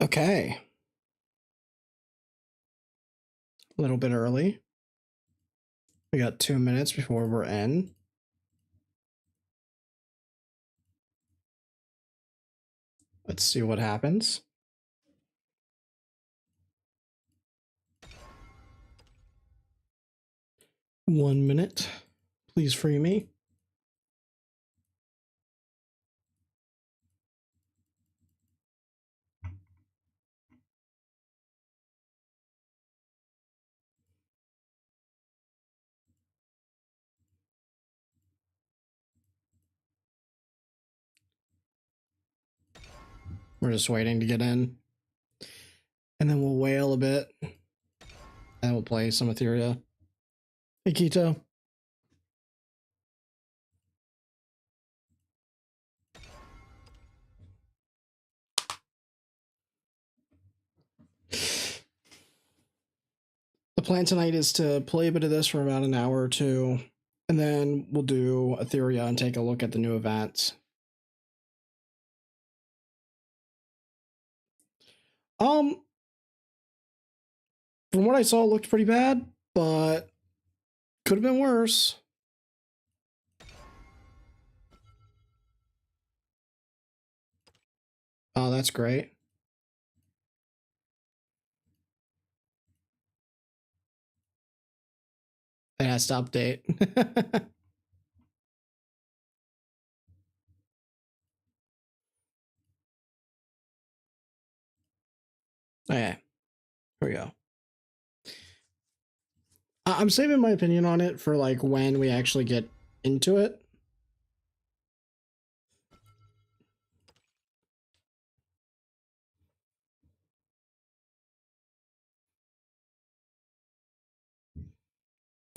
Okay. A little bit early. We got 2 minutes before we're in. Let's see what happens. One minute. Please free me. We're just waiting to get in. And then we'll wail a bit. And we'll play some Etheria. Hey, Keto. The plan tonight is to play a bit of this for about an hour or two. And then we'll do Etheria and take a look at the new events. From what I saw, it looked pretty bad, but could have been worse. Oh, that's great. It has to update. Okay, here we go. I'm saving my opinion on it for like when we actually get into it.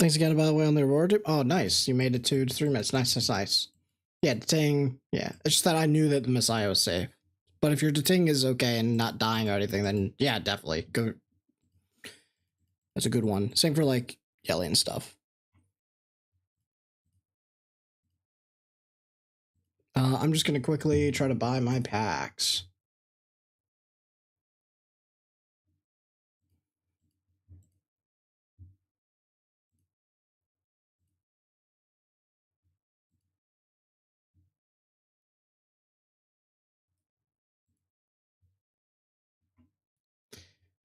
Thanks again, by the way, on the reward. Oh, nice. You made it 2 to 3 minutes. Nice, nice, nice. Yeah, deting. Yeah, it's just that I knew that the Messiah was safe. But if your deting is okay and not dying or anything, then yeah, definitely. Go. That's a good one. Same for like Yelly and stuff. I'm just going to quickly try to buy my packs.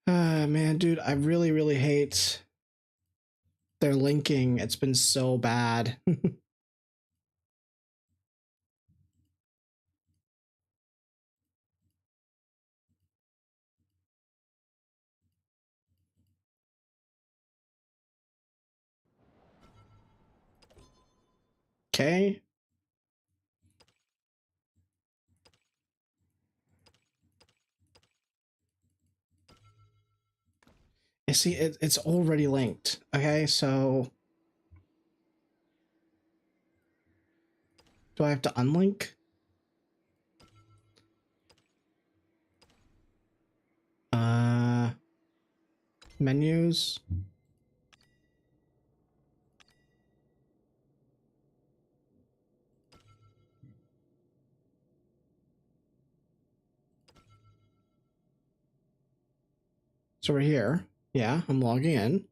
Man, dude, I really, really hate their linking. It's been so bad. Okay. You see, it's already linked. Okay, so do I have to unlink? Menus. So we're here. Yeah, I'm logging in.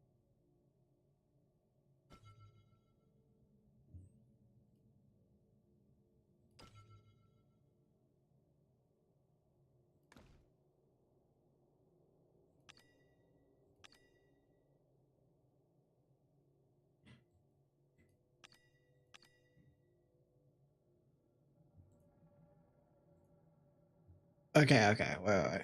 Okay, okay, wait.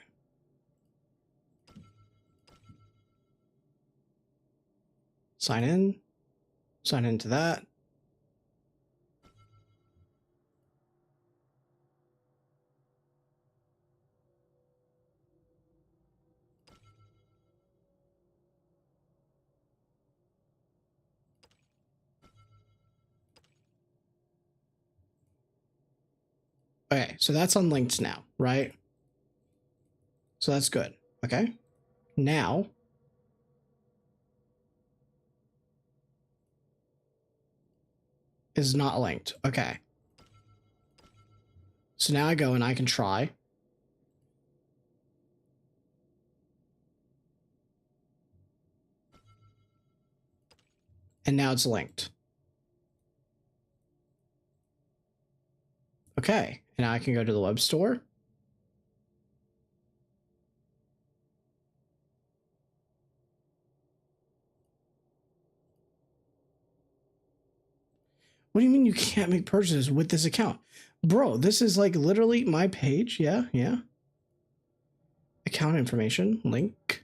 Sign in. Sign into that. Okay, so that's unlinked now, right? So that's good. Okay. Now is not linked. Okay. So now I go and I can try. And now it's linked. Okay, and now I can go to the web store. What do you mean you can't make purchases with this account? Bro, this is like literally my page. Yeah, yeah. Account information, link.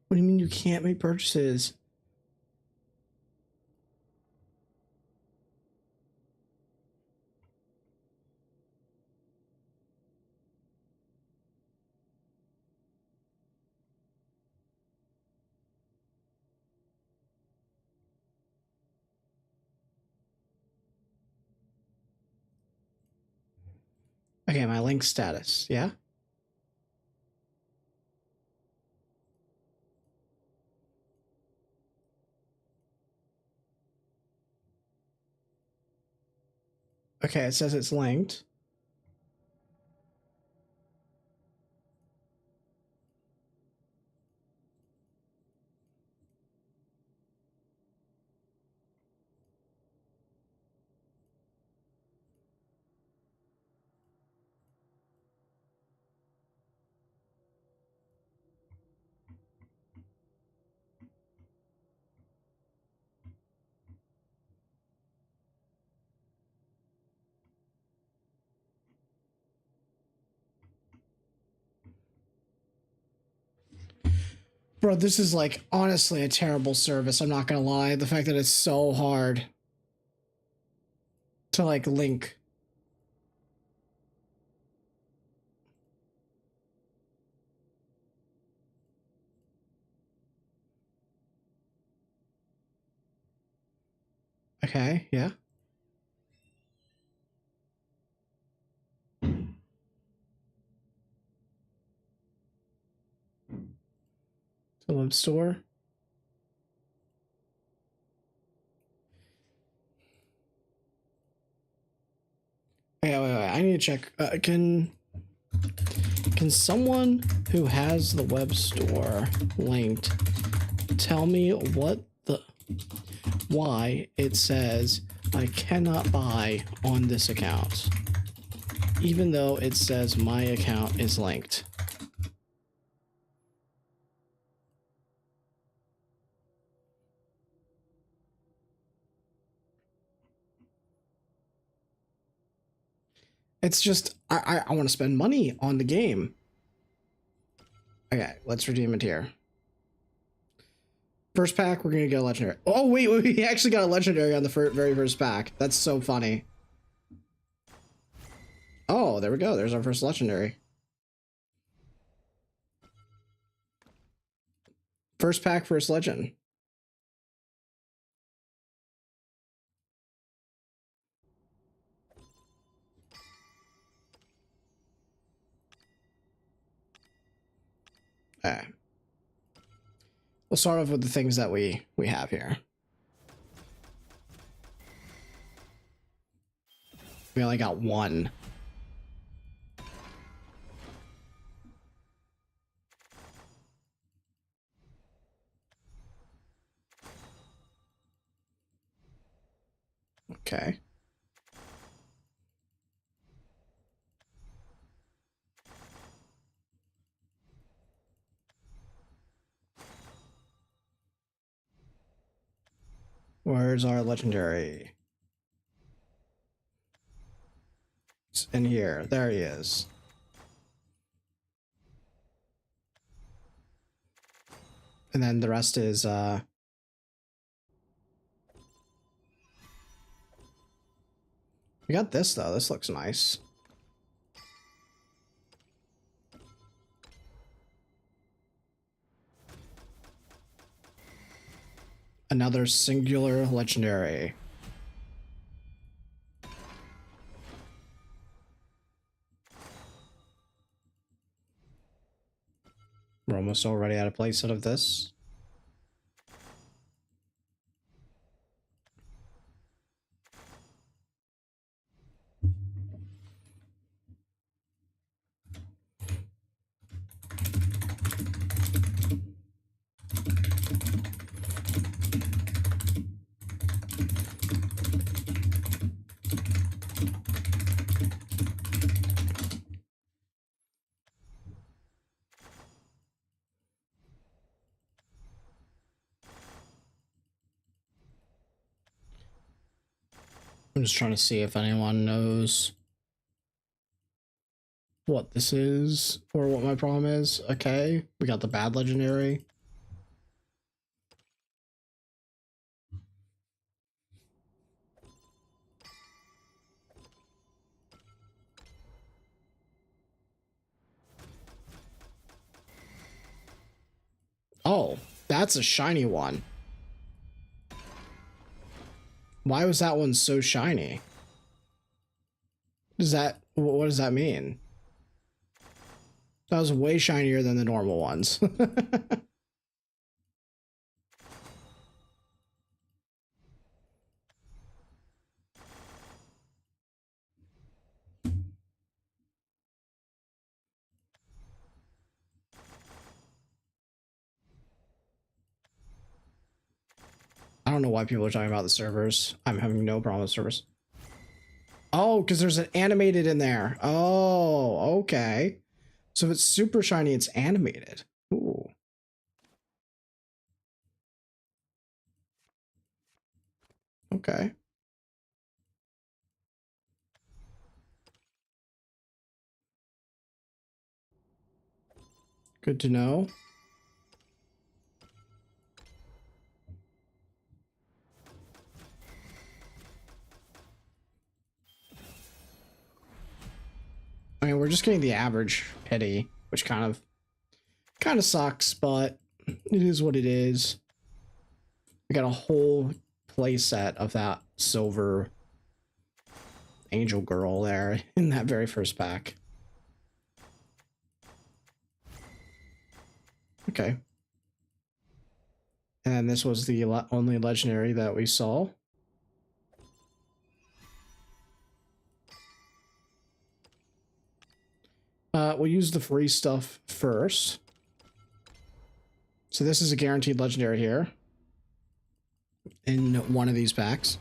What do you mean you can't make purchases? Okay, my link status, yeah? Okay, it says it's linked. Bro, this is like honestly a terrible service. I'm not gonna lie. The fact that it's so hard to like link. Okay, yeah. The web store. Wait. I need to check. Can someone who has the web store linked tell me why it says I cannot buy on this account, even though it says my account is linked? It's just I want to spend money on the game. Okay, let's redeem it here. First pack, we're gonna get a legendary. Oh wait, we actually got a legendary on the very first pack. That's so funny. Oh, there we go. There's our first legendary. First pack, first legend. Okay. We'll start off with the things that we have here. We only got one. Okay. Where's our legendary? It's in here. There he is. And then the rest is we got this though. This looks nice. another singular legendary. We're almost already at a playset of this. I'm just trying to see if anyone knows what this is or what my problem is. Okay, we got the bad legendary. Oh, that's a shiny one. Why was that one so shiny? What does that mean? That was way shinier than the normal ones. I don't know why people are talking about the servers. I'm having no problem with servers. Oh, because there's an animated in there. Oh, okay. So if it's super shiny, it's animated. Ooh. Okay. Good to know. I mean, we're just getting the average pity, which kind of sucks, but it is what it is. We got a whole playset of that silver angel girl there in that very first pack. Okay. And this was the only legendary that we saw. We'll use the free stuff first. So this is a guaranteed legendary here in one of these packs.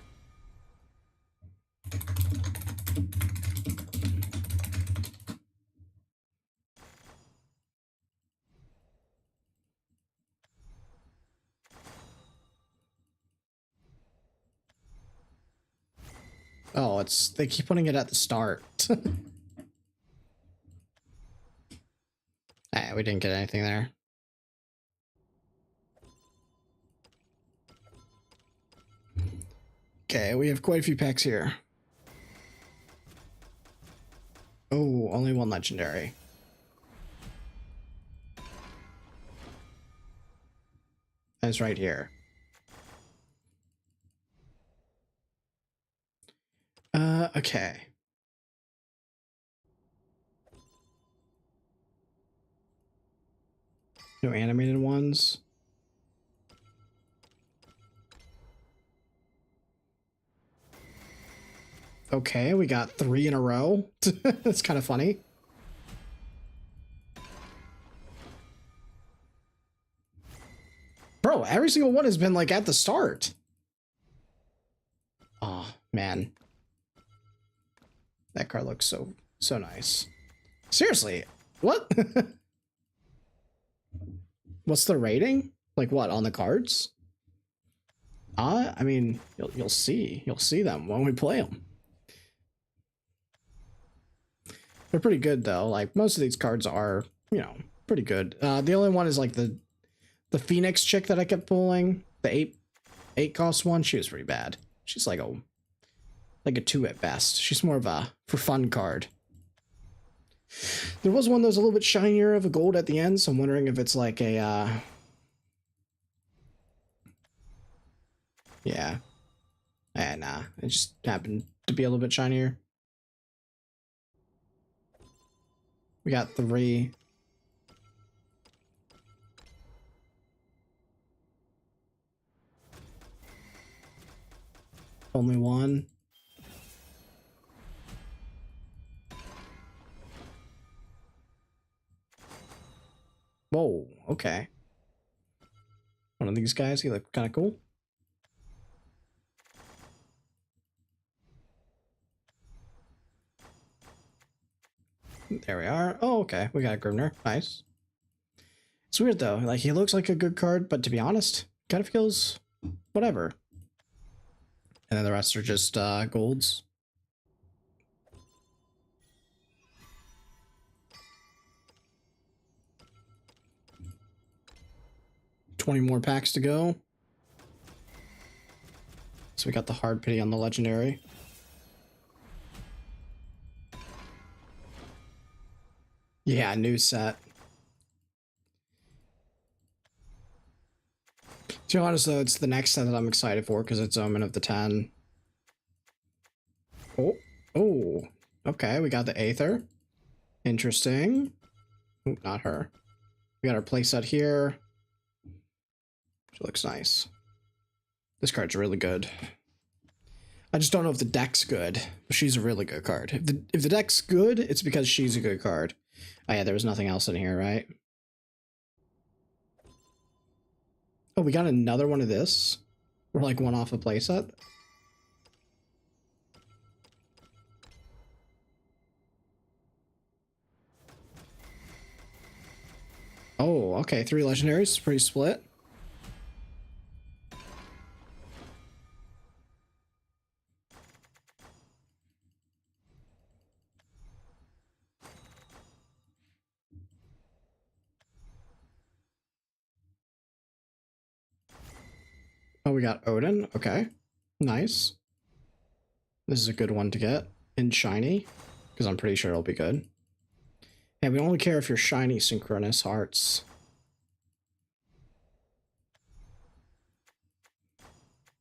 Oh, they keep putting it at the start. We didn't get anything there. Okay, we have quite a few packs here. Oh, only one legendary. That's right here. Okay. No animated ones. Okay, we got 3 in a row. That's kind of funny. Bro, every single one has been like at the start. Oh, man. That card looks so nice. Seriously, what? What's the rating? Like what, on the cards? I mean, you'll see. You'll see them when we play them. They're pretty good though. Like most of these cards are, you know, pretty good. The only one is like the Phoenix chick that I kept pulling, the 8 cost one. She was pretty bad. She's like a 2 at best. She's more of a for fun card. There was one that was a little bit shinier of a gold at the end, so I'm wondering if it's like a Yeah. Nah. It just happened to be a little bit shinier. We got 3. Only 1. Whoa, okay. One of these guys, he looked kind of cool. There we are. Oh, okay. We got a Grimner. Nice. It's weird though. Like, he looks like a good card, but to be honest, kind of feels whatever. And then the rest are just golds. $20 more packs to go. So we got the hard pity on the legendary. Yeah, new set. To be honest though, it's the next set that I'm excited for because it's Omen of the 10. Oh, okay, we got the Aether. Interesting. Ooh, not her. We got our playset here. She looks nice. This card's really good. I just don't know if the deck's good, but she's a really good card. If the deck's good, it's because she's a good card. Oh yeah, there was nothing else in here, right? Oh, we got another one of this? We're like one off a playset? Oh, okay, 3 legendaries, pretty split. Oh, we got Odin, okay. Nice. This is a good one to get in shiny, because I'm pretty sure it'll be good. Yeah, we only care if you're shiny synchronous hearts.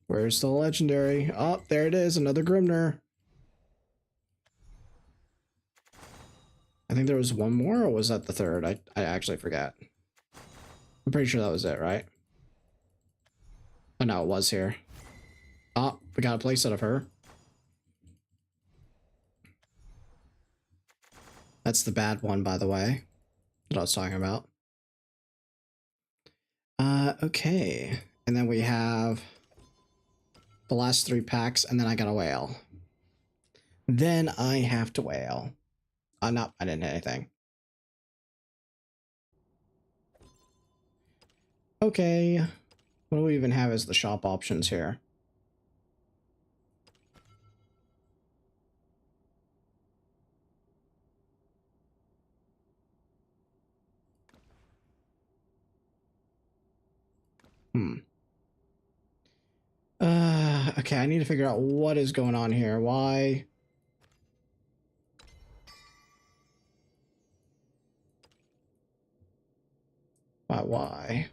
Where's the legendary? Oh, there it is, another Grimner. I think there was one more, or was that the third? I actually forgot. I'm pretty sure that was it, right? Oh no, it was here. Oh, we got a playset of her. That's the bad one, by the way, that I was talking about. Okay. And then we have the last 3 packs, and then I got a whale. Then I have to whale. No, I didn't hit anything. Okay. What do we even have as the shop options here? Okay, I need to figure out what is going on here. Why? Why?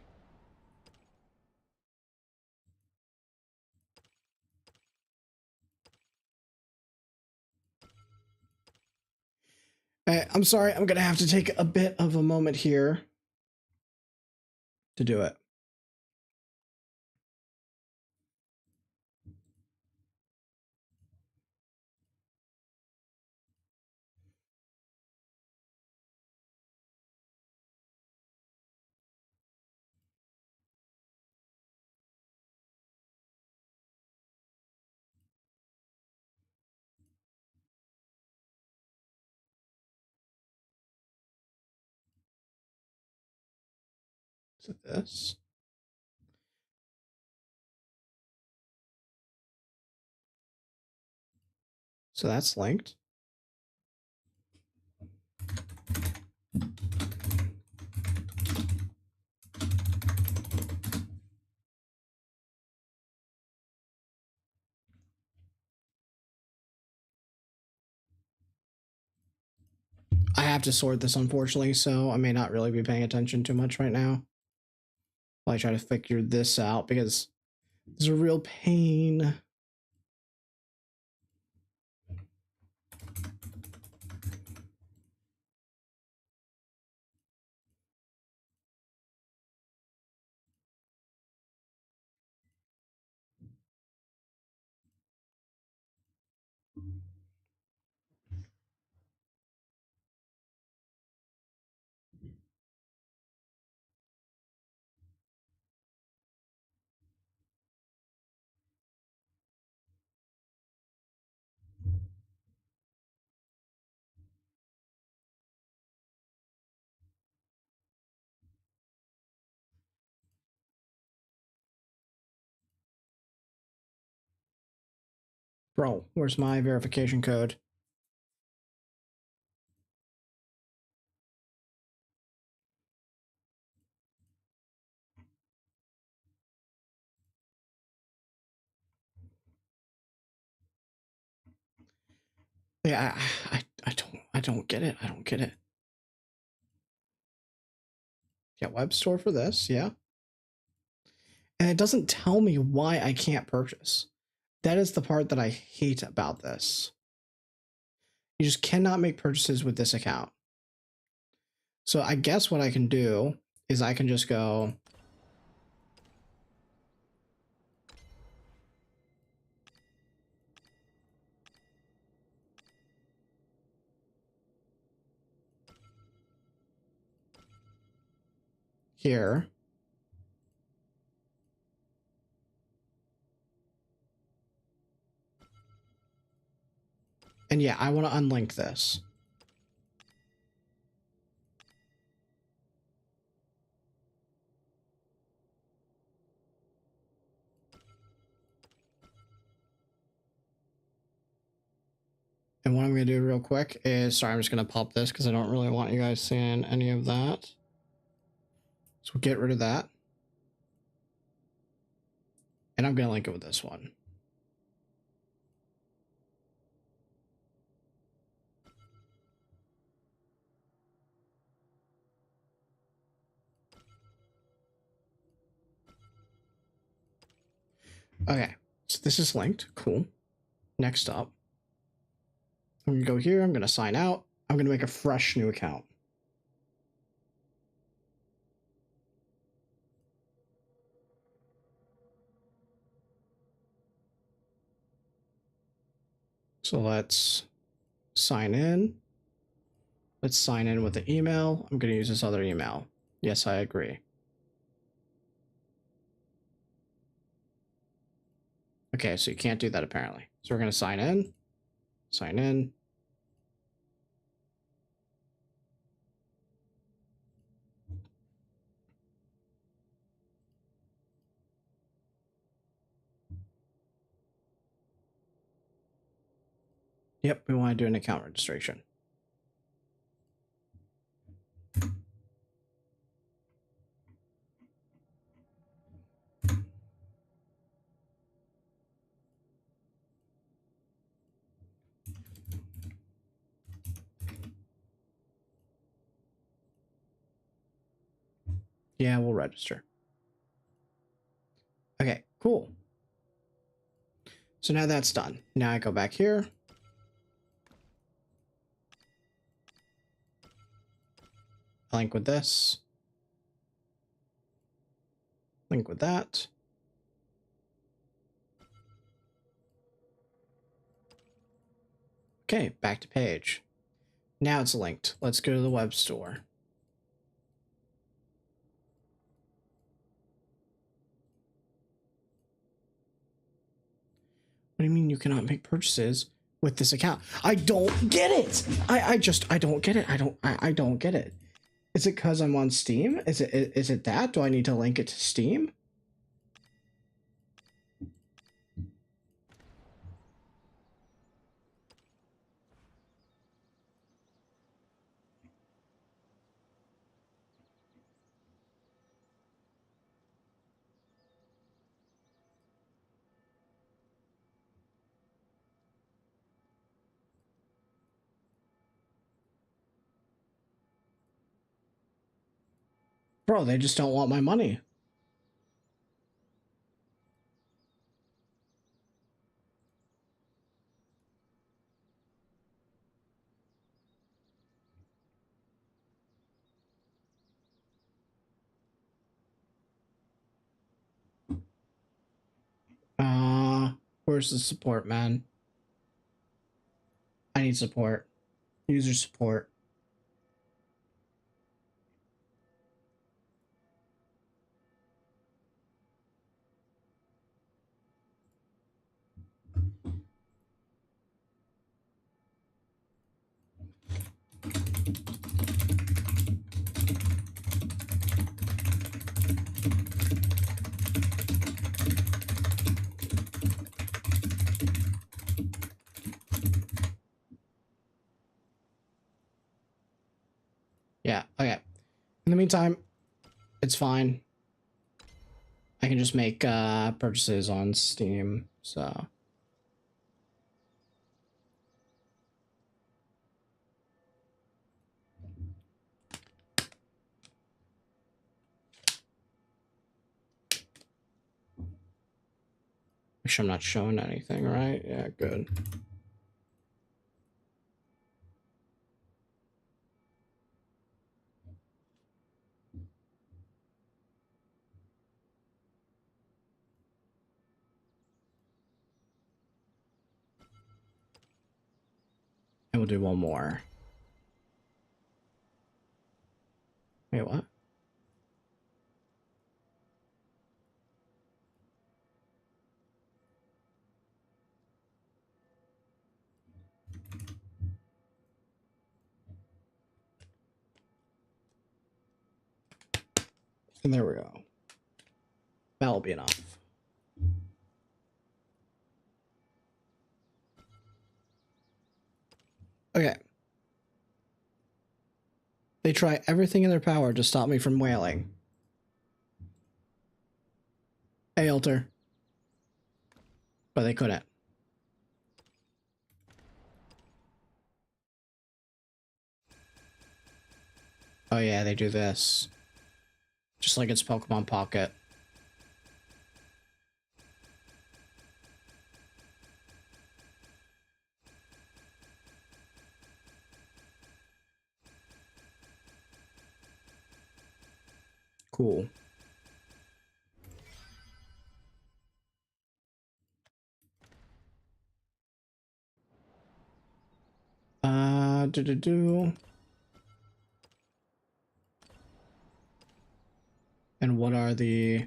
I'm sorry, I'm gonna have to take a bit of a moment here to do it. Is it this? So that's linked. I have to sort this, unfortunately, so I may not really be paying attention too much right now while I try to figure this out, because It's a real pain. Bro, where's my verification code? Yeah, I don't get it. I don't get it. Yeah, web store for this, yeah. And it doesn't tell me why I can't purchase. That is the part that I hate about this. You just cannot make purchases with this account. So I guess what I can do is I can just go here. And yeah, I want to unlink this. And what I'm going to do real quick is, sorry, I'm just going to pop this because I don't really want you guys seeing any of that. So we'll get rid of that. And I'm going to link it with this one. Okay, so this is linked. Cool. Next up, I'm going to go here. I'm going to sign out. I'm going to make a fresh new account. So let's sign in. Let's sign in with the email. I'm going to use this other email. Yes, I agree. Okay, so you can't do that apparently. So we're going to sign in. Sign in. Yep, we want to do an account registration. Yeah, we'll register. Okay, cool. So now that's done. Now I go back here. Link with this. Link with that. Okay, back to page. Now it's linked. Let's go to the web store. What do you mean you cannot make purchases with this account? I don't get it. I don't get it. I don't get it. Is it because I'm on Steam? Is it that? Do I need to link it to Steam? Bro, they just don't want my money. Where's the support, man? I need support. User support. Yeah, okay. In the meantime, it's fine. I can just make purchases on Steam, so. Make sure I'm not showing anything, right? Yeah, good. And we'll do one more. Wait, what? And there we go. That'll be enough. Okay. They try everything in their power to stop me from whaling. Hey, Alter. But they couldn't. Oh yeah, they do this. Just like it's Pokemon Pocket. Cool. Do. And what are the...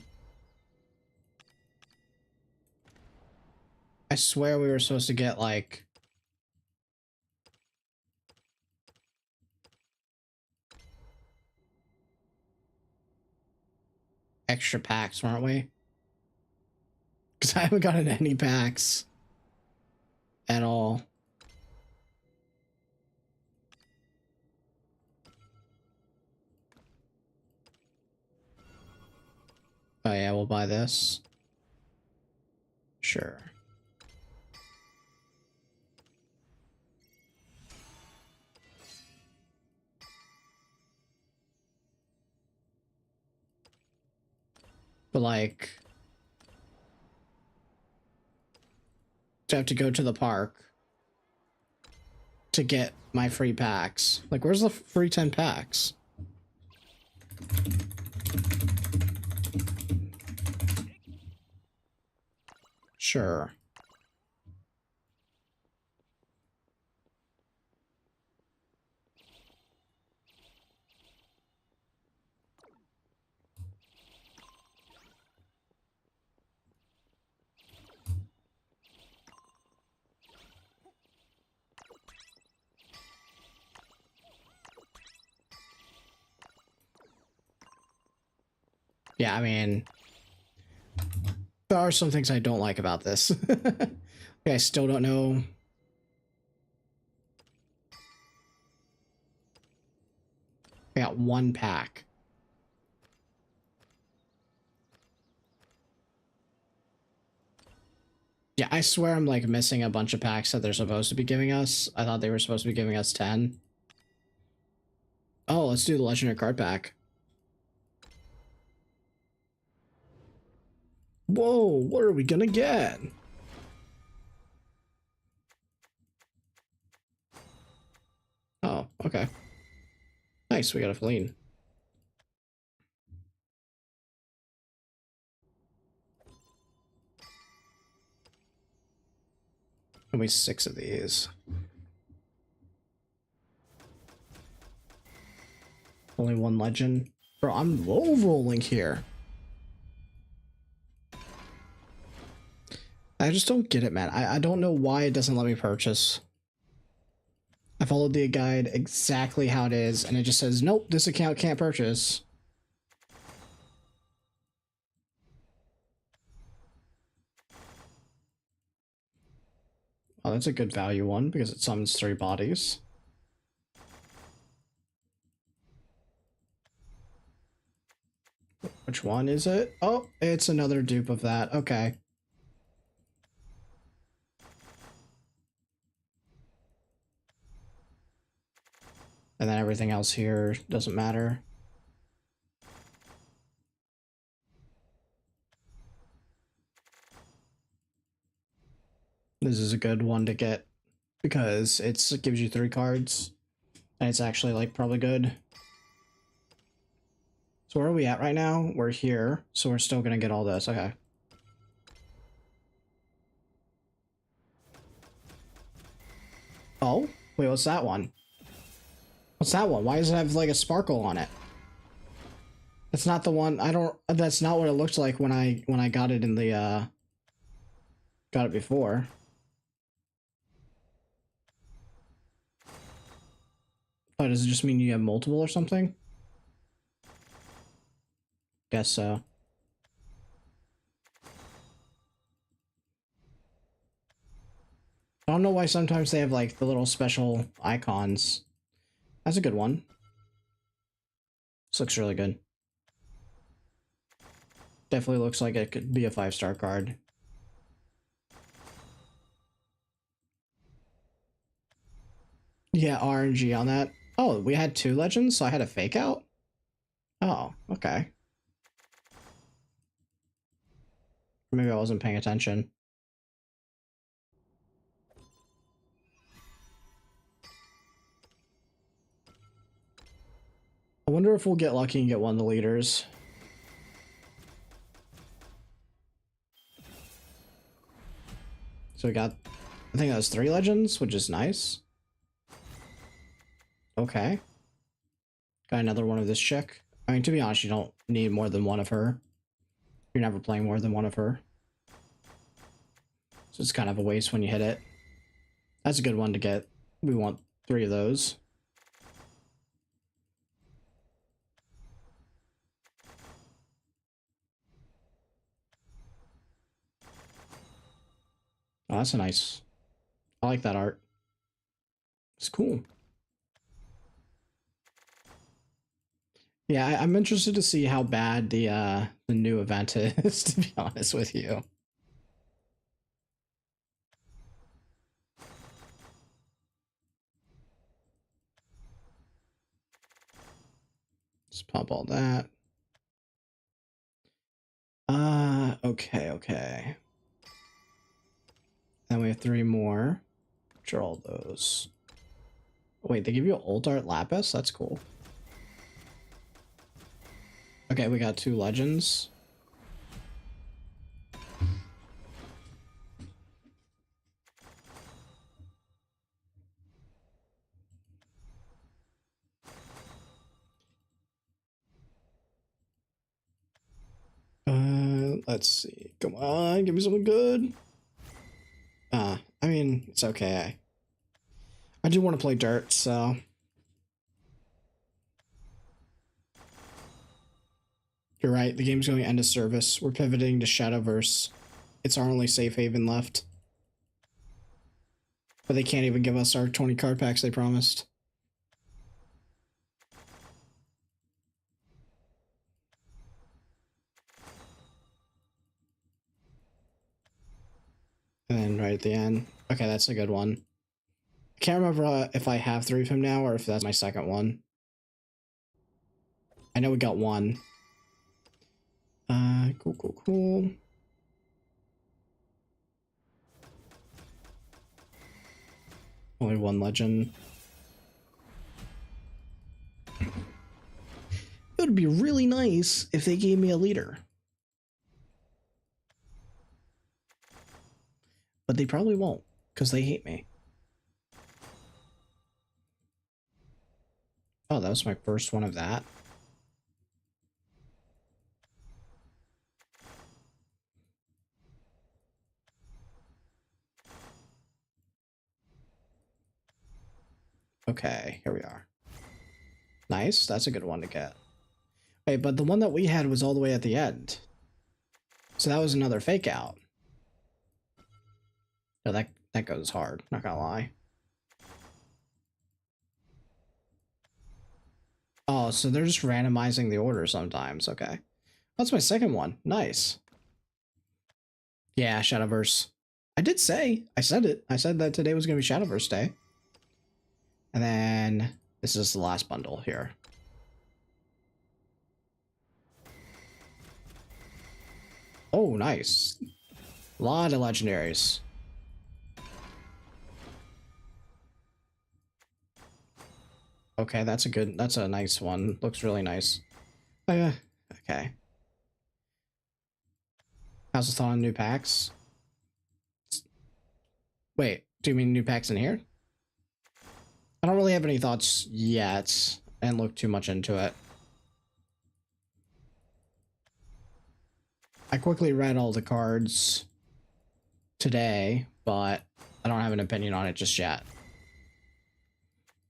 I swear we were supposed to get, like... extra packs, weren't we? Because I haven't gotten any packs. At all. Oh yeah, we'll buy this. Sure. But like... I have to go to the park to get my free packs. Like, where's the free 10 packs? Sure. Yeah, I mean, there are some things I don't like about this. I still don't know. I got one pack. Yeah, I swear I'm like missing a bunch of packs that they're supposed to be giving us. I thought they were supposed to be giving us 10. Oh, let's do the legendary card pack. Whoa, what are we gonna get? Oh, okay. Nice, we got a Feline. Give me 6 of these. Only 1 legend. Bro, I'm low rolling here. I just don't get it, man. I don't know why it doesn't let me purchase. I followed the guide exactly how it is, and it just says, nope, this account can't purchase. Oh, that's a good value one because it summons 3 bodies. Which one is it? Oh, it's another dupe of that. Okay. And then everything else here doesn't matter. This is a good one to get because it gives you 3 cards. And it's actually like probably good. So where are we at right now? We're here. So we're still gonna get all this. Okay. Oh, wait, what's that one? What's that one? Why does it have like a sparkle on it? That's not the one. That's not what it looked like when I got it in the got it before. Oh, does it just mean you have multiple or something? Guess so. I don't know why sometimes they have like the little special icons. That's a good one. This looks really good. Definitely looks like it could be a 5-star card. Yeah, RNG on that. Oh, we had 2 legends, so I had a fake out? Oh, okay. Maybe I wasn't paying attention. I wonder if we'll get lucky and get one of the leaders. So we got, I think that was 3 legends, which is nice. Okay. Got another one of this chick. I mean, to be honest, you don't need more than one of her. You're never playing more than one of her. So it's kind of a waste when you hit it. That's a good one to get. We want 3 of those. Oh, that's a nice. I like that art. It's cool. Yeah, I'm interested to see how bad the new event is, to be honest with you. Let's pump all that. Okay. Then we have 3 more. Which are all those? Wait, they give you old art lapis? That's cool. Okay, we got 2 legends. Let's see. Come on, give me something good. I mean, it's okay. I do want to play dirt, so. You're right, the game's going end of service. We're pivoting to Shadowverse. It's our only safe haven left. But they can't even give us our 20 card packs they promised. And then right at the end. Okay, that's a good one. I can't remember if I have 3 of him now or if that's my second one. I know we got 1. Cool. Only 1 legend. It would be really nice if they gave me a leader. But they probably won't, because they hate me. Oh, that was my first one of that. Okay, here we are. Nice, that's a good one to get. Wait, but the one that we had was all the way at the end. So that was another fake out. No, that goes hard, not gonna lie. Oh, so they're just randomizing the order sometimes, okay. That's my second one, nice. Yeah, Shadowverse. I did say, I said it. I said that today was gonna be Shadowverse Day. And then this is the last bundle here. Oh, nice. A lot of legendaries. Okay, that's a nice one. Looks really nice. Oh, yeah. Okay. How's the thought on new packs? Wait, do you mean new packs in here? I don't really have any thoughts yet. And look too much into it. I quickly read all the cards today, but I don't have an opinion on it just yet.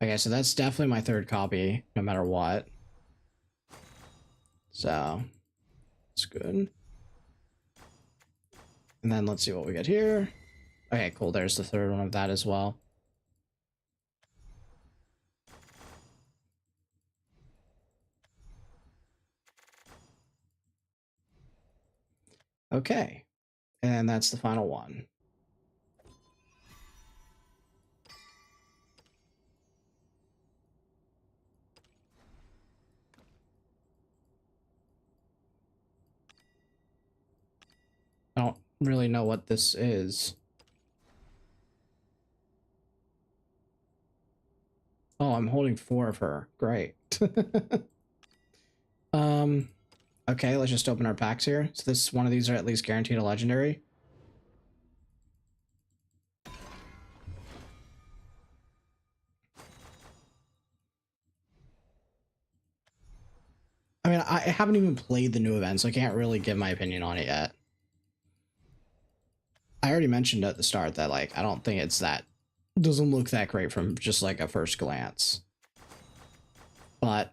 Okay, so that's definitely my third copy, no matter what. So, it's good. And then let's see what we get here. Okay, cool. There's the third one of that as well. Okay, and that's the final one. I don't really know what this is. Oh, I'm holding 4 of her. Great. Okay, let's just open our packs here. So this one of these are at least guaranteed a legendary. I mean, I haven't even played the new event, so I can't really give my opinion on it yet. I already mentioned at the start that, like, I don't think it's that... doesn't look that great from just, like, a first glance. But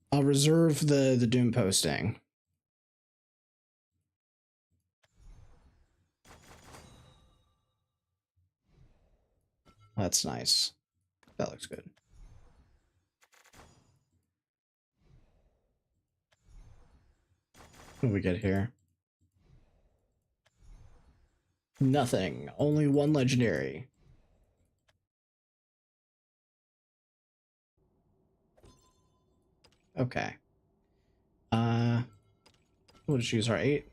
I'll reserve the Doom posting. That's nice. That looks good. What do we get here? Nothing. Only one legendary. Okay. We'll just use our 8.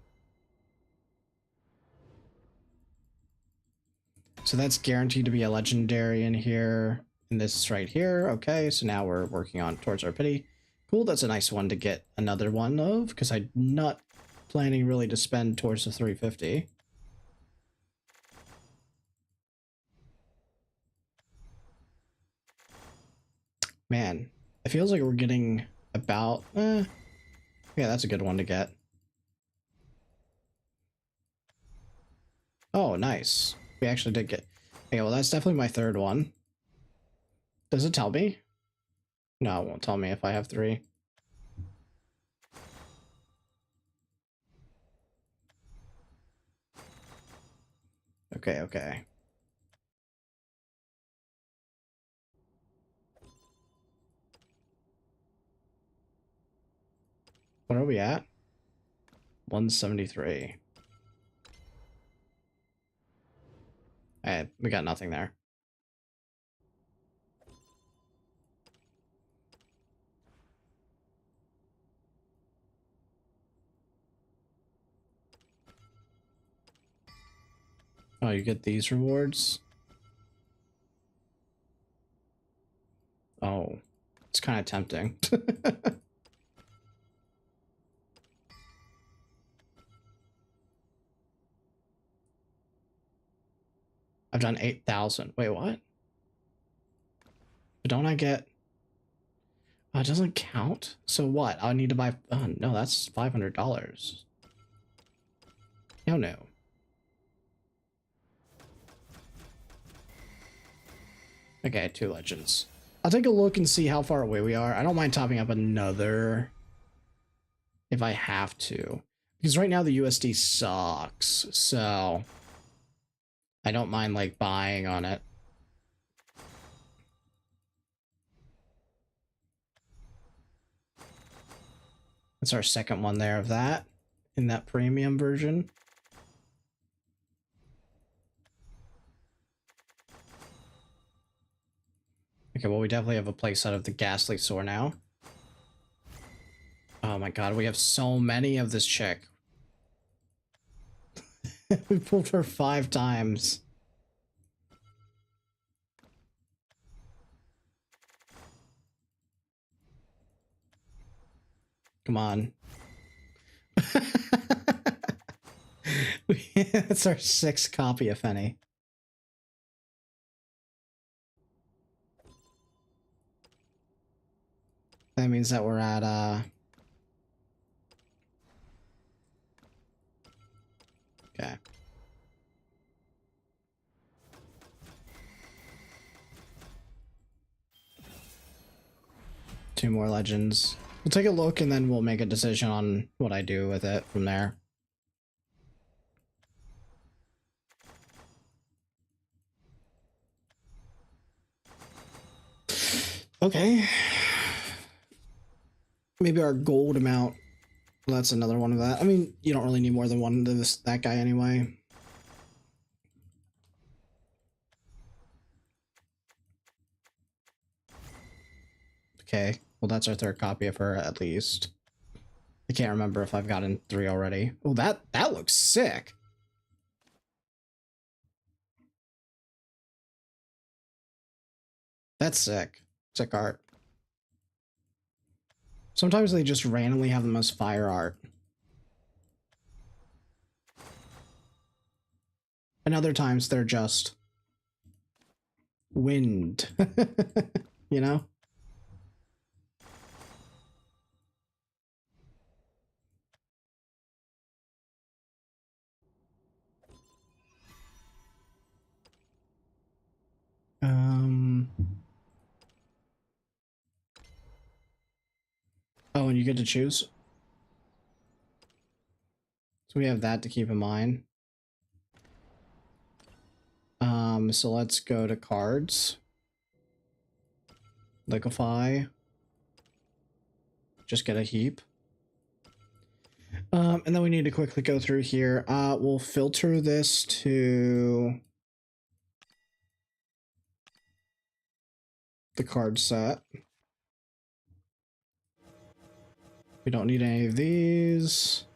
So that's guaranteed to be a legendary in here. And this right here. Okay, so now we're working on towards our pity. Cool, that's a nice one to get another one of, because I'm not planning really to spend towards the 350. Man, it feels like we're getting about... yeah, that's a good one to get. Oh, nice. We actually did get... Okay, well, that's definitely my third one. Does it tell me? No, it won't tell me if I have 3. Okay, okay. What are we at? 173. We got nothing there. Oh, you get these rewards? Oh, it's kind of tempting. I've done 8,000. Wait, what? But don't I get... it doesn't count? So what? I need to buy... Oh, no, that's $500. No, no. Okay, 2 legends. I'll take a look and see how far away we are. I don't mind topping up another if I have to. Because right now the USD sucks, so I don't mind, like, buying on it. That's our second one there of that, in that premium version. Okay, well, we definitely have a playset of the Ghastly Sword now. Oh my god, we have so many of this chick. We pulled her 5 times. Come on. That's our 6th copy of any. That means that we're at, okay. Two more legends. We'll take a look and then we'll make a decision on what I do with it from there. Okay. Maybe our gold amount. Well, that's another one of that. I mean, you don't really need more than one of that guy anyway. Okay. Well, that's our 3rd copy of her, at least. I can't remember if I've gotten 3 already. Oh, that looks sick. That's sick. Sick art. Sometimes they just randomly have the most fire art. And other times they're just wind. You know? Oh, and you get to choose. So we have that to keep in mind. So let's go to cards. Liquefy. Just get a heap. And then we need to quickly go through here. We'll filter this to the card set. We don't need any of these.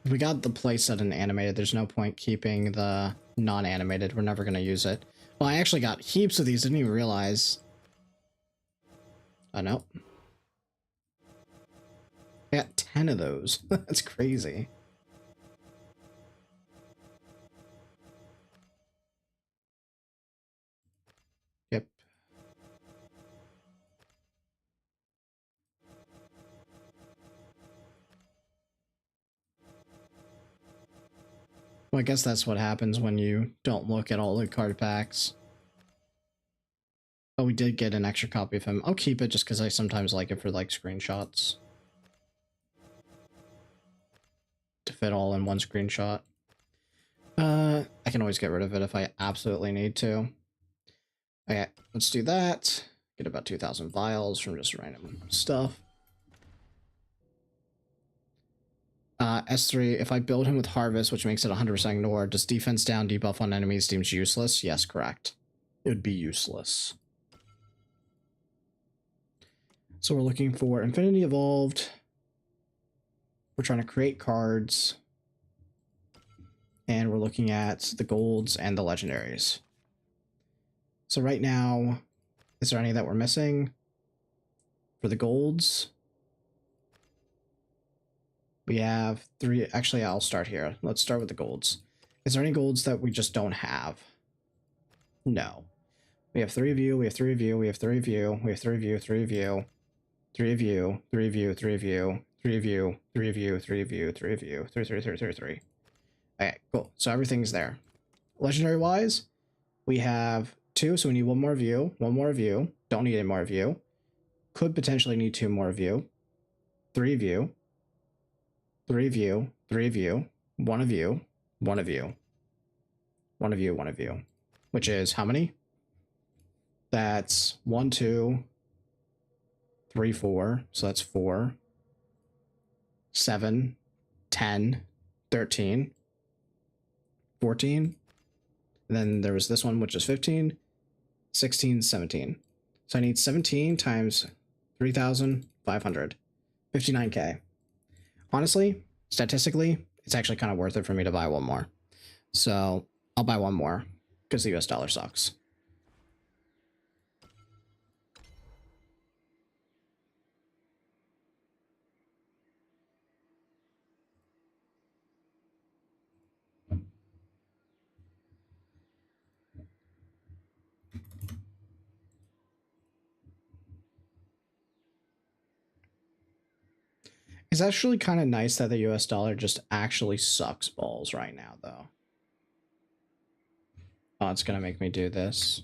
If we got the playset and animated, there's no point keeping the non-animated. We're never going to use it. Well, I actually got heaps of these. I didn't even realize. Oh, no. I got 10 of those. That's crazy. Yep. Well, I guess that's what happens when you don't look at all the card packs. Oh, we did get an extra copy of him. I'll keep it just because I sometimes like it for, like, screenshots. To fit all in one screenshot. I can always get rid of it if I absolutely need to. Okay, let's do that. Get about 2,000 vials from just random stuff. S3, if I build him with Harvest, which makes it 100% ignore, does defense down debuff on enemies deems useless? Yes, correct. It would be useless. So we're looking for Infinity Evolved. We're trying to create cards. And we're looking at the golds and the legendaries. So right now, Is there any that we're missing? For the golds, we have 3. Actually, I'll start here. Let's start with the golds. Is there any golds that we just don't have? No. We have 3 of you, we have 3 of you, we have 3 of you, we have 3 of you, 3 of you, 3 of you, 3 of you, 3 of you, 3 of you, 3 of you, 3 of you, 3 of you, 3, 3, 3, 3, 3. Okay, cool. So everything's there. Legendary wise, we have 2, so we need 1 more of you, 1 more of you. Don't need any more of you. Could potentially need 2 more of you. 3 of you. 3 of you. 3 of you. 1 of you. 1 of you. 1 of you. 1 of you. Which is how many? That's 1, 2, 3, 4. So that's 4. 7, 10, 13, 14. And then there was this one, which is 15, 16, 17. So I need 17 times 3,500. 59k. Honestly, statistically, it's actually kind of worth it for me to buy 1 more. So I'll buy 1 more because the US dollar sucks. It's actually kind of nice that the US dollar just actually sucks balls right now, though. Oh, it's going to make me do this.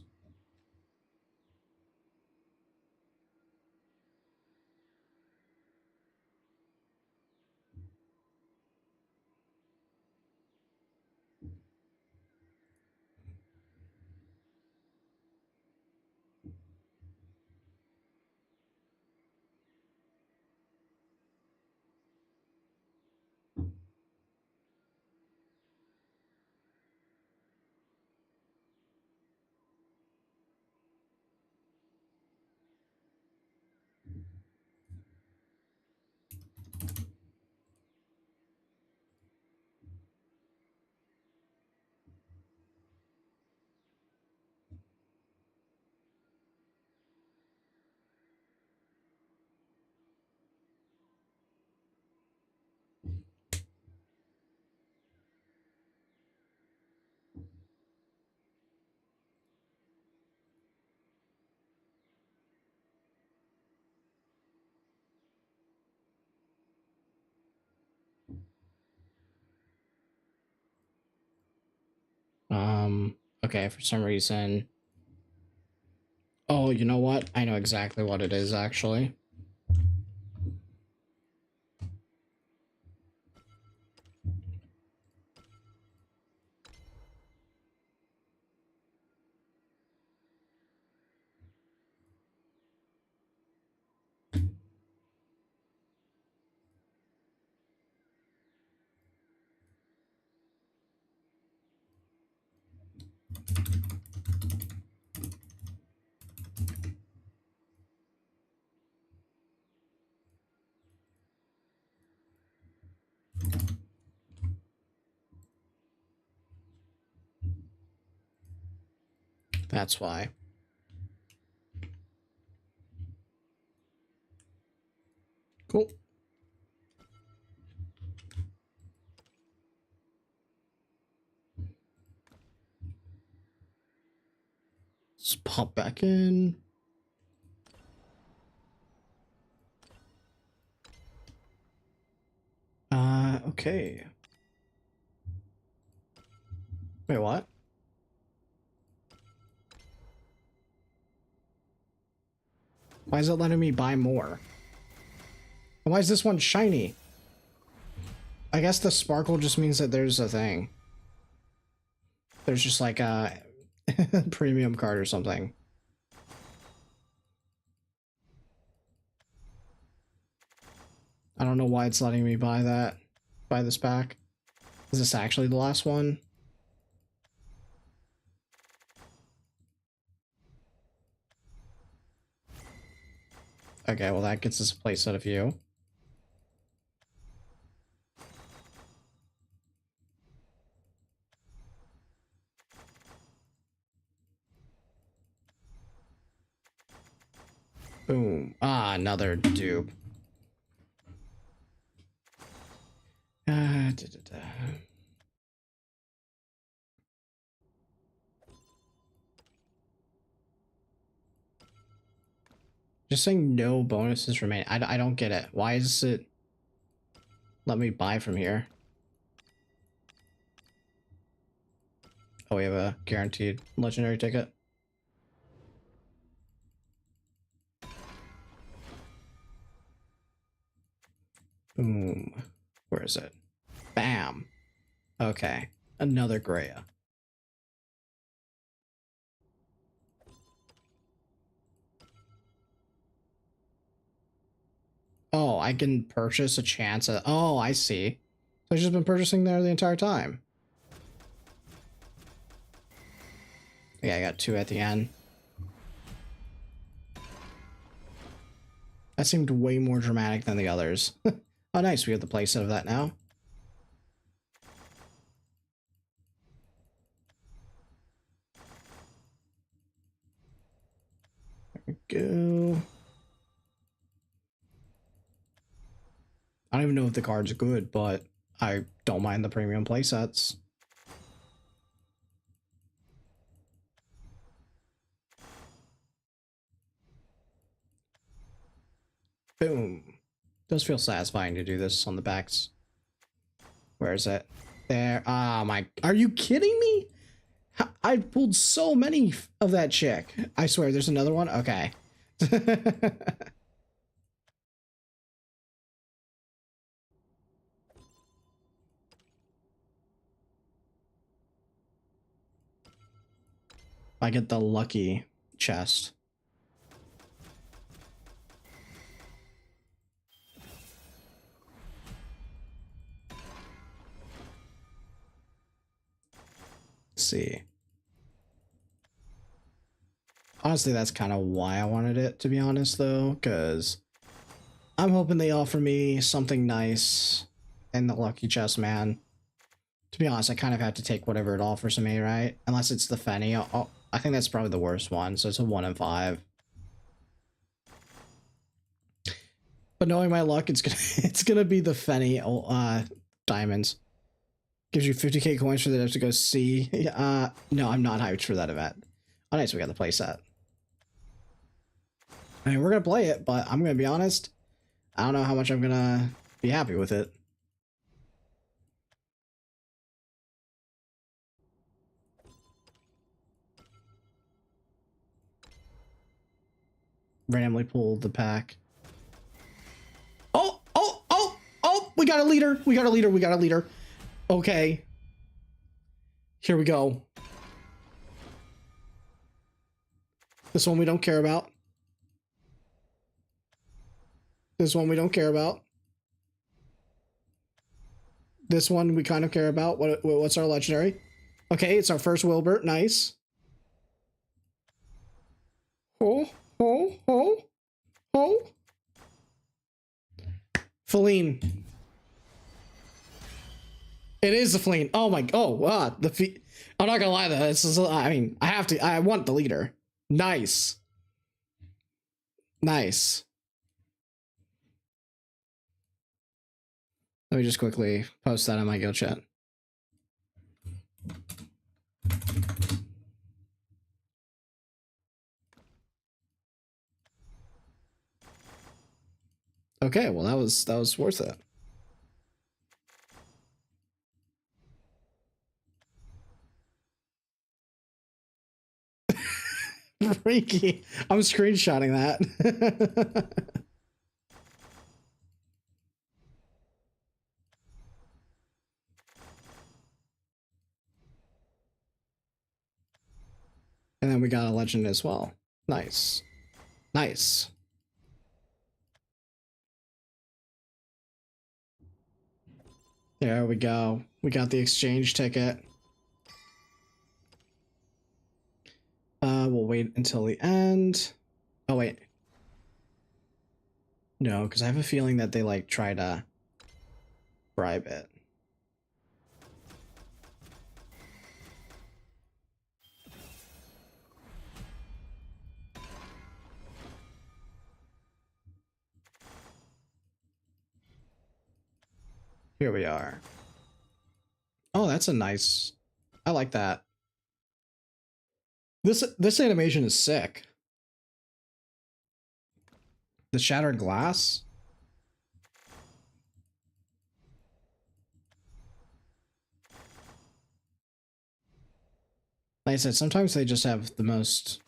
Okay, for some reason. Oh, you know what? I know exactly what it is, actually. That's why. Cool. Let's pop back in. Okay. Wait, what? Why is it letting me buy more? And why is this one shiny? I guess the sparkle just means that there's a thing. There's just like a premium card or something. I don't know why it's letting me buy that. Buy this pack. Is this actually the last one? Okay, well that gets us a playset of you. another dupe. Just saying no bonuses remain. I don't get it. Why is it let me buy from here? Oh, we have a guaranteed legendary ticket. Boom. Where is it? Bam. Okay. Another Greya. Oh, I can purchase a chance at... Oh, I see. So I've just been purchasing there the entire time. Yeah, I got 2 at the end. That seemed way more dramatic than the others. Oh, nice. We have the playset of that now. There we go. I don't even know if the card's good, but I don't mind the premium playsets. Boom. Does feel satisfying to do this on the backs. Where is it? There. Ah, my... Are you kidding me? I pulled so many of that chick. I swear, there's another one? Okay. I get the lucky chest. Let's see. Honestly, that's kind of why I wanted it, to be honest, though, because I'm hoping they offer me something nice in the lucky chest, man. To be honest, I kind of have to take whatever it offers me, right? Unless it's the Fenny. I think that's probably the worst one, so it's a 1 in 5. But knowing my luck, it's gonna be the Fenny diamonds. Gives you 50k coins for the to go see. No, I'm not hyped for that event. Oh, nice, we got the playset. I mean, we're gonna play it, but I'm gonna be honest. I don't know how much I'm gonna be happy with it. Randomly pulled the pack. Oh, oh, oh, oh! We got a leader. We got a leader. We got a leader. Okay. Here we go. This one we don't care about. This one we don't care about. This one we kind of care about. What's our legendary? Okay, it's our first Wilbert. Nice. Oh, oh, oh, oh. Feline. It is the Feline. Oh my. Oh, I'm not gonna lie though. This is. I mean, I have to. I want the leader. Nice. Nice. Let me just quickly post that on my guild chat. Okay, well that was worth it. Freaky. I'm screenshotting that. And then we got a legend as well. Nice. Nice. There we go. We got the exchange ticket. We'll wait until the end. Oh, wait. No, because I have a feeling that they, like, try to bribe it. Here we are. Oh, that's a nice... I like that. This animation is sick. The shattered glass? Like I said, sometimes they just have the most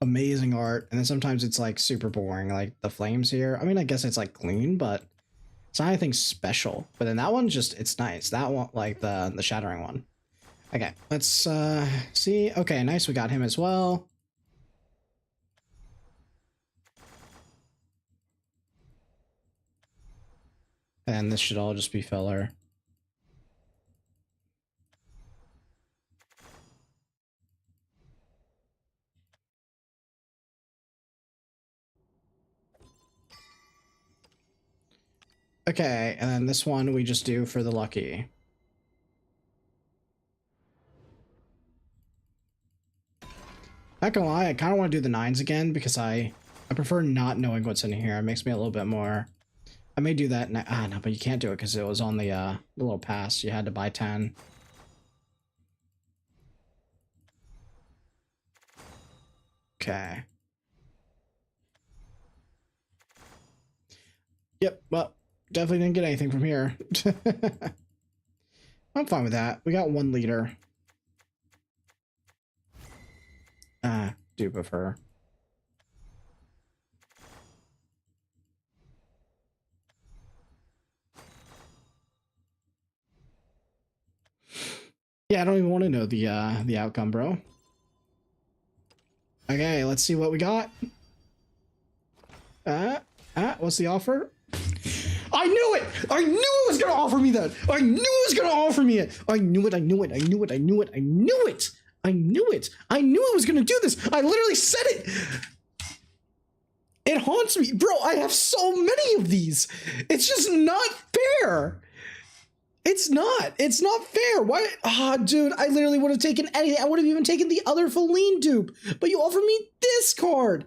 amazing art, and then sometimes it's like super boring, like the flames here. I mean, I guess it's like clean, but it's not anything special. But then that one just, it's nice. That one, like the shattering one. Okay, let's see. Okay, nice, we got him as well. And this should all just be filler. Okay, and then this one we just do for the lucky. Not gonna lie, I kind of want to do the 9s again because I prefer not knowing what's in here. It makes me a little bit more... I may do that. No, but you can't do it because it was on the little pass. You had to buy 10. Okay. Yep, well, definitely didn't get anything from here. I'm fine with that. We got 1 leader. Dupe of her. Yeah, I don't even want to know the outcome, bro. Okay, let's see what we got. What's the offer? I knew it! I knew it was gonna offer me that! I knew it was gonna offer me it! I knew it, I knew it, I knew it, I knew it, I knew it! I knew it! I knew it was gonna do this! I literally said it! It haunts me. Bro, I have so many of these! It's just not fair! It's not! It's not fair! Why? Ah, dude, I literally would have taken anything. I would have even taken the other Feline dupe, but you offer me this card!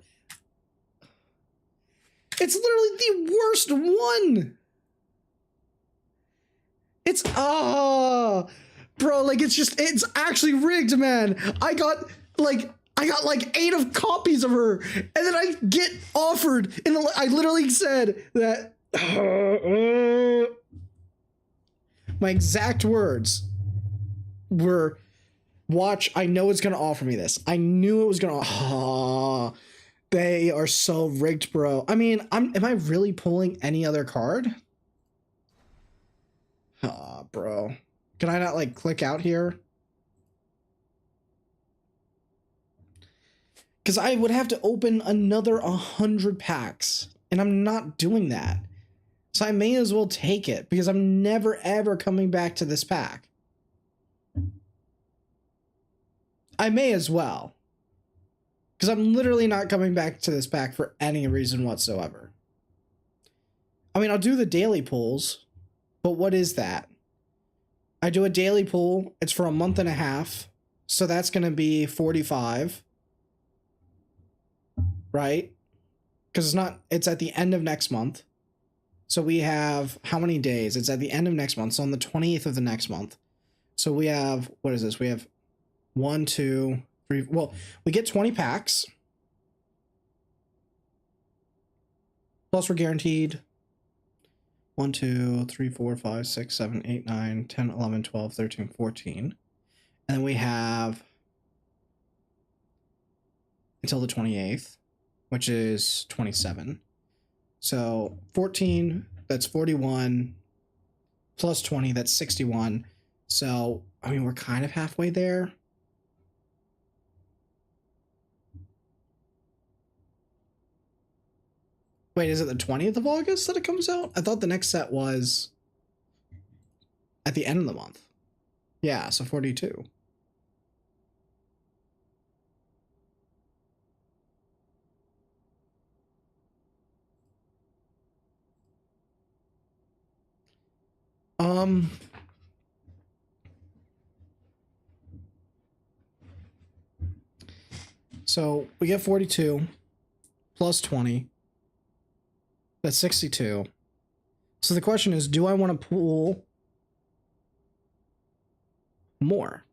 It's literally the worst one. It's bro, like it's actually rigged, man. I got like 8 of copies of her, and then I get offered, and I literally said that my exact words were, "Watch, I know it's gonna offer me this. I knew it was gonna." They are so rigged, bro. I mean, am I really pulling any other card? Bro. Can I not, like, click out here? Because I would have to open another 100 packs, and I'm not doing that. So I may as well take it, because I'm never, ever coming back to this pack. I may as well. Because I'm literally not coming back to this pack for any reason whatsoever. I mean, I'll do the daily pulls, but what is that? I do a daily pull. It's for a month and a half. So that's going to be 45. Right? Because it's at the end of next month. So we have how many days? It's at the end of next month. So on the 28th of the next month. So we have, what is this? We have 1, 2, 3. Well, we get 20 packs. Plus we're guaranteed 1, 2, 3, 4, 5, 6, 7, 8, 9, 10, 11, 12, 13, 14. And then we have until the 28th, which is 27. So 14, that's 41, plus 20, that's 61. So, I mean, we're kind of halfway there. Wait, is it the 20th of August that it comes out? I thought the next set was at the end of the month. Yeah, so 42. So we get 42 plus 20. That's 62. So the question is, do I want to pull more?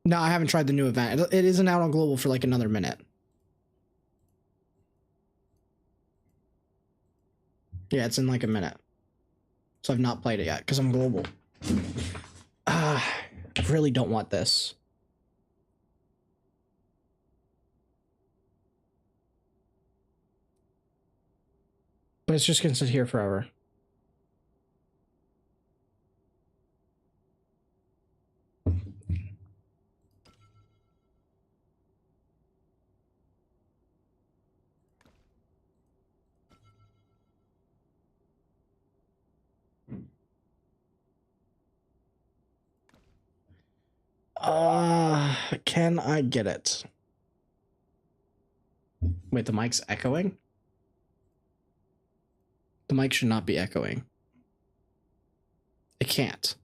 No, I haven't tried the new event. It isn't out on global for like another minute. Yeah, it's in like a minute. So I've not played it yet because I'm global. I really don't want this. But it's just gonna sit here forever. Can I get it? Wait, the mic's echoing? The mic should not be echoing. It can't.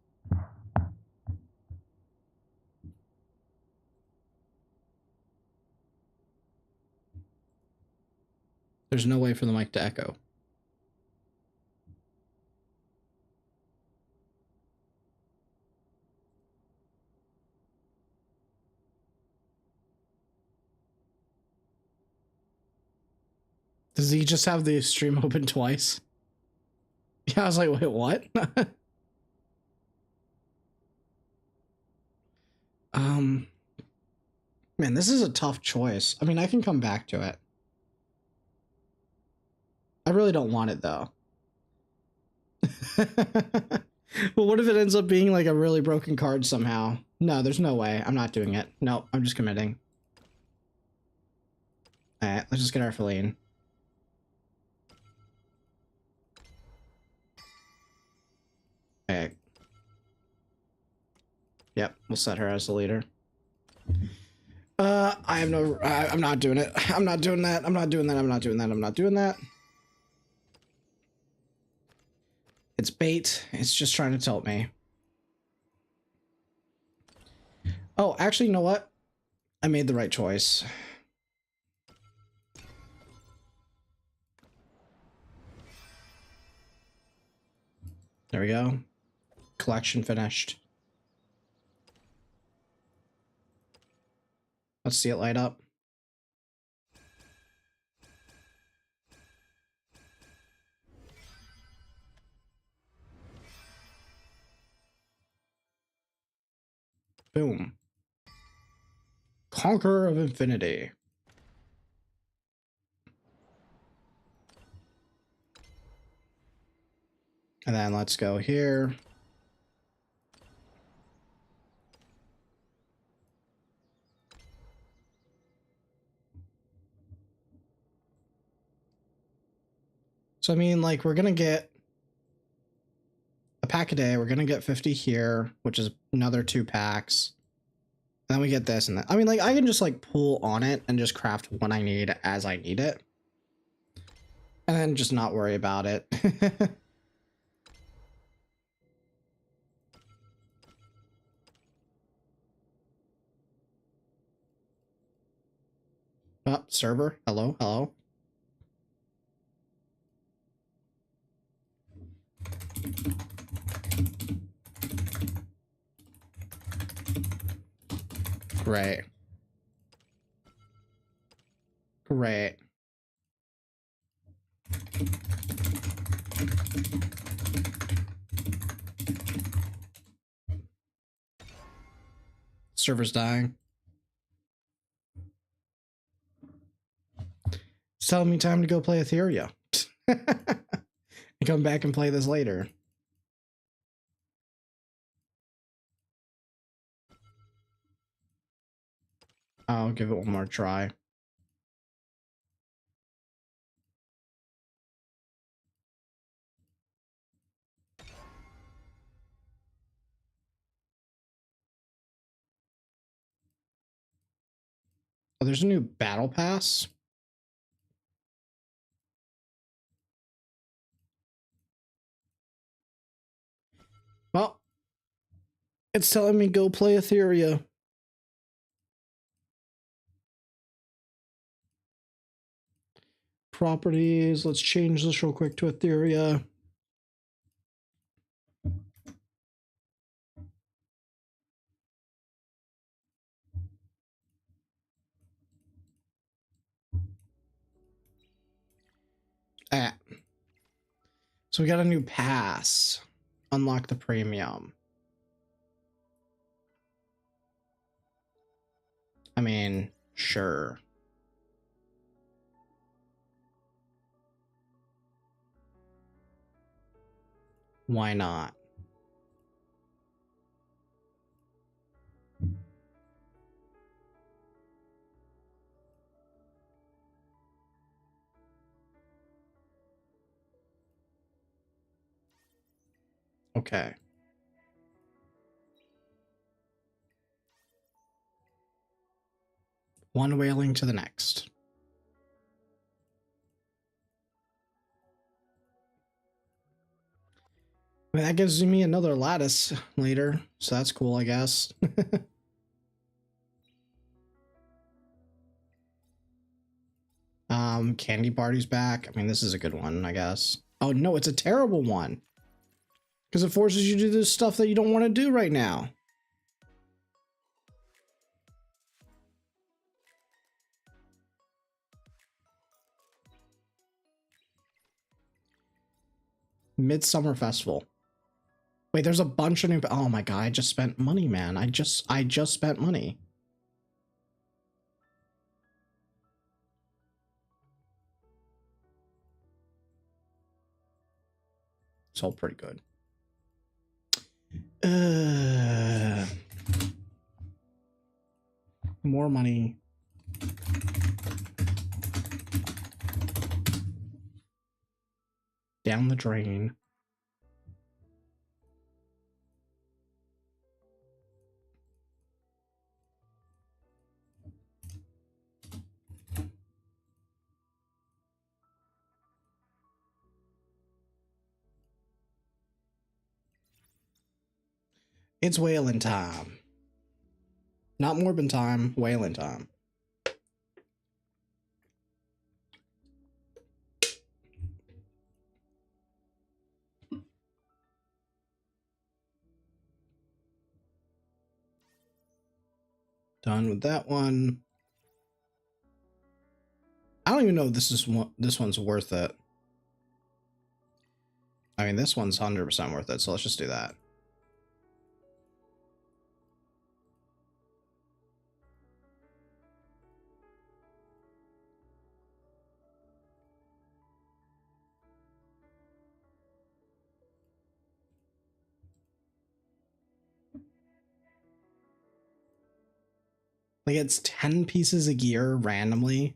There's no way for the mic to echo. Does he just have the stream open twice? Yeah, I was like, wait, what? Man, this is a tough choice. I mean, I can come back to it. I really don't want it though. Well, what if it ends up being like a really broken card somehow? No, there's no way. I'm not doing it. No, I'm just committing. Alright, let's just get our Feline. Alright. Yep, we'll set her as the leader. I have no... I'm not doing it. I'm not doing that. I'm not doing that. I'm not doing that. I'm not doing that. It's bait. It's just trying to tilt me. Oh, actually, you know what? I made the right choice. There we go. Collection finished. Let's see it light up. Boom. Conqueror of Infinity. And then let's go here. So, I mean, like, we're going to get a pack a day. We're going to get 50 here, which is another 2 packs. And then we get this and that. I mean, like, I can just, like, pull on it and just craft when I need as I need it. And then just not worry about it. Oh, server. Hello, hello. Great. Great. Server's dying. It's telling me time to go play Etheria. And come back and play this later. I'll give it one more try. Oh, there's a new battle pass. Well, it's telling me go play Etheria. Properties. Let's change this real quick to Etheria. Ah. So we got a new pass. Unlock the premium. I mean, sure. Why not? Okay. One whaling to the next. I mean, that gives me another lattice later, so that's cool, I guess. Candy Party's back. I mean, this is a good one, I guess. Oh no, it's a terrible one. Because it forces you to do this stuff that you don't want to do right now. Midsummer Festival. Wait, there's a bunch of new. Oh my god, I just spent money, man. I just spent money. It's all pretty good. More money. Down the drain. It's whaling time. Not Morbin time, whaling time. Done with that one. I don't even know if this one's worth it. I mean, this one's 100% worth it, so let's just do that. Like, it's 10 pieces of gear randomly.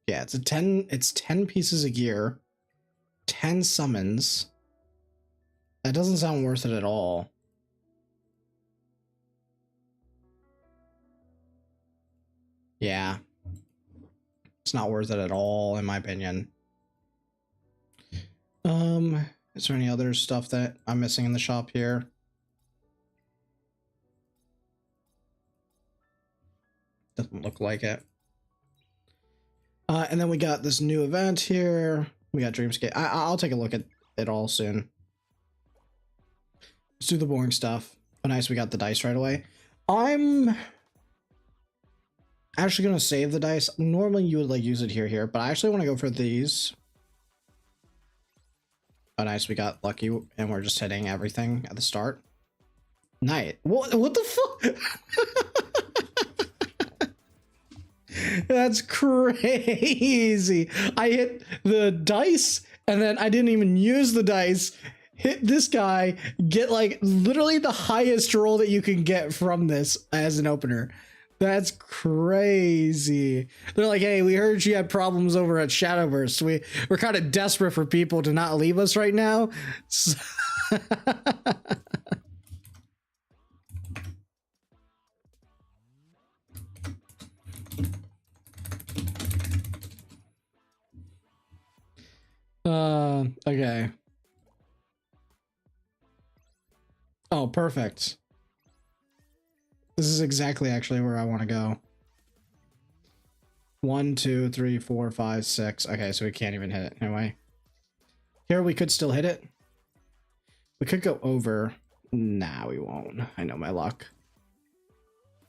Yeah, it's 10 pieces of gear, 10 summons. That doesn't sound worth it at all. Yeah. It's not worth it at all, in my opinion. Is there any other stuff that I'm missing in the shop here? Doesn't look like it. And then we got this new event here. We got Dreamscape. I'll take a look at it all soon. Let's do the boring stuff. Oh, nice, we got the dice right away. I'm actually gonna save the dice. Normally you would like use it here, but I actually want to go for these. Oh, nice, we got lucky, and we're just hitting everything at the start. Nice. What the fuck? That's crazy. I hit the dice, and then I didn't even use the dice. Hit this guy, get like literally the highest roll that you can get from this as an opener. That's crazy. They're like, hey, we heard you had problems over at Shadowverse. We're kind of desperate for people to not leave us right now. So okay. Oh, perfect. This is exactly actually where I want to go. 1, 2, 3, 4, 5, 6. Okay, so we can't even hit it anyway. Here we could still hit it. We could go over. Nah, we won't. I know my luck.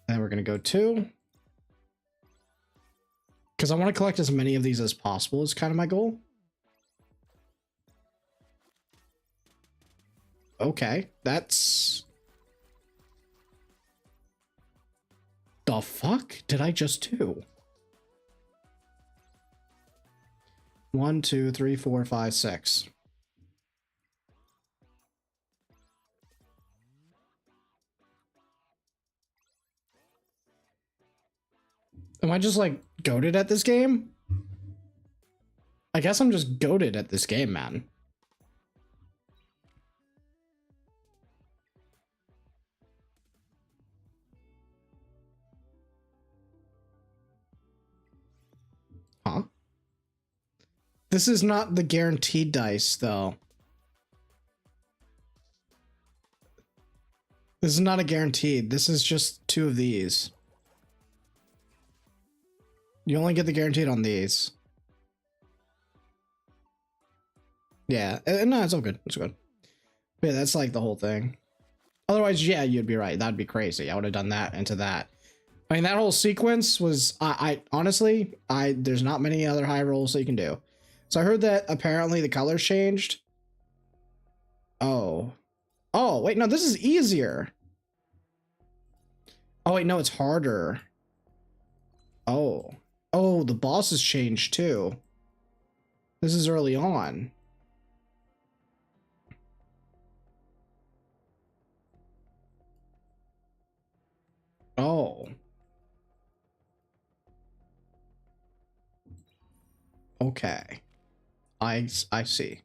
And we're gonna go 2. Because I want to collect as many of these as possible is kind of my goal. Okay, that's... The fuck did I just do? 1, 2, 3, 4, 5, 6. Am I just like goated at this game? I guess I'm just goated at this game, man. Huh? This is not the guaranteed dice, though. This is not a guaranteed. This is just 2 of these. You only get the guaranteed on these. Yeah, no, it's all good. It's good. But yeah, that's like the whole thing. Otherwise, yeah, you'd be right. That'd be crazy. I would have done that into that. I mean, that whole sequence was, I honestly, there's not many other high rolls that you can do. So I heard that apparently the colors changed. Oh. Oh, wait, no, this is easier. Oh, wait, no, it's harder. Oh. Oh, the bosses changed too. This is early on. Oh. Okay. I see.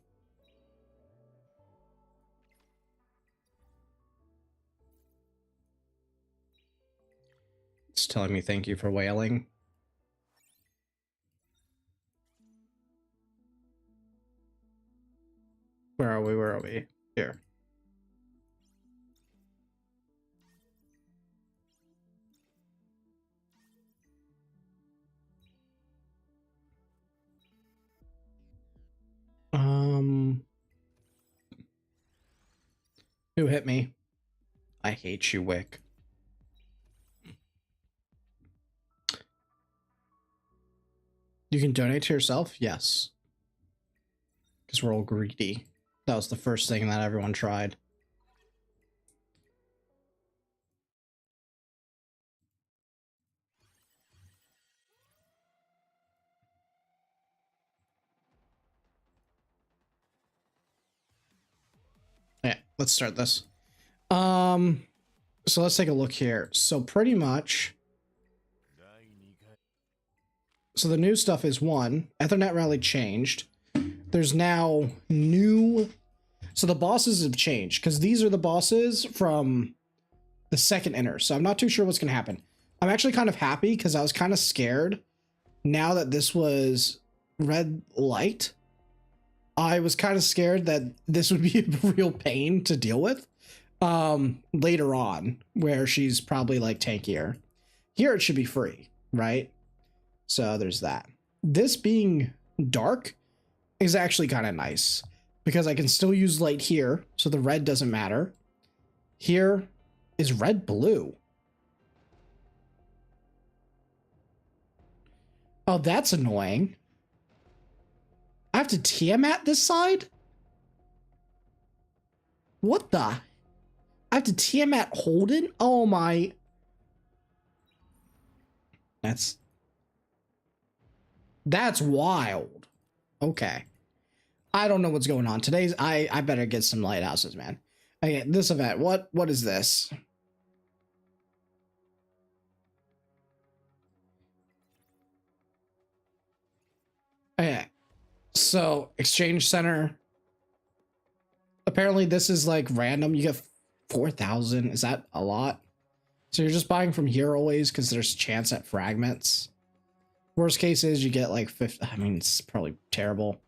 It's telling me thank you for wailing. Where are we? Where are we? Here. Who hit me? I hate you, Wick. You can donate to yourself? Yes. Because we're all greedy. That was the first thing that everyone tried. Yeah, let's start this. So let's take a look here. So pretty much, so the new stuff is 1, Ethernet Rally changed. There's now new, so the bosses have changed because these are the bosses from the second inner. So I'm not too sure what's gonna happen. I'm actually kind of happy because I was kind of scared now that this was red light. I was kind of scared that this would be a real pain to deal with later on, where she's probably like tankier. Here it should be free, right? So there's that. This being dark is actually kind of nice because I can still use light here, so the red doesn't matter. Here is red blue. Oh, that's annoying. I have to Tiamat this side? What the? I have to Tiamat Holden? Oh my. That's wild. Okay. I don't know what's going on. Today's I better get some lighthouses, man. Okay, this event. What is this? Okay. So, Exchange Center. Apparently this is like random. You get 4,000. Is that a lot? So you're just buying from here always because there's chance at fragments. Worst case is you get like 50. I mean, it's probably terrible.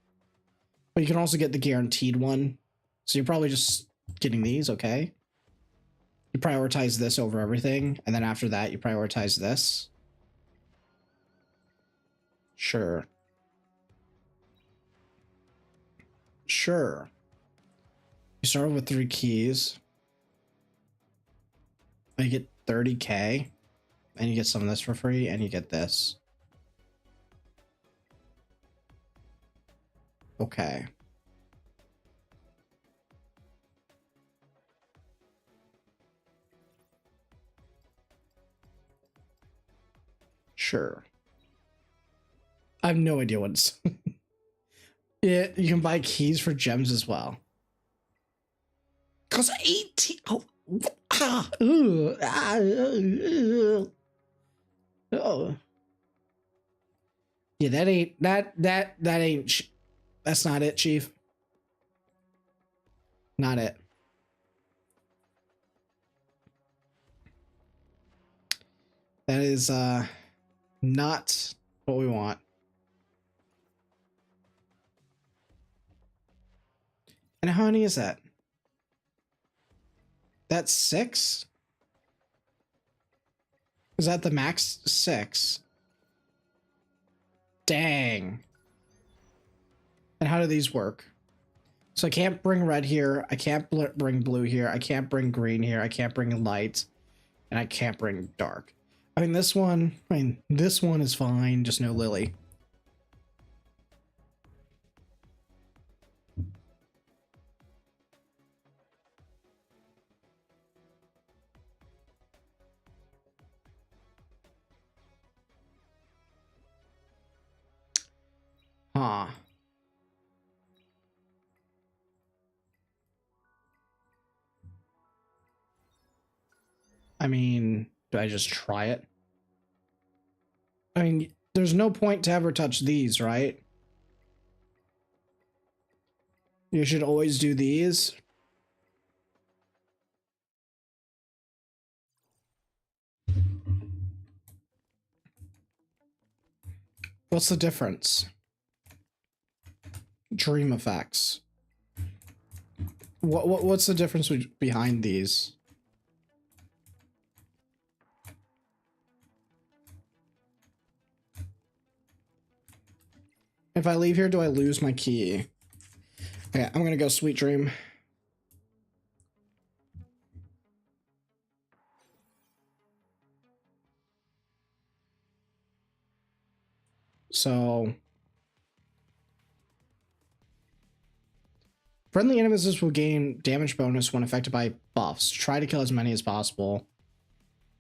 But you can also get the guaranteed one. So you're probably just getting these, okay? You prioritize this over everything. And then after that, you prioritize this. Sure. Sure. You start with 3 keys. You get 30k. And you get some of this for free. And you get this. Okay. Sure. I have no idea what it's. Yeah, you can buy keys for gems as well. Cost 18. Oh. Oh. Yeah, that ain't that ain't. That's not it, Chief. Not it. That is not what we want. And how many is that? That's 6? Is that the max? 6. Dang. And how do these work? So I can't bring red here. I can't bring blue here. I can't bring green here. I can't bring light. And I can't bring dark. I mean, this one is fine. Just no Lily. Huh. I mean, do I just try it? I mean, there's no point to ever touch these, right? You should always do these. What's the difference? Dream effects. What's the difference behind these? If I leave here, do I lose my key? Okay, I'm gonna go Sweet Dream. So friendly enemies will gain damage bonus when affected by buffs. Try to kill as many as possible.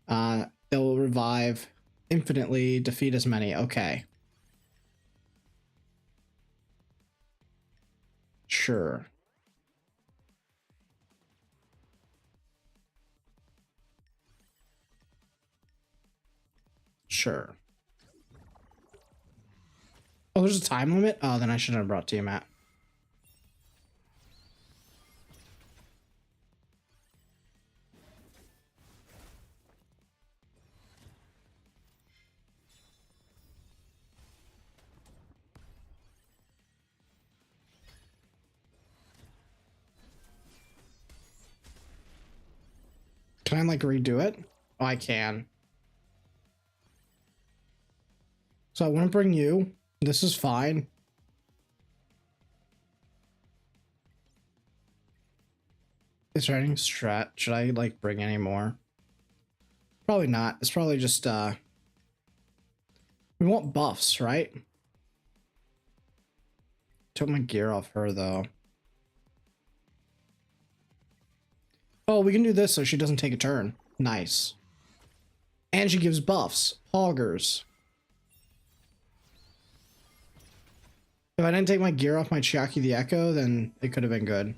They'll revive infinitely, defeat as many. Okay. Sure. Sure. Oh, there's a time limit? Oh, then I shouldn't have brought Tiamat. Can I, like, redo it? Oh, I can. So I want to bring you. This is fine. Is there any strat? Should I, like, bring any more? Probably not. It's probably just, we want buffs, right? Took my gear off her, though. Oh, we can do this so she doesn't take a turn. Nice. And she gives buffs. Hoggers. If I didn't take my gear off my Chiaki the Echo, then it could have been good.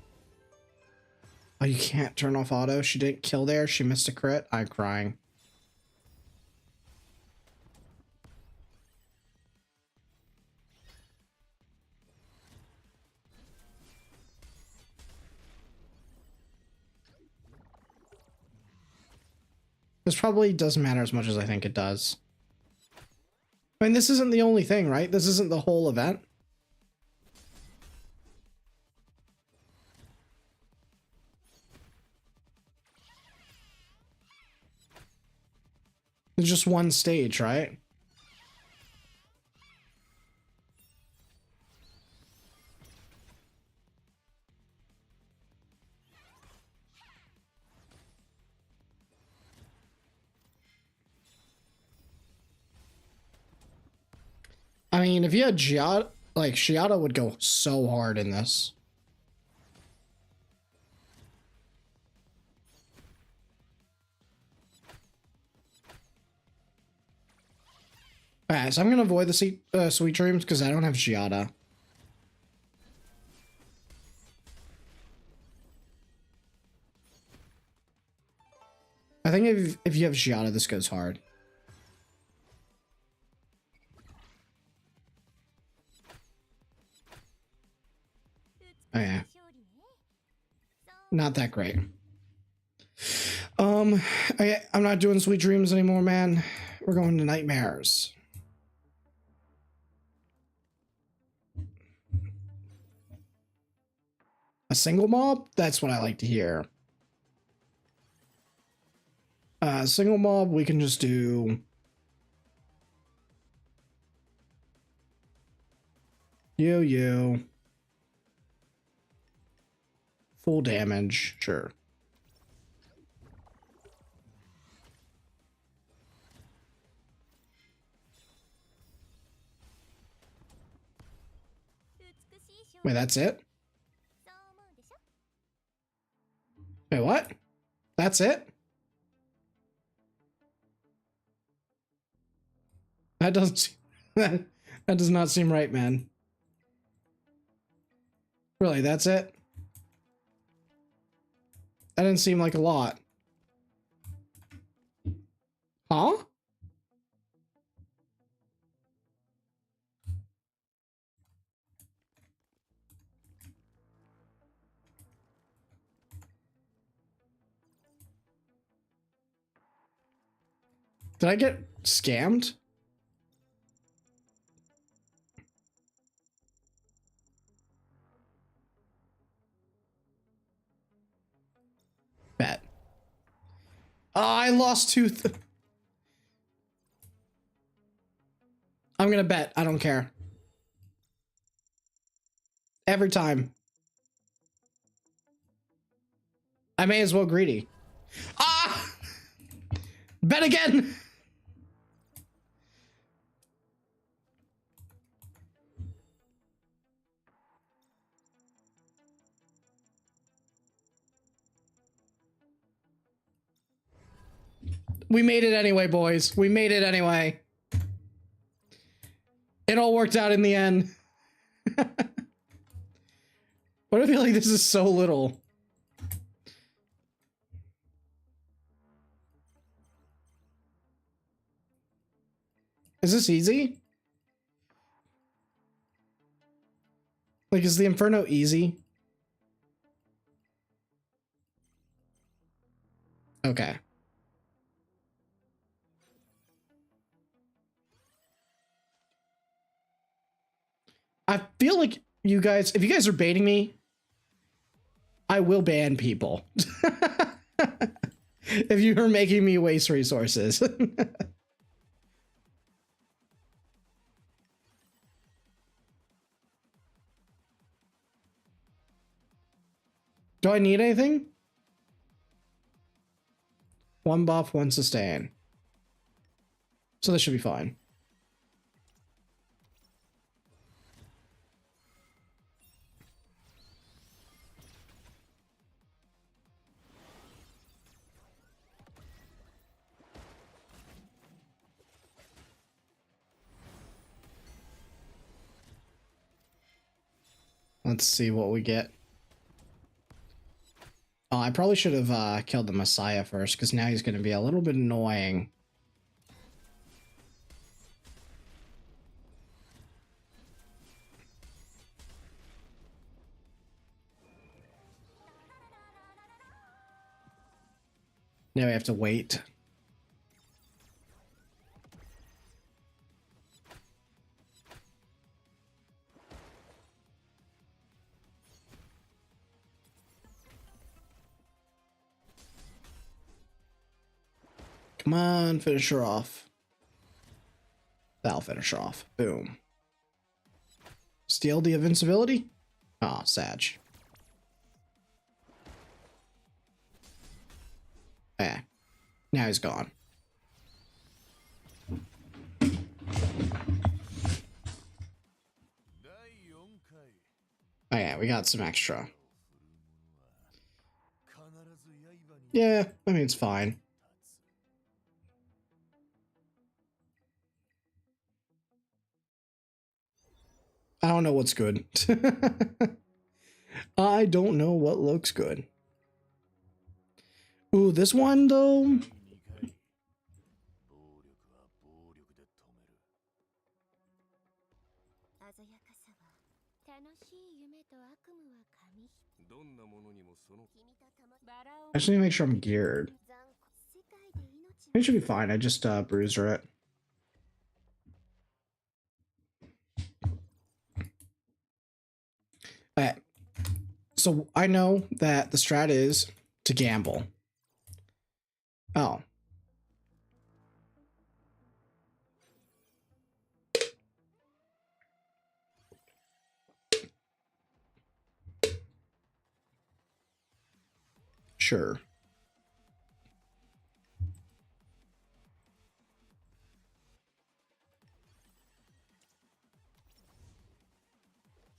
Oh, you can't turn off auto? She didn't kill there? She missed a crit? I'm crying. This probably doesn't matter as much as I think it does. I mean, this isn't the only thing, right? This isn't the whole event. It's just one stage, right? I mean, if you had Like, Shiata would go so hard in this. Alright, so I'm gonna avoid the sweet dreams because I don't have Shiata. I think if you have Shiata, this goes hard. Oh yeah. Not that great. I'm not doing sweet dreams anymore, man. We're going to nightmares. A single mob? That's what I like to hear. Single mob, we can just do... You. Full damage, sure. Wait, that's it? Wait, what? That's it? That doesn't seem, that does not seem right, man. Really, that's it? That didn't seem like a lot. Huh? Did I get scammed? Bet. Oh, I lost tooth. I'm gonna bet. I don't care. Every time. I may as well greedy. Ah! Bet again! We made it anyway, boys. We made it anyway. It all worked out in the end. But I feel like this is so little. Is this easy? Like, is the Inferno easy? Okay. I feel like you guys, if you guys are baiting me, I will ban people. If you are making me waste resources. Do I need anything? One buff, one sustain. So this should be fine. Let's see what we get. Oh, I probably should have killed the Messiah first, because now he's going to be a little bit annoying. Now we have to wait. Come on, finish her off. That'll finish her off. Boom. Steal the invincibility? Aw, oh, Sag. Eh. Now he's gone. Oh yeah, we got some extra. Yeah, I mean, it's fine. I don't know what's good. I don't know what looks good. Ooh, this one though. I just need to make sure I'm geared. It should be fine. I just bruiser it. Okay. So I know that the strat is to gamble. Oh. Sure.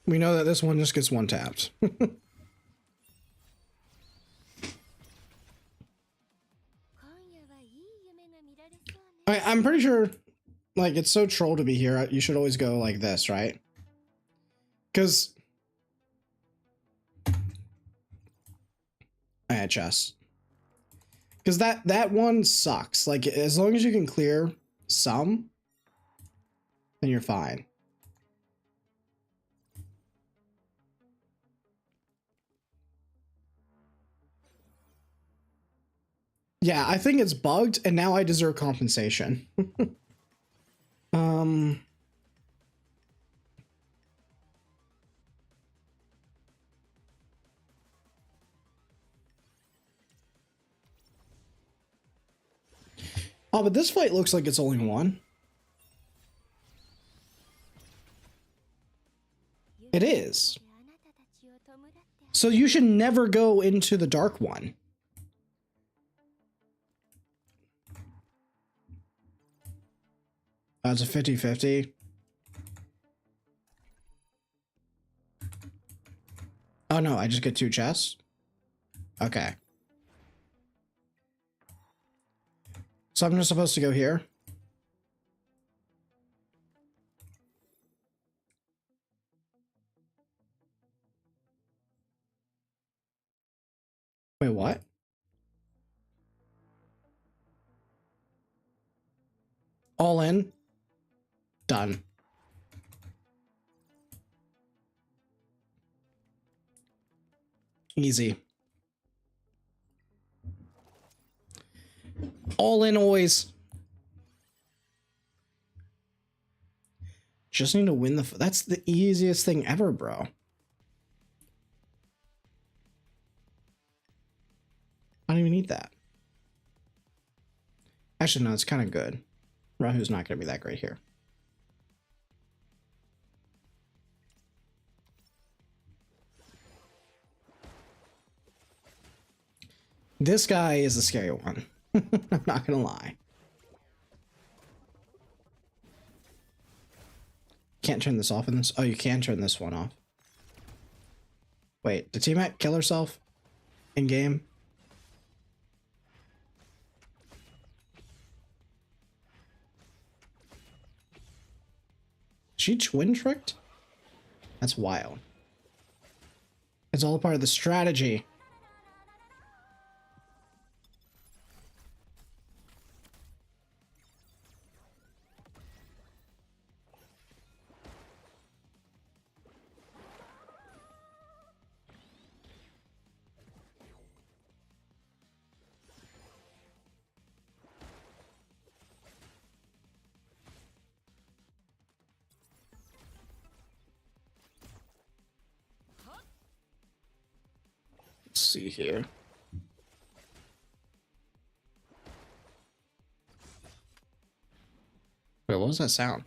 We know that this one just gets one tapped. I'm pretty sure, like, it's so troll to be here. You should always go like this, right? Because I had chest. Because that one sucks. Like, as long as you can clear some, then you're fine. Yeah, I think it's bugged, and now I deserve compensation. Oh, but this fight looks like it's only one. It is. So you should never go into the dark one. It's a 50-50. Oh no, I just get 2 chests? Okay. So I'm just supposed to go here? Wait, what? All in? Done. Easy. All in always. Just need to win the... That's the easiest thing ever, bro. I don't even need that. Actually, no, it's kind of good. Rahu's not going to be that great here. This guy is the scary one. I'm not going to lie. Can't turn this off in this. Oh, you can turn this one off. Wait, did T-Mac kill herself in game? She twin tricked? That's wild. It's all part of the strategy. Let's see here. Wait, what was that sound?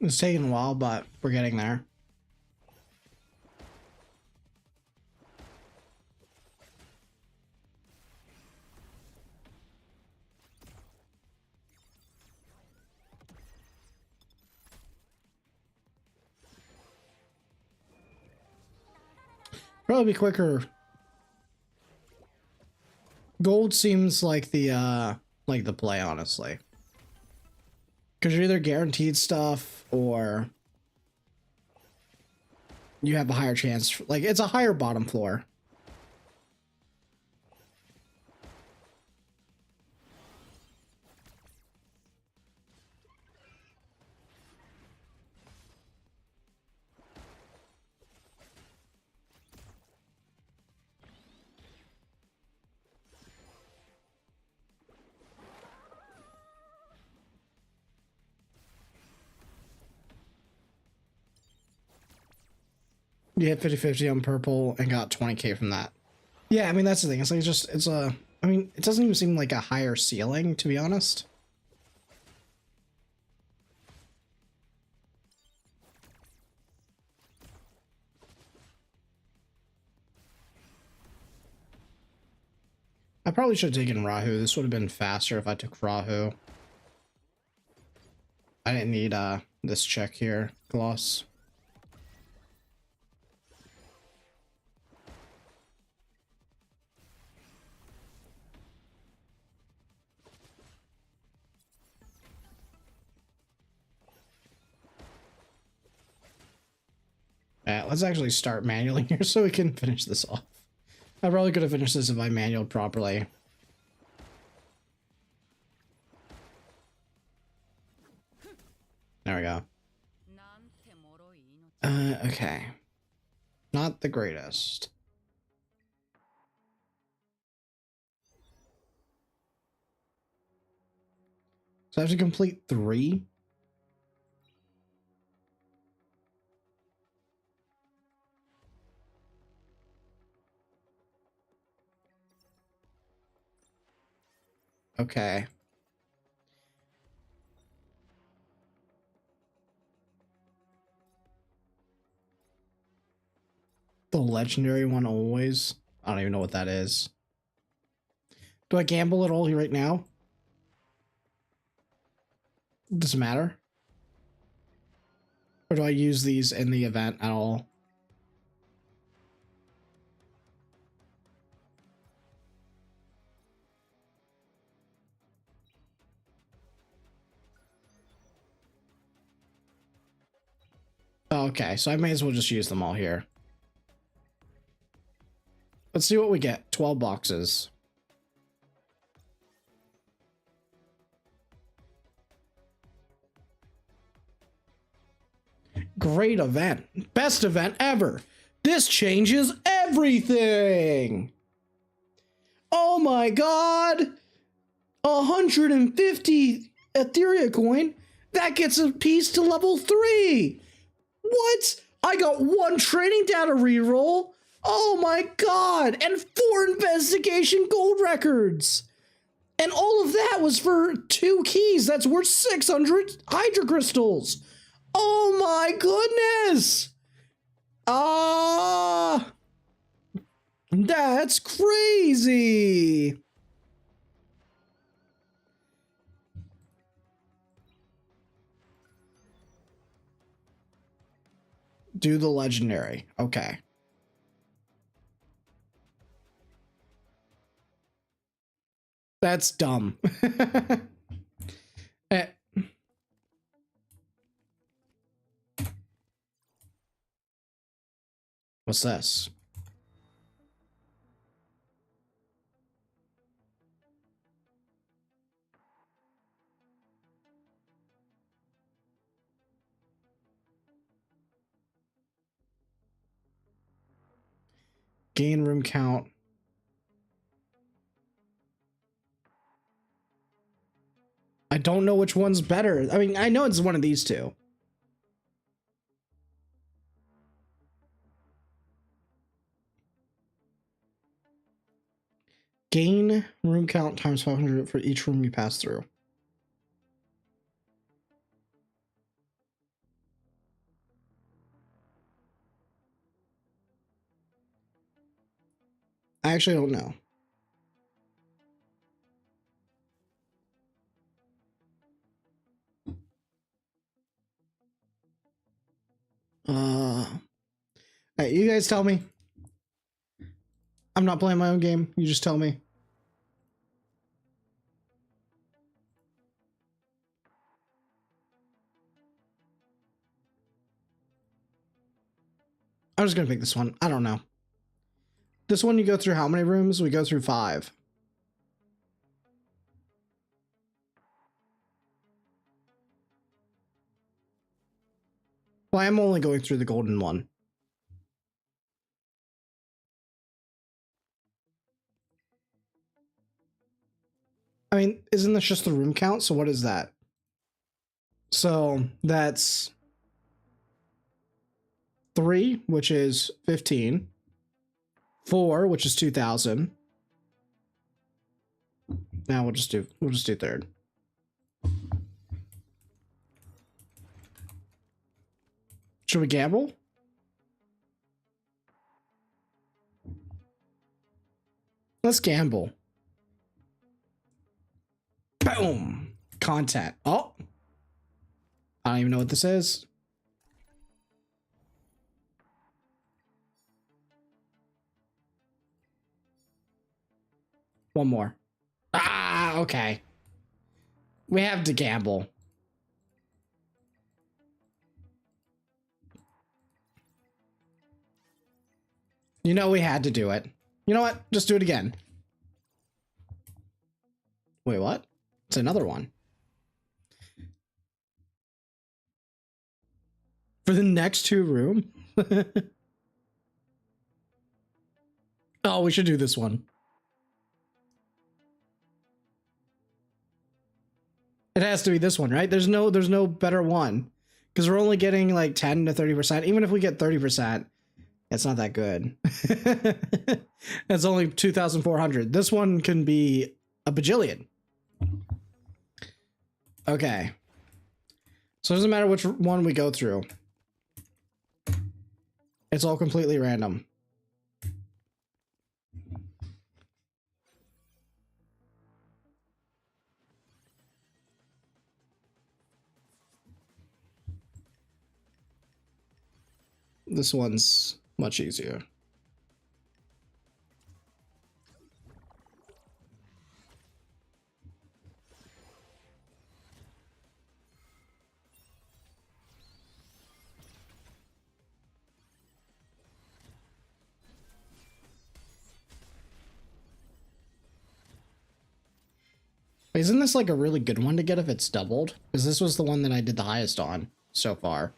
It's taking a while, but we're getting there. Probably be quicker. Gold seems like the play, honestly. Because you're either guaranteed stuff or you have a higher chance. Like, it's a higher bottom floor. You hit 50-50 on purple and got 20k from that. Yeah, I mean, that's the thing. It's like, I mean, it doesn't even seem like a higher ceiling, to be honest. I probably should have taken Rahu. This would have been faster if I took Rahu. I didn't need this check here, Gloss. Let's actually start manually here so we can finish this off. I probably could have finished this if I manualed properly. There we go. Okay. Not the greatest. So I have to complete 3? Okay. The legendary one always? I don't even know what that is. Do I gamble at all here right now? Does it matter? Or do I use these in the event at all? Okay, so I may as well just use them all here. Let's see what we get. 12 boxes. Great event. Best event ever. This changes everything. Oh my god. 150 Etheria coin. That gets a piece to level 3. What? I got 1 training data reroll. Oh my god. And 4 investigation gold records. And all of that was for 2 keys. That's worth 600 Hydra crystals. Oh my goodness! Ah, that's crazy! Do the legendary. Okay. That's dumb. Eh. What's this? Gain room count. I don't know which one's better. I mean, I know it's one of these two. Gain room count times 500 for each room you pass through. actually don't know. Hey, you guys tell me. I'm not playing my own game. You just tell me. I'm just gonna pick this one. I don't know. This one, you go through how many rooms? We go through 5. Well, I'm only going through the golden one. I mean, isn't this just the room count? So what is that? So that's 3, which is 15. 4, which is 2,000. Now we'll just do third. Should we gamble? Let's gamble. Boom! Content. Oh! I don't even know what this is. One more. Ah, okay. We have to gamble. You know we had to do it. You know what? Just do it again. Wait, what? It's another one. For the next 2 room? Oh, we should do this one. It has to be this one, right? There's no better one. Because we're only getting like 10 to 30%. Even if we get 30%, it's not that good. It's only 2,400. This one can be a bajillion. Okay. So it doesn't matter which one we go through. It's all completely random. This one's much easier. Isn't this like a really good one to get if it's doubled? Because this was the one that I did the highest on so far.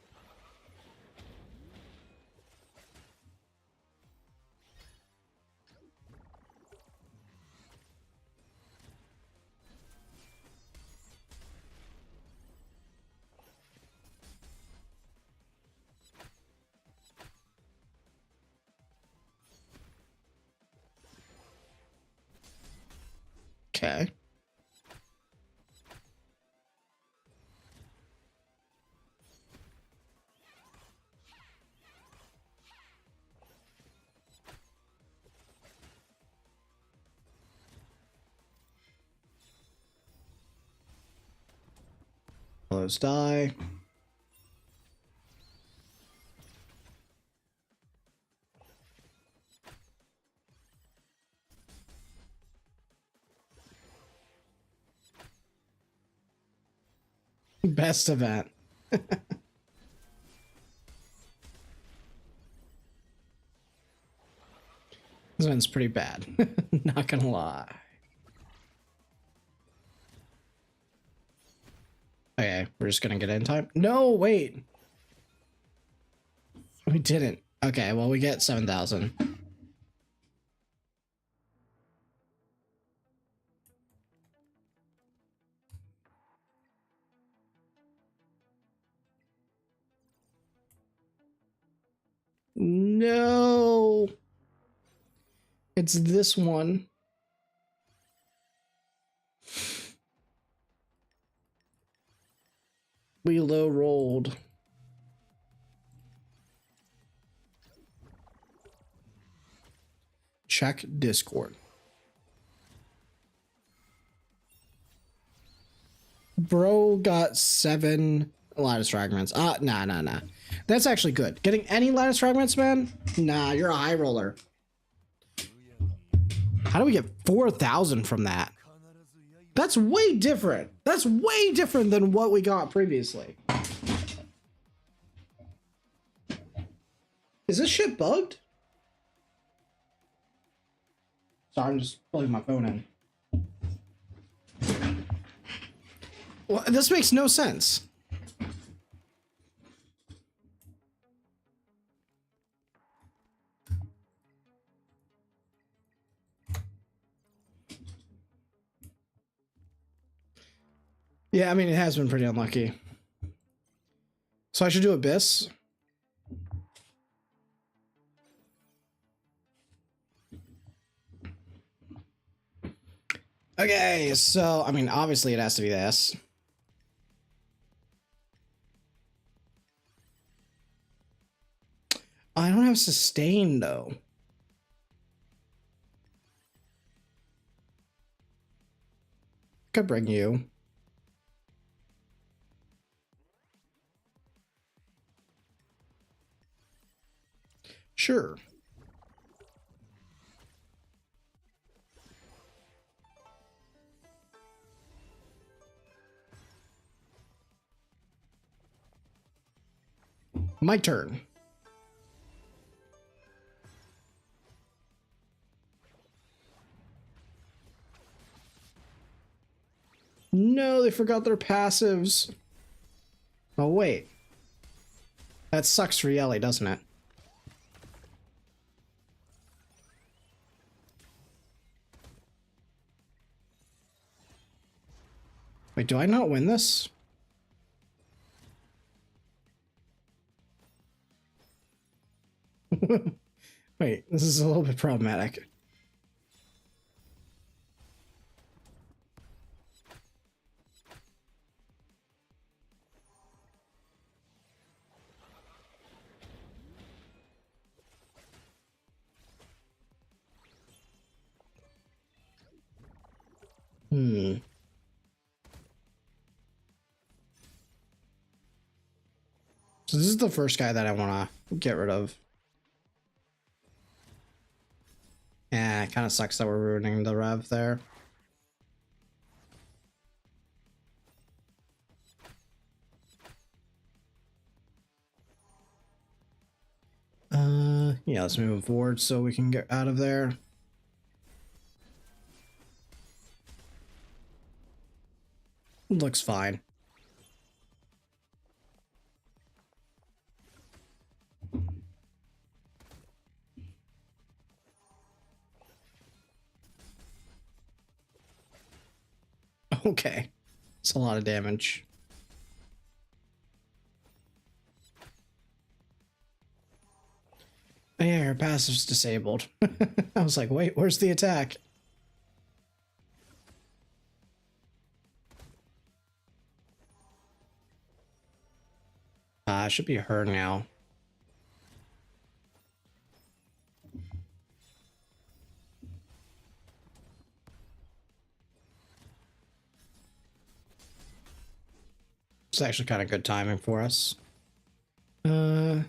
Okay. Close die. Best event. This one's pretty bad. Not gonna lie. Okay, we're just gonna get in time. No, wait. We didn't. Okay, well, we get 7,000. No. It's this one. We low rolled. check Discord. Bro got 7 lattice fragments. Nah. That's actually good. Getting any lattice fragments, man? Nah, you're a high roller. How do we get 4,000 from that? That's way different. That's way different than what we got previously. Is this shit bugged? Sorry, I'm just plugging my phone in. Well, this makes no sense. Yeah, I mean, it has been pretty unlucky. So I should do Abyss. Okay, so, I mean, obviously it has to be this. I don't have sustain, though. Could bring you. Sure. My turn. No, they forgot their passives. Oh, wait. That sucks for Yelly, doesn't it? Wait, do I not win this? Wait, this is a little bit problematic. So this is the first guy that I want to get rid of. Yeah, it kind of sucks that we're ruining the rev there. Yeah, let's move forward so we can get out of there. Looks fine. Okay. It's a lot of damage. Oh, yeah, her passive's disabled. I was like, wait, where's the attack? It should be her now. It's actually kind of good timing for us. Ooh,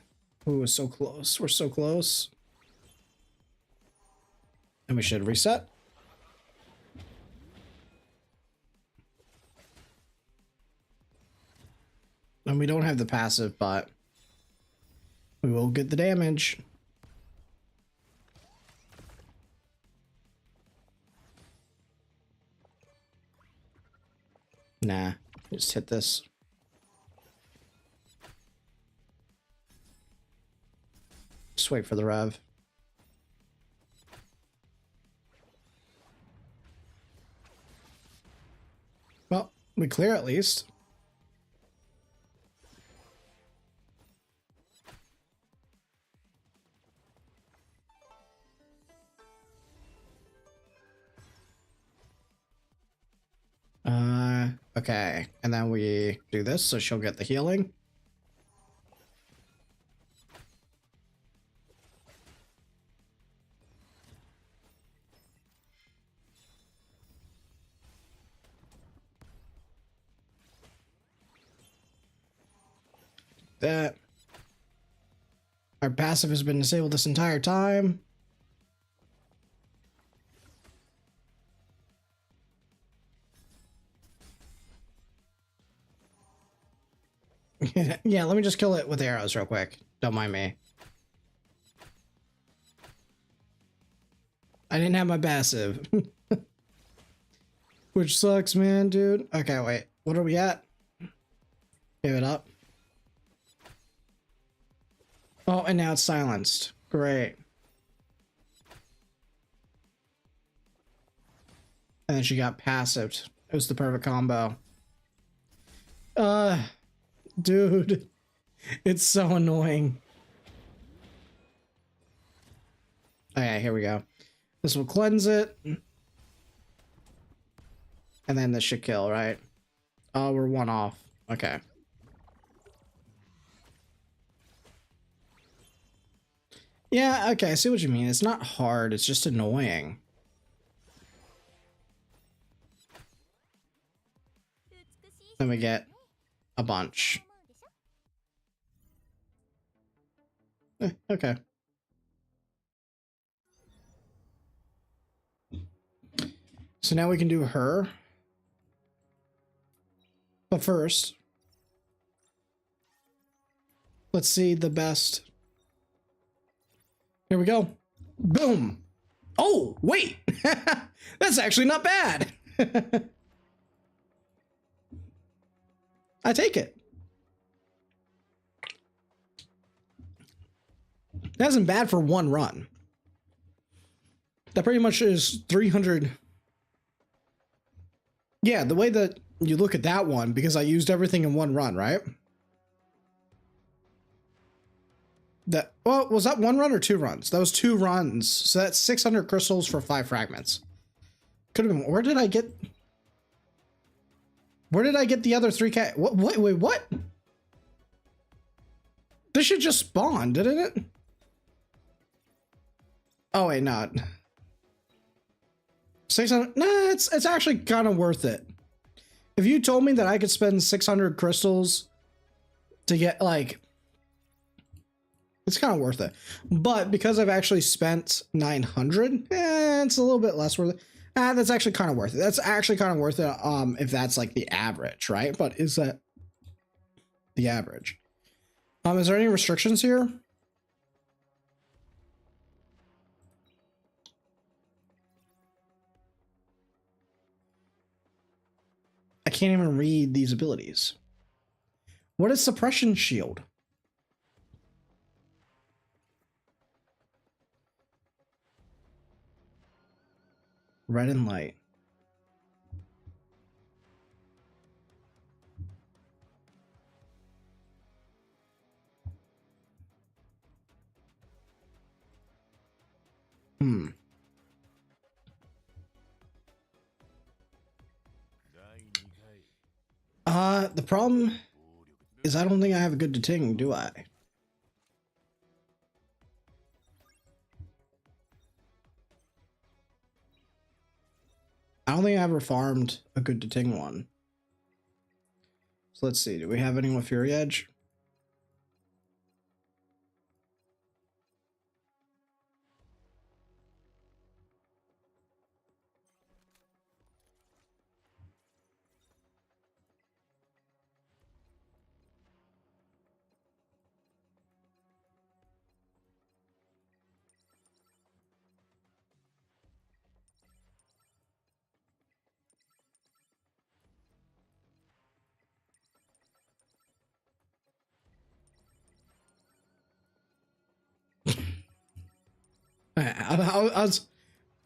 so close. We're so close. And we should reset. And we don't have the passive, but we will get the damage. Nah, just hit this. Just wait for the rev. Well, we clear at least. Okay, and then we do this, so she'll get the healing. that. Our passive has been disabled this entire time. Yeah, let me just kill it with arrows real quick. Don't mind me. I didn't have my passive. Which sucks, man, dude. Okay, wait. What are we at? Give it up. Oh, and now it's silenced. Great. And then she got passived. It was the perfect combo. Dude. It's so annoying. Okay, here we go. This will cleanse it. And then this should kill, right? Oh, we're one off. Okay. Yeah, okay, I see what you mean. It's not hard, it's just annoying. Then we get a bunch. Okay. So now we can do her. But first, let's see the best. Here we go. Boom. Oh, wait. That's actually not bad. I take it. That isn't bad for one run. That pretty much is 300. Yeah, the way that you look at that one, because I used everything in one run, right? That, well, was that one run or 2 runs? That was 2 runs. So that's 600 crystals for 5 fragments. Could have been, where did I get the other 3K? What, wait, what? This should just spawn, didn't it? Oh, wait, not. 600, nah, it's actually kind of worth it. If you told me that I could spend 600 crystals to get, like, it's kind of worth it. But because I've actually spent 900, it's a little bit less worth it. That's actually kind of worth it. That's actually kind of worth it if that's like the average, right? But is that the average? Is there any restrictions here? I can't even read these abilities. What is suppression shield? Red and light. The problem is I don't think I have a good deting, do I? I don't think I ever farmed a good deting one. So let's see, do we have anyone with Fury Edge?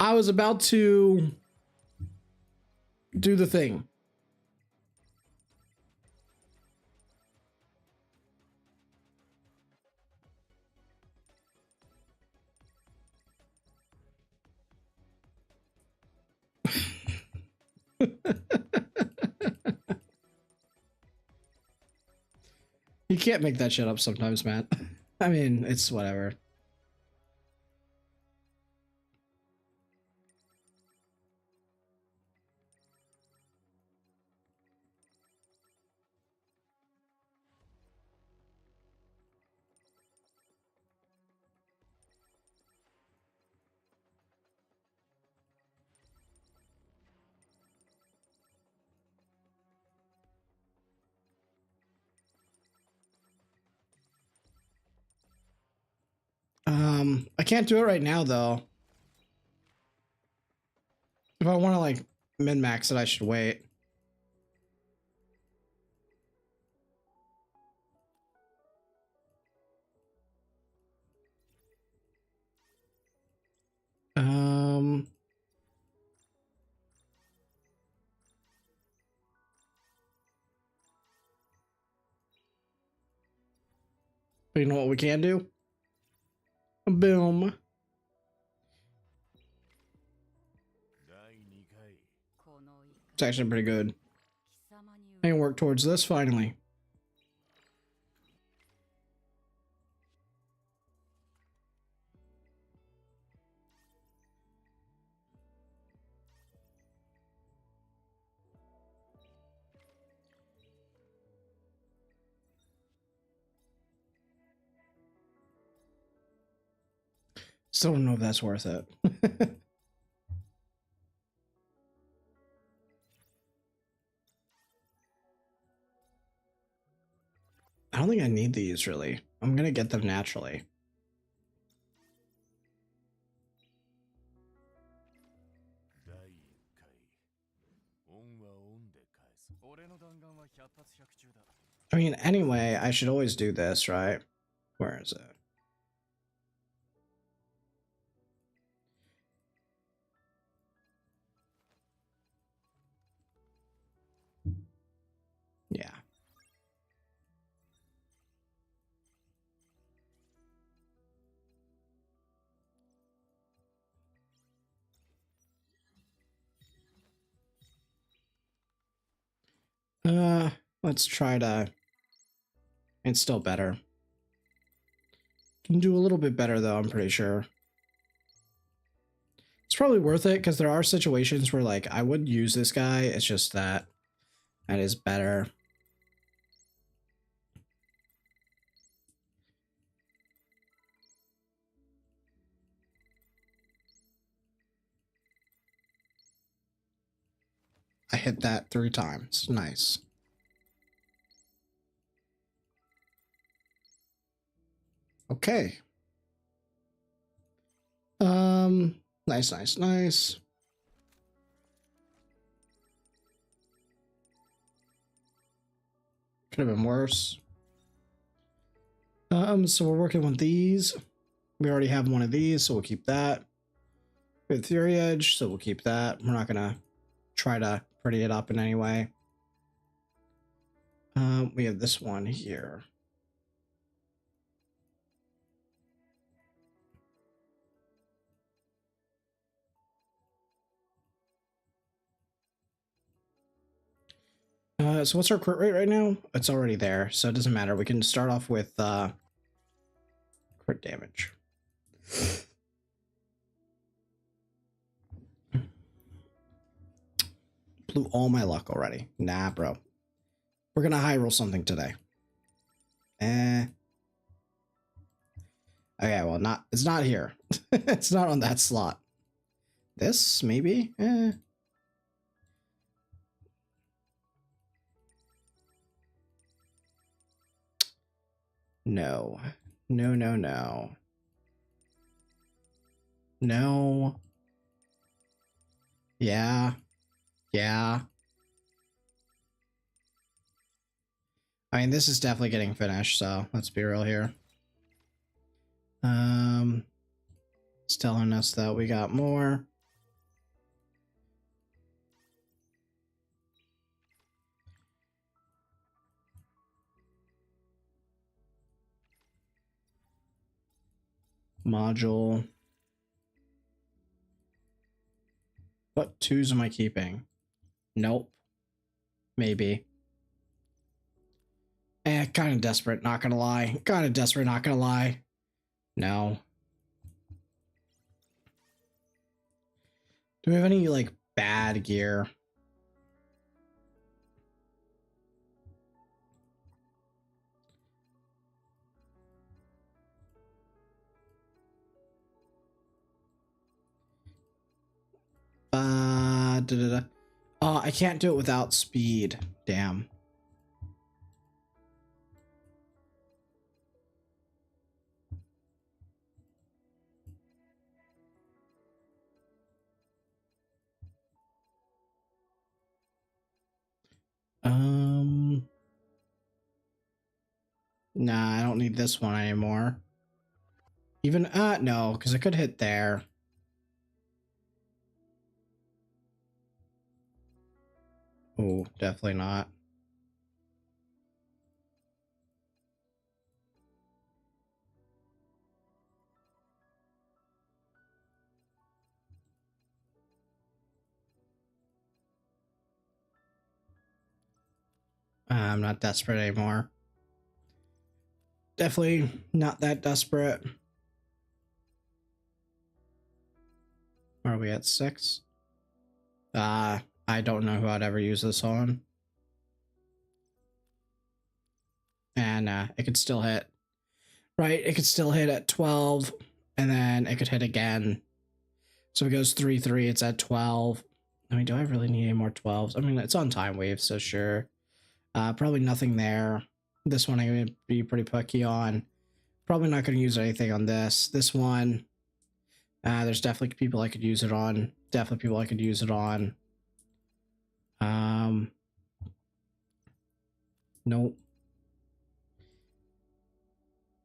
I was about to do the thing. You can't make that shit up sometimes, Matt. I mean, it's whatever. I can't do it right now though. If I want to like min-max it, I should wait. But you know what we can do? Boom. It's actually pretty good. I can work towards this finally. Still don't know if that's worth it. I don't think I need these really. I'm gonna get them naturally. I mean, anyway, I should always do this, right? Where is it? Yeah. Let's try to... It's still better. Can do a little bit better though, I'm pretty sure. It's probably worth it because there are situations where like I would use this guy. It's just that is better. I hit that 3 times. Nice. Okay. Nice, nice, nice. Could have been worse. So we're working with these. We already have one of these, so we'll keep that. We have Etheria edge, so we'll keep that. We're not gonna try to pretty it up in any way. We have this one here. So what's our crit rate right now? It's already there, so it doesn't matter. We can start off with crit damage. Blew all my luck already. Nah, bro. We're gonna high roll something today. Okay, well, it's not here. It's not on that slot. This, maybe? No. No, no, no. No. Yeah. Yeah. I mean, this is definitely getting finished, so let's be real here. It's telling us that we got more. Module. What 2s am I keeping? Nope. Maybe. Kind of desperate, not gonna lie. Kind of desperate, not gonna lie. No. Do we have any, like, bad gear? Oh, I can't do it without speed. Damn. Nah, I don't need this one anymore. Even, no, because I could hit there. Oh, definitely not. I'm not desperate anymore. Definitely not that desperate. Are we at 6? I don't know who I'd ever use this on. And it could still hit. Right, it could still hit at 12, and then it could hit again. So it goes 3-3, it's at 12. I mean, do I really need any more 12s? I mean, it's on time wave, so sure. Probably nothing there. This one I'm going to be pretty picky on. Probably not going to use anything on this. This one, there's definitely people I could use it on. Definitely people I could use it on. Nope.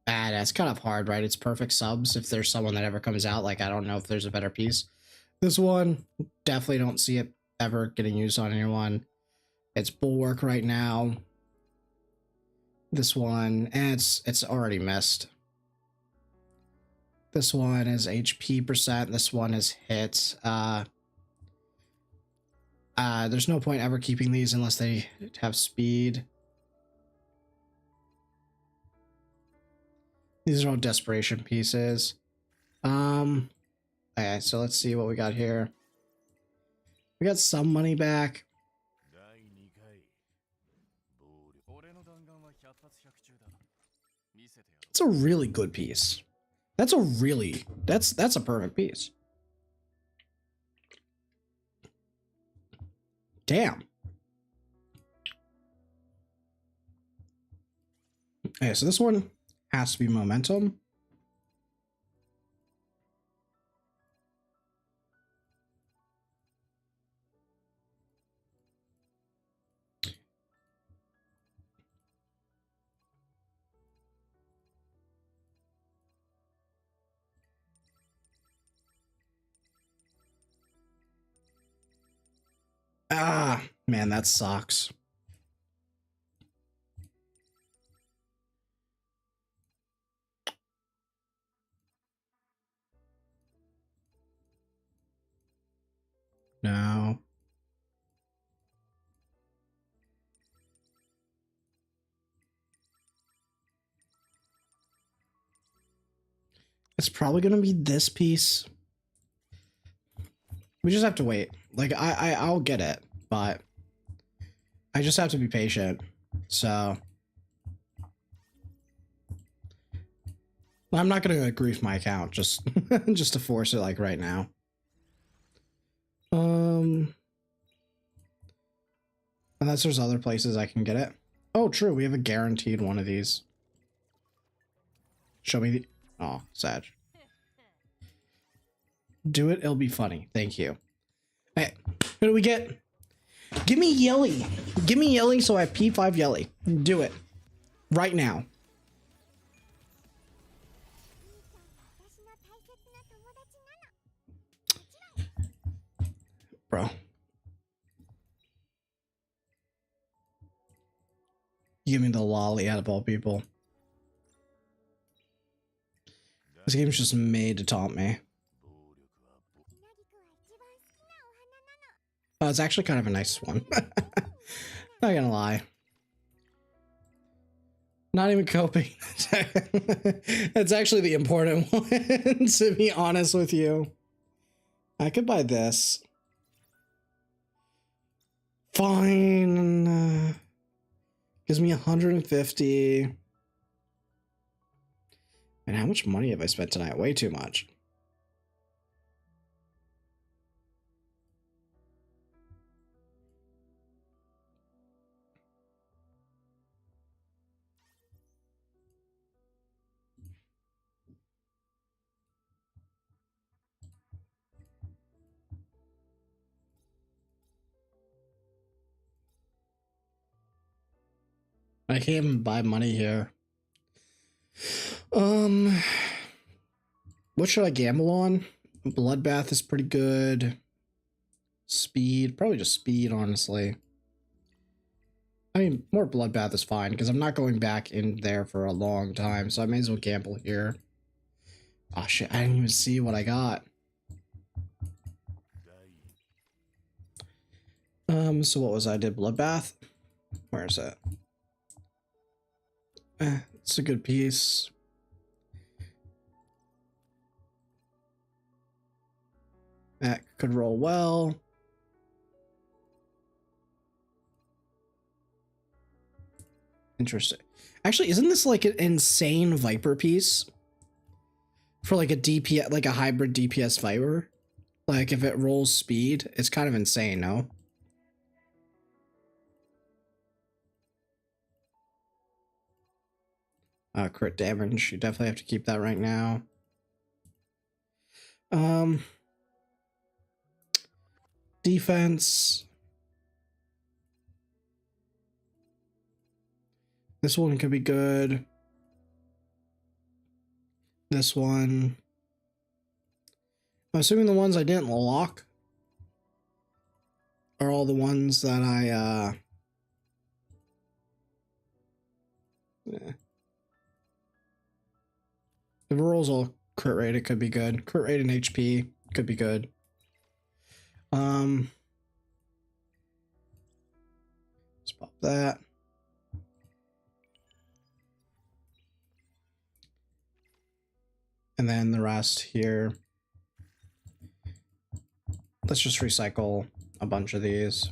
That's kind of hard, right? It's perfect subs if there's someone that ever comes out. Like, I don't know if there's a better piece. This one, definitely don't see it ever getting used on anyone. It's bulwark right now. This one, and it's already missed. This one is HP percent. This one is hit. There's no point ever keeping these unless they have speed. These are all desperation pieces. Okay, so let's see what we got here. We got some money back. It's a really good piece. That's a perfect piece. Damn. Okay, so this one has to be momentum. Ah, man, that sucks. No. It's probably gonna be this piece. We just have to wait. Like, I'll get it, but I just have to be patient. So I'm not gonna grief my account just just to force it like right now. Unless there's other places I can get it. Oh, true. We have a guaranteed one of these. Show me the... Oh, Sag. Do it. It'll be funny. Thank you. Hey, what do we get? Give me Yelly. Give me Yelly so I have P5 Yelly. Do it. Right now. Bro. Give me the lolly out of all people. This game's just made to taunt me. Oh, it's actually kind of a nice one. Not gonna lie. Not even coping. That's actually the important one, to be honest with you. I could buy this. Fine. Gives me 150. And how much money have I spent tonight? Way too much. I can't even buy money here. What should I gamble on? Bloodbath is pretty good. Speed, probably just speed, honestly. I mean, more Bloodbath is fine, because I'm not going back in there for a long time, so I may as well gamble here. Oh shit, I didn't even see what I got. So what was I did? Bloodbath? Where is it? It's a good piece. That could roll well. Interesting. Actually, isn't this like an insane Viper piece? For like a DPS, like a hybrid DPS Viper? Like if it rolls speed, it's kind of insane, no? Crit damage, you definitely have to keep that right now. Defense. This one could be good. This one. I'm assuming the ones I didn't lock are all the ones that I, yeah. If it rolls all crit rate, it could be good. Crit rate and HP could be good. Let's pop that. And then the rest here. Let's just recycle a bunch of these.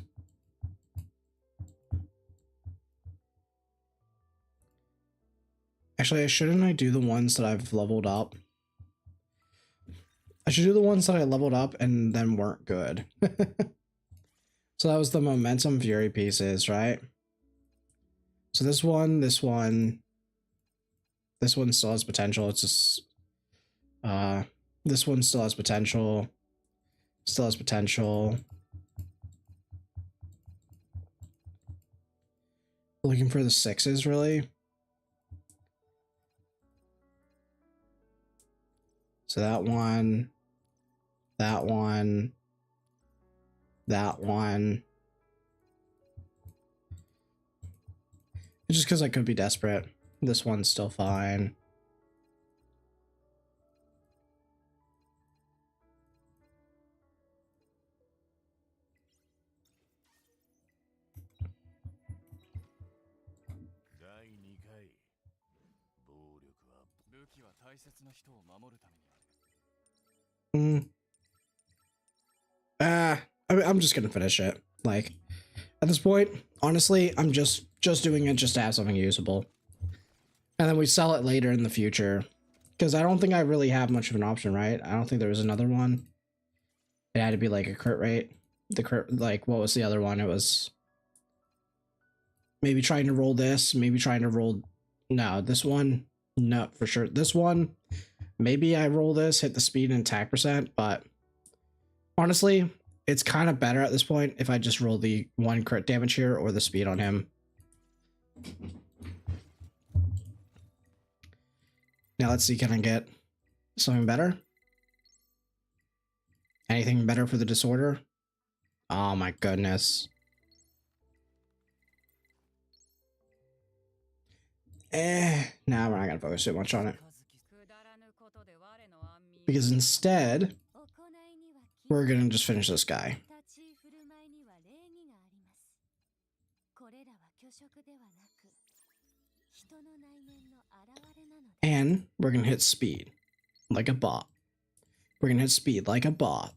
Actually, shouldn't I do the ones that I've leveled up? I should do the ones that I leveled up and then weren't good. So that was the Momentum Fury pieces, right? So this one still has potential. It's just, this one still has potential. Still has potential. Looking for the sixes, really. So that one, that one, that one. It's just because I could be desperate. This one's still fine. I'm just gonna finish it. Like, at this point, honestly, I'm just doing it just to have something usable. And then we sell it later in the future. Because I don't think I really have much of an option, right? I don't think there was another one. It had to be like a crit rate. The crit, like, what was the other one? It was maybe trying to roll this, maybe trying to roll... No, this one, no, for sure. This one, maybe I roll this, hit the speed and attack percent, but honestly, it's kind of better at this point if I just roll the one crit damage here or the speed on him. Now let's see, can I get something better? Anything better for the disorder? Oh my goodness. Nah, we're not gonna focus too much on it. Because instead, we're gonna just finish this guy. And we're gonna hit speed like a bot. We're gonna hit speed like a bot.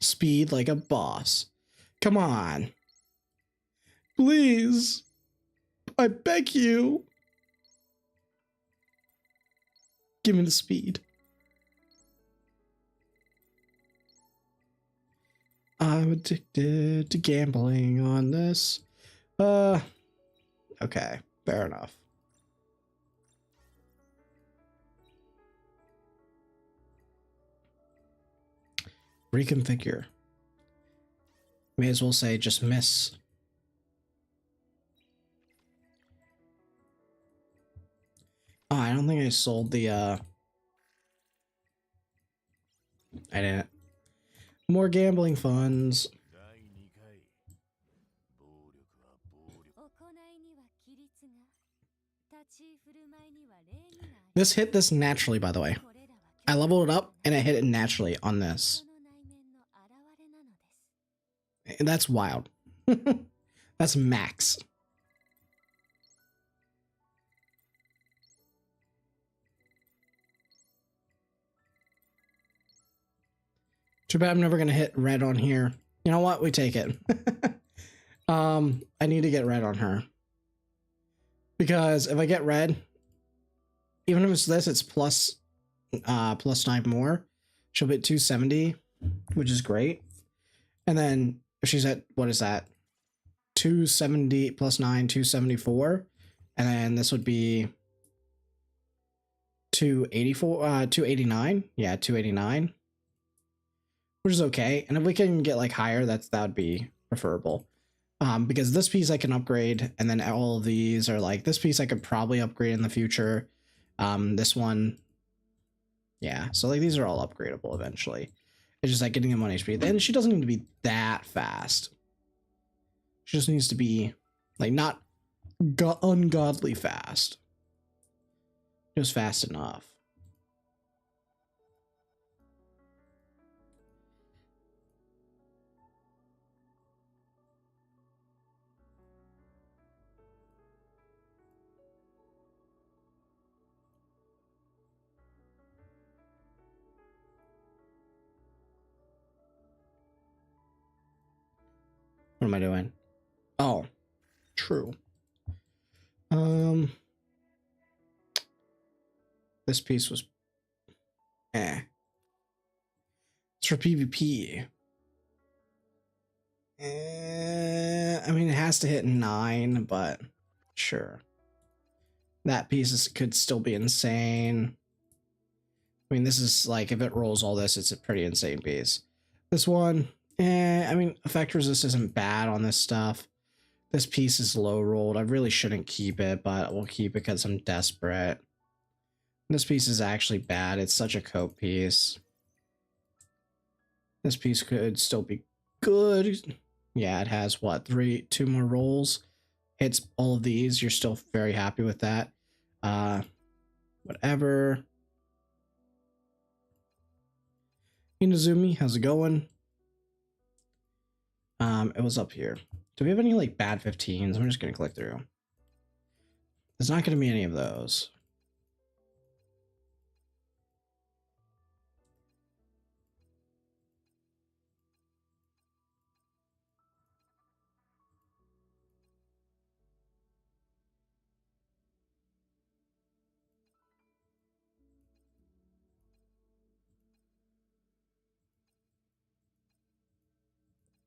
Speed like a boss. Come on. Please. I beg you. Give me the speed. I'm addicted to gambling on this. Okay, fair enough. Reconfigure. May as well say just miss. Oh, I don't think I sold the, I didn't. More gambling funds. This hit this naturally, by the way. I leveled it up and it hit it naturally on this. And that's wild. That's max. Too bad I'm never gonna hit red on here. You know what? We take it. I need to get red on her. Because if I get red, even if it's this, it's plus 9 more. She'll be at 270, which is great. And then if she's at, what is that? 270 plus 9, 274. And then this would be 284, 289. Yeah, 289. Which is okay. And if we can get like higher, that would be preferable. Because this piece I can upgrade, and then all of these are like, this piece I could probably upgrade in the future. This one, yeah. So like these are all upgradable eventually. It's just like getting them on HP. And she doesn't need to be that fast. She just needs to be like not ungodly fast. Just fast enough. What am I doing? Oh, true. This piece was It's for PvP. I mean, it has to hit 9, but sure. That piece could still be insane. I mean, this is like, if it rolls all this, it's a pretty insane piece. This one, I mean, effect resist isn't bad on this stuff. This piece is low rolled. I really shouldn't keep it, but we'll keep it because I'm desperate. This piece is actually bad. It's such a cope piece. This piece could still be good. Yeah, it has what, 2 more rolls. Hits all of these. You're still very happy with that. Whatever. Inazumi, how's it going? It was up here. Do we have any like bad 15s? I'm just gonna click through. There's not gonna be any of those.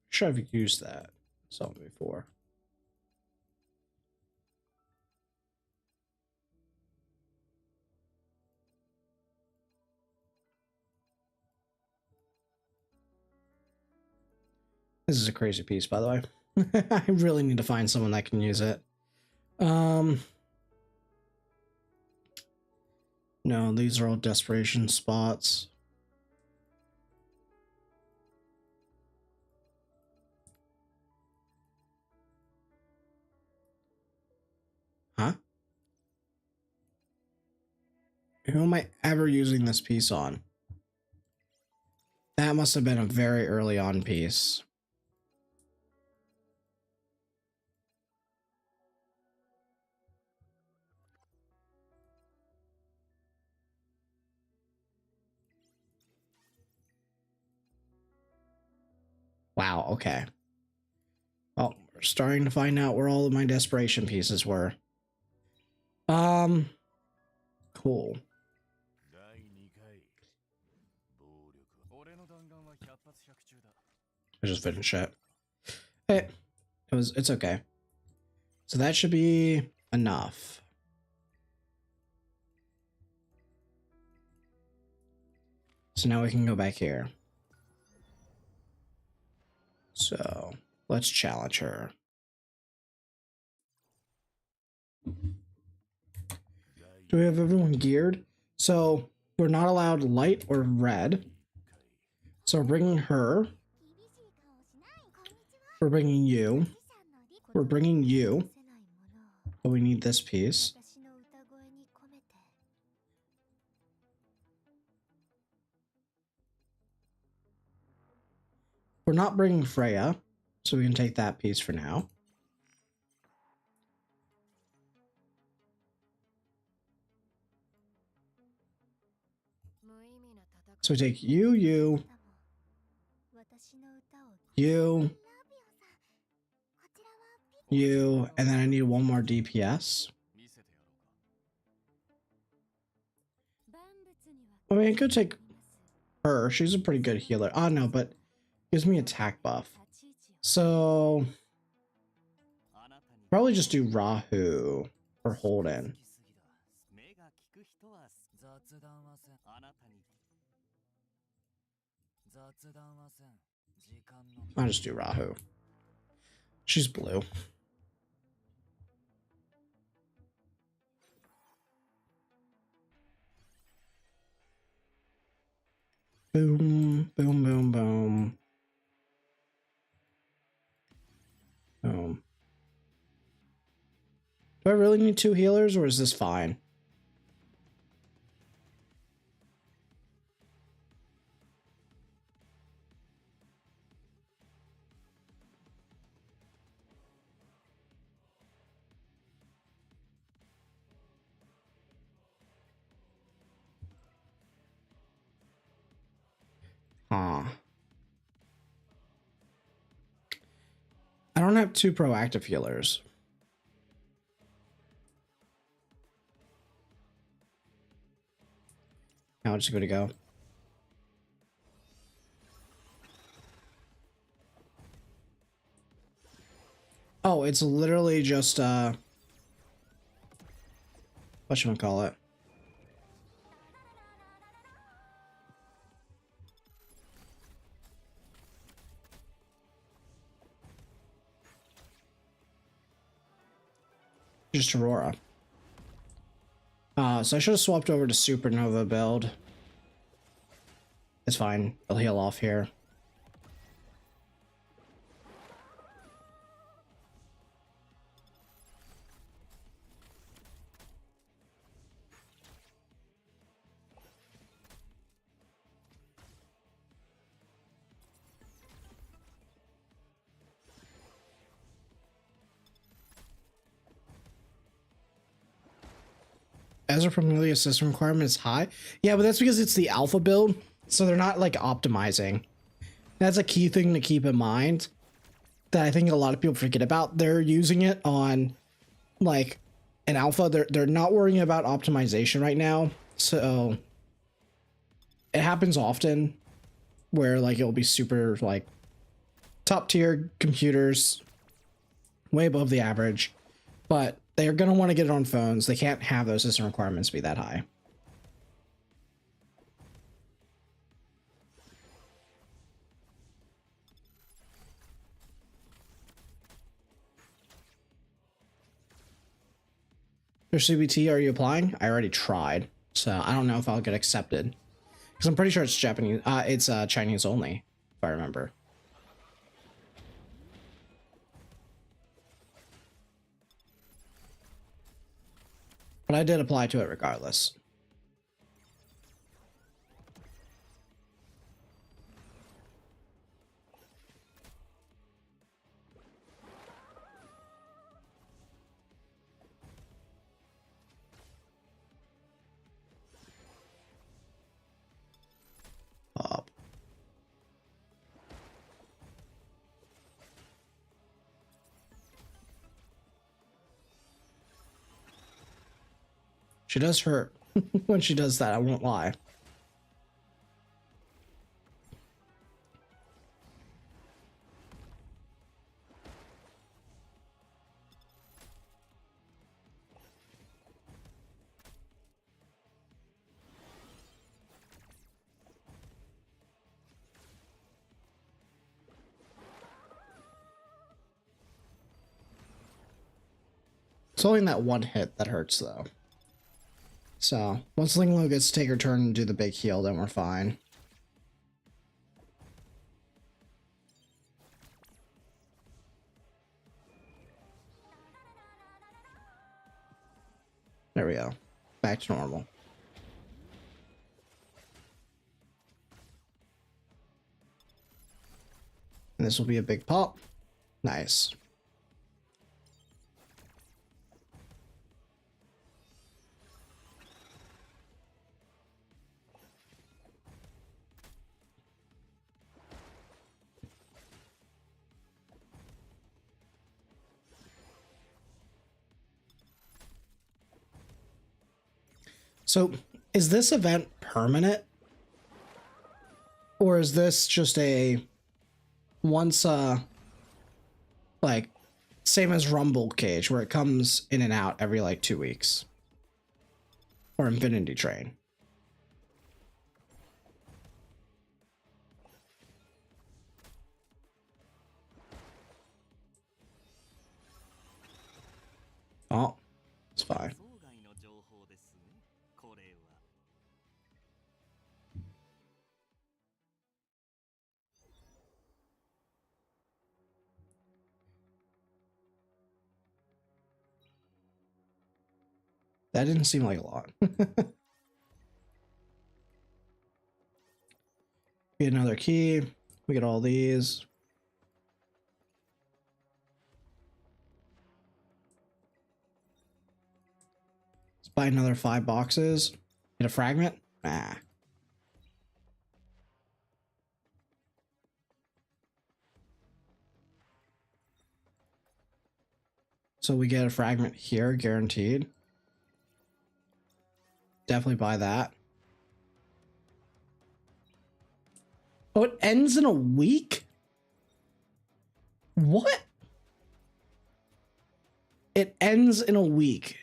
Sure, I've used that something before. This is a crazy piece, by the way. I really need to find someone that can use it. No, these are all desperation spots. Huh? Who am I ever using this piece on? That must have been a very early on piece. Wow, okay. Well, we're starting to find out where all of my desperation pieces were. Cool. I just finished it. Hey, it's okay. So that should be enough. So now we can go back here. So let's challenge her. Do we have everyone geared? So we're not allowed light or red. So we're bringing her. We're bringing you. We're bringing you. But we need this piece. We're not bringing Freya, so we can take that piece for now. So we take you, you, and then I need one more DPS. I mean, I could take her. She's a pretty good healer. Oh, no, but gives me attack buff. So probably just do Rahu or Holden. I'll just do Rahu. She's blue. Boom, boom, boom, boom. Boom. Do I really need 2 healers, or is this fine? Huh. I don't have 2 proactive healers. Now I'm just going to go. Oh, it's literally just, whatchamacallit? Just Aurora. So I should have swapped over to Supernova build. It's fine. I'll heal off here. Ezra Familia system requirement is high. Yeah, but that's because it's the alpha build, so they're not like optimizing. That's a key thing to keep in mind that I think a lot of people forget about. They're using it on like an alpha. They're not worrying about optimization right now. So it happens often where like it'll be super like top tier computers way above the average, but they're going to want to get it on phones. They can't have those system requirements be that high. For CBT, are you applying? I already tried, so I don't know if I'll get accepted. Because I'm pretty sure it's Japanese. It's Chinese only, if I remember. But I did apply to it regardless. Up. She does hurt when she does that, I won't lie. It's only that one hit that hurts, though. So once Linglo gets to take her turn and do the big heal, then we're fine. There we go. Back to normal. And this will be a big pop. Nice. So, is this event permanent? Or is this just a once like same as Rumble Cage where it comes in and out every like 2 weeks? Or Infinity Train? Oh, it's fine. That didn't seem like a lot. Get another key. We get all these. Let's buy another 5 boxes. Get a fragment? Nah. So we get a fragment here, guaranteed. Definitely buy that. Oh, it ends in a week? What? It ends in a week.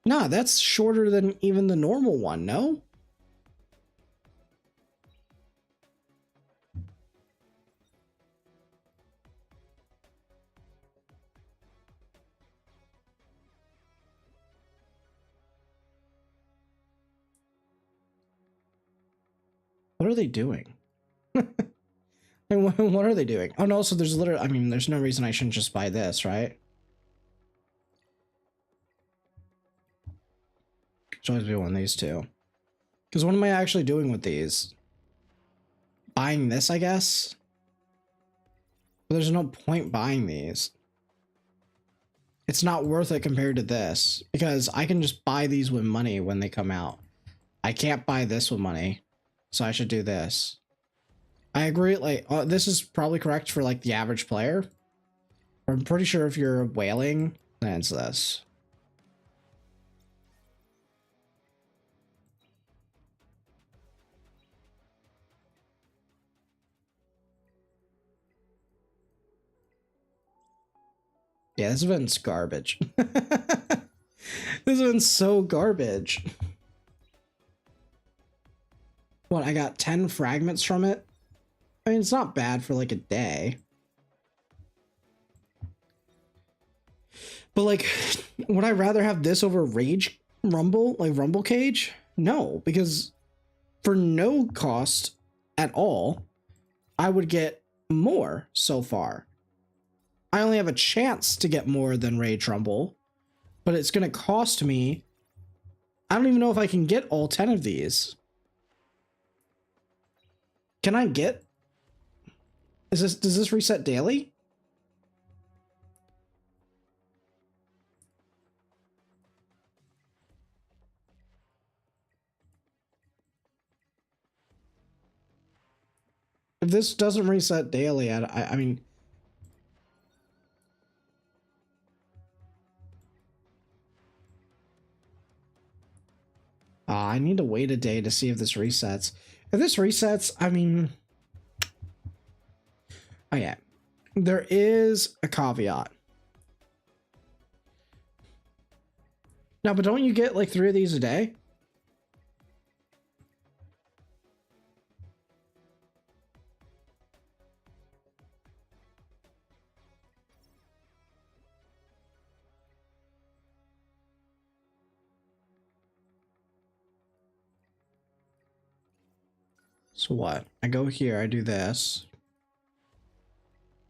Nah, that's shorter than even the normal one, no? What are they doing? And what are they doing? Oh no, so there's literally, I mean, there's no reason I shouldn't just buy this, right? Should always be one of these two. Because what am I actually doing with these? Buying this, I guess? But there's no point buying these. It's not worth it compared to this. Because I can just buy these with money when they come out. I can't buy this with money. So I should do this. I agree, like, this is probably correct for, like, the average player. I'm pretty sure if you're whaling, then it's this. Yeah, this event's garbage. This event's so garbage. What, I got 10 fragments from it? I mean, it's not bad for like a day. But like, would I rather have this over Rage Rumble, like Rumble Cage? No, because for no cost at all, I would get more so far. I only have a chance to get more than Rage Rumble, but it's going to cost me. I don't even know if I can get all 10 of these. Can I get? Does this reset daily? If this doesn't reset daily, I mean, I need to wait a day to see if this resets. If this resets, I mean, oh yeah, there is a caveat. No, but don't you get like 3 of these a day? So what? I go here, I do this.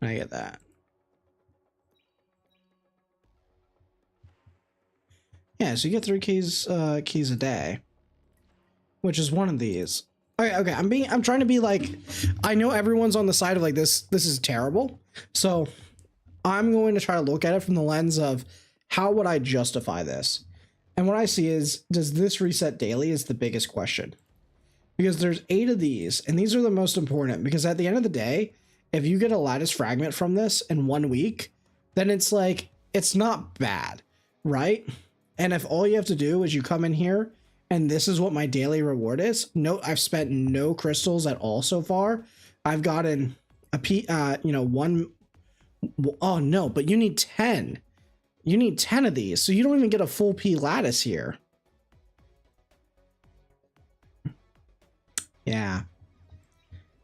I get that. Yeah, so you get 3 keys a day, which is one of these. Okay, I'm trying to be like, I know everyone's on the side of like this is terrible. So I'm going to try to look at it from the lens of how would I justify this? And what I see is, does this reset daily is the biggest question. Because there's 8 of these, and these are the most important, because at the end of the day, if you get a lattice fragment from this in 1 week, then it's like, it's not bad, right? And if all you have to do is you come in here and this is what my daily reward is. No, I've spent no crystals at all so far. I've gotten one. Oh no, but you need 10. You need 10 of these. So you don't even get a full P lattice here. Yeah.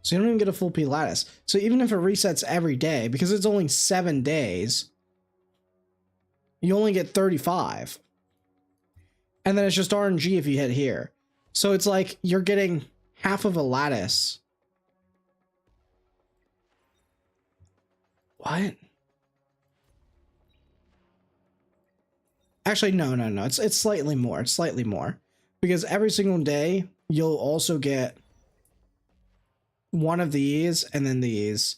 So you don't even get a full P lattice. So even if it resets every day, because it's only 7 days, you only get 35. And then it's just RNG if you hit here. So it's like you're getting half of a lattice. What? Actually, no. It's slightly more. It's slightly more. Because every single day, you'll also get one of these and then these.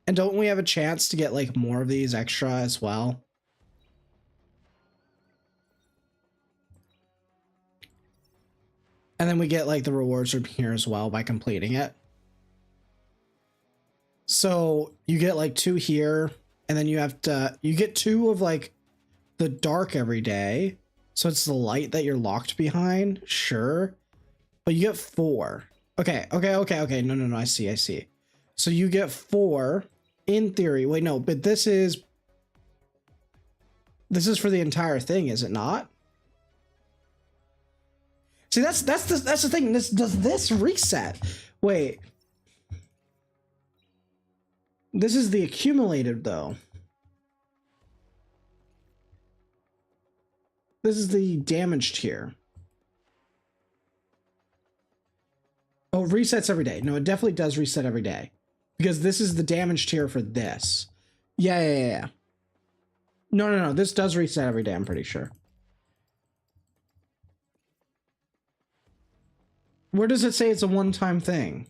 And don't we have a chance to get like more of these extra as well? And then we get like the rewards from here as well by completing it. So you get like 2 here, and then you get 2 of like the dark every day. So it's the light that you're locked behind, sure. But you get 4. Okay. No, I see. So you get 4 in theory. Wait, no, but this is for the entire thing, is it not? See, that's the thing. Does this reset? Wait. This is the accumulated though. This is the damaged here. Oh, it resets every day. No, it definitely does reset every day. Because this is the damaged tier for this. Yeah. No. This does reset every day, I'm pretty sure. Where does it say it's a one-time thing?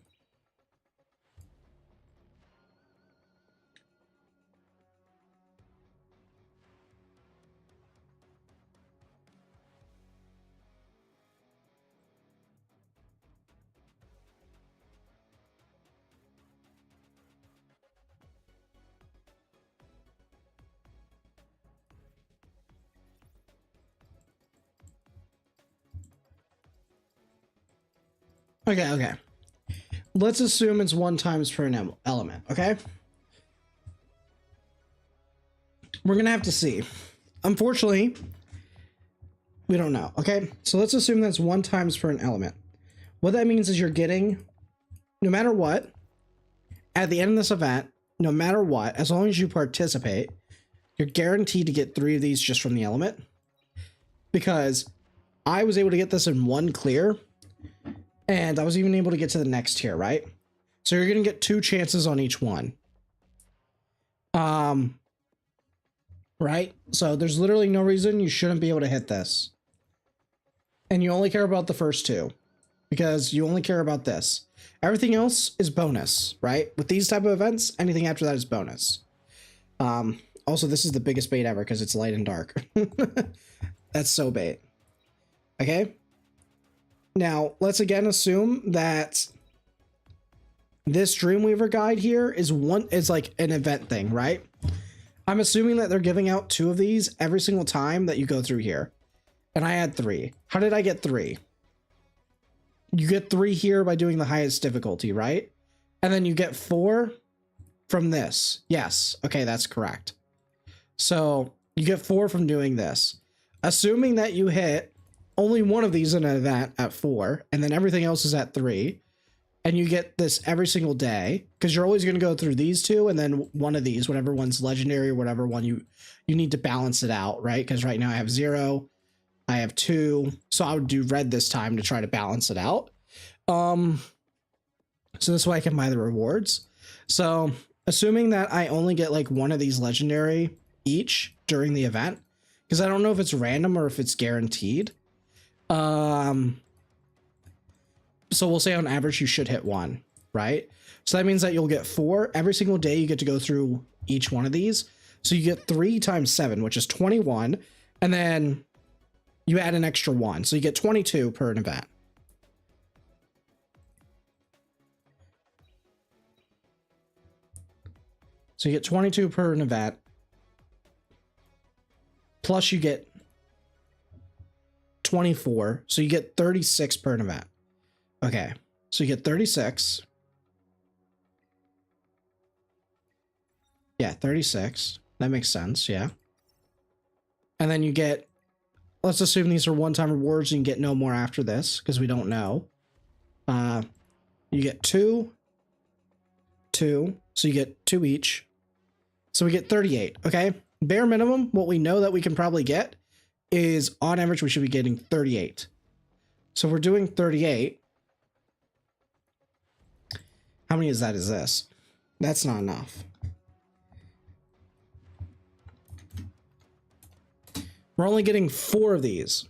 Okay. Let's assume it's 1 times per element, okay? We're gonna have to see. Unfortunately, we don't know, okay? So let's assume that's 1 times per an element. What that means is you're getting, no matter what, at the end of this event, no matter what, as long as you participate, you're guaranteed to get 3 of these just from the element. Because I was able to get this in 1 clear, and I was even able to get to the next tier, right? So you're going to get 2 chances on each one. Right? So there's literally no reason you shouldn't be able to hit this. And you only care about the first 2. Because you only care about this. Everything else is bonus, right? With these type of events, anything after that is bonus. Also, this is the biggest bait ever because it's light and dark. That's so bait. Okay? Now, let's again assume that this Dreamweaver guide here is like an event thing, right? I'm assuming that they're giving out 2 of these every single time that you go through here. And I had 3. How did I get 3? You get 3 here by doing the highest difficulty, right? And then you get 4 from this. Yes. Okay, that's correct. So you get 4 from doing this. Assuming that you hit only 1 of these in an event at 4, and then everything else is at 3, and you get this every single day, because you're always going to go through these 2, and then 1 of these, whatever one's legendary or whatever one you need to balance it out, right? Because right now I have 0, I have 2, so I would do red this time to try to balance it out. So this way I can buy the rewards. So assuming that I only get like one of these legendary each during the event, because I don't know if it's random or if it's guaranteed. So we'll say on average you should hit one, right? So that means that you'll get 4 every single day. You get to go through each one of these. So you get 3 times 7, which is 21. And then you add an extra 1. So you get 22 per an event. So you get 22 per an event. Plus you get 24. So you get 36 per an event. Okay. So you get 36. Yeah, 36. That makes sense, yeah. And then you get, let's assume these are one-time rewards. You can get no more after this, because we don't know. You get 2. So you get 2 each. So we get 38, okay? Bare minimum, what we know that we can probably get is, on average, we should be getting 38. So if we're doing 38, how many is that? Is this? That's not enough. We're only getting 4 of these.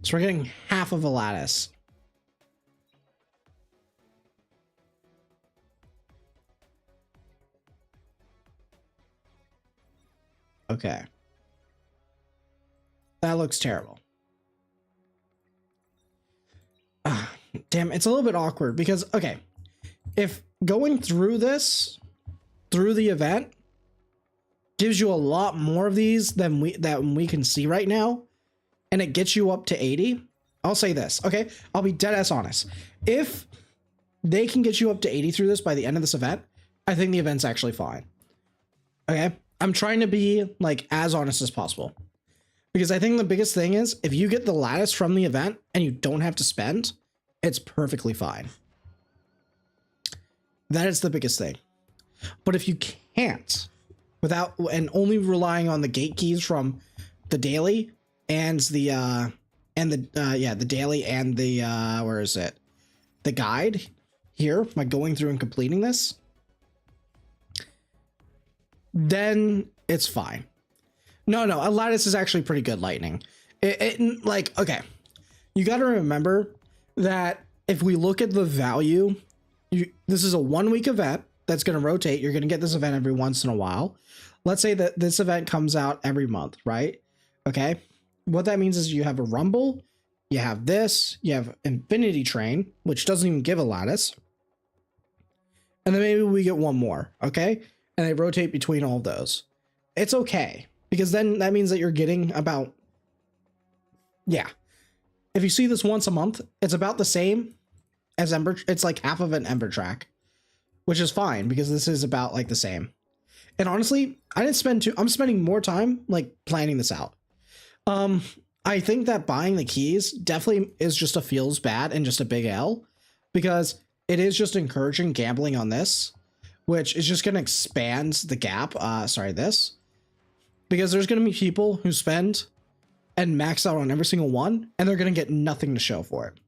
So we're getting half of a lattice. Okay. That looks terrible. Damn, it's a little bit awkward because, okay, if going through this, through the event, gives you a lot more of these than we can see right now, and it gets you up to 80, I'll say this, okay? I'll be dead ass honest. If they can get you up to 80 through this by the end of this event, I think the event's actually fine. Okay? I'm trying to be, like, as honest as possible. Because I think the biggest thing is, if you get the lattice from the event and you don't have to spend, it's perfectly fine. That is the biggest thing. But if you can't, without, and only relying on the gate keys from the daily and the daily and the, where is it? The guide here, by going through and completing this, then it's fine. No, a lattice is actually pretty good, Lightning. Like, okay, you got to remember that if we look at the value, this is a 1-week event that's going to rotate. You're going to get this event every once in a while. Let's say that this event comes out every month, right? Okay. What that means is you have a Rumble, you have this, you have Infinity Train, which doesn't even give a lattice. And then maybe we get one more, okay? And they rotate between all of those. It's okay, because then that means that you're getting about, yeah. If you see this once a month, it's about the same as Ember. It's like half of an Ember track, which is fine because this is about like the same. And honestly, I'm spending more time like planning this out. I think that buying the keys definitely is just a feels bad and just a big L, because it is just encouraging gambling on this, which is just going to expand the gap. This, because there's going to be people who spend and max out on every single one, and they're going to get nothing to show for it,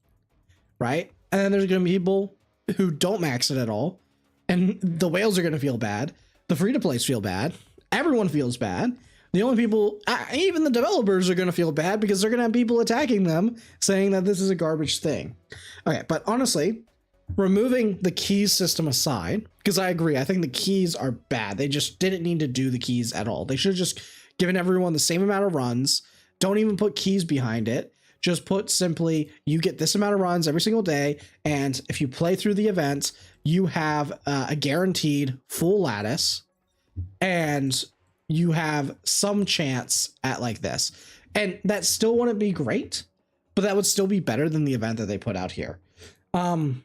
right? And then there's going to be people who don't max it at all, and the whales are going to feel bad. The free-to-plays feel bad. Everyone feels bad. The only people, even the developers, are going to feel bad because they're going to have people attacking them saying that this is a garbage thing. Okay, but honestly, removing the keys system aside, because I agree, I think the keys are bad. They just didn't need to do the keys at all. They should have just given everyone the same amount of runs. Don't even put keys behind it. Just put simply, you get this amount of runs every single day, and if you play through the events, you have a guaranteed full lattice, and you have some chance at like this. And that still wouldn't be great, but that would still be better than the event that they put out here. And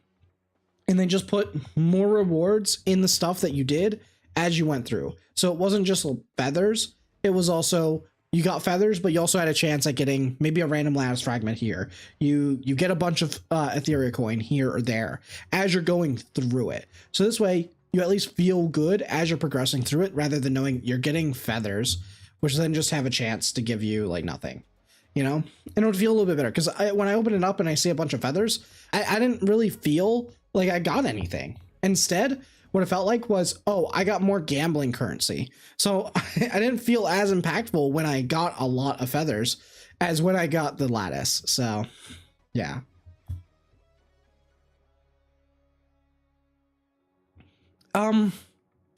they just put more rewards in the stuff that you did as you went through. So it wasn't just feathers. It was also, you got feathers, but you also had a chance at getting maybe a random lattice fragment here. You get a bunch of Etheria coin here or there as you're going through it. So this way you at least feel good as you're progressing through it, rather than knowing you're getting feathers, which then just have a chance to give you like nothing, you know? And it would feel a little bit better, because when I open it up and I see a bunch of feathers, I didn't really feel like I got anything. Instead, what it felt like was, oh, I got more gambling currency. So I didn't feel as impactful when I got a lot of feathers as when I got the lattice. So yeah. To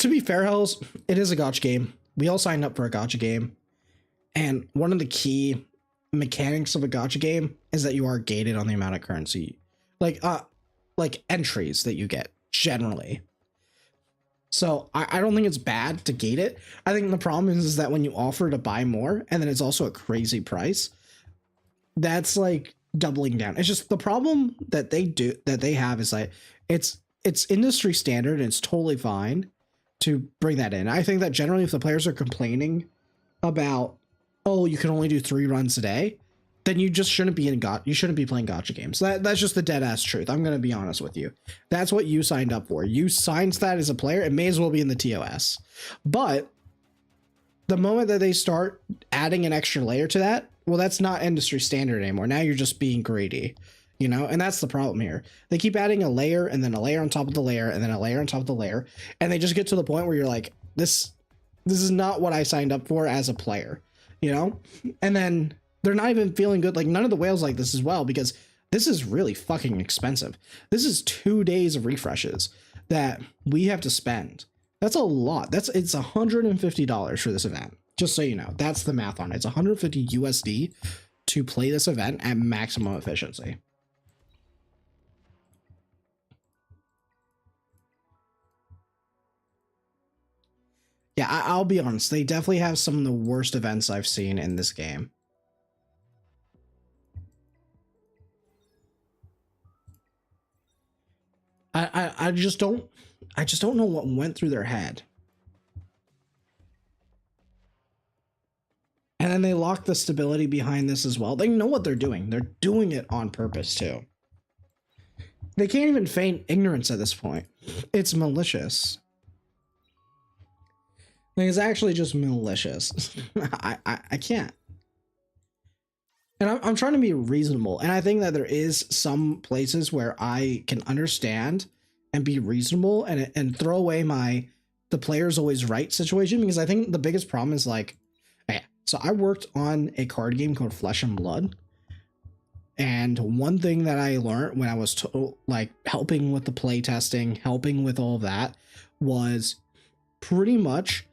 be fair, Hells, it is a gacha game. We all signed up for a gacha game. And one of the key mechanics of a gacha game is that you are gated on the amount of currency, like entries that you get generally. So I don't think it's bad to gate it. I think the problem is that when you offer to buy more and then it's also a crazy price, that's like doubling down. It's just the problem that they have is like it's industry standard and it's totally fine to bring that in. I think that generally if the players are complaining about, oh, you can only do 3 runs a day, then you just shouldn't be you shouldn't be playing gacha games. That's just the dead ass truth. I'm going to be honest with you. That's what you signed up for. You signed that as a player. It may as well be in the TOS. But the moment that they start adding an extra layer to that, well, that's not industry standard anymore. Now you're just being greedy, you know? And that's the problem here. They keep adding a layer and then a layer on top of the layer and then a layer on top of the layer. And they just get to the point where you're like, this is not what I signed up for as a player, you know? And then they're not even feeling good. Like none of the whales like this as well, because this is really fucking expensive. This is 2 days of refreshes that we have to spend. That's a lot. It's $150 for this event. Just so you know, that's the math on it. It's 150 USD to play this event at maximum efficiency. Yeah, I'll be honest. They definitely have some of the worst events I've seen in this game. I just don't know what went through their head. And then they lock the stability behind this as well. They know what they're doing. They're doing it on purpose too. They can't even feign ignorance at this point. It's malicious. Like, it's actually just malicious. I can't. And I'm trying to be reasonable. And I think that there is some places where I can understand and be reasonable and throw away the player's always right situation, because I think the biggest problem is like, so I worked on a card game called Flesh and Blood. And one thing that I learned when I was like helping with the play testing, helping with all of that, was pretty much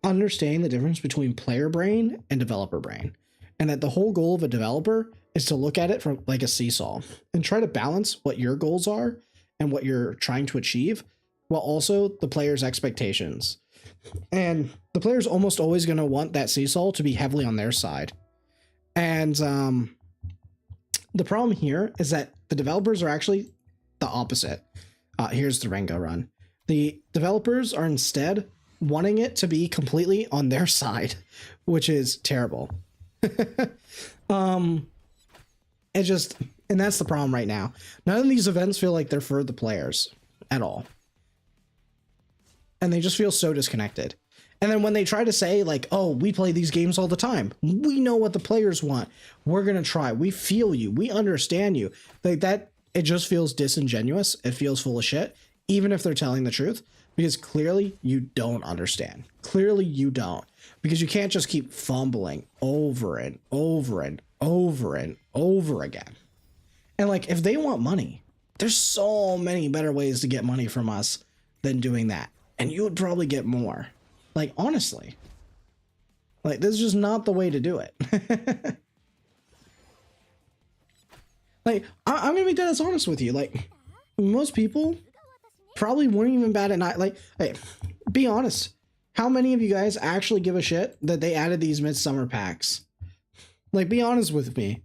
understanding the difference between player brain and developer brain. And that the whole goal of a developer is to look at it from like a seesaw and try to balance what your goals are and what you're trying to achieve, while also the player's expectations. And the player's almost always going to want that seesaw to be heavily on their side. And the problem here is that the developers are actually the opposite. Here's the Rengo run. The developers are instead wanting it to be completely on their side, which is terrible. And that's the problem right now. None of these events feel like they're for the players at all. And they just feel so disconnected. And then when they try to say like, oh, we play these games all the time, we know what the players want, we're going to try, we feel you, we understand you, like that, it just feels disingenuous. It feels full of shit, even if they're telling the truth, because clearly you don't understand. Clearly you don't, because you can't just keep fumbling over and over and over and over again. And like, if they want money, there's so many better ways to get money from us than doing that. And you would probably get more. Like, honestly. Like, this is just not the way to do it. Like, I'm gonna be dead as honest with you. Like, most people probably wouldn't even bat at night. Like, hey, be honest. How many of you guys actually give a shit that they added these midsummer packs? Like, be honest with me.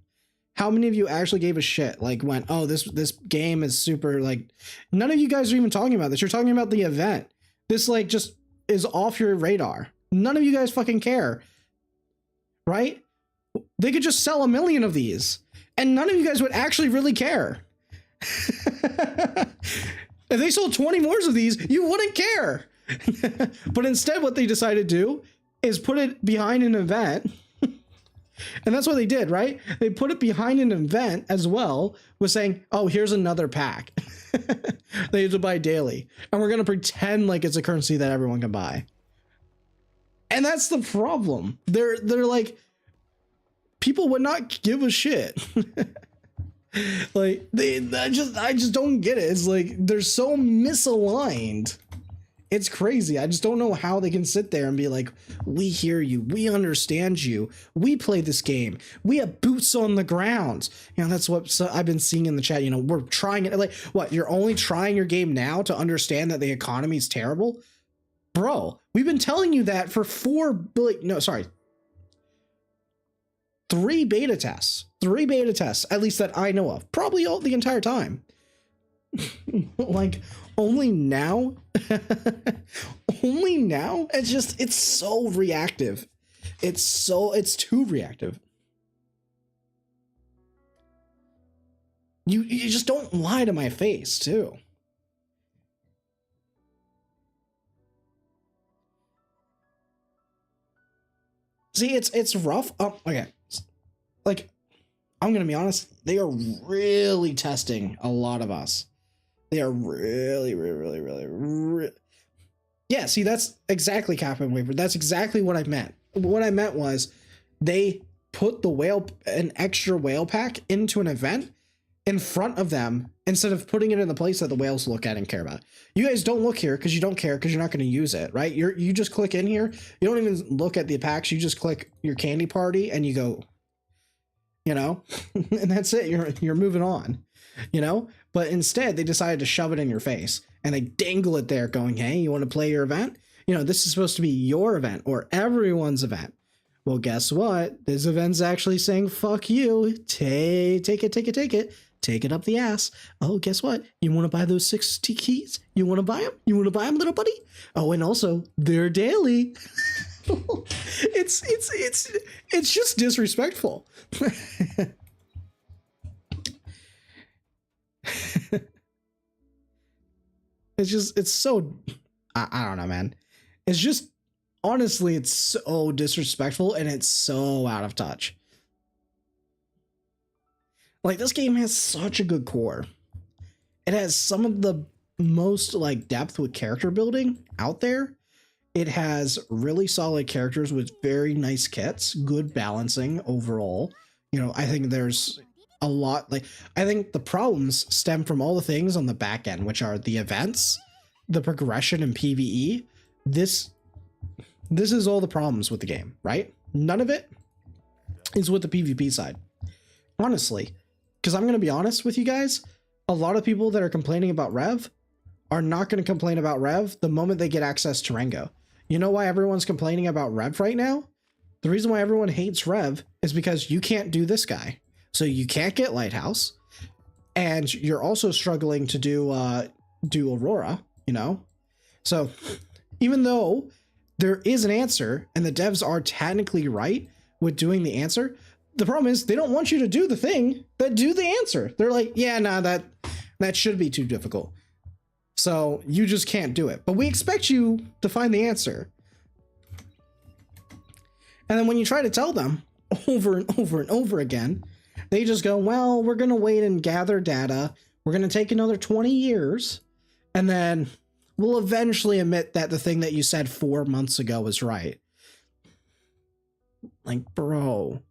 How many of you actually gave a shit? Like, went, oh, this game is super, like, none of you guys are even talking about this. You're talking about the event. This, like, just is off your radar. None of you guys fucking care. Right? They could just sell 1 million of these, and none of you guys would actually really care. If they sold 20 more of these, you wouldn't care. But instead, what they decided to do is put it behind an event. And that's what they did, right? They put it behind an event as well, with saying, oh, here's another pack. They have to buy daily. And we're going to pretend like it's a currency that everyone can buy. And that's the problem. They're like, people would not give a shit. Like, I just don't get it. It's like, they're so misaligned. It's crazy. I just don't know how they can sit there and be like, we hear you. We understand you. We play this game. We have boots on the ground. You know, that's what I've been seeing in the chat. You know, we're trying it. Like, what? You're only trying your game now to understand that the economy is terrible? Bro, we've been telling you that for 3 beta tests. 3 beta tests, at least that I know of. Probably all the entire time. Like, only now? Only now? It's so reactive. It's too reactive. You just don't lie to my face, too. See, it's rough. Okay. Like, I'm gonna be honest, they are really testing a lot of us. They are really. Yeah, see, that's exactly Captain Waver. That's exactly what I meant. What I meant was they put an extra whale pack into an event in front of them instead of putting it in the place that the whales look at and care about. You guys don't look here because you don't care because you're not going to use it, right? You just click in here. You don't even look at the packs. You just click your candy party and you go, you know, and that's it. You're moving on, you know. But instead, they decided to shove it in your face and they dangle it there going, hey, you want to play your event? You know, this is supposed to be your event or everyone's event. Well, guess what? This event's actually saying, fuck you. Take it. Take it up the ass. Oh, guess what? You want to buy those 60 keys? You want to buy them? You want to buy them, little buddy? Oh, and also, they're daily. It's just disrespectful. It's so, I don't know, man. It's just, honestly, it's so disrespectful and it's so out of touch. Like, this game has such a good core. It has some of the most, like, depth with character building out there. It has really solid characters with very nice kits, good balancing overall. You know, I think there's a lot, like, I think the problems stem from all the things on the back end, which are the events, the progression in PvE. This is all the problems with the game, right? None of it is with the PvP side. Honestly, because I'm going to be honest with you guys, a lot of people that are complaining about Rev are not going to complain about Rev the moment they get access to Rengo. You know why everyone's complaining about Rev right now? The reason why everyone hates Rev is because you can't do this guy. So you can't get Lighthouse, and you're also struggling to do Aurora, you know? So even though there is an answer, and the devs are technically right with doing the answer, the problem is they don't want you to do the thing that do the answer. They're like, yeah, nah, that should be too difficult. So you just can't do it. But we expect you to find the answer. And then when you try to tell them over and over and over again, they just go, well, we're going to wait and gather data. We're going to take another 20 years. And then we'll eventually admit that the thing that you said 4 months ago was right. Like, bro.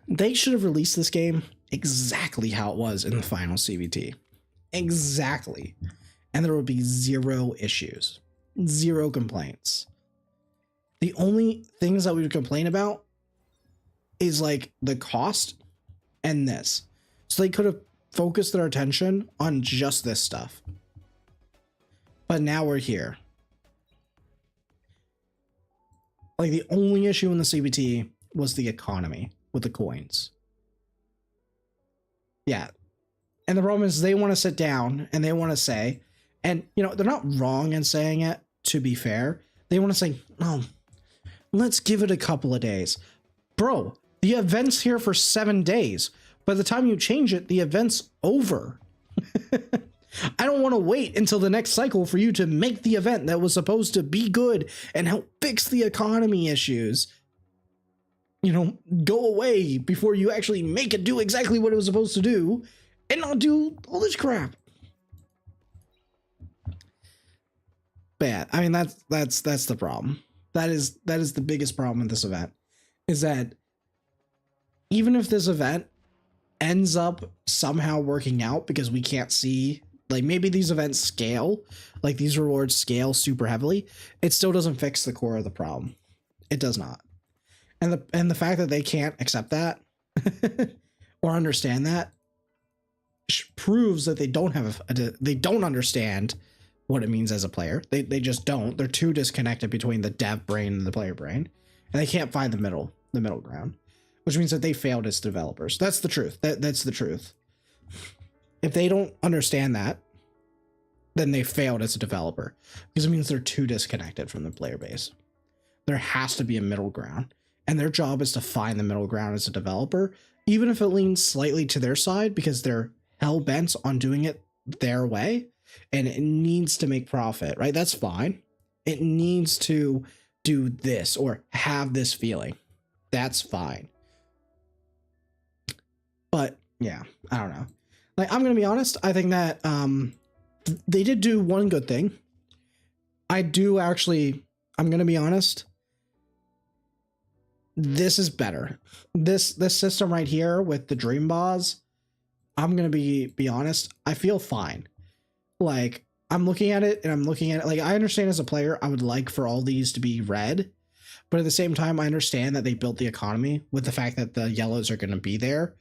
They should have released this game exactly how it was in the final CVT. Exactly. And there would be 0 issues. 0 complaints. The only things that we would complain about is like the cost and this. So they could have focused their attention on just this stuff. But now we're here. Like, the only issue in the CVT was the economy with the coins. Yeah. And the problem is they want to sit down and they want to say, and you know, they're not wrong in saying it, to be fair. They want to say, oh, let's give it a couple of days. Bro, the event's here for 7 days. By the time you change it, the event's over. I don't want to wait until the next cycle for you to make the event that was supposed to be good and help fix the economy issues, you know, go away before you actually make it do exactly what it was supposed to do and not do all this crap. Bad. I mean, that's the problem. That is the biggest problem with this event, is that even if this event ends up somehow working out, because we can't see, like, maybe these events scale, like these rewards scale super heavily, it still doesn't fix the core of the problem. It does not. And the fact that they can't accept that or understand that proves that they don't have they don't understand what it means as a player. They just don't. They're too disconnected between the dev brain and the player brain, and they can't find the middle ground, which means that they failed as developers. That's the truth. That's the truth. If they don't understand that, then they failed as a developer, because it means they're too disconnected from the player base. There has to be a middle ground, and their job is to find the middle ground as a developer, even if it leans slightly to their side, because they're hell-bent on doing it their way, and it needs to make profit, right? That's fine. It needs to do this or have this feeling. That's fine. But yeah, I don't know. Like, I'm going to be honest. I think that they did do one good thing. I'm going to be honest. This is better. This system right here with the dream bars, I'm going to be honest. I feel fine. Like, I'm looking at it like, I understand as a player, I would like for all these to be red, but at the same time, I understand that they built the economy with the fact that the yellows are going to be there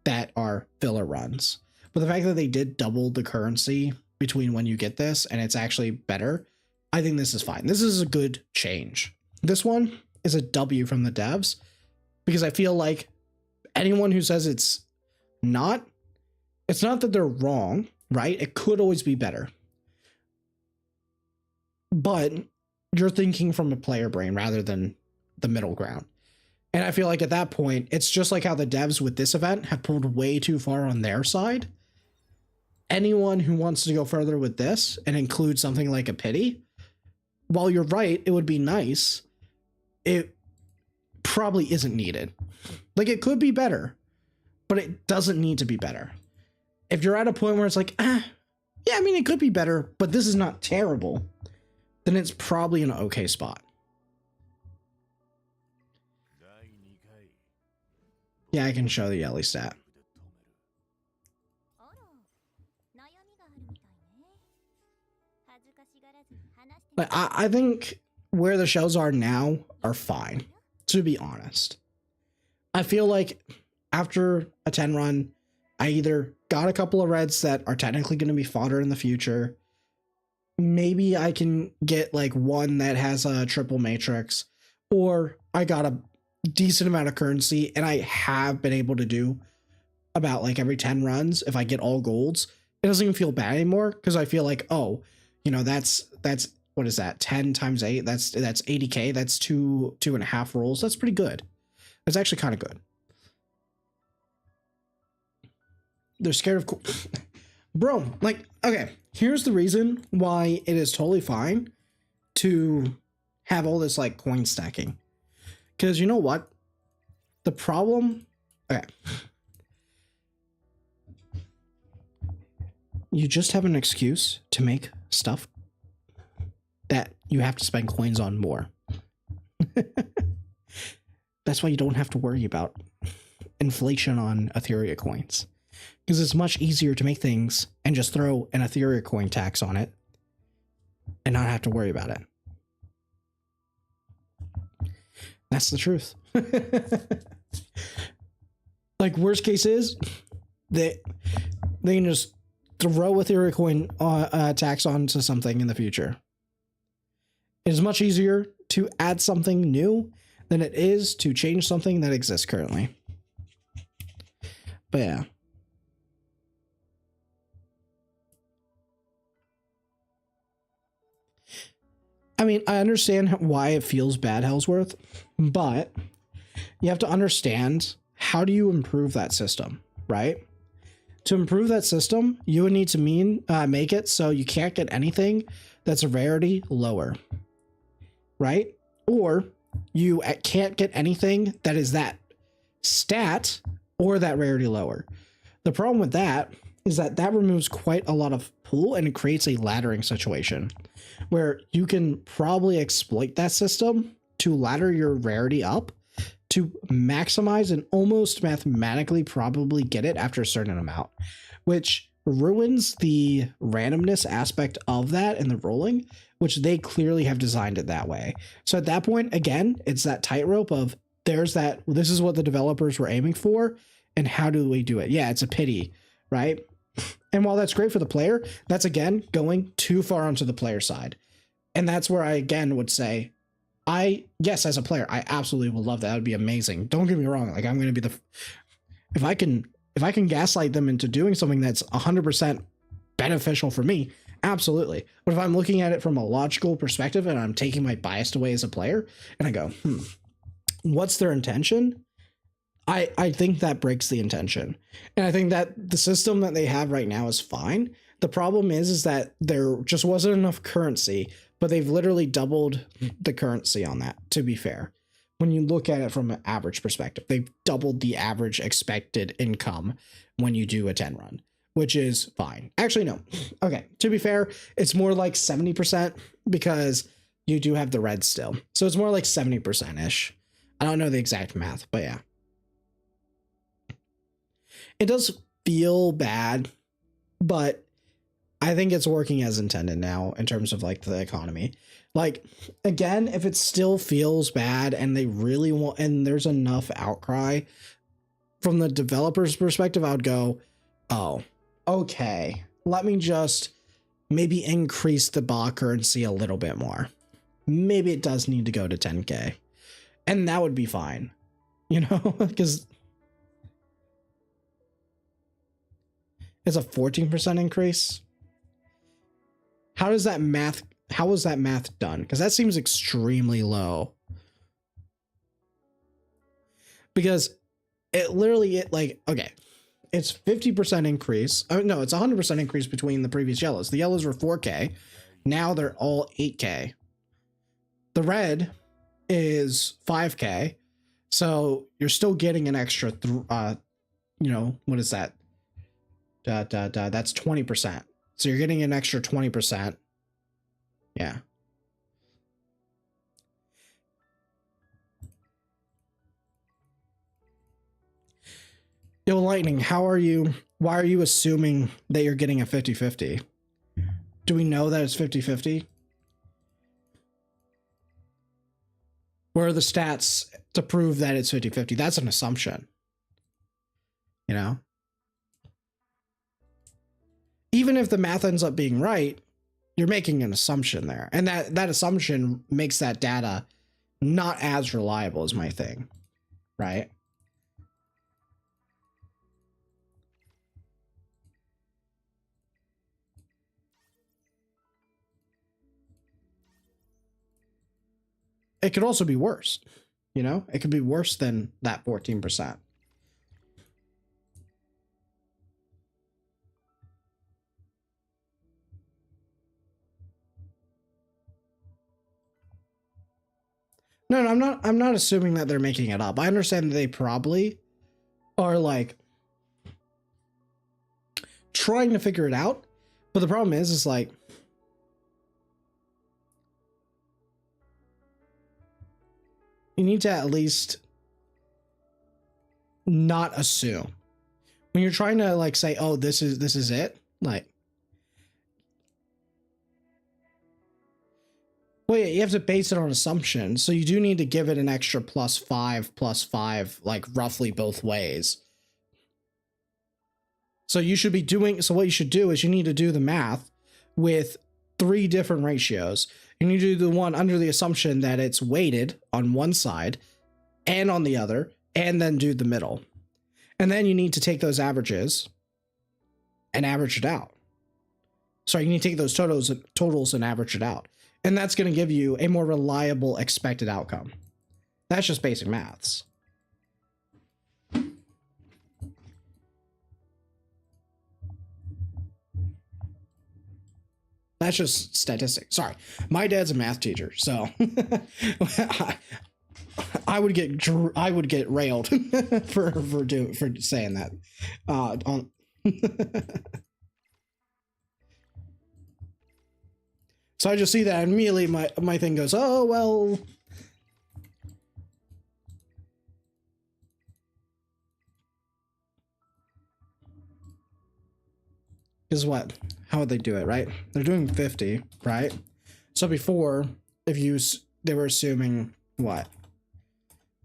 that are filler runs. But the fact that they did double the currency between when you get this and it's actually better, I think this is fine. This is a good change. This one is a W from the devs, because I feel like anyone who says it's not that they're wrong, right? It could always be better. But you're thinking from a player brain rather than the middle ground. And I feel like at that point, it's just like how the devs with this event have pulled way too far on their side. Anyone who wants to go further with this and include something like a pity, while you're right, it would be nice, it probably isn't needed. Like, it could be better, but it doesn't need to be better. If you're at a point where it's like, yeah, I mean, it could be better, but this is not terrible, then it's probably an okay spot. Yeah, I can show the Yelly stat. But I think where the shells are now are fine, to be honest. I feel like after a 10 run, I either got a couple of reds that are technically going to be fodder in the future. Maybe I can get like one that has a triple matrix, or I got a decent amount of currency and I have been able to do about like every 10 runs. If I get all golds, it doesn't even feel bad anymore, because I feel like, oh, you know, that's what is that? 10 times 8. That's 80k. That's 2.5 rolls. That's pretty good. That's actually kind of good. They're scared of bro, like, okay, here's the reason why it is totally fine to have all this like coin stacking. Because you know what? The problem, okay. You just have an excuse to make stuff that you have to spend coins on more. That's why you don't have to worry about inflation on Etheria coins. Because it's much easier to make things and just throw an Etheria coin tax on it and not have to worry about it. That's the truth. Like, worst case is they can just throw Etheria coin tax onto something in the future. It is much easier to add something new than it is to change something that exists currently. But yeah. I mean, I understand why it feels bad, Hellsworth, but you have to understand, how do you improve that system? right? To improve that system, you would need to make it so you can't get anything that's a rarity lower, right? Or you can't get anything that is that stat or that rarity lower. The problem with that is that that removes quite a lot of pool and it creates a laddering situation where you can probably exploit that system to ladder your rarity up to maximize and almost mathematically probably get it after a certain amount, which ruins the randomness aspect of that and the rolling, which they clearly have designed it that way. So at that point, again, it's that tightrope of this is what the developers were aiming for, and how do we do it? Yeah, it's a pity, right? And while that's great for the player, that's again going too far onto the player side. And that's where I again would say, yes, as a player, I absolutely would love that. That would be amazing. Don't get me wrong. Like, I'm going to be if I can gaslight them into doing something that's 100% beneficial for me, absolutely. But if I'm looking at it from a logical perspective and I'm taking my bias away as a player and I go, what's their intention? I think that breaks the intention. And I think that the system that they have right now is fine. The problem is that there just wasn't enough currency, but they've literally doubled the currency on that, to be fair. When you look at it from an average perspective, they've doubled the average expected income when you do a 10 run, which is fine. Actually, no. Okay, to be fair, it's more like 70% because you do have the red still. So it's more like 70%-ish. I don't know the exact math, but yeah. It does feel bad, but I think it's working as intended now in terms of like the economy. Like, again, if it still feels bad and they really want, and there's enough outcry from the developer's perspective, I would go, oh, okay, let me just maybe increase the bot currency a little bit more. Maybe it does need to go to 10K, and that would be fine, you know, because it's a 14% increase. How is that math done? Because that seems extremely low. Because it literally, okay, it's 50% increase. Oh, no, it's 100% increase between the previous yellows. The yellows were 4K. Now they're all 8K. The red is 5K. So you're still getting an extra, what is that? That's 20%. So you're getting an extra 20%. Yeah. Yo, Lightning, why are you assuming that you're getting a 50-50? Do we know that it's 50-50? Where are the stats to prove that it's 50-50? That's an assumption. You know? Even if the math ends up being right, you're making an assumption there. And that assumption makes that data not as reliable as my thing, right? It could also be worse, you know? It could be worse than that 14%. No, I'm not assuming that they're making it up. I understand that they probably are like trying to figure it out, but the problem is like you need to at least not assume when you're trying to like say, oh, this is it, like, well, yeah, you have to base it on assumptions. So you do need to give it an extra +5, like roughly both ways. So you should be doing, so what you should do is you need to do the math with 3 different ratios. You need to do the one under the assumption that it's weighted on one side and on the other, and then do the middle. And then you need to take those averages and average it out. So you need to take those totals and average it out. And that's going to give you a more reliable expected outcome. That's just basic maths. That's just statistics. Sorry, my dad's a math teacher, so I would get railed for saying that. On so I just see that immediately. My thing goes, oh well. Is what? How would they do it, right? They're doing 50, right? So before, they were assuming what?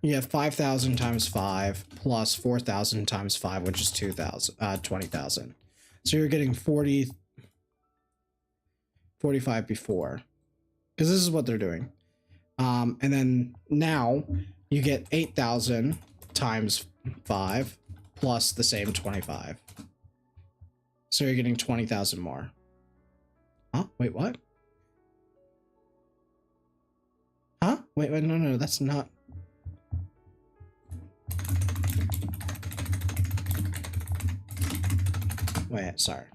You have 5,000 times 5 plus 4,000 times 5, which is 20,000. So you're getting 45 before. Because this is what they're doing. And then now you get 8,000 times 5 plus the same 25. So you're getting 20,000 more. Huh? Wait, what? Huh? Wait, no, that's not. Wait, sorry.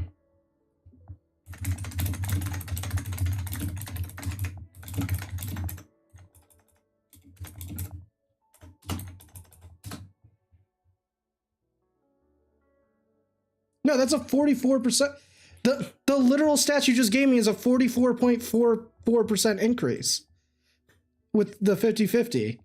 No, that's a 44%. The literal stat you just gave me is a 44.44% increase with the 50-50.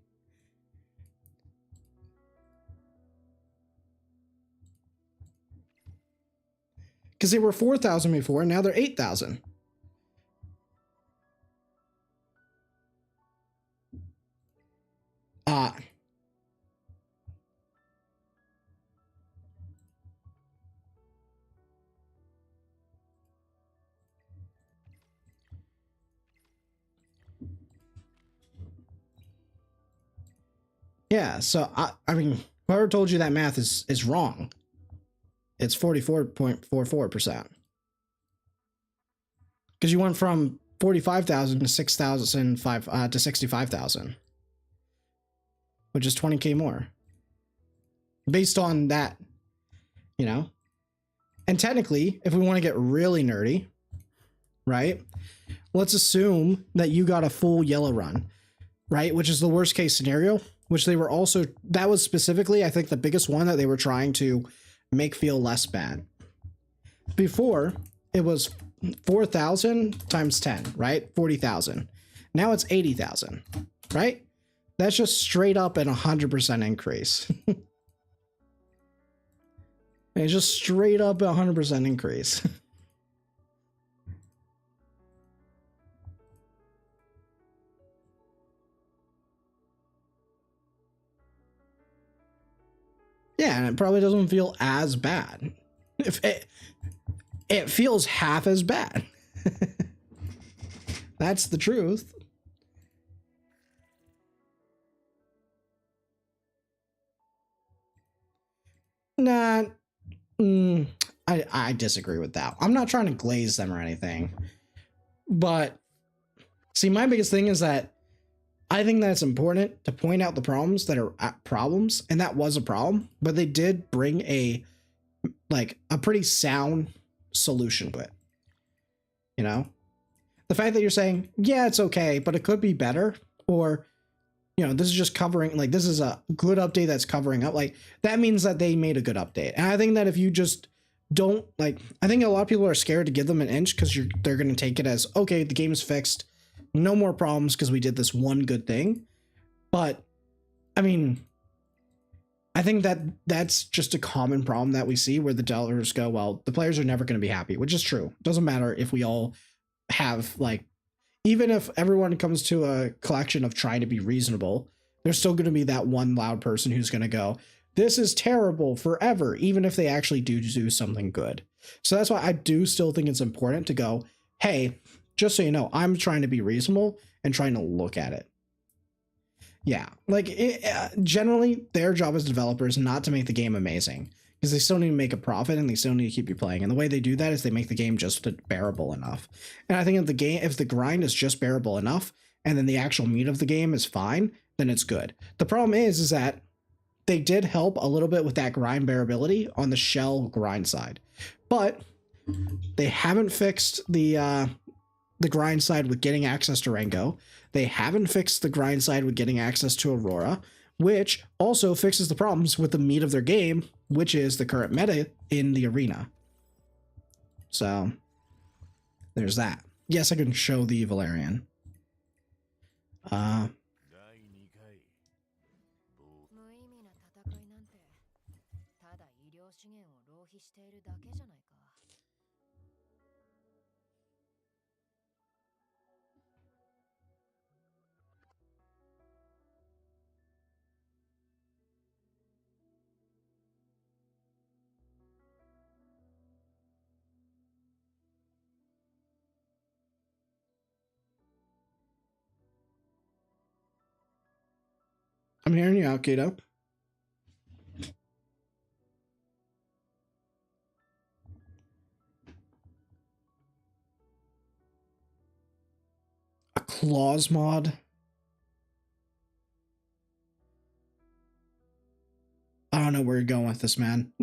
Because they were 4,000 before, and now they're 8,000. Yeah, so I mean, whoever told you that math is wrong. It's 44.44%. Because you went from 45,000 to 6,005 to 65,000, which is 20k more. Based on that, you know. And technically, if we want to get really nerdy, right? Let's assume that you got a full yellow run, right? Which is the worst case scenario, which they were also, that was specifically, I think, the biggest one that they were trying to make feel less bad. Before, it was 4,000 times 10, right? 40,000. Now it's 80,000, right? That's just straight up an 100% increase. It's just straight up 100% increase. Yeah, and it probably doesn't feel as bad. If it feels half as bad. That's the truth. Nah, I disagree with that. I'm not trying to glaze them or anything. But, see, my biggest thing is that I think that it's important to point out the problems that are problems, and that was a problem, but they did bring a pretty sound solution to it. You know? The fact that you're saying, yeah, it's okay, but it could be better, or, you know, this is just covering, like, this is a good update that's covering up, like, that means that they made a good update. And I think that if you just don't, like, I think a lot of people are scared to give them an inch because they're going to take it as, okay, the game is fixed, no more problems because we did this one good thing. But, I mean, I think that that's just a common problem that we see where the developers go, well, the players are never going to be happy, which is true. It doesn't matter if we all have, like, even if everyone comes to a collection of trying to be reasonable, there's still going to be that one loud person who's going to go, this is terrible forever, even if they actually do something good. So that's why I do still think it's important to go, hey, just so you know, I'm trying to be reasonable and trying to look at it. Yeah, like, generally, their job as developers is not to make the game amazing, because they still need to make a profit and they still need to keep you playing. And the way they do that is they make the game just bearable enough. And I think if the grind is just bearable enough, and then the actual meat of the game is fine, then it's good. The problem is that they did help a little bit with that grind bearability on the shell grind side, but they haven't fixed the the grind side with getting access to Rengo. They haven't fixed the grind side with getting access to Aurora, which also fixes the problems with the meat of their game, which is the current meta in the arena. So there's that. Yes, I can show the Valerian. I'm hearing you out, Keto. A clause mod? I don't know where you're going with this, man.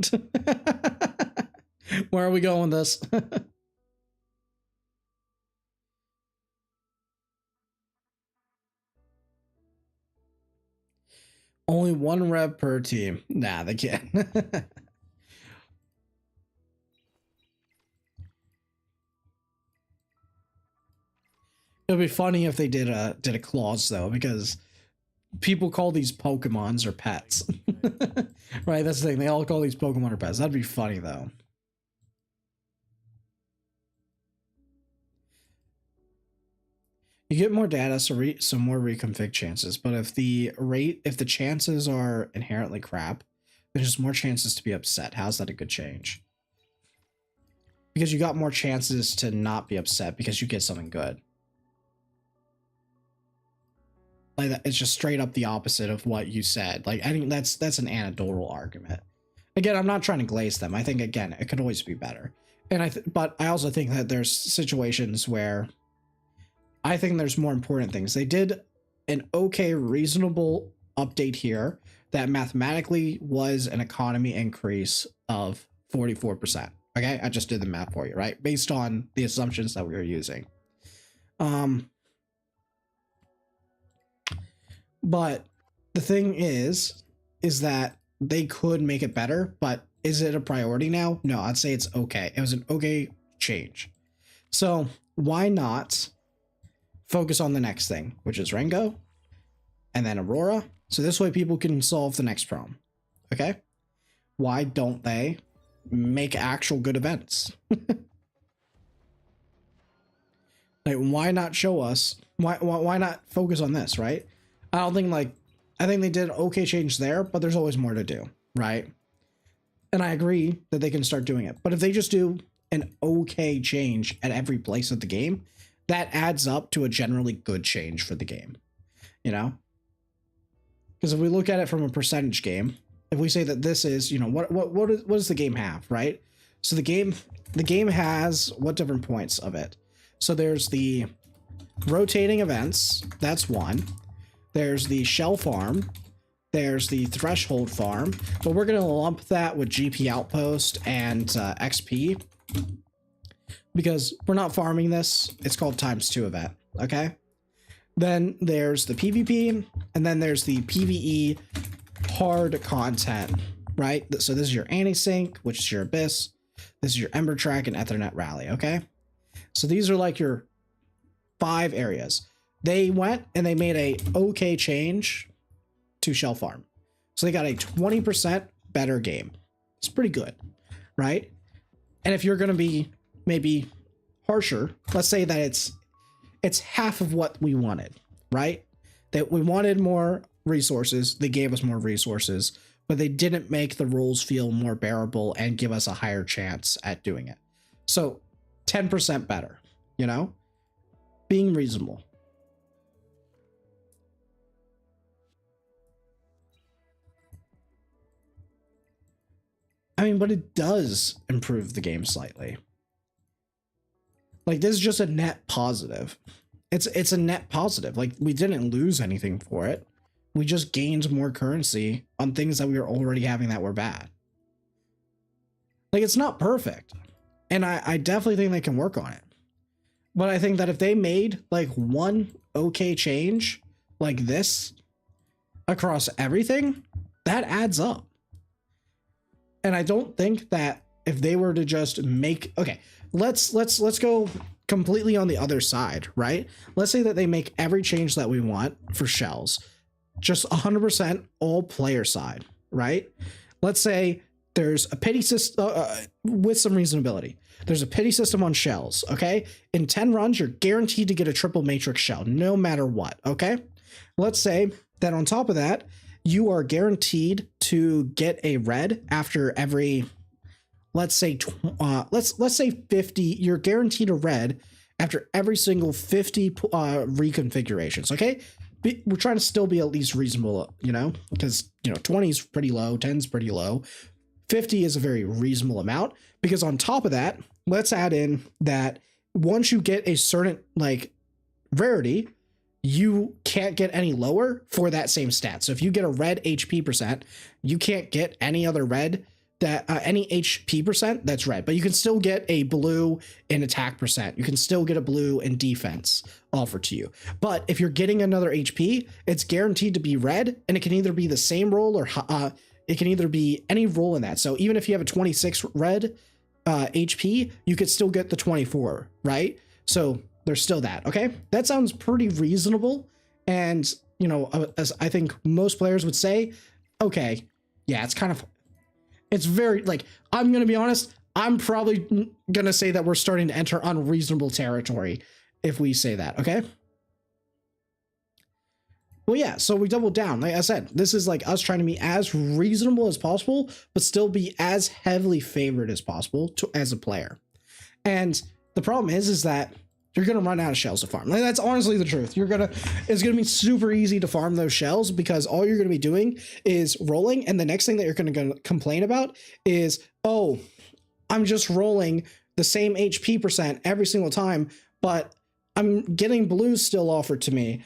Where are we going with this? Only one rev per team. Nah, they can't. It'd be funny if they did a clause though, because people call these Pokemons or pets. Right, that's the thing. They all call these Pokemon or pets. That'd be funny though. You get more data, so some more reconfig chances. But if the chances are inherently crap, there's just more chances to be upset. How's that a good change? Because you got more chances to not be upset because you get something good. Like that, it's just straight up the opposite of what you said. Like I think that's an anecdotal argument. Again, I'm not trying to glaze them. I think again it could always be better. And but I also think that there's situations where I think there's more important things. They did an okay, reasonable update here that mathematically was an economy increase of 44%. Okay, I just did the math for you, right? Based on the assumptions that we were using. But the thing is that they could make it better, but is it a priority now? No, I'd say it's okay. It was an okay change. So why not focus on the next thing, which is Rengo and then Aurora. So this way people can solve the next problem. Okay. Why don't they make actual good events? Like, why not show us? Why not focus on this, right? I think they did an okay change there, but there's always more to do, right? And I agree that they can start doing it. But if they just do an okay change at every place of the game, that adds up to a generally good change for the game, you know? Because if we look at it from a percentage game, if we say that this is, you know, what does the game have, right? So the game has what different points of it? So there's the rotating events, that's one. There's the shell farm, there's the threshold farm, but we're going to lump that with GP outpost and XP because we're not farming this. It's called ×2 event. Okay. Then there's the PvP and then there's the PvE hard content, right? So this is your anti-sync, which is your abyss. This is your ember track and ethernet rally. Okay. So these are like your 5 areas. They went and they made a okay change to shell farm. So they got a 20% better game. It's pretty good, right? And if you're going to be maybe harsher, let's say that it's half of what we wanted, right? That we wanted more resources. They gave us more resources, but they didn't make the rules feel more bearable and give us a higher chance at doing it. So 10% better, you know, being reasonable. I mean, but it does improve the game slightly. Like, this is just a net positive. It's a net positive. Like, we didn't lose anything for it. We just gained more currency on things that we were already having that were bad. Like, it's not perfect. And I definitely think they can work on it. But I think that if they made like one okay change like this across everything, that adds up. And I don't think that if they were to just make, okay, let's go completely on the other side, right? Let's say that they make every change that we want for shells, just 100% all player side, right? Let's say there's a pity system with some reasonability. There's a pity system on shells, okay? In 10 runs, you're guaranteed to get a triple matrix shell, no matter what, okay? Let's say that on top of that, you are guaranteed to get a red after every, let's say 50. You're guaranteed a red after every single 50 reconfigurations. Okay, we're trying to still be at least reasonable, you know, because 20 is pretty low, 10 is pretty low, 50 is a very reasonable amount. Because on top of that, let's add in that once you get a certain like rarity, you can't get any lower for that same stat. So if you get a red HP percent, you can't get any other red that any HP percent that's red, but you can still get a blue in attack percent. You can still get a blue in defense offered to you. But if you're getting another HP, it's guaranteed to be red, and it can either be the same roll or it can either be any roll in that. So even if you have a 26 red HP, you could still get the 24, right? So there's still that. Okay, that sounds pretty reasonable, and as I think most players would say, okay, yeah, it's very, like, I'm gonna be honest, I'm probably gonna say that we're starting to enter unreasonable territory if we say that. Okay, well, yeah, so we doubled down. Like I said, this is like us trying to be as reasonable as possible, but still be as heavily favored as possible as a player. And the problem is that you're going to run out of shells to farm. Like, that's honestly the truth. It's going to be super easy to farm those shells because all you're going to be doing is rolling. And the next thing that you're going to complain about is, oh, I'm just rolling the same HP percent every single time, but I'm getting blues still offered to me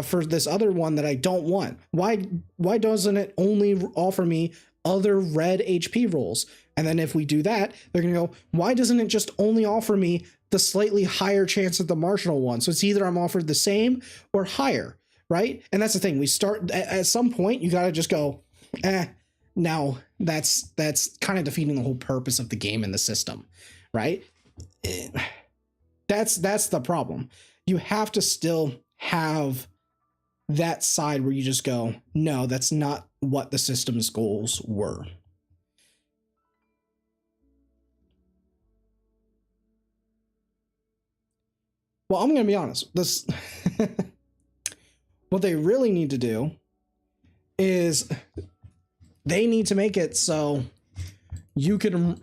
for this other one that I don't want. Why doesn't it only offer me other red HP rolls? And then if we do that, they're going to go, why doesn't it just only offer me the slightly higher chance of the marginal one? So it's either I'm offered the same or higher, right? And that's the thing. We start at some point, you got to just go, now that's kind of defeating the whole purpose of the game and the system, right? That's the problem. You have to still have that side where you just go, no, that's not what the system's goals were. Well, I'm going to be honest. This, what they really need to do is they need to make it so you can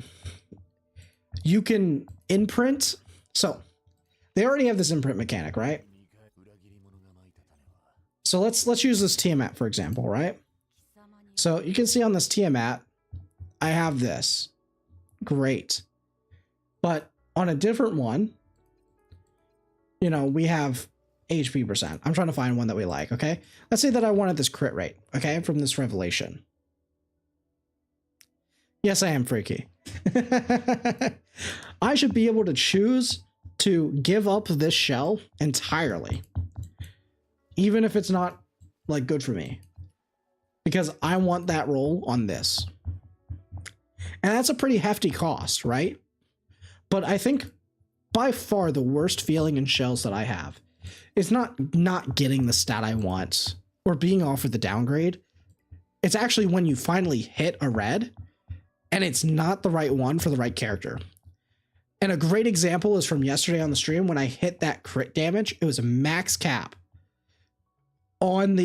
imprint. So they already have this imprint mechanic, right? So let's use this Tiamat, for example, right? So you can see on this Tiamat, I have this. Great. But on a different one, we have HP percent. I'm trying to find one that we like, okay? Let's say that I wanted this crit rate, okay, from this revelation. Yes, I am freaky. I should be able to choose to give up this shell entirely, even if it's not, like, good for me, because I want that roll on this. And that's a pretty hefty cost, right? But I think by far the worst feeling in shells that I have is not getting the stat I want or being offered the downgrade. It's actually when you finally hit a red and it's not the right one for the right character. And a great example is from yesterday on the stream when I hit that crit damage. It was a max cap on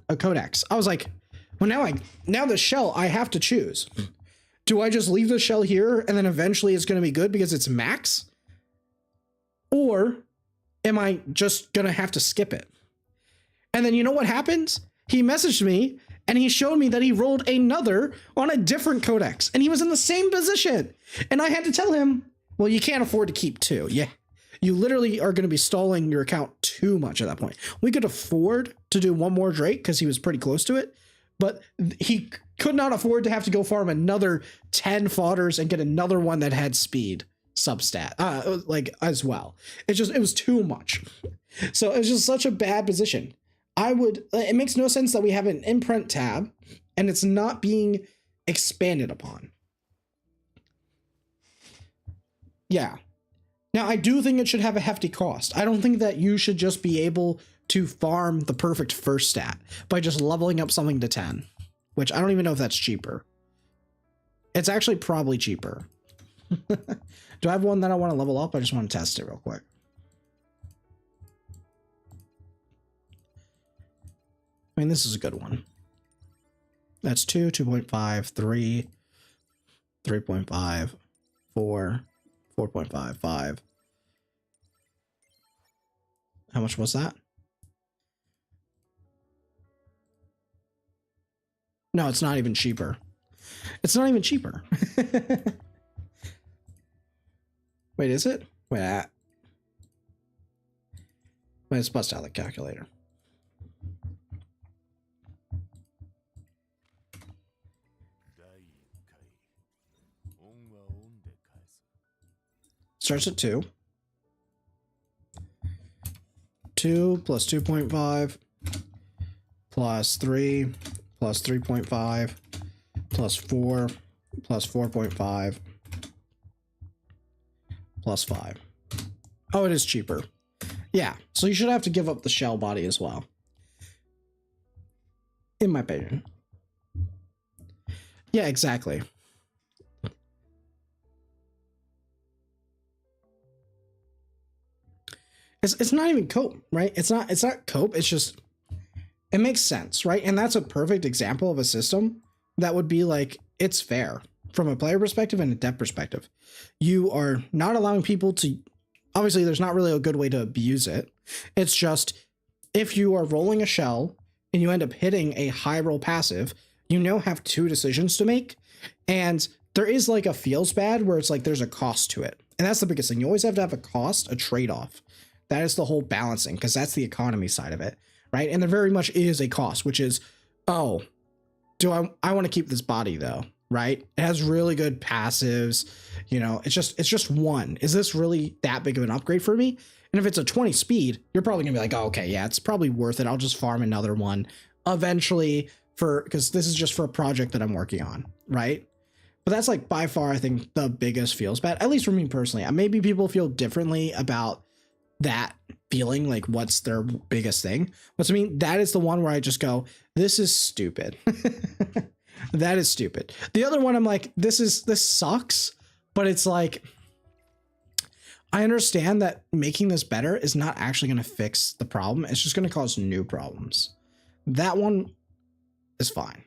a codex. I was like, well, now the shell, I have to choose. Do I just leave the shell here and then eventually it's going to be good because it's max? Or am I just going to have to skip it? And then you know what happens? He messaged me and he showed me that he rolled another on a different codex and he was in the same position. And I had to tell him, well, you can't afford to keep two. Yeah. You literally are going to be stalling your account too much at that point. We could afford to do one more Drake because he was pretty close to it, but he could not afford to have to go farm another 10 fodders and get another one that had speed. substat, like as well. It was too much. So it's just such a bad position. It makes no sense that we have an imprint tab and it's not being expanded upon. Yeah. Now, I do think it should have a hefty cost. I don't think that you should just be able to farm the perfect first stat by just leveling up something to 10, which I don't even know if that's cheaper. It's actually probably cheaper. Do I have one that I want to level up? I just want to test it real quick. I mean, this is a good one. That's 2, 2.5, 3, 3.5, 4, 4.5, 5. How much was that? No, it's not even cheaper. It's not even cheaper. Wait, is it? Wait, let's bust out the calculator. Starts at 2. 2 plus 2.5 plus 3 plus 3.5 plus 4 plus 4.5 plus 5. Oh, it is cheaper. Yeah, so you should have to give up the shell body as well, in my opinion. Yeah, exactly. It's not even cope, right? It's not cope. It's just, it makes sense, right? And that's a perfect example of a system that would be like, it's fair from a player perspective and a dev perspective. You are not allowing people to, obviously there's not really a good way to abuse it. It's just, if you are rolling a shell and you end up hitting a high roll passive, you now have 2 decisions to make. And there is like a feels bad where it's like, there's a cost to it. And that's the biggest thing. You always have to have a cost, a trade-off. That is the whole balancing, because that's the economy side of it, right? And there very much is a cost, which is, oh, I want to keep this body though, right? It has really good passives, you know, it's just 1. Is this really that big of an upgrade for me? And if it's a 20 speed, you're probably gonna be like, oh, okay, yeah, it's probably worth it. I'll just farm another one eventually because this is just for a project that I'm working on, right? But that's like by far, I think, the biggest feels bad, at least for me personally. Maybe people feel differently about that feeling, like what's their biggest thing, but to me that is the one where I just go, this is stupid. That is stupid. The other one, I'm like, this sucks, but it's like, I understand that making this better is not actually going to fix the problem. It's just going to cause new problems. That one is fine.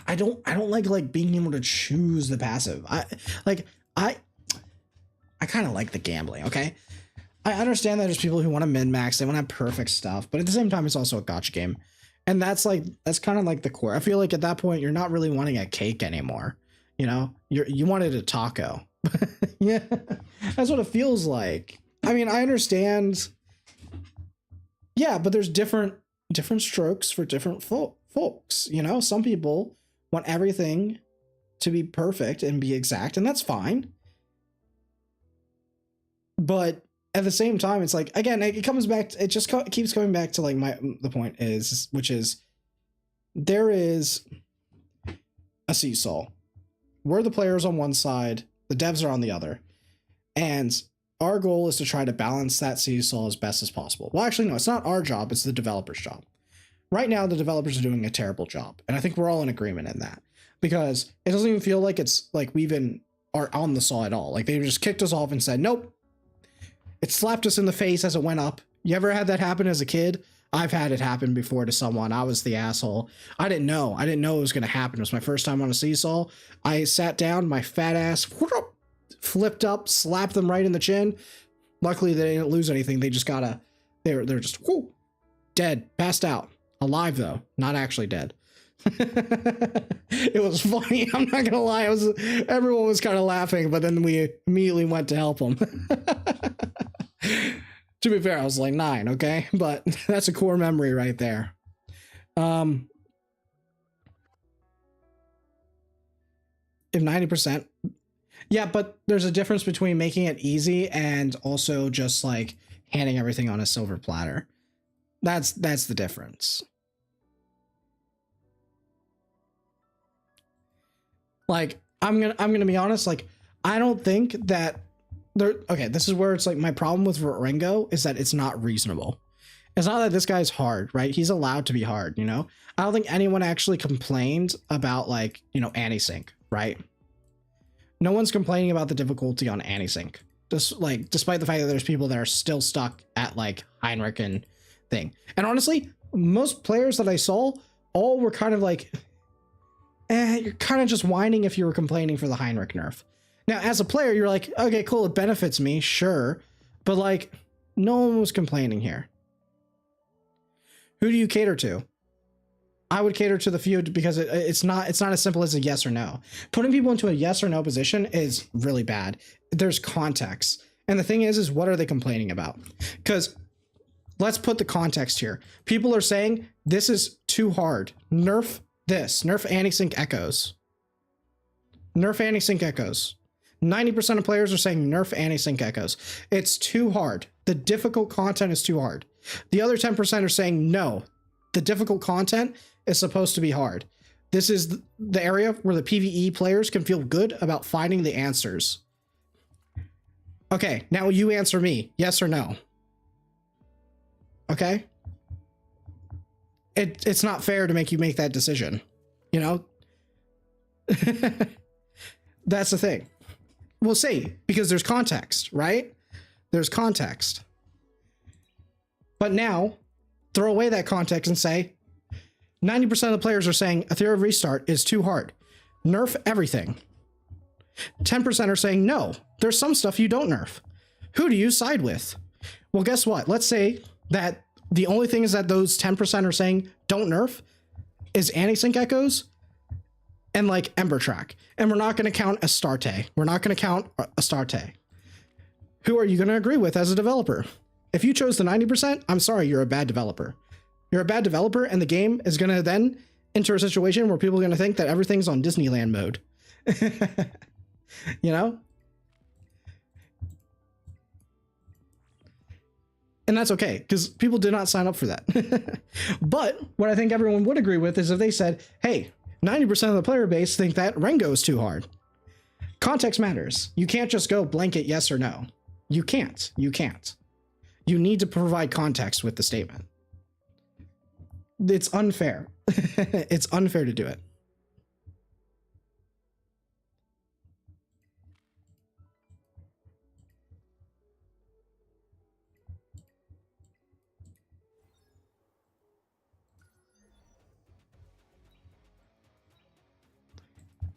I don't like being able to choose the passive. I kind of like the gambling, okay? I understand that there's people who want to min-max, they want to have perfect stuff, but at the same time, it's also a gotcha game. And that's kind of like the core. I feel like at that point, you're not really wanting a cake anymore. You know, you wanted a taco. Yeah, that's what it feels like. I mean, I understand. Yeah, but there's different strokes for different folks. You know, some people want everything to be perfect and be exact, and that's fine. But at the same time, it's like, again, it comes back to, it just keeps coming back to like the point is, which is, there is a seesaw. We're the players on one side, the devs are on the other, and our goal is to try to balance that seesaw as best as possible. Well, actually, no, it's not our job, it's the developer's job. Right now, the developers are doing a terrible job, and I think we're all in agreement in that, because it doesn't even feel like it's like we even are on the saw at all. Like, they just kicked us off and said, nope. It slapped us in the face as it went up. You ever had that happen as a kid? I've had it happen before to someone. I was the asshole. I didn't know it was going to happen. It was my first time on a seesaw. I sat down, my fat ass flipped up, slapped them right in the chin. Luckily, they didn't lose anything. They just they're just dead, passed out. Alive though, not actually dead. It was funny. I'm not gonna lie. Everyone was kind of laughing, but then we immediately went to help them. To be fair, I was like 9, okay? But that's a core memory right there. if 90%, yeah, but there's a difference between making it easy and also just like handing everything on a silver platter. That's the difference. Like, I'm gonna be honest, like, I don't think that there, okay, this is where it's like my problem with Rengo is that it's not reasonable. It's not that this guy's hard, right? He's allowed to be hard, you know? I don't think anyone actually complained about, like, you know, anti-sync, right? No one's complaining about the difficulty on anti-sync. Just like, despite the fact that there's people that are still stuck at like Heinrich and thing. And honestly, most players that I saw all were kind of like, you're kind of just whining if you were complaining for the Heinrich nerf. Now, as a player, you're like, okay, cool, it benefits me, sure. But like, no one was complaining here. Who do you cater to? I would cater to the feud because it's not as simple as a yes or no. Putting people into a yes or no position is really bad. There's context. And the thing is what are they complaining about? Because let's put the context here. People are saying this is too hard. Nerf this. Nerf anti-sync echoes. Nerf anti-sync echoes. 90% of players are saying nerf anti-sync echoes. It's too hard. The difficult content is too hard. The other 10% are saying no. The difficult content is supposed to be hard. This is the area where the PvE players can feel good about finding the answers. Okay, now you answer me, yes or no. Okay? It's not fair to make you make that decision, you know? That's the thing. We'll see, because there's context, right? There's context. But now, throw away that context and say, 90% of the players are saying Etheria Restart is too hard. Nerf everything. 10% are saying, no, there's some stuff you don't nerf. Who do you side with? Well, guess what? Let's say that the only thing is that those 10% are saying don't nerf is anti-sync echoes and like Ember Track. And we're not going to count Astarte. We're not going to count Astarte. Who are you going to agree with as a developer? If you chose the 90%, I'm sorry, you're a bad developer. You're a bad developer, and the game is going to then enter a situation where people are going to think that everything's on Disneyland mode. You know? And that's okay, because people did not sign up for that. But what I think everyone would agree with is if they said, hey, 90% of the player base think that Rengo is too hard. Context matters. You can't just go blanket yes or no. You can't. You can't. You need to provide context with the statement. It's unfair. It's unfair to do it.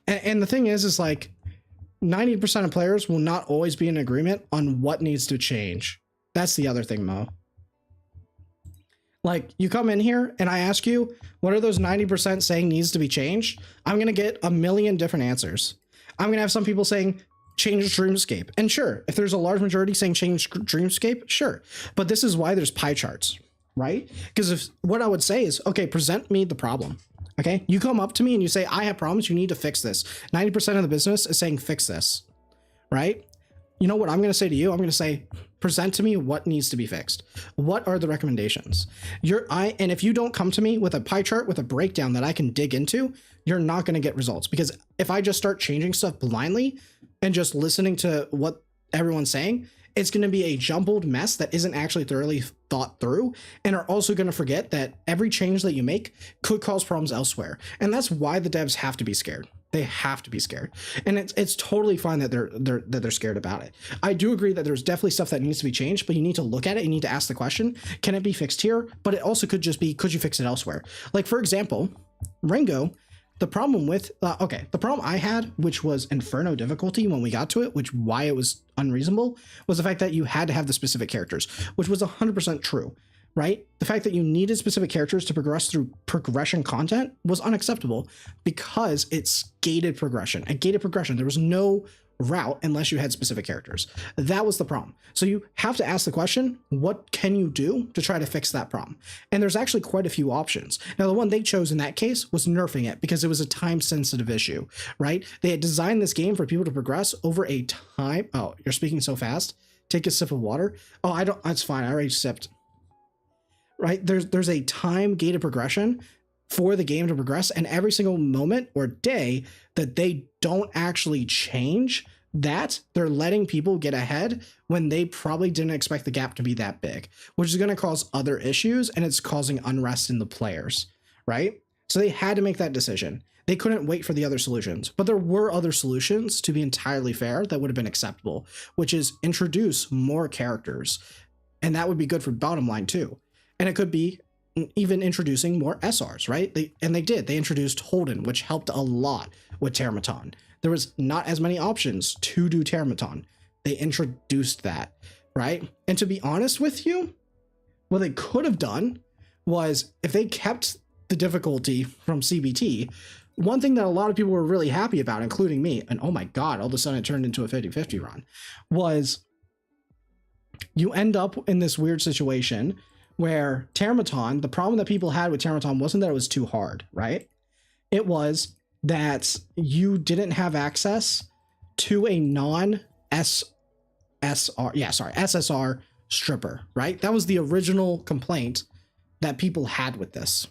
And the thing is like 90% of players will not always be in agreement on what needs to change. That's the other thing, Mo. Like, you come in here and I ask you, what are those 90% saying needs to be changed? I'm going to get a million different answers. I'm going to have some people saying, change Dreamscape. And sure, if there's a large majority saying change Dreamscape, sure. But this is why there's pie charts, right? Because if what I would say is, okay, present me the problem. Okay, you come up to me and you say, I have problems, you need to fix this. 90% of the business is saying, fix this, right? You know what I'm going to say to you? I'm going to say, present to me what needs to be fixed. What are the recommendations? And if you don't come to me with a pie chart, with a breakdown that I can dig into, you're not going to get results. Because if I just start changing stuff blindly and just listening to what everyone's saying, it's going to be a jumbled mess that isn't actually thoroughly thought through, and are also going to forget that every change that you make could cause problems elsewhere. And that's why the devs have to be scared. They have to be scared. And it's totally fine that they're scared about it. I do agree that there's definitely stuff that needs to be changed, but you need to look at it. You need to ask the question, can it be fixed here? But it also could just be, could you fix it elsewhere? Like, for example, Rengo, the problem with, the problem I had, which was Inferno difficulty when we got to it, which why it was unreasonable, was the fact that you had to have the specific characters, which was 100% true, right? The fact that you needed specific characters to progress through progression content was unacceptable because it's gated progression. A gated progression, there was no route unless you had specific characters. That was the problem. So you have to ask the question, what can you do to try to fix that problem? And there's actually quite a few options. Now, the one they chose in that case was nerfing it because it was a time sensitive issue, right? They had designed this game for people to progress over a time. Oh, you're speaking so fast. Take a sip of water. Oh, I don't, that's fine. I already sipped. Right? There's a time gated progression for the game to progress, and every single moment or day that they don't actually change that, they're letting people get ahead when they probably didn't expect the gap to be that big, which is going to cause other issues, and it's causing unrest in the players, right? So they had to make that decision. They couldn't wait for the other solutions, but there were other solutions, to be entirely fair, that would have been acceptable, which is introduce more characters, and that would be good for bottom line too. And it could be even introducing more SRs, right? They did. They introduced Holden, which helped a lot with Termaton. There was not as many options to do Termaton. They introduced that, right? And to be honest with you, what they could have done was, if they kept the difficulty from CBT, one thing that a lot of people were really happy about, including me, and oh my God, all of a sudden it turned into a 50-50 run, was you end up in this weird situation where Termaton, the problem that people had with Termaton wasn't that it was too hard, right? It was that you didn't have access to a SSR stripper, right? That was the original complaint that people had with this,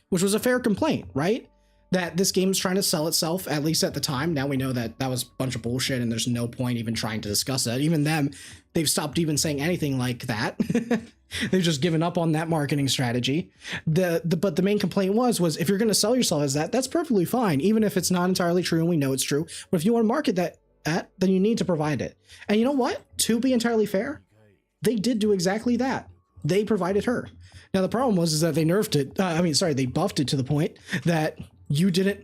which was a fair complaint, right? That this game is trying to sell itself, at least at the time. Now we know that that was a bunch of bullshit and there's no point even trying to discuss that. Even them, they've stopped even saying anything like that. They've just given up on that marketing strategy. But the main complaint was if you're going to sell yourself as that, that's perfectly fine, even if it's not entirely true and we know it's true. But if you want to market that then you need to provide it. And you know what? To be entirely fair, they did do exactly that. They provided her. Now the problem was that they nerfed it. They buffed it to the point that you didn't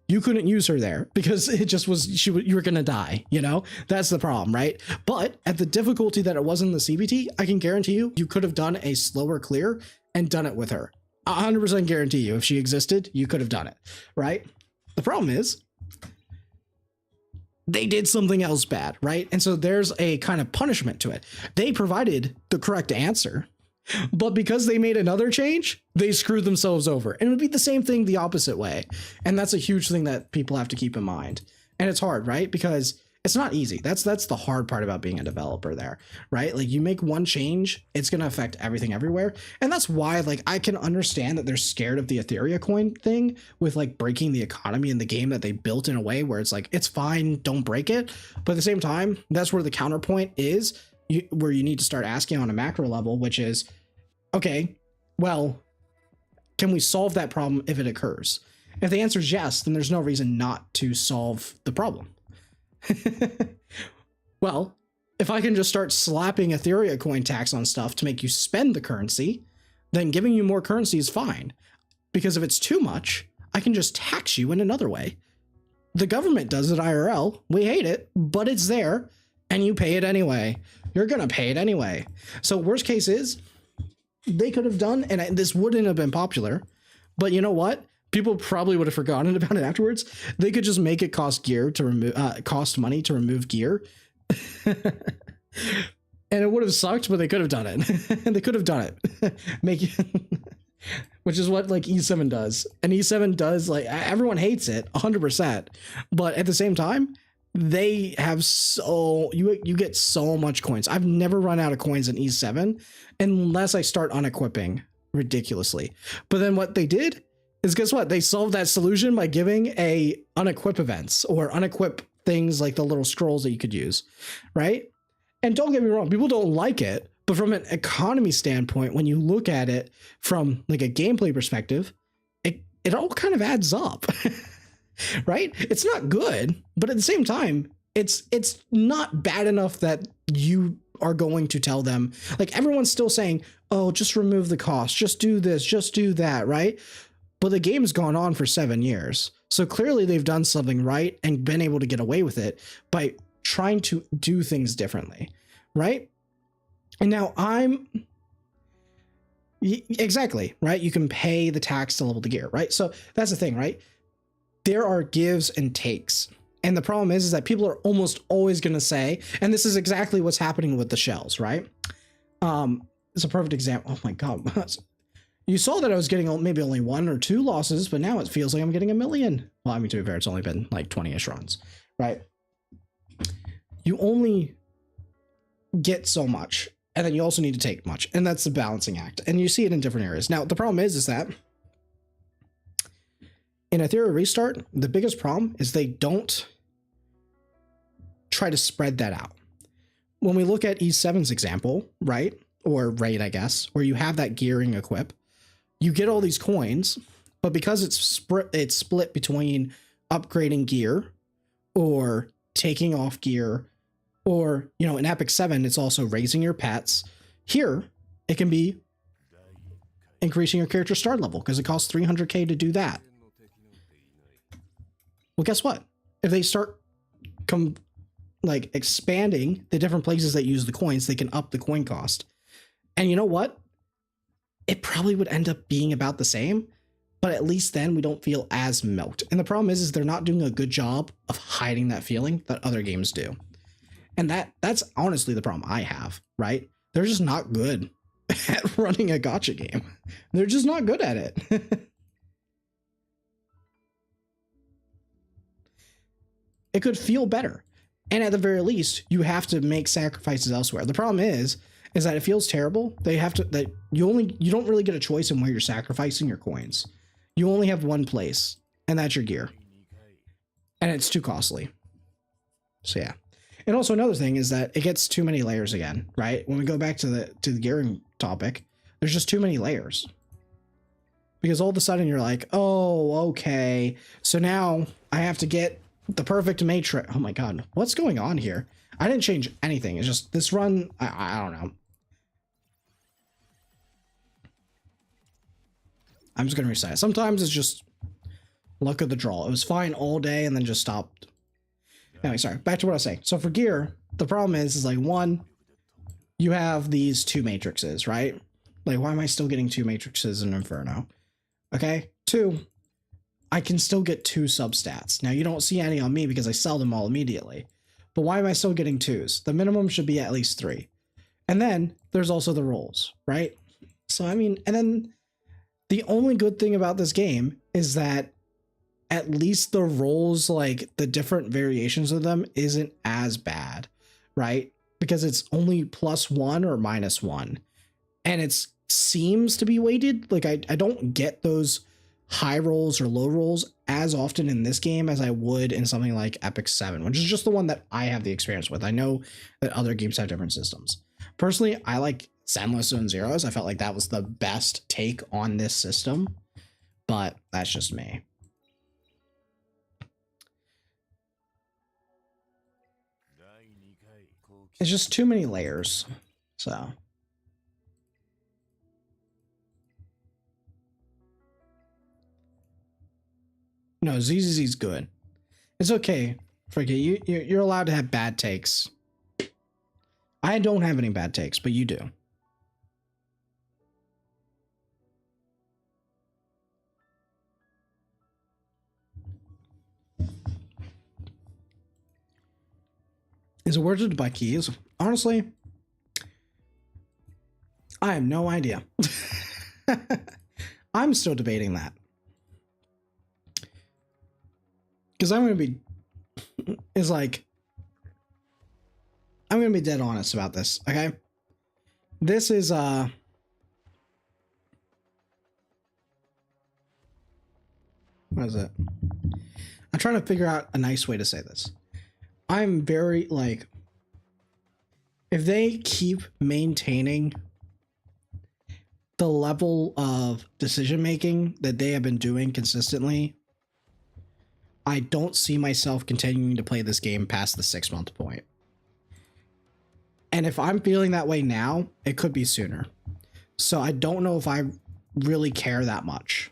you couldn't use her there because it just was you were gonna die, you know? That's the problem, right? But at the difficulty that it was in the CBT, I can guarantee you could have done a slower clear and done it with her. 100% guarantee you, if she existed, you could have done it, right? The problem is they did something else bad, right? And so there's a kind of punishment to it. They provided the correct answer, but because they made another change, they screwed themselves over. And it would be the same thing the opposite way. And that's a huge thing that people have to keep in mind. And it's hard, right? Because it's not easy. That's the hard part about being a developer there, right? Like, you make one change, it's going to affect everything everywhere. And that's why, like, I can understand that they're scared of the Etheria coin thing with like breaking the economy in the game that they built in a way where it's like, it's fine, don't break it. But at the same time, that's where the counterpoint is, where you need to start asking on a macro level, which is, okay, well, can we solve that problem if it occurs? If the answer is yes, then there's no reason not to solve the problem. Well, if I can just start slapping Etheria coin tax on stuff to make you spend the currency, then giving you more currency is fine. Because if it's too much, I can just tax you in another way. The government does it IRL. We hate it, but it's there and you pay it anyway. You're going to pay it anyway. So worst case is, they could have done, and this wouldn't have been popular, but you know what? People probably would have forgotten about it afterwards. They could just make it cost money to remove gear. And it would have sucked, but they could have done it. They could have done it. Which is what like E7 does. And E7 does, like, everyone hates it 100%, but at the same time, they have you get so much coins. I've never run out of coins in E7 unless I start unequipping ridiculously. But then what they did is, guess what? They solved that solution by giving a unequip events or unequip things like the little scrolls that you could use, right? And don't get me wrong, people don't like it, but from an economy standpoint, when you look at it from like a gameplay perspective, it all kind of adds up. Right? It's not good, but at the same time, it's not bad enough that you are going to tell them, like, everyone's still saying, oh, just remove the cost, just do this, just do that, right? But the game's gone on for 7 years. So clearly they've done something right and been able to get away with it by trying to do things differently, right? And now exactly, right? You can pay the tax to level the gear, right? So that's the thing, right? there are gives and takes. And the problem is that people are almost always going to say, and this is exactly what's happening with the shells, right? It's a perfect example. Oh my God. You saw that I was getting maybe only 1 or 2 losses, but now it feels like I'm getting 1,000,000. Well, I mean, to be fair, it's only been like 20-ish runs, right? You only get so much, and then you also need to take much, and that's the balancing act. And you see it in different areas. Now, the problem is that in Etheria Restart, the biggest problem is they don't try to spread that out. When we look at E7's example, right? Or Raid, I guess, where you have that gearing equip, you get all these coins, but because it's split between upgrading gear or taking off gear, or, you know, in Epic 7, it's also raising your pets. Here, it can be increasing your character start level because it costs 300k to do that. Well, guess what? If they start expanding the different places that use the coins, they can up the coin cost. And you know what? It probably would end up being about the same, but at least then we don't feel as milked. And the problem is they're not doing a good job of hiding that feeling that other games do. And that's honestly the problem I have, right? They're just not good at running a gacha game. They're just not good at it. It could feel better. And at the very least, you have to make sacrifices elsewhere. The problem is that it feels terrible. You don't really get a choice in where you're sacrificing your coins. You only have one place, and that's your gear. And it's too costly. So yeah. And also another thing is that it gets too many layers again, right? When we go back to the gearing topic, there's just too many layers. Because all of a sudden you're like, oh, okay. So now I have to get the perfect matrix. Oh my God, what's going on here? I didn't change anything. It's just this run, I don't know. I'm just gonna reset it. Sometimes it's just luck of the draw. It was fine all day and then just stopped. Anyway, sorry, back to what I was saying. So for gear, the problem is like, one, you have these 2 matrices, right? Like, why am I still getting 2 matrices in Inferno? Okay, 2, I can still get 2 substats. Now, you don't see any on me because I sell them all immediately. But why am I still getting 2s? The minimum should be at least 3. And then there's also the rolls, right? So, I mean, and then the only good thing about this game is that at least the rolls, like the different variations of them, isn't as bad, right? Because it's only +1 or -1. And it seems to be weighted. Like, I don't get those high rolls or low rolls as often in this game as I would in something like Epic 7, which is just the one that I have the experience with. I know that other games have different systems. Personally, I like Zenless and Zeros. I felt like that was the best take on this system, but that's just me. It's just too many layers, so. No, ZZZ's good. It's okay. Forget you're allowed to have bad takes. I don't have any bad takes, but you do. Is it worth it to buy keys? Honestly, I have no idea. I'm still debating that. Because I'm going to be, I'm going to be dead honest about this, okay? This is, what is it? I'm trying to figure out a nice way to say this. I'm very, like, if they keep maintaining the level of decision making that they have been doing consistently, I don't see myself continuing to play this game past the 6-month point. And if I'm feeling that way now, it could be sooner. So I don't know if I really care that much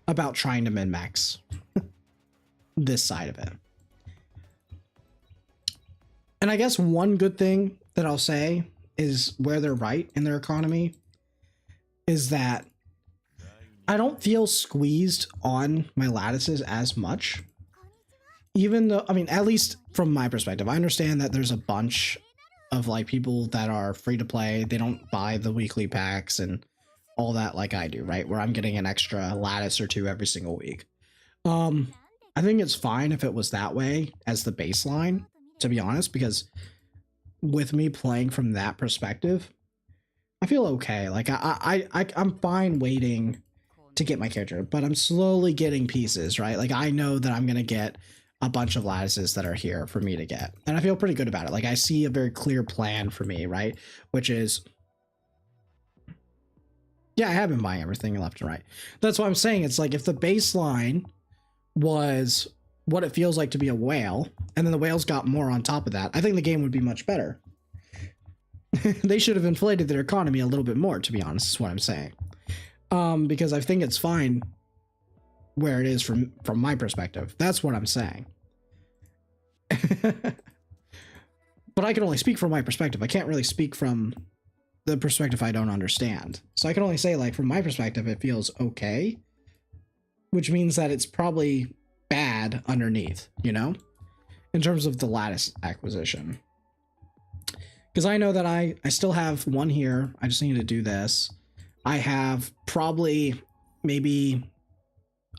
about trying to min-max this side of it. And I guess one good thing that I'll say is where they're right in their economy is that I don't feel squeezed on my lattices as much. Even though, I mean, at least from my perspective, I understand that there's a bunch of like people that are free to play. They don't buy the weekly packs and all that like I do, right? Where I'm getting an extra lattice or two every single week. I think it's fine if it was that way as the baseline, to be honest, because with me playing from that perspective, I feel okay. Like I'm fine waiting to get my character, but I'm slowly getting pieces, right? Like I know that I'm gonna get a bunch of lattices that are here for me to get, and I feel pretty good about it. Like I see a very clear plan for me, right? Which is, yeah, I have been buying everything left and right. That's what I'm saying. It's like if the baseline was what it feels like to be a whale, and then the whales got more on top of that, I think the game would be much better. They should have inflated their economy a little bit more, to be honest, is what I'm saying. Because I think it's fine where it is from my perspective. That's what I'm saying. But I can only speak from my perspective. I can't really speak from the perspective I don't understand. So I can only say, like, from my perspective, it feels okay, which means that it's probably bad underneath, you know, in terms of the lattice acquisition. Because I know that I still have one here. I just need to do this. I have probably maybe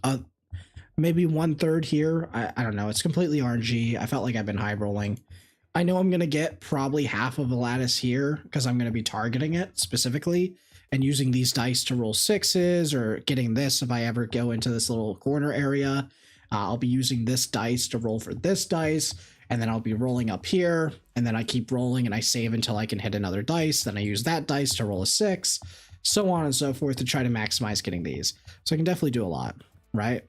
1/3 here. I don't know. It's completely RNG. I felt like I've been high rolling. I know I'm going to get probably half of a lattice here because I'm going to be targeting it specifically and using these dice to roll 6s, or getting this if I ever go into this little corner area. I'll be using this dice to roll for this dice, and then I'll be rolling up here, and then I keep rolling and I save until I can hit another dice. Then I use that dice to roll a 6, so on and so forth, to try to maximize getting these. So I can definitely do a lot, right?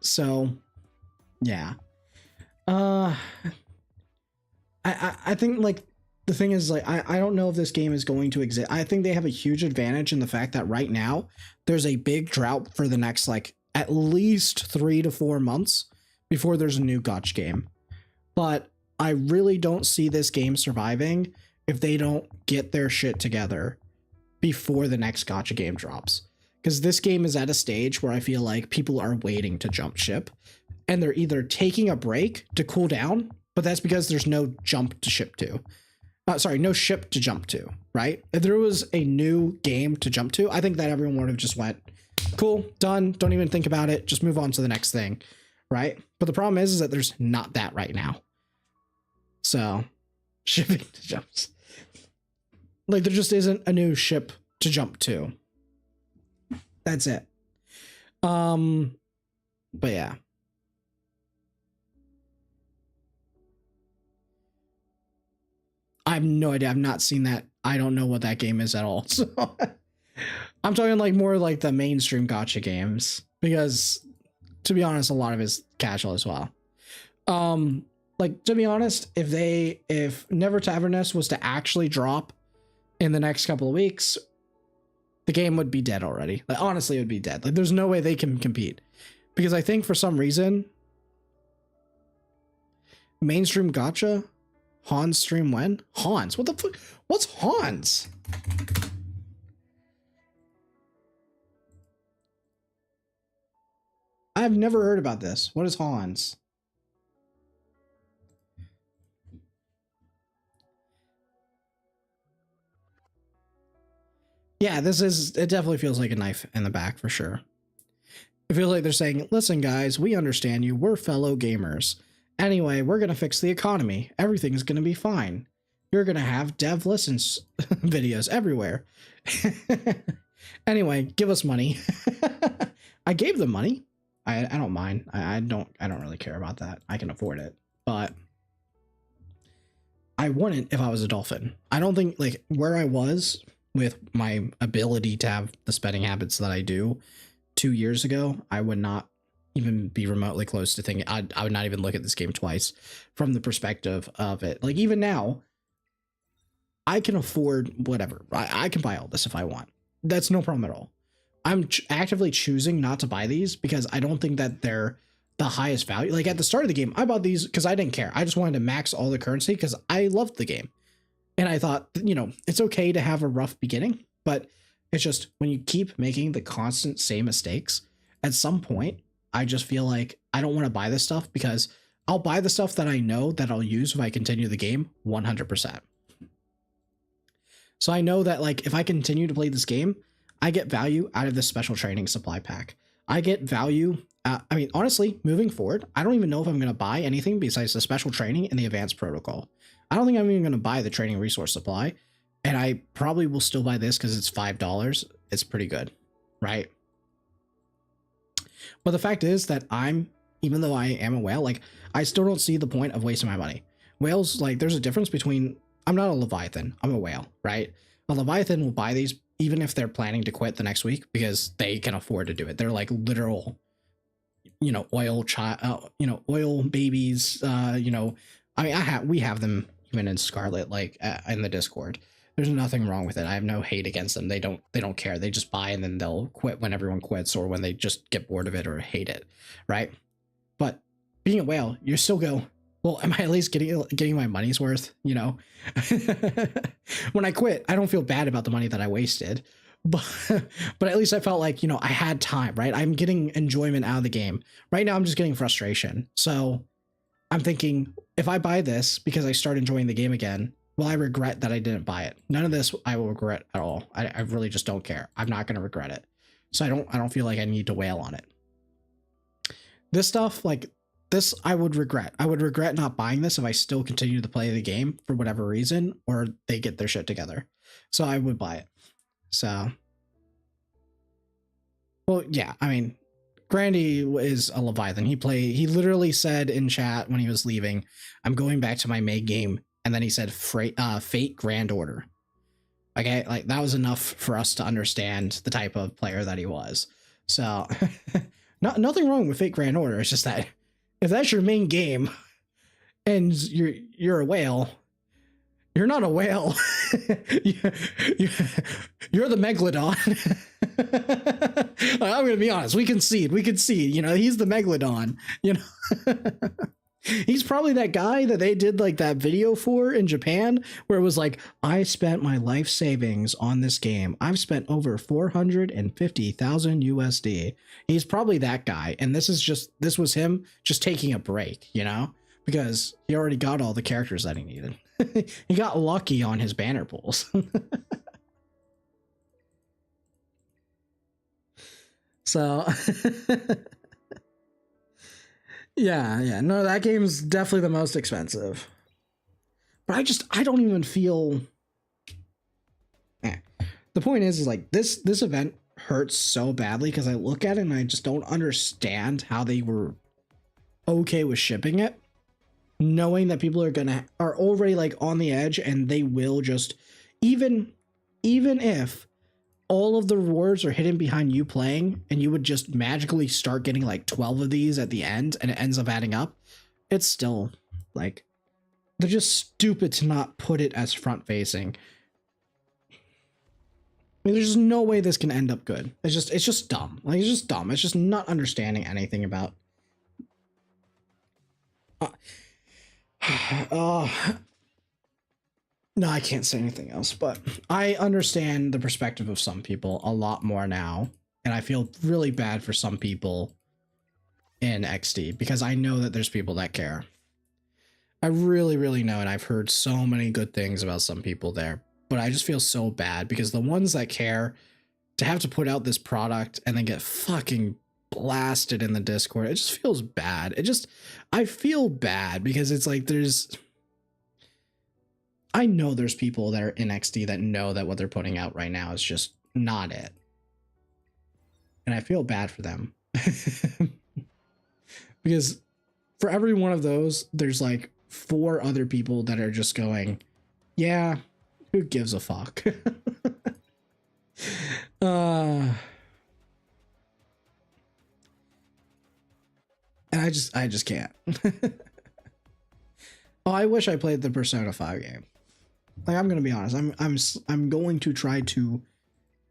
So yeah. I think, like, the thing is, like, I don't know if this game is going to exist. I think they have a huge advantage in the fact that right now there's a big drought for the next, like, at least 3 to 4 months before there's a new gotcha game. But I really don't see this game surviving if they don't get their shit together before the next gotcha game drops. Because this game is at a stage where I feel like people are waiting to jump ship, and they're either taking a break to cool down, but that's because there's no jump to ship to. No ship to jump to, right? If there was a new game to jump to, I think that everyone would have just went, cool, done, don't even think about it, just move on to the next thing, right? But the problem is that there's not that right now. So, shipping to jumps. Like, there just isn't a new ship to jump to. That's it. But yeah. I have no idea. I've not seen that. I don't know what that game is at all. So I'm talking like more like the mainstream gotcha games, because to be honest, a lot of it's casual as well. Like, to be honest, if Never Taverness was to actually drop in the next couple of weeks, the game would be dead already. Like, honestly, it would be dead. Like, there's no way they can compete, because I think for some reason, mainstream gotcha, Hans stream when? Hans? What the fuck? What's Hans? I've never heard about this. What is Hans? Yeah, it definitely feels like a knife in the back for sure. It feels like they're saying, listen guys, we understand you, we're fellow gamers. Anyway, we're going to fix the economy. Everything's going to be fine. You're going to have dev listens videos everywhere. Anyway, give us money. I gave them money. I don't mind. I don't really care about that. I can afford it. But I wouldn't if I was a dolphin. I don't think, like, where I was with my ability to have the spending habits that I do 2 years ago, I would not even be remotely close to thinking I would not even look at this game twice from the perspective of it. Like, even now, I can afford whatever. I can buy all this if I want. That's no problem at all. I'm actively choosing not to buy these because I don't think that they're the highest value. Like, at the start of the game, I bought these because I didn't care. I just wanted to max all the currency because I loved the game. And I thought, you know, it's okay to have a rough beginning, but it's just when you keep making the constant same mistakes, at some point, I just feel like I don't want to buy this stuff because I'll buy the stuff that I know that I'll use if I continue the game 100%. So I know that like if I continue to play this game, I get value out of this special training supply pack. I get value. I mean, honestly, moving forward, I don't even know if I'm going to buy anything besides the special training and the advanced protocol. I don't think I'm even going to buy the training resource supply. And I probably will still buy this because it's $5. It's pretty good, right? But the fact is that even though I am a whale, like I still don't see the point of wasting my money. Whales, like there's a difference between, I'm not a Leviathan, I'm a whale, right? A Leviathan will buy these even if they're planning to quit the next week because they can afford to do it. They're like literal, you know, oil babies, you know, I mean, we have them even in Scarlet, like in the Discord. There's nothing wrong with it. I have no hate against them. They don't care. They just buy and then they'll quit when everyone quits or when they just get bored of it or hate it, right? But being a whale, you still go, well, am I at least getting my money's worth? You know, when I quit, I don't feel bad about the money that I wasted, but at least I felt like, you know, I had time, right? I'm getting enjoyment out of the game. Right now, I'm just getting frustration. So I'm thinking, if I buy this because I start enjoying the game again, will I regret that I didn't buy it? None of this I will regret at all. I really just don't care. I'm not going to regret it. So I don't feel like I need to wail on it. This stuff, like this, I would regret. I would regret not buying this if I still continue to play the game for whatever reason, or they get their shit together. So I would buy it. So, well, yeah, I mean, Grandy is a Leviathan. He literally said in chat when he was leaving, I'm going back to my main game. And then he said Fate Grand Order. Okay, like that was enough for us to understand the type of player that he was. So nothing wrong with Fate Grand Order. It's just that if that's your main game and you're a whale, you're not a whale. You're the Megalodon. I'm gonna be honest. We concede. You know, he's the Megalodon. You know. He's probably that guy that they did like that video for in Japan where it was like, I spent my life savings on this game. I've spent over 450,000 USD. He's probably that guy. And this was him just taking a break, you know, because he already got all the characters that he needed. He got lucky on his banner pulls. So yeah, no, that game's definitely the most expensive. But I don't even feel. The point is like this event hurts so badly because I look at it and I just don't understand how they were okay with shipping it, knowing that people are already like on the edge and they will just even if all of the rewards are hidden behind you playing and you would just magically start getting like 12 of these at the end and it ends up adding up, it's still like they're just stupid to not put it as front facing. I mean, there's just no way this can end up good. It's just dumb. Like it's just dumb. It's just not understanding anything about no, I can't say anything else, but I understand the perspective of some people a lot more now, and I feel really bad for some people in XD because I know that there's people that care. I really, really know, and I've heard so many good things about some people there, but I just feel so bad because the ones that care to have to put out this product and then get fucking blasted in the Discord, it just feels bad. I feel bad because it's like I know there's people that are in XD that know that what they're putting out right now is just not it. And I feel bad for them. Because for every one of those, there's like 4 other people that are just going, yeah, who gives a fuck? And I just can't. Oh, I wish I played the Persona 5 game. Like, I'm gonna be honest, I'm going to try to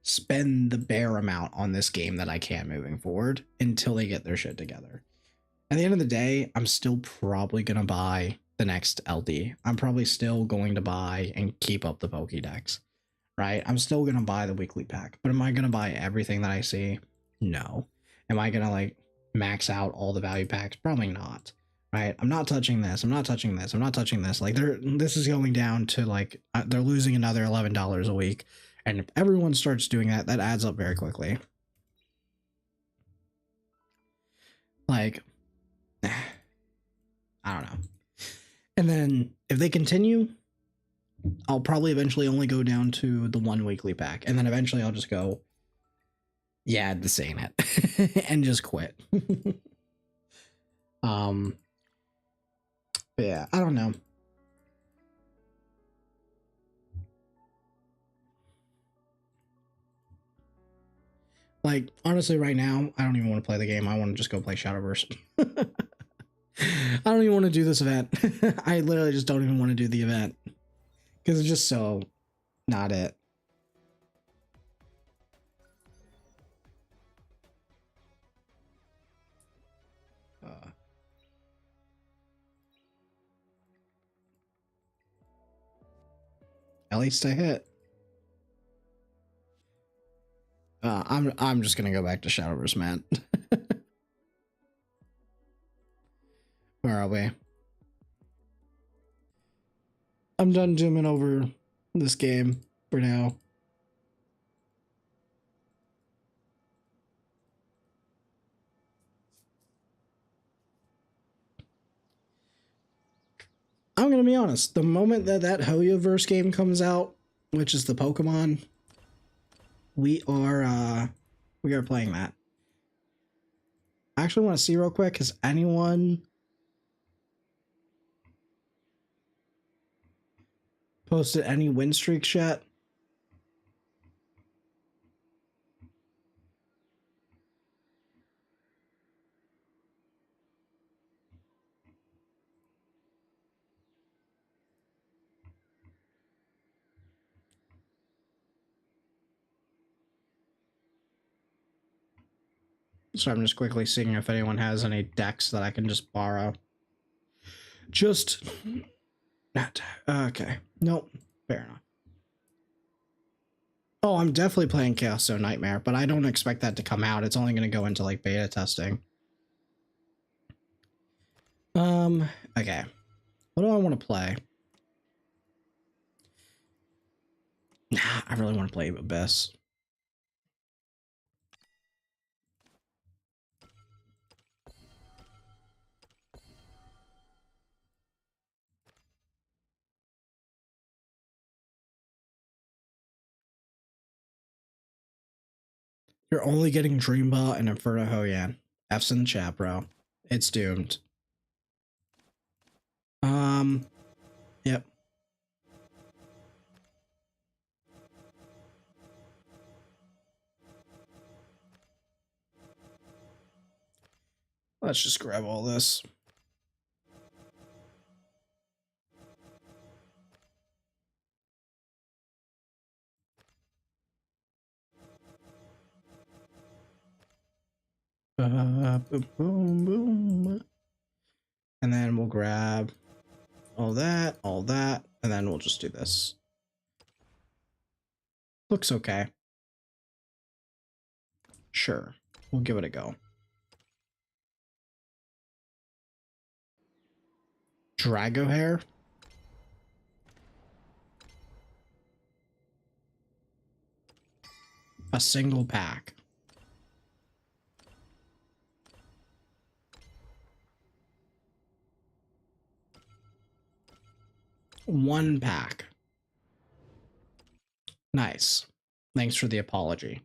spend the bare amount on this game that I can moving forward until they get their shit together. At the end of the day, I'm still probably gonna buy the next LD. I'm probably still going to buy and keep up the Pokédex, right? I'm still going to buy the weekly pack, but am I going to buy everything that I see? No. Am I going to like max out all the value packs? Probably not, right? I'm not touching this. I'm not touching this. I'm not touching this. Like this is going down to like, they're losing another $11 a week. And if everyone starts doing that, that adds up very quickly. Like, I don't know. And then if they continue, I'll probably eventually only go down to the 1 weekly pack. And then eventually I'll just go, yeah, this ain't it. And just quit. But yeah, I don't know. Like, honestly, right now, I don't even want to play the game. I want to just go play Shadowverse. I don't even want to do this event. I literally just don't even want to do the event. Because it's just so not it. At least I hit. I'm just gonna go back to Shadowverse, man. Where are we? I'm done zooming over this game for now. I'm gonna be honest. The moment that Hoyoverse game comes out, which is the Pokemon, we are playing that. I actually want to see real quick, has anyone posted any win streaks yet? So I'm just quickly seeing if anyone has any decks that I can just borrow. Just not okay. Nope. Fair enough. Oh, I'm definitely playing Chaos Zone Nightmare, but I don't expect that to come out. It's only going to go into like beta testing. Okay. What do I want to play? Nah, I really want to play Abyss. You're only getting Dreambot and Inferno Hoyan. F's in the chat, bro. It's doomed. Yep. Let's just grab all this. Boom, boom, boom. And then we'll grab all that, and then we'll just do this. Looks okay. Sure, we'll give it a go. Drago hair. A single pack. One pack. Nice. Thanks for the apology.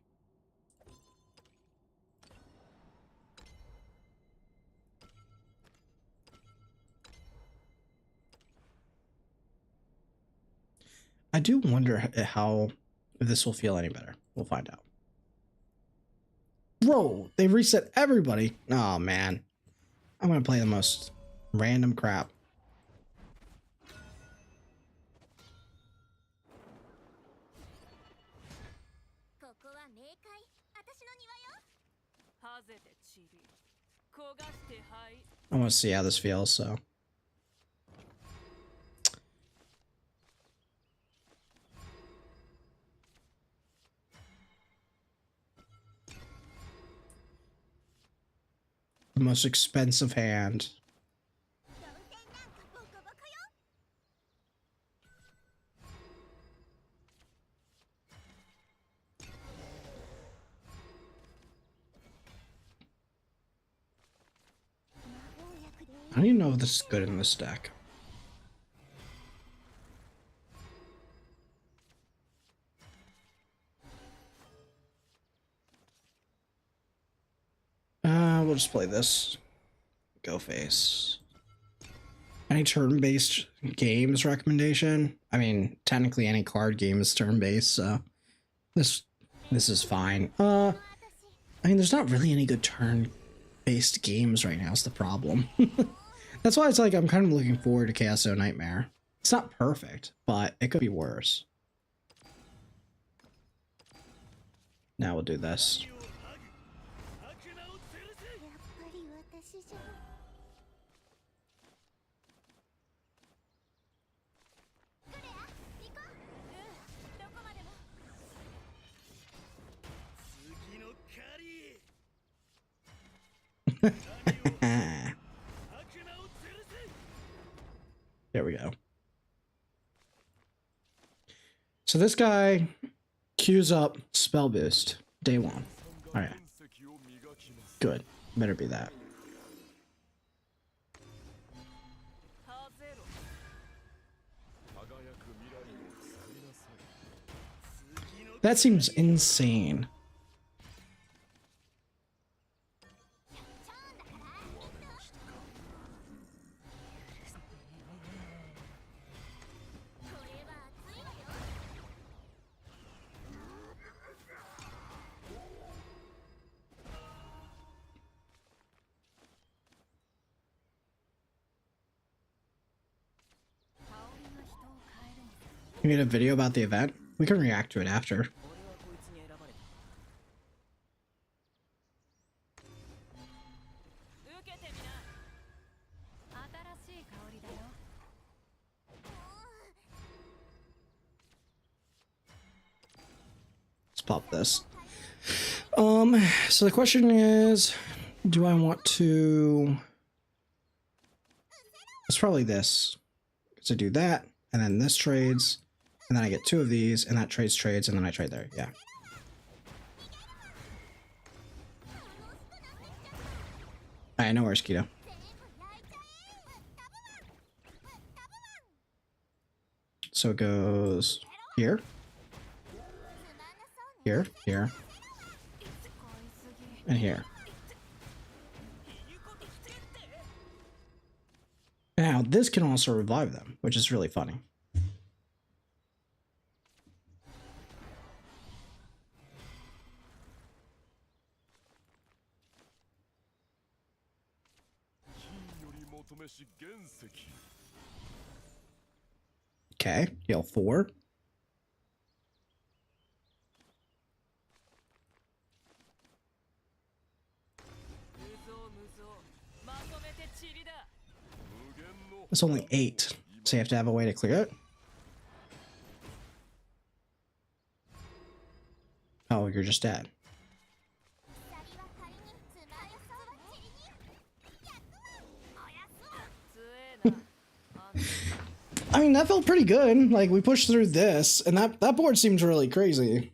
I do wonder how if this will feel any better. We'll find out. Bro, they reset everybody. Oh man. I'm gonna play the most random crap. I want to see how this feels, so. The most expensive hand. I don't even know if this is good in this deck. We'll just play this. Go face. Any turn-based games recommendation? I mean, technically any card game is turn-based, so this is fine. I mean, there's not really any good turn-based games right now, is the problem. That's why it's like I'm kind of looking forward to KSO Nightmare. It's not perfect, but it could be worse. Now we'll do this. There we go. So this guy queues up spell boost day one. All right. Good. Better be that. That seems insane. You made a video about the event? We can react to it after. Let's pop this. So the question is, do I want to... It's probably this. So do that, and then this trades, and then I get two of these, and that trades, and then I trade there. Yeah. Alright, no worries, Keto. So it goes here, here, here, and here. Now, this can also revive them, which is really funny. Okay, heal 4. It's only 8, so you have to have a way to clear it. Oh, you're just dead. I mean, that felt pretty good. Like, we pushed through this, and that board seems really crazy.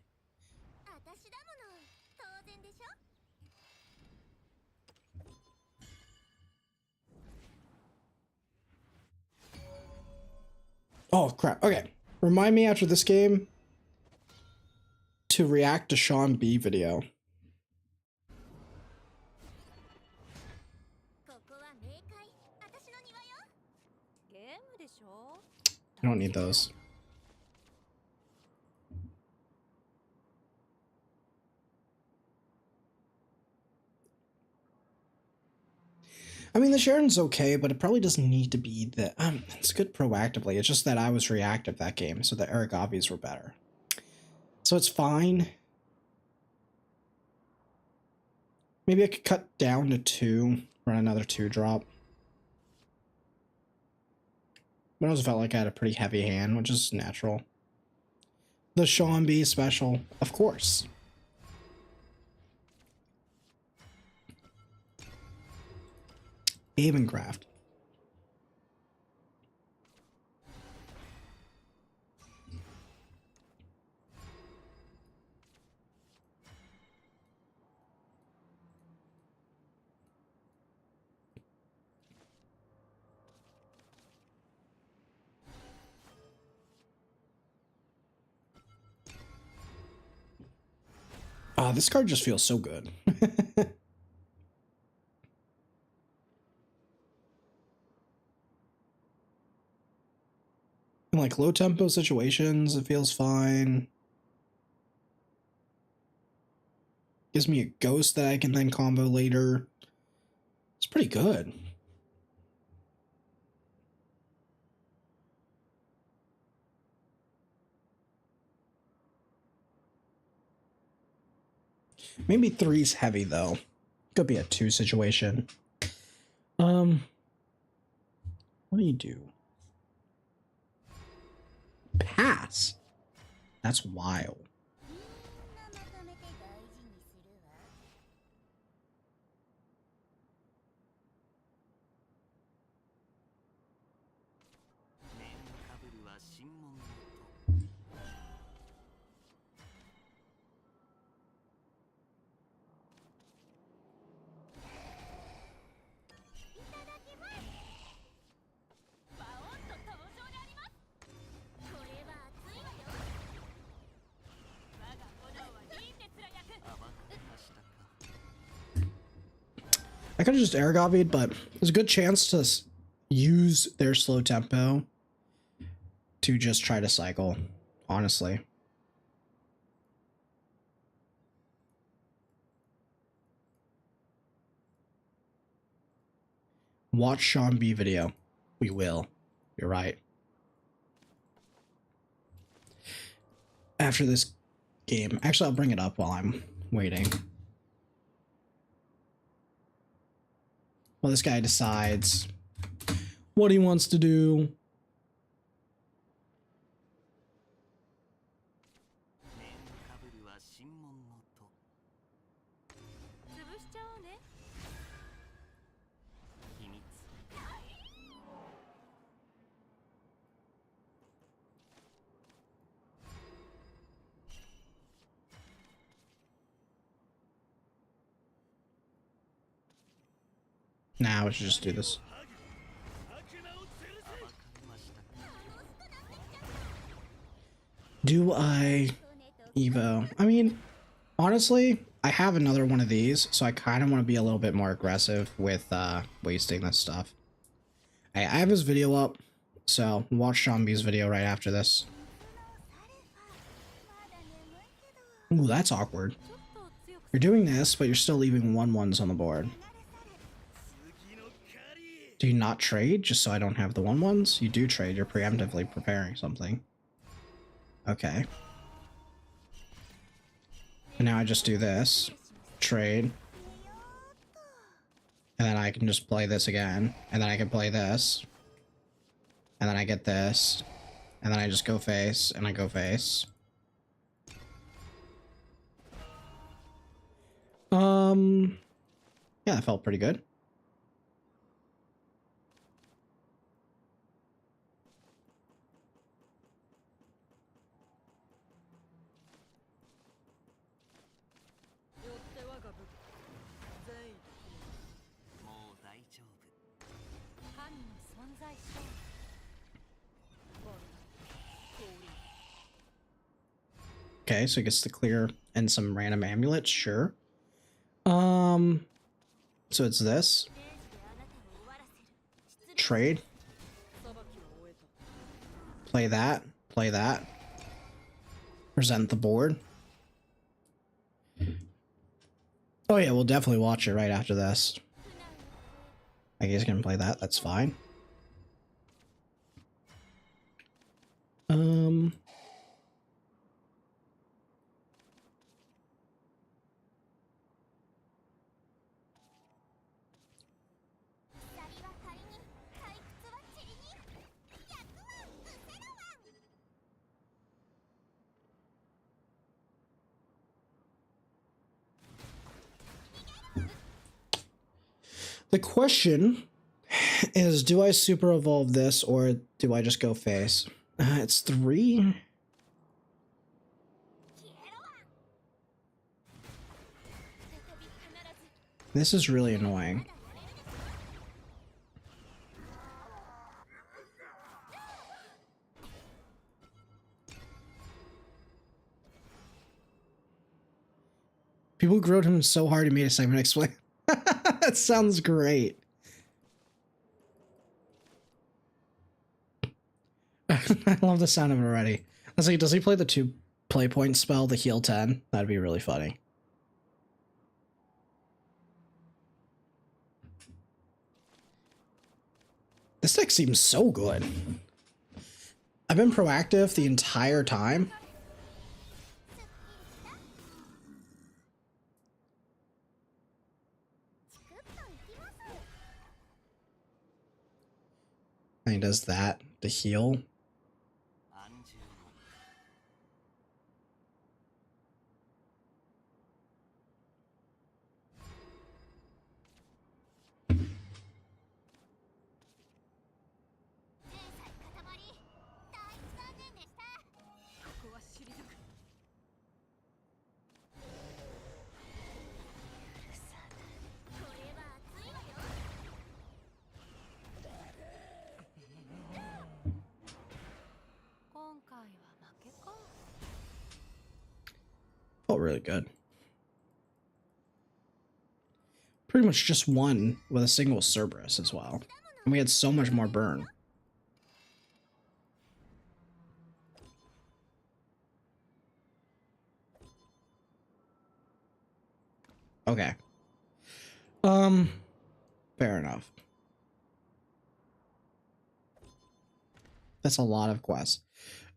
Oh, crap. Okay. Remind me after this game to react to Sean B video. I don't need those. I mean, the Sharon's okay, but it probably doesn't need to be the... it's good proactively. It's just that I was reactive that game, so the Eric Obvies were better. So it's fine. Maybe I could cut down to 2, run another 2 drop. But I also felt like I had a pretty heavy hand, which is natural. The Sean B special, of course. Havencraft. Ah, this card just feels so good. In like low tempo situations, it feels fine. Gives me a ghost that I can then combo later. It's pretty good. Maybe 3's heavy though. Could be a 2 situation. What do you do? Pass. That's wild. I could have just air copied, but there's a good chance to use their slow tempo to just try to cycle, honestly. Watch Sean B video. We will. You're right. After this game. Actually, I'll bring it up while I'm waiting. Well, this guy decides what he wants to do. Now we should just do this. Do I Evo? I mean, honestly, I have another one of these, so I kind of want to be a little bit more aggressive with wasting this stuff. I have his video up, so watch Sean B's video right after this. Ooh, that's awkward. You're doing this, but you're still leaving 1/1s on the board. Do you not trade just so I don't have the 1/1s? You do trade, you're preemptively preparing something. Okay. And now I just do this. Trade. And then I can just play this again. And then I can play this. And then I get this. And then I just go face, and I go face. Yeah, that felt pretty good. Okay, so he gets to clear and some random amulets, sure. So it's this. Trade. Play that. Play that. Present the board. Oh yeah, we'll definitely watch it right after this. I guess I can play that, that's fine. The question is, do I super evolve this or do I just go face? It's 3. This is really annoying. People grilled him so hard he made a segment explain. That sounds great. I love the sound of it already. I was like, does he play the 2 play point spell, the heal 10? That'd be really funny. This deck seems so good. I've been proactive the entire time. And he does that to heal. Felt really good. Pretty much just won with a single Cerberus as well. And we had so much more burn. Okay. Fair enough. That's a lot of quests.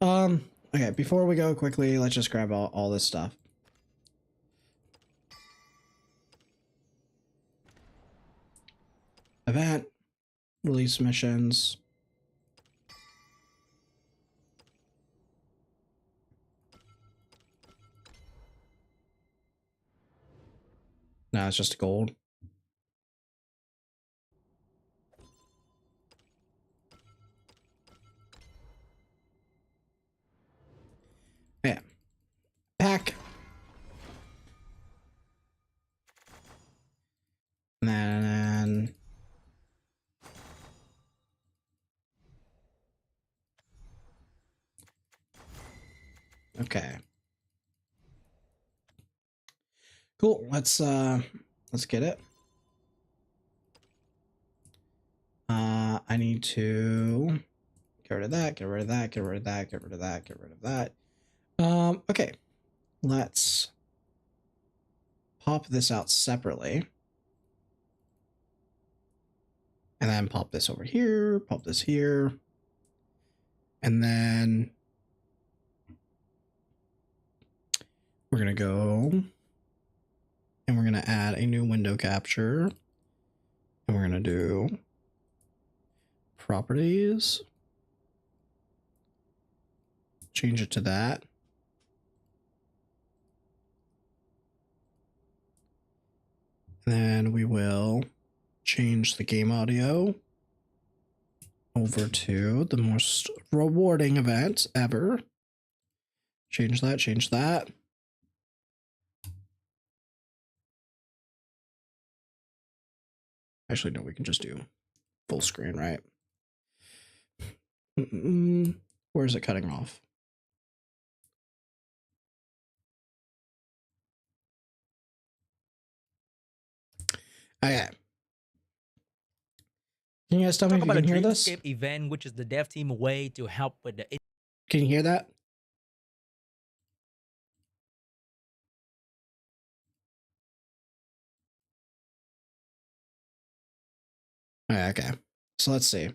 Okay, before we go quickly, let's just grab all this stuff. Event, release missions. No, it's just gold. Yeah. Pack. And then okay. Cool. Let's get it. I need to get rid of that, get rid of that, get rid of that, get rid of that, get rid of that. Okay. Let's pop this out separately. And then pop this over here, pop this here. And then we're going to go and we're going to add a new window capture. And we're going to do properties. Change it to that. Then we will change the game audio over to the most rewarding event ever. Change that, change that. Actually, no, we can just do full screen, right? Where is it cutting off? Okay. Can you guys tell me if you can hear this? Event, which is the dev team way to help with the. Can you hear that? Okay. So let's see.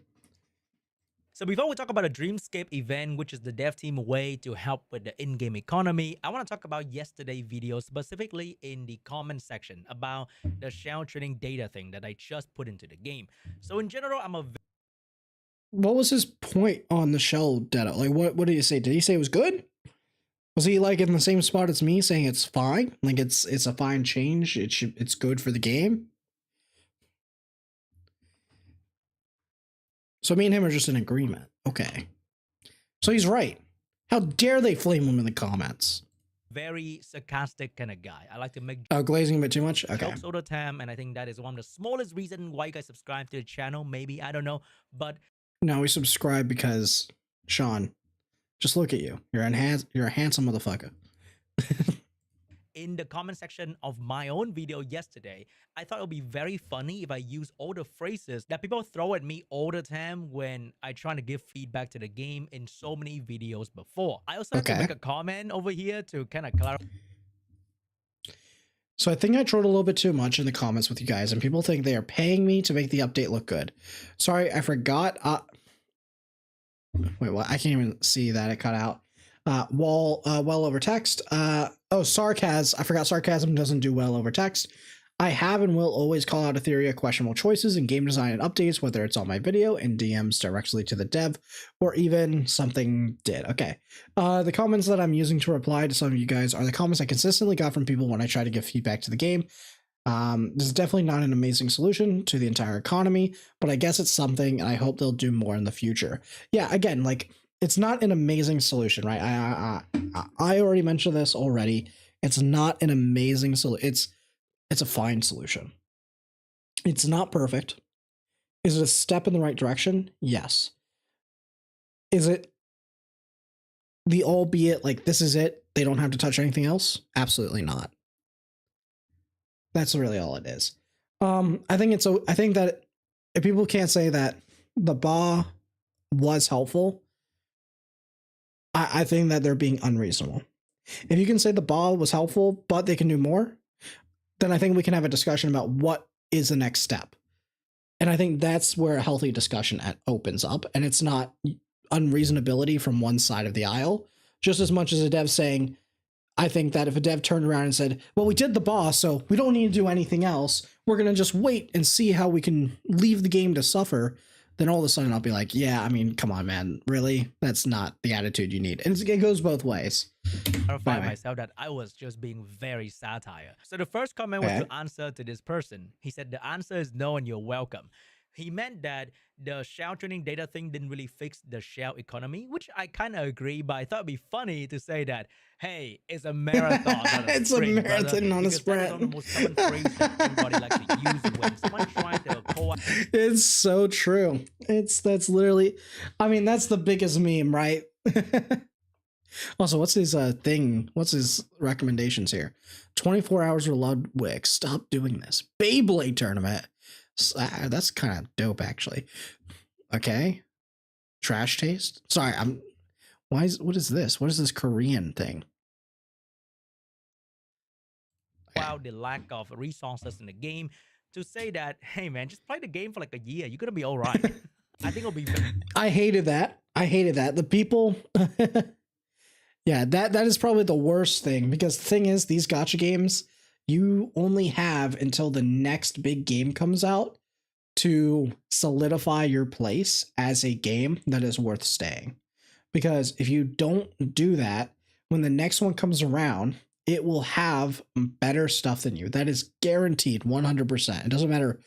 So before we talk about a Dreamscape event, which is the dev team way to help with the in-game economy, I want to talk about yesterday's video, specifically in the comment section about the shell trading data thing that I just put into the game. So in general, what was his point on the shell data? Like, what did he say? Did he say it was good? Was he like in the same spot as me, saying it's fine? Like it's a fine change. It's good for the game. So me and him are just in agreement. Okay. So he's right. How dare they flame him in the comments? very sarcastic kind of guy. I like to make Oh, glazing a bit too much? Okay. jokes all the time, and I think that is one of the smallest reasons why you guys subscribe to the channel. Maybe, I don't know, but No, we subscribe because, Sean, just look at you. You're a handsome motherfucker. in the comment section of my own video yesterday, I thought it would be very funny if I use all the phrases that people throw at me all the time when I try to give feedback to the game in so many videos before. I also have to Okay. make a comment over here to kind of clarify. So I think I trolled a little bit too much in the comments with you guys, and people think they are paying me to make the update look good. Sorry, I forgot. Wait, what? I can't even see that. It cut out. Well over text. Oh, sarcasm. I forgot sarcasm doesn't do well over text. I have and will always call out Etheria questionable choices in game design and updates, whether it's on my video and DMs directly to the dev, or even something did. Okay. The comments that I'm using to reply to some of you guys are the comments I consistently got from people when I try to give feedback to the game. This is definitely not an amazing solution to the entire economy, but I guess it's something, and I hope they'll do more in the future. Yeah, again, like, it's not an amazing solution, right? I already mentioned this already. It's not an amazing solution. It's a fine solution. It's not perfect. Is it a step in the right direction? Yes. Is it the albeit like this is it? They don't have to touch anything else? Absolutely not. That's really all it is. I think that if people can't say that the BA was helpful, I think that they're being unreasonable. If you can say the BA was helpful, but they can do more, then I think we can have a discussion about what is the next step. And I think that's where a healthy discussion opens up, and it's not unreasonability from one side of the aisle, just as much as a dev saying, I think that if a dev turned around and said, well, we did the boss, so we don't need to do anything else. We're going to just wait and see how we can leave the game to suffer. Then all of a sudden I'll be like, yeah, I mean, come on, man. Really? That's not the attitude you need. And it goes both ways. Clarify myself that I was just being very satire. So the first comment was to answer to this person. He said the answer is no and you're welcome. He meant that the shell training data thing didn't really fix the shell economy, which I kind of agree, but I thought it'd be funny to say that, hey, it's a marathon, not a It's sprint, a marathon, not a sprint. That is one of the most common phrases that everybody likes to use when someone trying to It's so true. That's literally, I mean, that's the biggest meme, right? Also, what's his thing? What's his recommendations here? 24 hours with Ludwig. Stop doing this. Beyblade tournament. That's kind of dope, actually. Okay. Trash taste. Sorry, what is this? What is this Korean thing? Wow, the lack of resources in the game to say that, hey man, just play the game for like a year. You're gonna be all right. I think it'll be. I hated that. The people. Yeah, that is probably the worst thing, because the thing is, these gacha games, you only have until the next big game comes out to solidify your place as a game that is worth staying. Because if you don't do that, when the next one comes around, it will have better stuff than you. That is guaranteed 100%. It doesn't matter.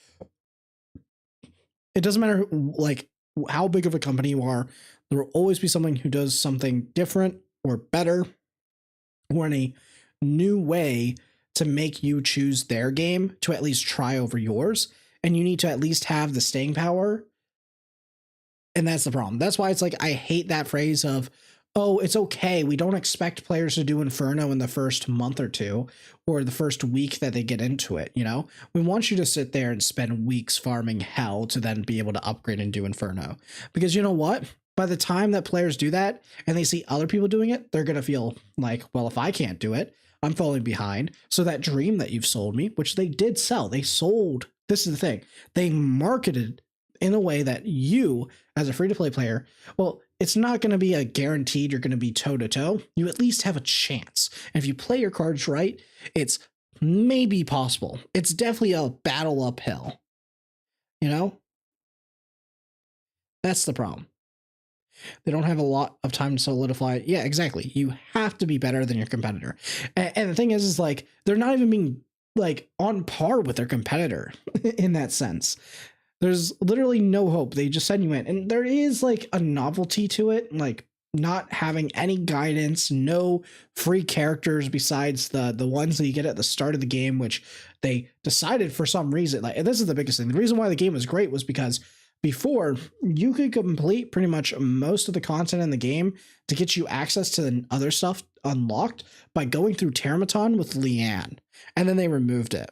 It doesn't matter like how big of a company you are. There will always be someone who does something different or better or in a new way to make you choose their game to at least try over yours. And you need to at least have the staying power. And that's the problem. That's why it's like, I hate that phrase of, oh, it's okay. We don't expect players to do Inferno in the first month or two, or the first week that they get into it. You know, we want you to sit there and spend weeks farming hell to then be able to upgrade and do Inferno. Because you know what? By the time that players do that and they see other people doing it, they're going to feel like, well, if I can't do it, I'm falling behind. So that dream that you've sold me, which they did sell, they sold. This is the thing. They marketed in a way that you, as a free-to-play player, well, it's not going to be a guaranteed you're going to be toe-to-toe. You at least have a chance. And if you play your cards right, it's maybe possible. It's definitely a battle uphill. You know? That's the problem. They don't have a lot of time to solidify it. Yeah, exactly. You have to be better than your competitor. And the thing is like, they're not even being like on par with their competitor in that sense. There's literally no hope. They just send you in. And there is like a novelty to it, like not having any guidance, no free characters besides the ones that you get at the start of the game, which they decided for some reason. Like, and this is the biggest thing. The reason why the game was great was because before you could complete pretty much most of the content in the game to get you access to the other stuff unlocked by going through Termaton with Leanne, and then they removed it.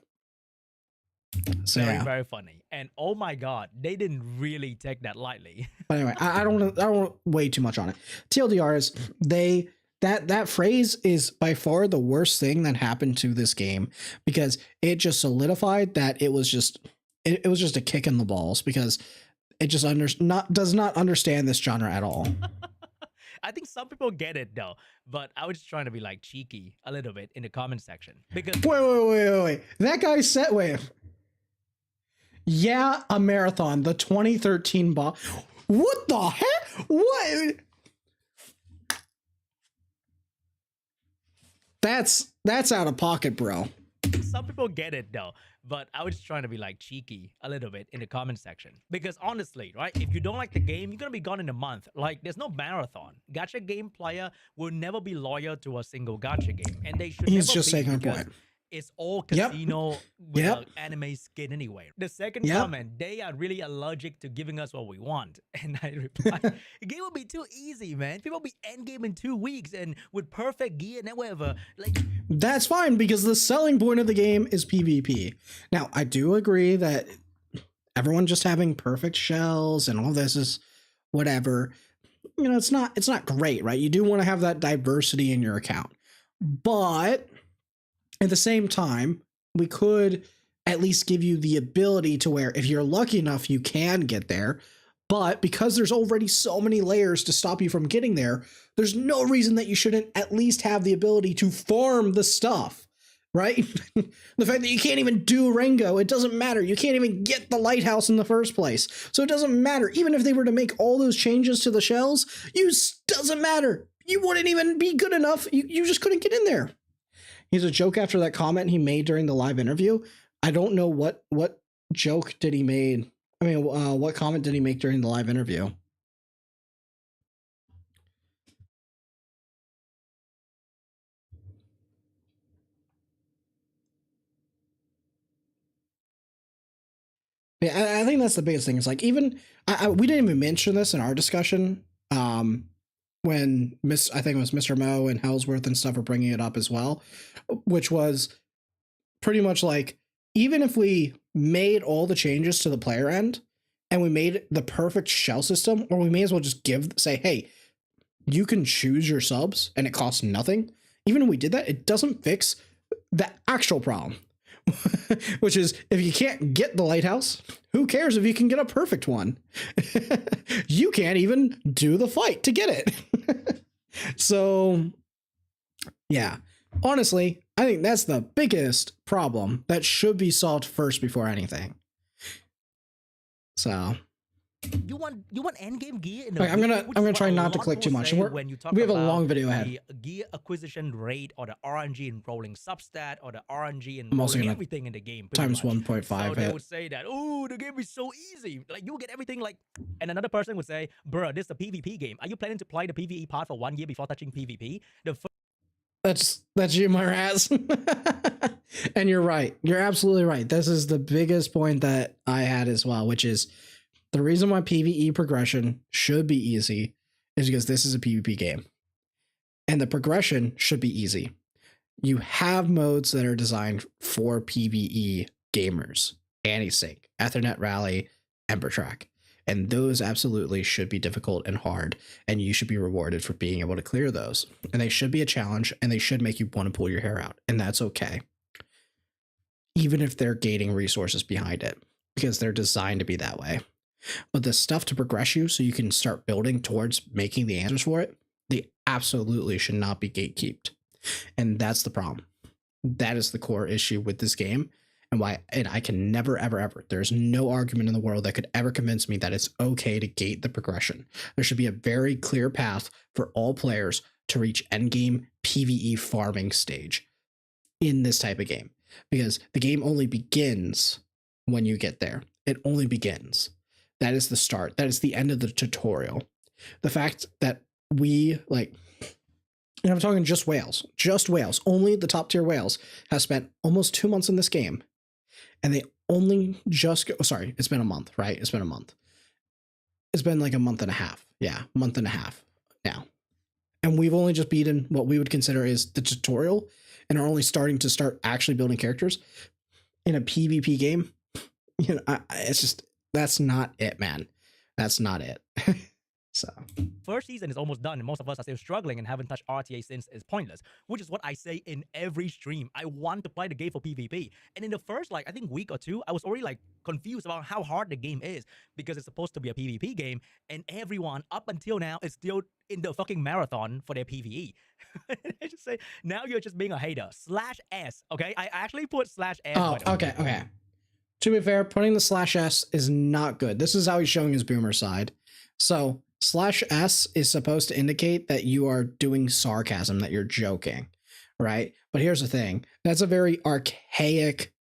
So Very funny. And oh my god, they didn't really take that lightly. But anyway, I don't want to weigh too much on it. TLDR is that phrase is by far the worst thing that happened to this game, because it just solidified that it was just a kick in the balls, because it just does not understand this genre at all. I think some people get it though, but I was just trying to be like cheeky a little bit in the comment section, because wait. That guy said, wait. Yeah, a marathon, the 2013 bot. What the heck? What? That's out of pocket, bro. some people get it though, but I was just trying to be like cheeky a little bit in the comment section, because honestly, right, if you don't like the game, you're gonna be gone in a month. Like, there's no marathon. Gacha game player will never be loyal to a single gacha game, and they should He's never just be, saying her because point. it's all casino with an anime skin anyway. The second comment, they are really allergic to giving us what we want. And I reply, the game will be too easy, man. People will be endgame in 2 weeks and with perfect gear and whatever. Like, that's fine, because the selling point of the game is PvP. Now, I do agree that everyone just having perfect shells and all this is whatever. You know, it's not great, right? You do want to have that diversity in your account. But at the same time, we could at least give you the ability to where if you're lucky enough, you can get there. But because there's already so many layers to stop you from getting there, there's no reason that you shouldn't at least have the ability to farm the stuff, right? The fact that you can't even do Rengo, it doesn't matter. You can't even get the lighthouse in the first place. So it doesn't matter. Even if they were to make all those changes to the shells, doesn't matter. You wouldn't even be good enough. You just couldn't get in there. He's a joke after that comment he made during the live interview. I don't know what joke did he made. I mean, what comment did he make during the live interview? Yeah, I think that's the biggest thing. It's like, even we didn't even mention this in our discussion. When I think it was Mr. Mo and Hellsworth and stuff were bringing it up as well, which was pretty much like, even if we made all the changes to the player end and we made the perfect shell system, or we may as well just say, hey, you can choose your subs and it costs nothing. Even if we did that, it doesn't fix the actual problem, which is, if you can't get the lighthouse, who cares if you can get a perfect one? You can't even do the fight to get it. So, yeah, honestly, I think that's the biggest problem that should be solved first before anything. So you want endgame gear in the I'm gonna try not to click too much. We have a long video ahead. The gear acquisition rate, or the RNG in rolling substat, or the RNG in rolling everything in the game times 1.5. So they would say that, oh, the game is so easy, like you get everything, like. And another person would say, bro, this is a PvP game. Are you planning to play the PvE part for 1 year before touching PvP? That's you, my ass. And you're right. You're absolutely right. This is the biggest point that I had as well, which is the reason why PvE progression should be easy is because this is a PvP game. And the progression should be easy. You have modes that are designed for PvE gamers. Anti-Sync, Ethernet Rally, Ember Track. And those absolutely should be difficult and hard, and you should be rewarded for being able to clear those. And they should be a challenge, and they should make you want to pull your hair out, and that's okay. Even if they're gating resources behind it, because they're designed to be that way. But the stuff to progress you so you can start building towards making the answers for it, they absolutely should not be gatekept. And that's the problem. That is the core issue with this game. And I can never, ever, there's no argument in the world that could ever convince me that it's okay to gate the progression. There should be a very clear path for all players to reach endgame PvE farming stage in this type of game, because the game only begins when you get there. it only begins. That is the start. That is the end of the tutorial. The fact that we, like, and I'm talking just whales, only the top tier whales have spent almost 2 months in this game. And they only just go, sorry, it's been a month, right? It's been a month. It's been like a month and a half. Yeah, month and a half now. And we've only just beaten what we would consider is the tutorial and are only starting to start actually building characters in a PvP game. You know, it's just, that's not it, man. That's not it. So first season is almost done and most of us are still struggling and haven't touched RTA since it's pointless, which is what I say in every stream. I want to play the game for PvP. And in the first, like, I think week or two, I was already like confused about how hard the game is because it's supposed to be a PvP game and everyone up until now is still in the fucking marathon for their PvE. I just say, now you're just being a hater. /S, okay? I actually put /S. Oh, okay. To be fair, putting the /S is not good. This is how he's showing his boomer side. So /S is supposed to indicate that you are doing sarcasm, that you're joking, right? But here's the thing. That's a very archaic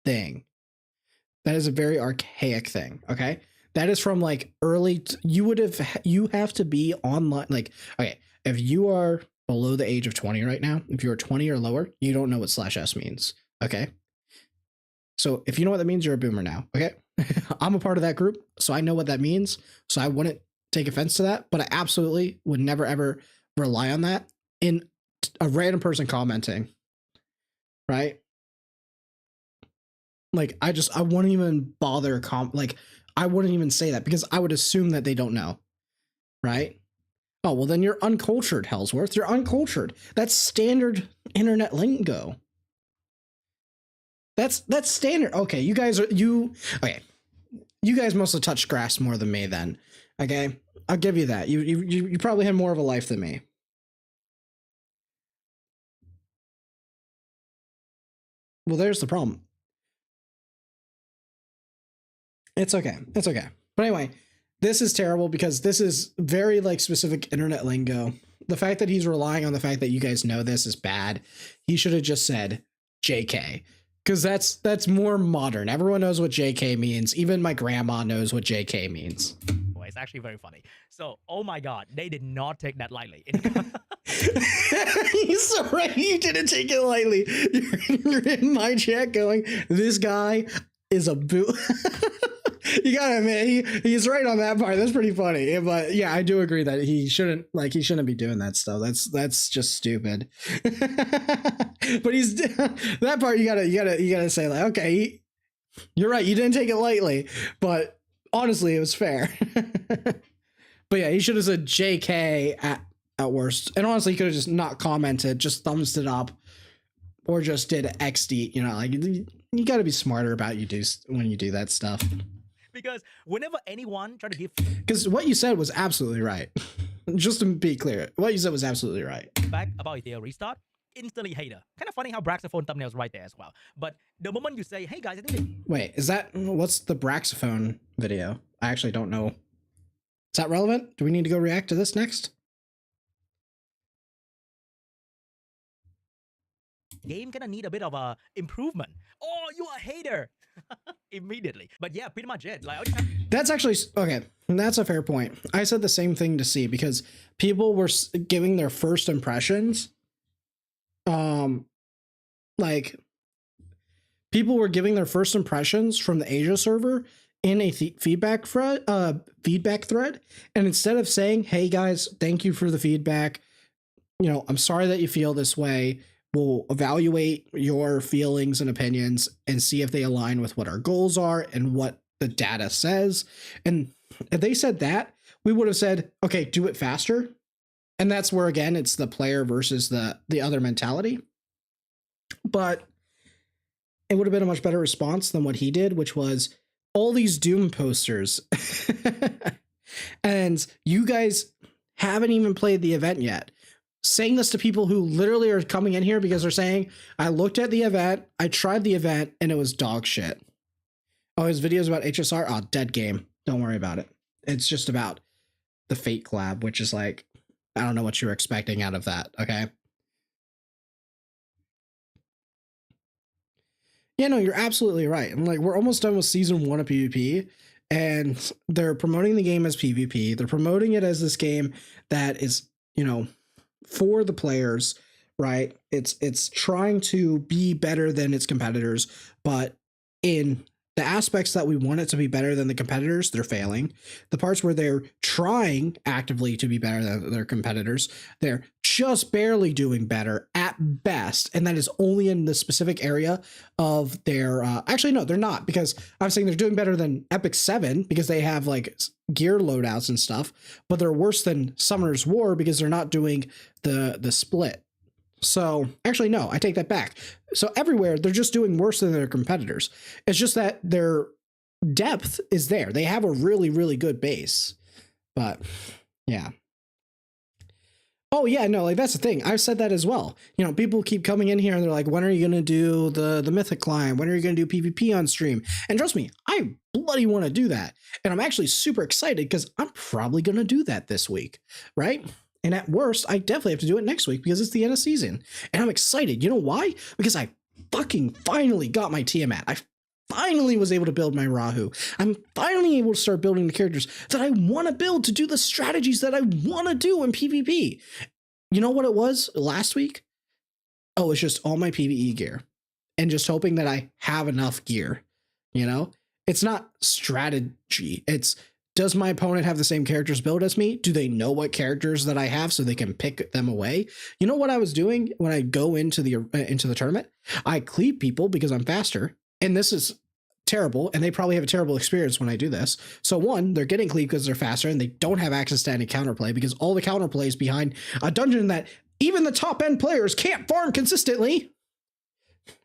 thing. That is a very archaic thing, okay? That is from like early, you have to be online. Like, okay, if you are below the age of 20 right now, if you're 20 or lower, you don't know what /S means, okay? So if you know what that means, you're a boomer now, okay? I'm a part of that group, so I know what that means. So I wouldn't take offense to that, but I absolutely would never ever rely on that in a random person commenting, right? Like, I wouldn't even bother I wouldn't even say that because I would assume that they don't know, right? Oh, well then you're uncultured, Hellsworth. You're uncultured. That's standard internet lingo. That's standard. Okay, you guys mostly touch grass more than me then. Okay, I'll give you that. You probably had more of a life than me. Well, there's the problem. It's okay. It's okay. But anyway, this is terrible because this is very like specific internet lingo. The fact that he's relying on the fact that you guys know this is bad. He should have just said JK. Because that's more modern. Everyone knows what JK means. Even my grandma knows what JK means. It's actually very funny. So, oh my god, they did not take that lightly. He's so right. You didn't take it lightly. You're in my chat going, this guy is a boo. You gotta admit, he's right on that part. That's pretty funny. But yeah, I do agree that he shouldn't be doing that stuff. That's just stupid. But he's that part. You gotta say like, okay, you're right. You didn't take it lightly, but honestly, it was fair. But yeah, he should have said JK at worst. And honestly, he could have just not commented, just thumbs it up, or just did XD. You know, like you got to be smarter about when you do that stuff. Because whenever anyone try to give, because what you said was absolutely right. Just to be clear, what you said was absolutely right. Back about Etheria restart, instantly hater. Kind of funny how Braxophone thumbnail's right there as well. But the moment you say, "Hey guys, I think," wait, what's the Braxophone video? I actually don't know. Is that relevant? Do we need to go react to this next? Game gonna need a bit of a improvement. Oh, you a hater. Immediately. But yeah, pretty much it. Like, that's actually okay. That's a fair point. I said the same thing to C because people were giving their first impressions. Like people were giving their first impressions from the Asia server in a feedback thread, and instead of saying, "Hey guys, thank you for the feedback. You know, I'm sorry that you feel this way. We'll evaluate your feelings and opinions and see if they align with what our goals are and what the data says." And if they said that, we would have said, okay, do it faster. And that's where, again, it's the player versus the other mentality. But it would have been a much better response than what he did, which was all these Doom posters. And you guys haven't even played the event yet. Saying this to people who literally are coming in here because they're saying, I looked at the event, I tried the event, and it was dog shit. Oh, his video's about HSR? Oh, dead game. Don't worry about it. It's just about the Fate collab, which is like, I don't know what you're expecting out of that, okay? Yeah, no, you're absolutely right. And like, we're almost done with season 1 of PvP, and they're promoting the game as PvP. They're promoting it as this game that is, you know, for the players, right? It's trying to be better than its competitors, but in the aspects that we want it to be better than the competitors, they're failing. The parts where they're trying actively to be better than their competitors, they're just barely doing better at best. And that is only in the specific area of their, actually, no, they're not, because I'm saying they're doing better than Epic 7 because they have like gear loadouts and stuff, but they're worse than Summoner's War because they're not doing the split. So actually, no, I take that back. So everywhere they're just doing worse than their competitors. It's just that their depth is there. They have a really, really good base, but yeah. Oh yeah, no, like that's the thing. I've said that as well. You know, people keep coming in here and they're like, when are you going to do the mythic climb? When are you going to do PvP on stream? And trust me, I bloody want to do that. And I'm actually super excited because I'm probably going to do that this week, right? And at worst, I definitely have to do it next week because it's the end of season. And I'm excited. You know why? Because I fucking finally got my Tiamat. I finally was able to build my Rahu. I'm finally able to start building the characters that I want to build to do the strategies that I want to do in PvP. You know what it was last week? Oh, it's just all my PvE gear and just hoping that I have enough gear. You know, it's not strategy. It's, does my opponent have the same characters built as me? Do they know what characters that I have so they can pick them away? You know what I was doing when I go into the tournament? I cleave people because I'm faster, and this is terrible, and they probably have a terrible experience when I do this. So one, they're getting cleaved because they're faster, and they don't have access to any counterplay because all the counterplay is behind a dungeon that even the top end players can't farm consistently,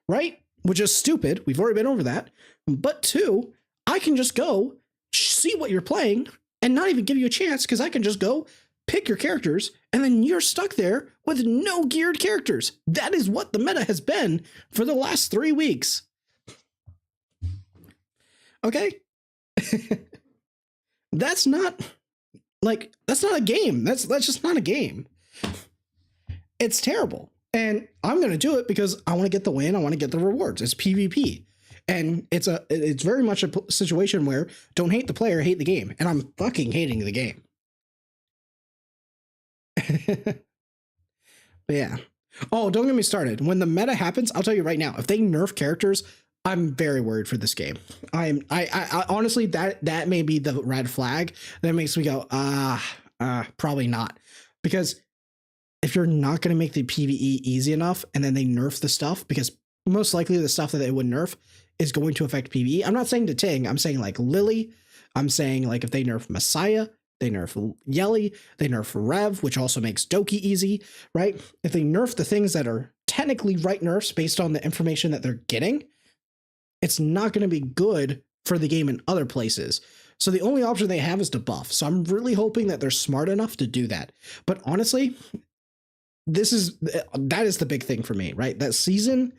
right? Which is stupid. We've already been over that. But two, I can just go see what you're playing and not even give you a chance because I can just go pick your characters and then you're stuck there with no geared characters. That is what the meta has been for the last 3 weeks. Okay. That's not a game. That's just not a game. It's terrible. And I'm going to do it because I want to get the win. I want to get the rewards. It's PvP. And it's very much a situation where don't hate the player, hate the game. And I'm fucking hating the game. But yeah. Oh, don't get me started. When the meta happens, I'll tell you right now, if they nerf characters, I'm very worried for this game. I honestly, that may be the red flag that makes me go, probably not. Because if you're not going to make the PvE easy enough and then they nerf the stuff, because most likely the stuff that they would nerf is going to affect PvE. I'm not saying to Ting, I'm saying like Lily. I'm saying like if they nerf Messiah, they nerf Yelly, they nerf Rev, which also makes Doki easy, right? If they nerf the things that are technically right nerfs based on the information that they're getting, it's not going to be good for the game in other places. So the only option they have is to buff. So I'm really hoping that they're smart enough to do that. But honestly, that is the big thing for me, right? That season,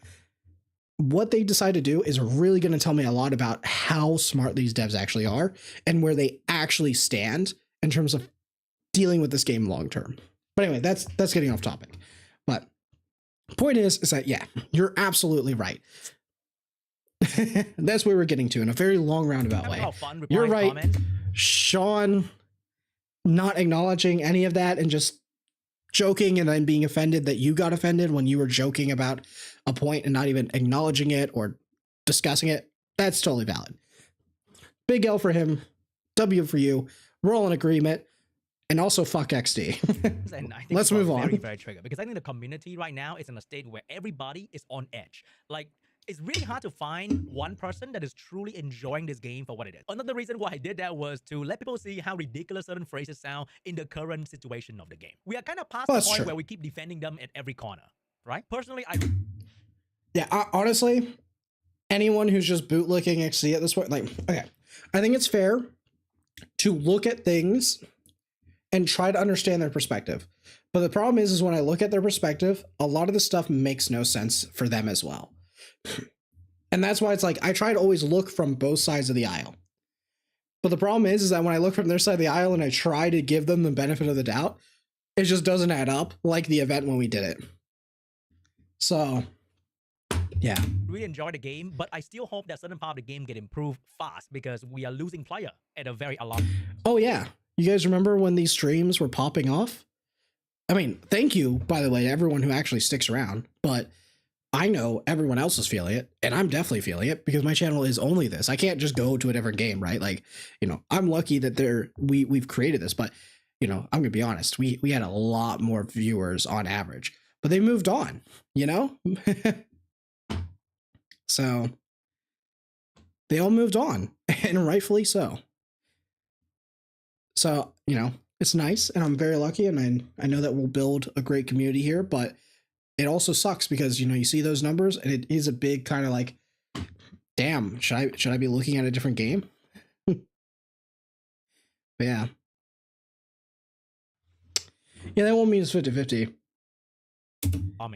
what they decide to do is really going to tell me a lot about how smart these devs actually are and where they actually stand in terms of dealing with this game long term. But anyway, that's getting off topic. But point is that, yeah, you're absolutely right. That's where we're getting to in a very long roundabout way. You're right. Comments. Sean not acknowledging any of that and just joking and then being offended that you got offended when you were joking about a point and not even acknowledging it or discussing it. That's totally valid. Big L for him. W for you. We're all in agreement. And also fuck XD. Let's move on. Very triggered because I think the community right now is in a state where everybody is on edge. Like, it's really hard to find one person that is truly enjoying this game for what it is. Another reason why I did that was to let people see how ridiculous certain phrases sound in the current situation of the game. We are kind of past the point where we keep defending them at every corner, right? Personally, honestly, anyone who's just bootlicking XD at this point, like, okay, I think it's fair to look at things and try to understand their perspective. But the problem is when I look at their perspective, a lot of the stuff makes no sense for them as well. And that's why it's like, I try to always look from both sides of the aisle. But the problem is that when I look from their side of the aisle and I try to give them the benefit of the doubt, it just doesn't add up like the event when we did it. So, Yeah. really enjoy the game, but I still hope that certain part of the game get improved fast because we are losing player at a very alarming. Oh yeah. You guys remember when these streams were popping off? I mean, thank you, by the way, to everyone who actually sticks around, but I know everyone else is feeling it, and I'm definitely feeling it because my channel is only this. I can't just go to a different game, right? Like, you know, I'm lucky that we've created this, but you know, I'm gonna be honest, we had a lot more viewers on average, but they moved on, you know? So they all moved on, and rightfully so. So, you know, it's nice, and I'm very lucky, and I know that we'll build a great community here, but it also sucks because, you know, you see those numbers, and it is a big kind of like, damn, should I be looking at a different game? But yeah. Yeah, that won't mean it's 50-50.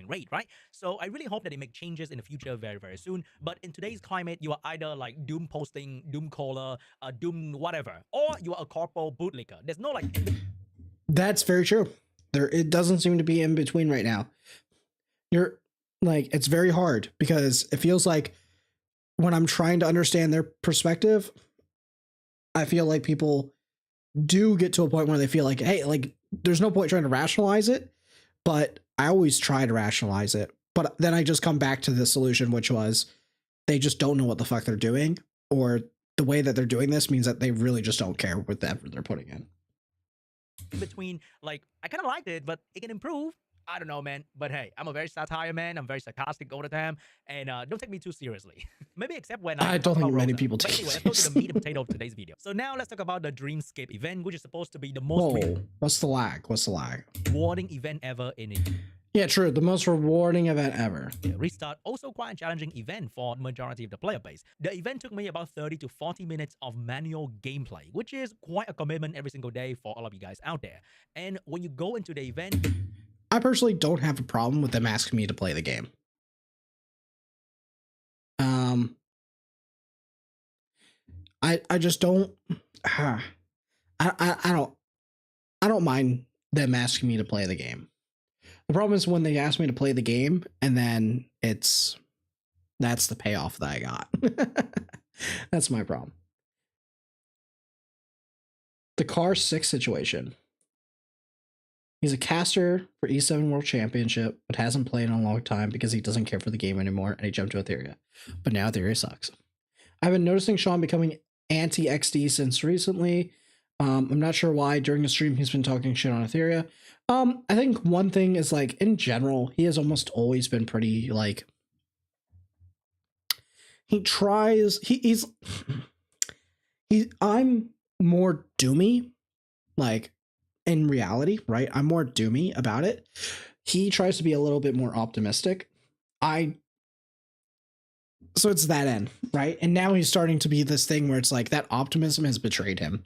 Rate, right? So I really hope that they make changes in the future very, very soon. But in today's climate, you are either like doom posting, doom caller, doom whatever, or you are a corporal bootlicker. There's no like. That's very true. It doesn't seem to be in between right now. You're like, it's very hard because it feels like when I'm trying to understand their perspective, I feel like people do get to a point where they feel like, hey, like there's no point trying to rationalize it, but I always try to rationalize it. But then I just come back to the solution, which was they just don't know what the fuck they're doing, or the way that they're doing this means that they really just don't care what the effort they're putting in. Between, like, I kind of liked it, but it can improve. I don't know, man. But hey, I'm a very satire man. I'm very sarcastic all the time. And don't take me too seriously. Maybe except when I don't think many people take it seriously. Anyway, let's go to the meat and potato of today's video. So now let's talk about the Dreamscape event, which is supposed to be the most what's the lag? What's the lag? rewarding event ever in it. Yeah, true. The most rewarding event ever. Restart, also quite a challenging event for the majority of the player base. The event took me about 30 to 40 minutes of manual gameplay, which is quite a commitment every single day for all of you guys out there. And when you go into the event, I personally don't have a problem with them asking me to play the game. I just don't. I don't mind them asking me to play the game. The problem is when they ask me to play the game and then that's the payoff that I got. That's my problem. The Car 6 situation. He's a caster for E7 World Championship, but hasn't played in a long time because he doesn't care for the game anymore, and he jumped to Etheria. But now Etheria sucks. I've been noticing Sean becoming anti-XD since recently. I'm not sure why. During the stream, he's been talking shit on Etheria. I think one thing is, like, in general, he has almost always been pretty, like, I'm more doomy, like, in reality, right? I'm more doomy about it. He tries to be a little bit more optimistic. So it's that end, right? And now he's starting to be this thing where it's like that optimism has betrayed him.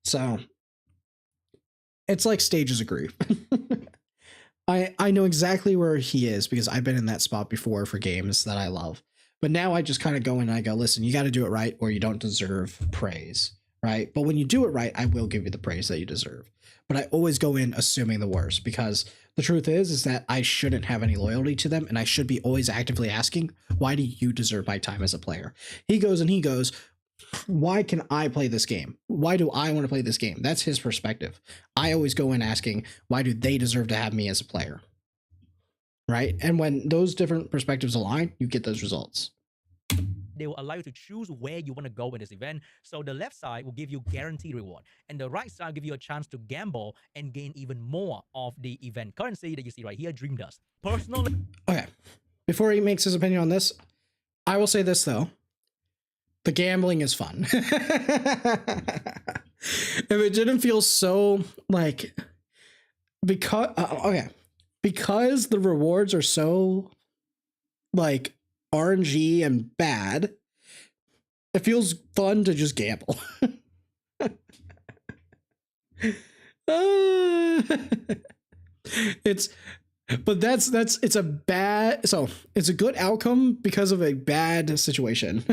So it's like stages of grief. I know exactly where he is because I've been in that spot before for games that I love. But now I just kind of go in and I go, listen, you got to do it right or you don't deserve praise, right? But when you do it right, I will give you the praise that you deserve. But I always go in assuming the worst because the truth is that I shouldn't have any loyalty to them and I should be always actively asking, why do you deserve my time as a player? He goes, why can I play this game? Why do I want to play this game? That's his perspective. I always go in asking, why do they deserve to have me as a player? Right? And when those different perspectives align, you get those results. They will allow you to choose where you want to go in this event. So the left side will give you guaranteed reward, and the right side will give you a chance to gamble and gain even more of the event currency that you see right here, Dream Dust. Personally, okay, before he makes his opinion on this, I will say this though. The gambling is fun. If it didn't feel so like, because the rewards are so like RNG and bad, it feels fun to just gamble. It's a good outcome because of a bad situation.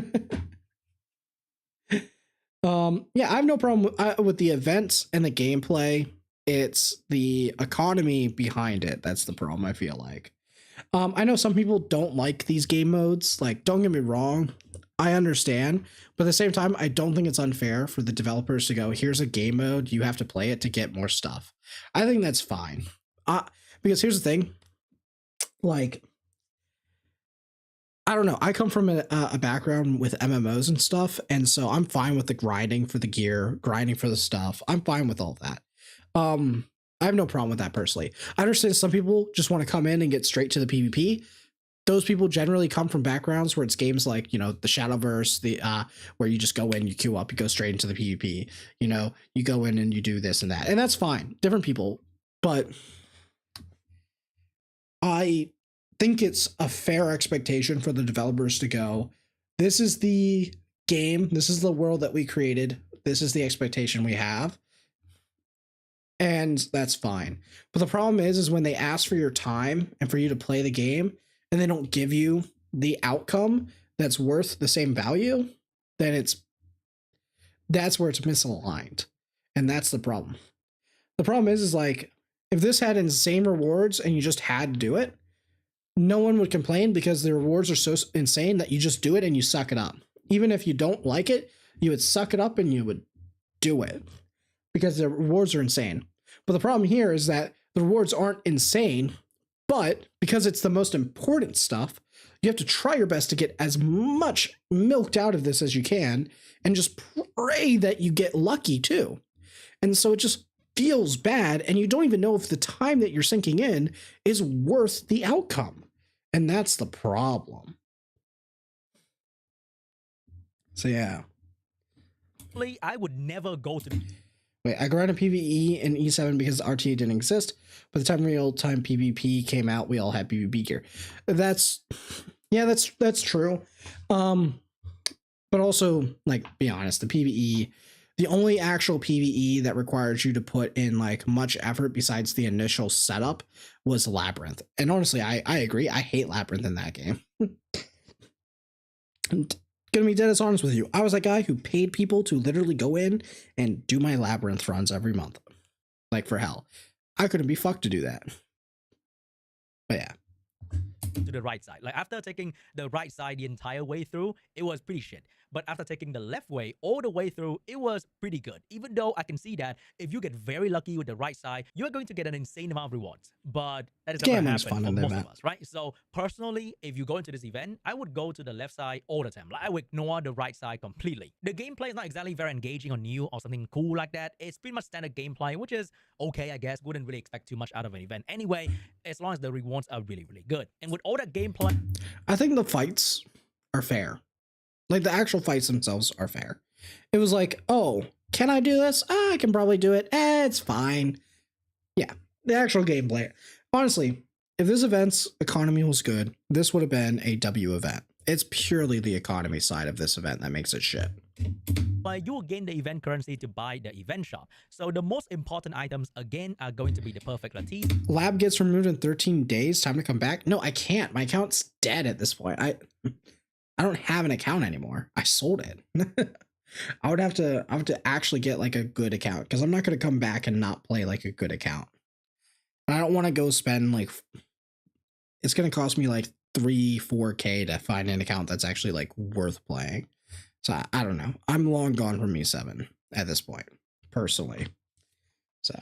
Yeah, I have no problem with the events and the gameplay. It's the economy behind it that's the problem, I feel like. I know some people don't like these game modes. Like, don't get me wrong, I understand, but at the same time, I don't think it's unfair for the developers to go, here's a game mode, you have to play it to get more stuff. I think that's fine. Because here's the thing, like, I don't know, I come from a background with MMOs and stuff, and so I'm fine with the grinding for the gear, grinding for the stuff. I'm fine with all that. I have no problem with that personally. I understand some people just want to come in and get straight to the PvP. Those people generally come from backgrounds where it's games like, you know, the Shadowverse, the where you just go in, you queue up, you go straight into the PvP. You know, you go in and you do this and that, and that's fine. Different people, but I think it's a fair expectation for the developers to go, this is the game, this is the world that we created, this is the expectation we have. And that's fine. But the problem is when they ask for your time and for you to play the game and they don't give you the outcome that's worth the same value, then that's where it's misaligned. And that's the problem. The problem is like, if this had insane rewards and you just had to do it, no one would complain because the rewards are so insane that you just do it and you suck it up. Even if you don't like it, you would suck it up and you would do it because the rewards are insane. But the problem here is that the rewards aren't insane, but because it's the most important stuff, you have to try your best to get as much milked out of this as you can and just pray that you get lucky too. And so it just feels bad and you don't even know if the time that you're sinking in is worth the outcome. And that's the problem. So yeah. I would never go to. Wait, I grinded PvE in E7 because RTA didn't exist. By the time real-time PvP came out, we all had PvP gear. That's true. But also, like, be honest, the PvE, the only actual PvE that requires you to put in like much effort besides the initial setup was Labyrinth. And honestly, I agree. I hate Labyrinth in that game. And gonna be dead as honest with you, I was that guy who paid people to literally go in and do my Labyrinth runs every month. Like, for hell. I couldn't be fucked to do that. But yeah. To the right side. Like, after taking the right side the entire way through, it was pretty shit. But after taking the left way all the way through, it was pretty good. Even though I can see that if you get very lucky with the right side, you're going to get an insane amount of rewards. But that is not going to happen for most of us, right? So personally, if you go into this event, I would go to the left side all the time. Like, I would ignore the right side completely. The gameplay is not exactly very engaging or new or something cool like that. It's pretty much standard gameplay, which is okay, I guess. Wouldn't really expect too much out of an event anyway, as long as the rewards are really, really good. And with all that gameplay, I think the fights are fair. Like, the actual fights themselves are fair. It was like, oh, can I do this? I can probably do it. It's fine. Yeah, the actual gameplay. Honestly, if this event's economy was good, this would have been a W event. It's purely the economy side of this event that makes it shit. You will gain the event currency to buy the event shop. So the most important items, again, are going to be the perfect lattice. Lab gets removed in 13 days. Time to come back? No, I can't. My account's dead at this point. I don't have an account anymore. I sold it. I would have to actually get like a good account because I'm not going to come back and not play like a good account. I don't want to go spend like, it's going to cost me like 3-4K to find an account that's actually like worth playing. So I don't know. I'm long gone from E7 at this point, personally. So.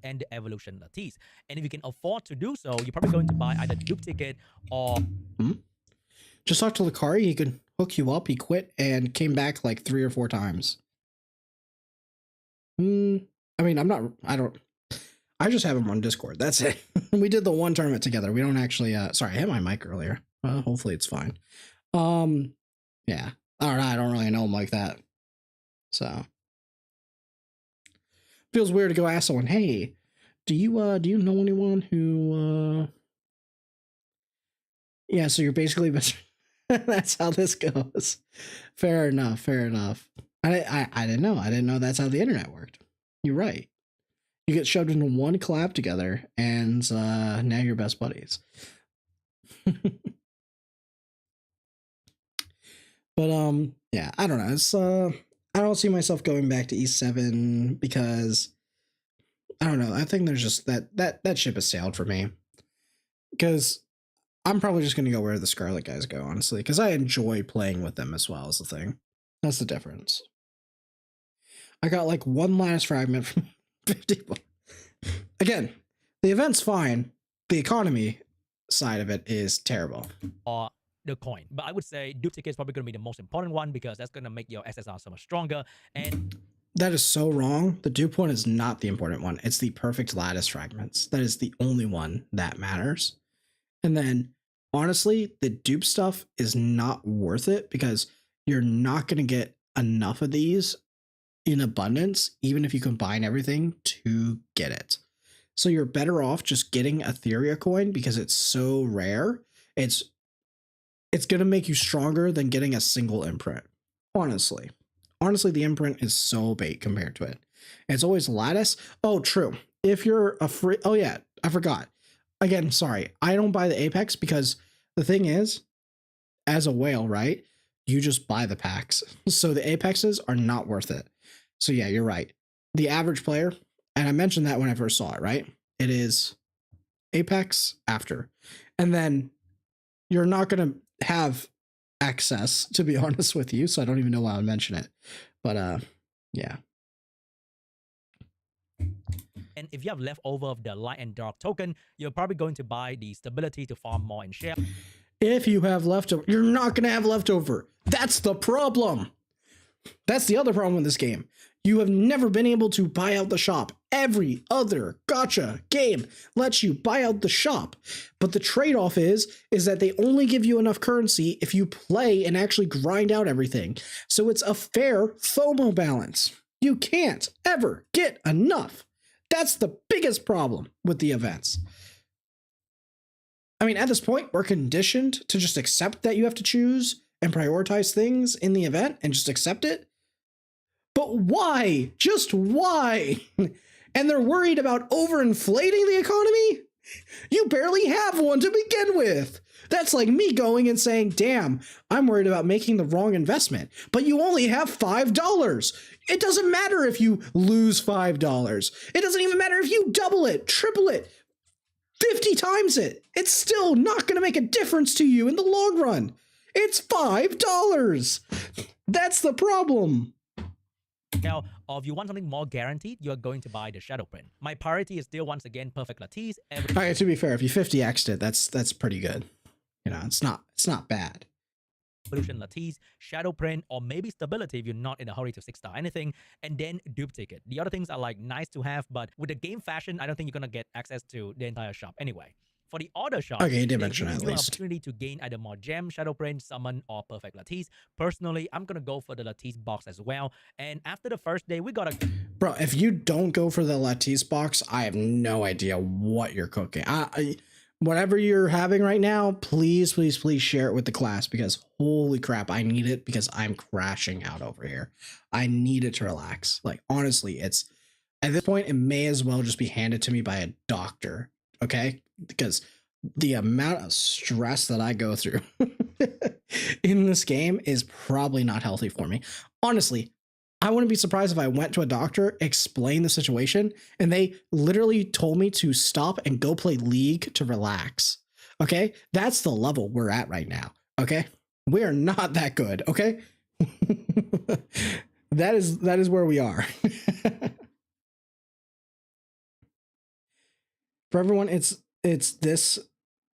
And the evolution lattice. And if you can afford to do so, you're probably going to buy either dupe ticket or. Just talk to Lucari. He could hook you up. He quit and came back like 3 or 4 times. I mean, I just have him on Discord. That's it. We did the one tournament together. We don't actually, sorry, I hit my mic earlier. Hopefully it's fine. Yeah. I don't really know him like that. So. Feels weird to go ask someone, hey, do you know anyone who, yeah, so you're basically, that's how this goes. Fair enough. I didn't know. I didn't know that's how the internet worked. You're right. You get shoved into one collab together and now you're best buddies. But yeah, I don't know. It's I don't see myself going back to E7 because I don't know. I think there's just that ship has sailed for me. Because I'm probably just going to go where the Scarlet guys go, honestly. Because I enjoy playing with them as well, as the thing. That's the difference. I got like one lattice fragment from 50. Again, the event's fine. The economy side of it is terrible. Or the coin. But I would say dupe ticket is probably going to be the most important one because that's going to make your SSR so much stronger. And that is so wrong. The dupe one is not the important one. It's the perfect lattice fragments. That is the only one that matters. And then, honestly, the dupe stuff is not worth it because you're not going to get enough of these in abundance, even if you combine everything to get it. So you're better off just getting Etheria coin because it's so rare. It's going to make you stronger than getting a single imprint. Honestly, the imprint is so bait compared to it. It's always lattice. Oh, true. If you're afraid, oh yeah, I forgot. Again, sorry, I don't buy the Apex because the thing is, as a whale, right? You just buy the packs. So the Apexes are not worth it. So yeah, you're right. The average player, and I mentioned that when I first saw it, right? It is Apex after. And then you're not going to have access, to be honest with you. So I don't even know why I would mention it. But yeah. And if you have leftover of the light and dark token, you're probably going to buy the stability to farm more in share. If you have leftover, you're not going to have leftover. That's the problem. That's the other problem with this game. You have never been able to buy out the shop. Every other gacha game lets you buy out the shop. But the trade-off is that they only give you enough currency if you play and actually grind out everything. So it's a fair FOMO balance. You can't ever get enough. That's the biggest problem with the events. I mean, at this point, we're conditioned to just accept that you have to choose and prioritize things in the event and just accept it. But why? Just why? And they're worried about overinflating the economy? You barely have one to begin with. That's like me going and saying, damn, I'm worried about making the wrong investment, but you only have $5. It doesn't matter if you lose $5. It doesn't even matter if you double it, triple it, 50 times it. It's still not going to make a difference to you in the long run. It's $5. That's the problem. Now, if you want something more guaranteed, you're going to buy the Shadow Print. My priority is still, once again, Perfect Lattice. Okay, to be fair, if you 50x'd it, that's pretty good. You know, it's not bad. Evolution Lattice, Shadow Print, or maybe Stability if you're not in a hurry to 6-star anything, and then Dupe Ticket. The other things are like nice to have, but with the game fashion, I don't think you're gonna get access to the entire shop anyway. For the order shop, okay, you did they mention give at you an least opportunity to gain either more gem, Shadow Print, Summon, or Perfect Lattice. Personally, I'm gonna go for the Lattice box as well. And after the first day, we got a bro. If you don't go for the Lattice box, I have no idea what you're cooking. Whatever you're having right now, please share it with the class because holy crap, I need it because I'm crashing out over here. I need it to relax. Like, honestly, it's at this point, it may as well just be handed to me by a doctor. Okay. Because the amount of stress that I go through in this game is probably not healthy for me. Honestly, I wouldn't be surprised if I went to a doctor, explained the situation, and they literally told me to stop and go play League to relax. Okay? That's the level we're at right now. Okay? We are not that good. Okay? That is where we are. For everyone, it's this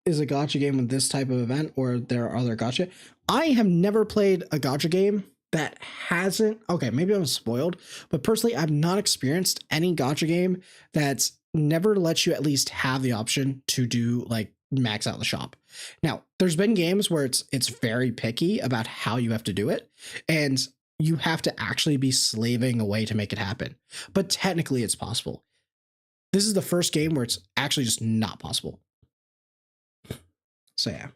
is a gacha game with this type of event, or there are other gacha. I have never played a gacha game that hasn't, okay, maybe I'm spoiled, but personally, I've not experienced any gacha game that's never lets you at least have the option to do like max out the shop. Now, there's been games where it's very picky about how you have to do it, and you have to actually be slaving away to make it happen. But technically, it's possible. This is the first game where it's actually just not possible. So yeah.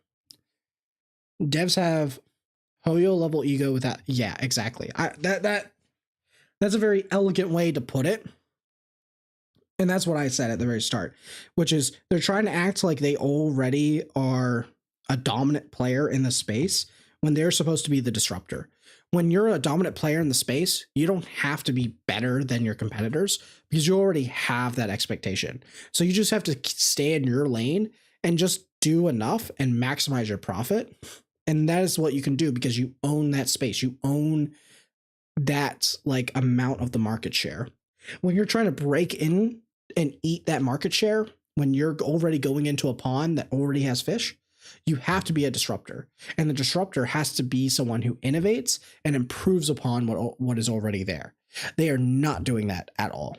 Devs have Hoyo level ego with that. Yeah, exactly. That's a very elegant way to put it. And that's what I said at the very start, which is they're trying to act like they already are a dominant player in the space when they're supposed to be the disruptor. when you're a dominant player in the space, you don't have to be better than your competitors because you already have that expectation. So you just have to stay in your lane and just do enough and maximize your profit. And that is what you can do because you own that space. You own that like amount of the market share. When you're trying to break in and eat that market share, when you're already going into a pond that already has fish, you have to be a disruptor. And the disruptor has to be someone who innovates and improves upon what is already there. They are not doing that at all.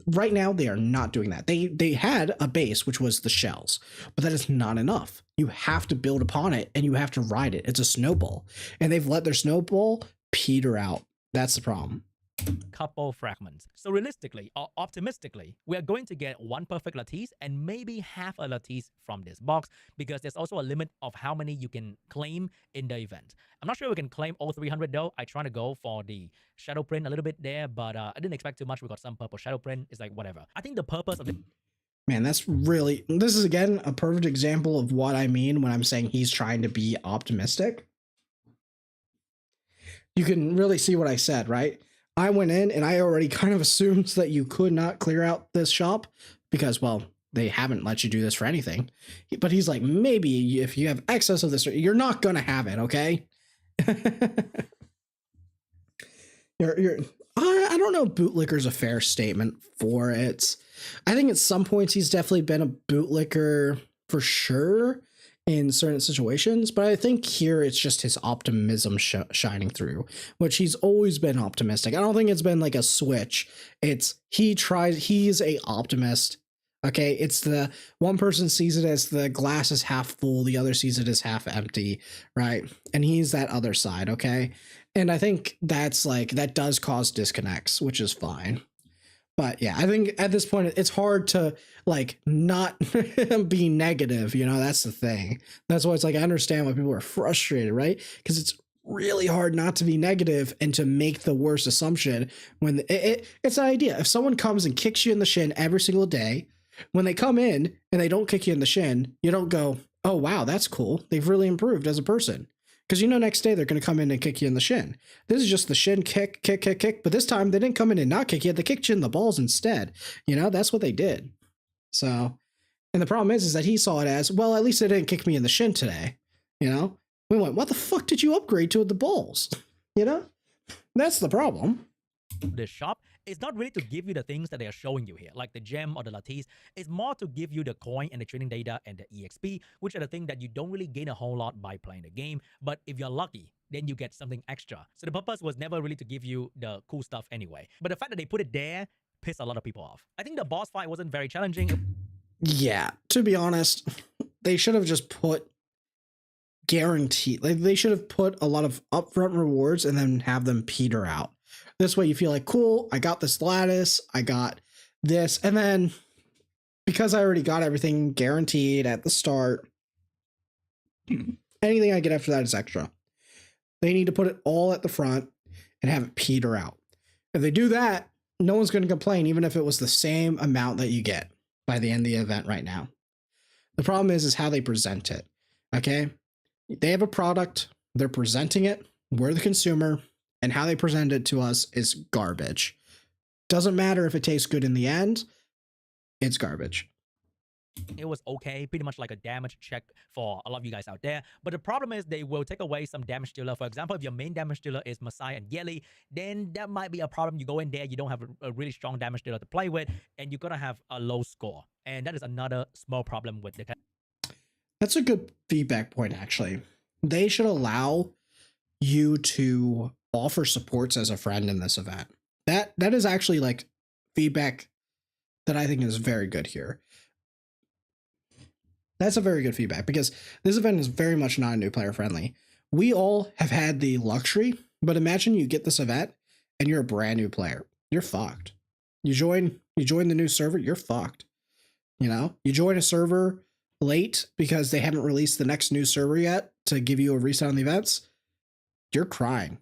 Right now, they are not doing that. They had a base, which was the shells, but that is not enough. You have to build upon it and you have to ride it. It's a snowball. And they've let their snowball peter out. That's the problem. Couple fragments. So realistically or optimistically, we are going to get one perfect lattice and maybe half a lattice from this box because there's also a limit of how many you can claim in the event. I'm not sure we can claim all 300 though. I try to go for the shadow print a little bit there, but I didn't expect too much. We got some purple shadow print. It's like whatever. I think the purpose of the Man, this is again a perfect example of what I mean when I'm saying he's trying to be optimistic. You can really see what I said, right? I went in and I already kind of assumed that you could not clear out this shop because, well, they haven't let you do this for anything. But he's like, maybe if you have excess of this, you're not going to have it, okay? I don't know. Bootlicker's a fair statement for it. I think at some points he's definitely been a bootlicker for sure in certain situations, but I think here it's just his optimism shining through, which he's always been optimistic. I don't think it's been like a switch. He's a optimist. Okay. It's the one person sees it as the glass is half full. The other sees it as half empty. Right. And he's that other side. Okay. And I think that does cause disconnects, which is fine. But yeah, I think at this point, it's hard to like not be negative. You know, that's the thing. That's why it's like, I understand why people are frustrated, right? Because it's really hard not to be negative and to make the worst assumption when it's an idea. If someone comes and kicks you in the shin every single day, when they come in and they don't kick you in the shin, you don't go, oh, wow, that's cool. They've really improved as a person. Because next day they're going to come in and kick you in the shin. This is just the shin kick. But this time they didn't come in and not kick you. They kicked you in the balls instead. That's what they did. So, and the problem is that he saw it as, well, at least they didn't kick me in the shin today. We went, what the fuck did you upgrade to with the balls? That's the problem. This shop is not really to give you the things that they are showing you here, like the gem or the lattice. It's more to give you the coin and the training data and the EXP, which are the things that you don't really gain a whole lot by playing the game. But if you're lucky, then you get something extra. So the purpose was never really to give you the cool stuff anyway. But the fact that they put it there pissed a lot of people off. I think the boss fight wasn't very challenging. Yeah, to be honest, they should have just put guaranteed. Like they should have put a lot of upfront rewards and then have them peter out. This way you feel like, cool, I got this lattice, I got this, and then because I already got everything guaranteed at the start, anything I get after that is extra. They need to put it all at the front and have it peter out. If they do that, no one's going to complain, even if it was the same amount that you get by the end of the event right now. The problem is how they present it, okay? They have a product, they're presenting it, we're the consumer, and how they present it to us is garbage. Doesn't matter if it tastes good in the end, it's garbage. It was okay, pretty much like a damage check for a lot of you guys out there. But the problem is they will take away some damage dealer. For example, if your main damage dealer is Messiah and Yeli, then that might be a problem. You go in there, you don't have a really strong damage dealer to play with, and you're going to have a low score. And that is another small problem with the... That's a good feedback point, actually. They should allow you to offer supports as a friend in this event. That is actually like feedback that I think is very good here. That's a very good feedback because this event is very much not new player friendly. We all have had the luxury, but imagine you get this event and you're a brand new player. You're fucked. You join the new server, you're fucked. You join a server late because they haven't released the next new server yet to give you a reset on the events. You're crying,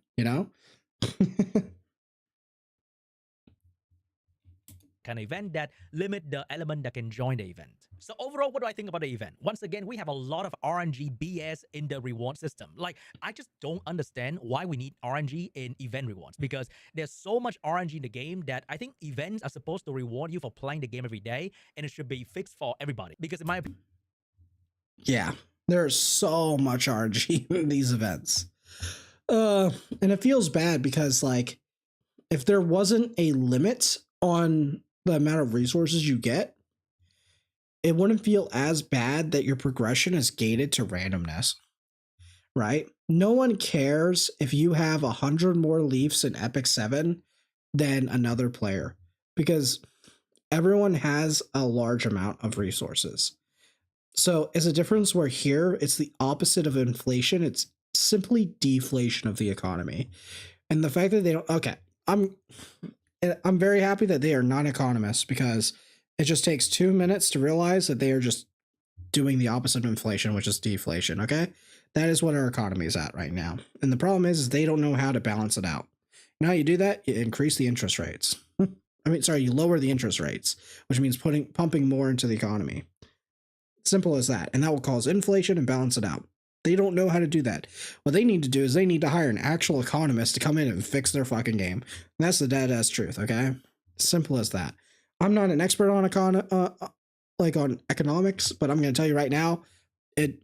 kind of event that limit the element that can join the event. So overall, what do I think about the event? Once again, we have a lot of RNG BS in the reward system. Like, I just don't understand why we need RNG in event rewards, because there's so much RNG in the game that I think events are supposed to reward you for playing the game every day, and it should be fixed for everybody. Because in my opinion, Yeah, there's so much RNG in these events. And it feels bad because, like, if there wasn't a limit on the amount of resources you get, it wouldn't feel as bad that your progression is gated to randomness, right? No one cares if you have 100 more leafs in Epic 7 than another player, because everyone has a large amount of resources. So it's a difference where here it's the opposite of inflation. It's simply deflation of the economy. And the fact that they don't, okay, I'm very happy that they are non-economists, because it just takes 2 minutes to realize that they are just doing the opposite of inflation, which is deflation. Okay, that is what our economy is at right now. And the problem is they don't know how to balance it out. Now you do that, you increase the interest rates. You lower the interest rates, which means pumping more into the economy. Simple as that. And that will cause inflation and balance it out. They don't know how to do that. What they need to do is they need to hire an actual economist to come in and fix their fucking game. And that's the dead ass truth, okay? Simple as that. I'm not an expert on on economics, but I'm going to tell you right now, it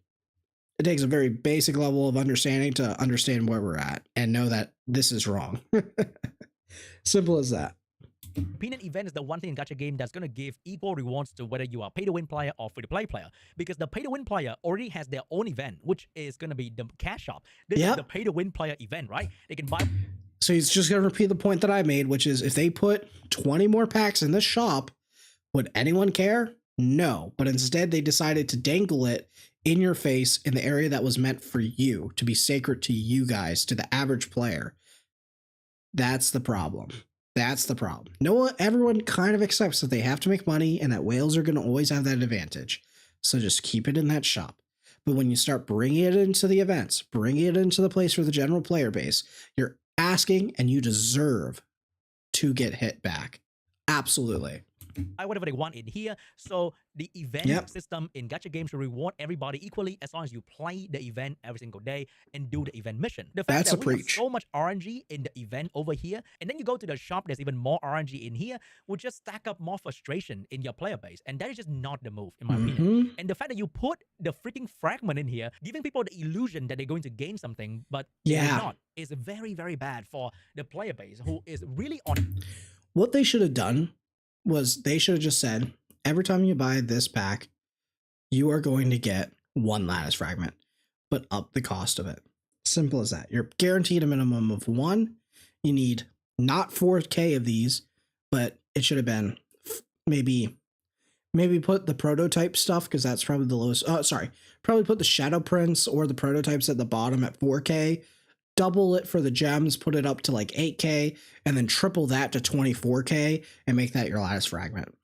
takes a very basic level of understanding to understand where we're at and know that this is wrong. Simple as that. opinion, event is the one thing in gacha game that's going to give equal rewards to whether you are pay-to-win player or free-to-play player. Because the pay-to-win player already has their own event, which is going to be the cash shop. This is the pay-to-win player event, right? They can buy... So he's just going to repeat the point that I made, which is if they put 20 more packs in this shop, would anyone care? No. But instead, they decided to dangle it in your face in the area that was meant for you, to be sacred to you guys, to the average player. That's the problem. That's the problem. Everyone kind of accepts that they have to make money and that whales are going to always have that advantage. So just keep it in that shop. But when you start bringing it into the events, bringing it into the place for the general player base, you're asking and you deserve to get hit back. Absolutely. Whatever they want in here. So the event system in gacha games will reward everybody equally as long as you play the event every single day and do the event mission. The fact that we have so much RNG in the event over here, and then you go to the shop, there's even more RNG in here, will just stack up more frustration in your player base. And that is just not the move, in my opinion. And the fact that you put the freaking fragment in here, giving people the illusion that they're going to gain something, but they're not, is very, very bad for the player base who is really on. What they should have done was they should have just said, every time you buy this pack, you are going to get one lattice fragment, but up the cost of it. Simple as that. You're guaranteed a minimum of one. You need not 4K of these, but it should have been maybe put the prototype stuff, because that's probably the lowest. Probably put the shadow prints or the prototypes at the bottom at 4K. Double it for the gems, put it up to like 8K, and then triple that to 24K and make that your lattice fragment.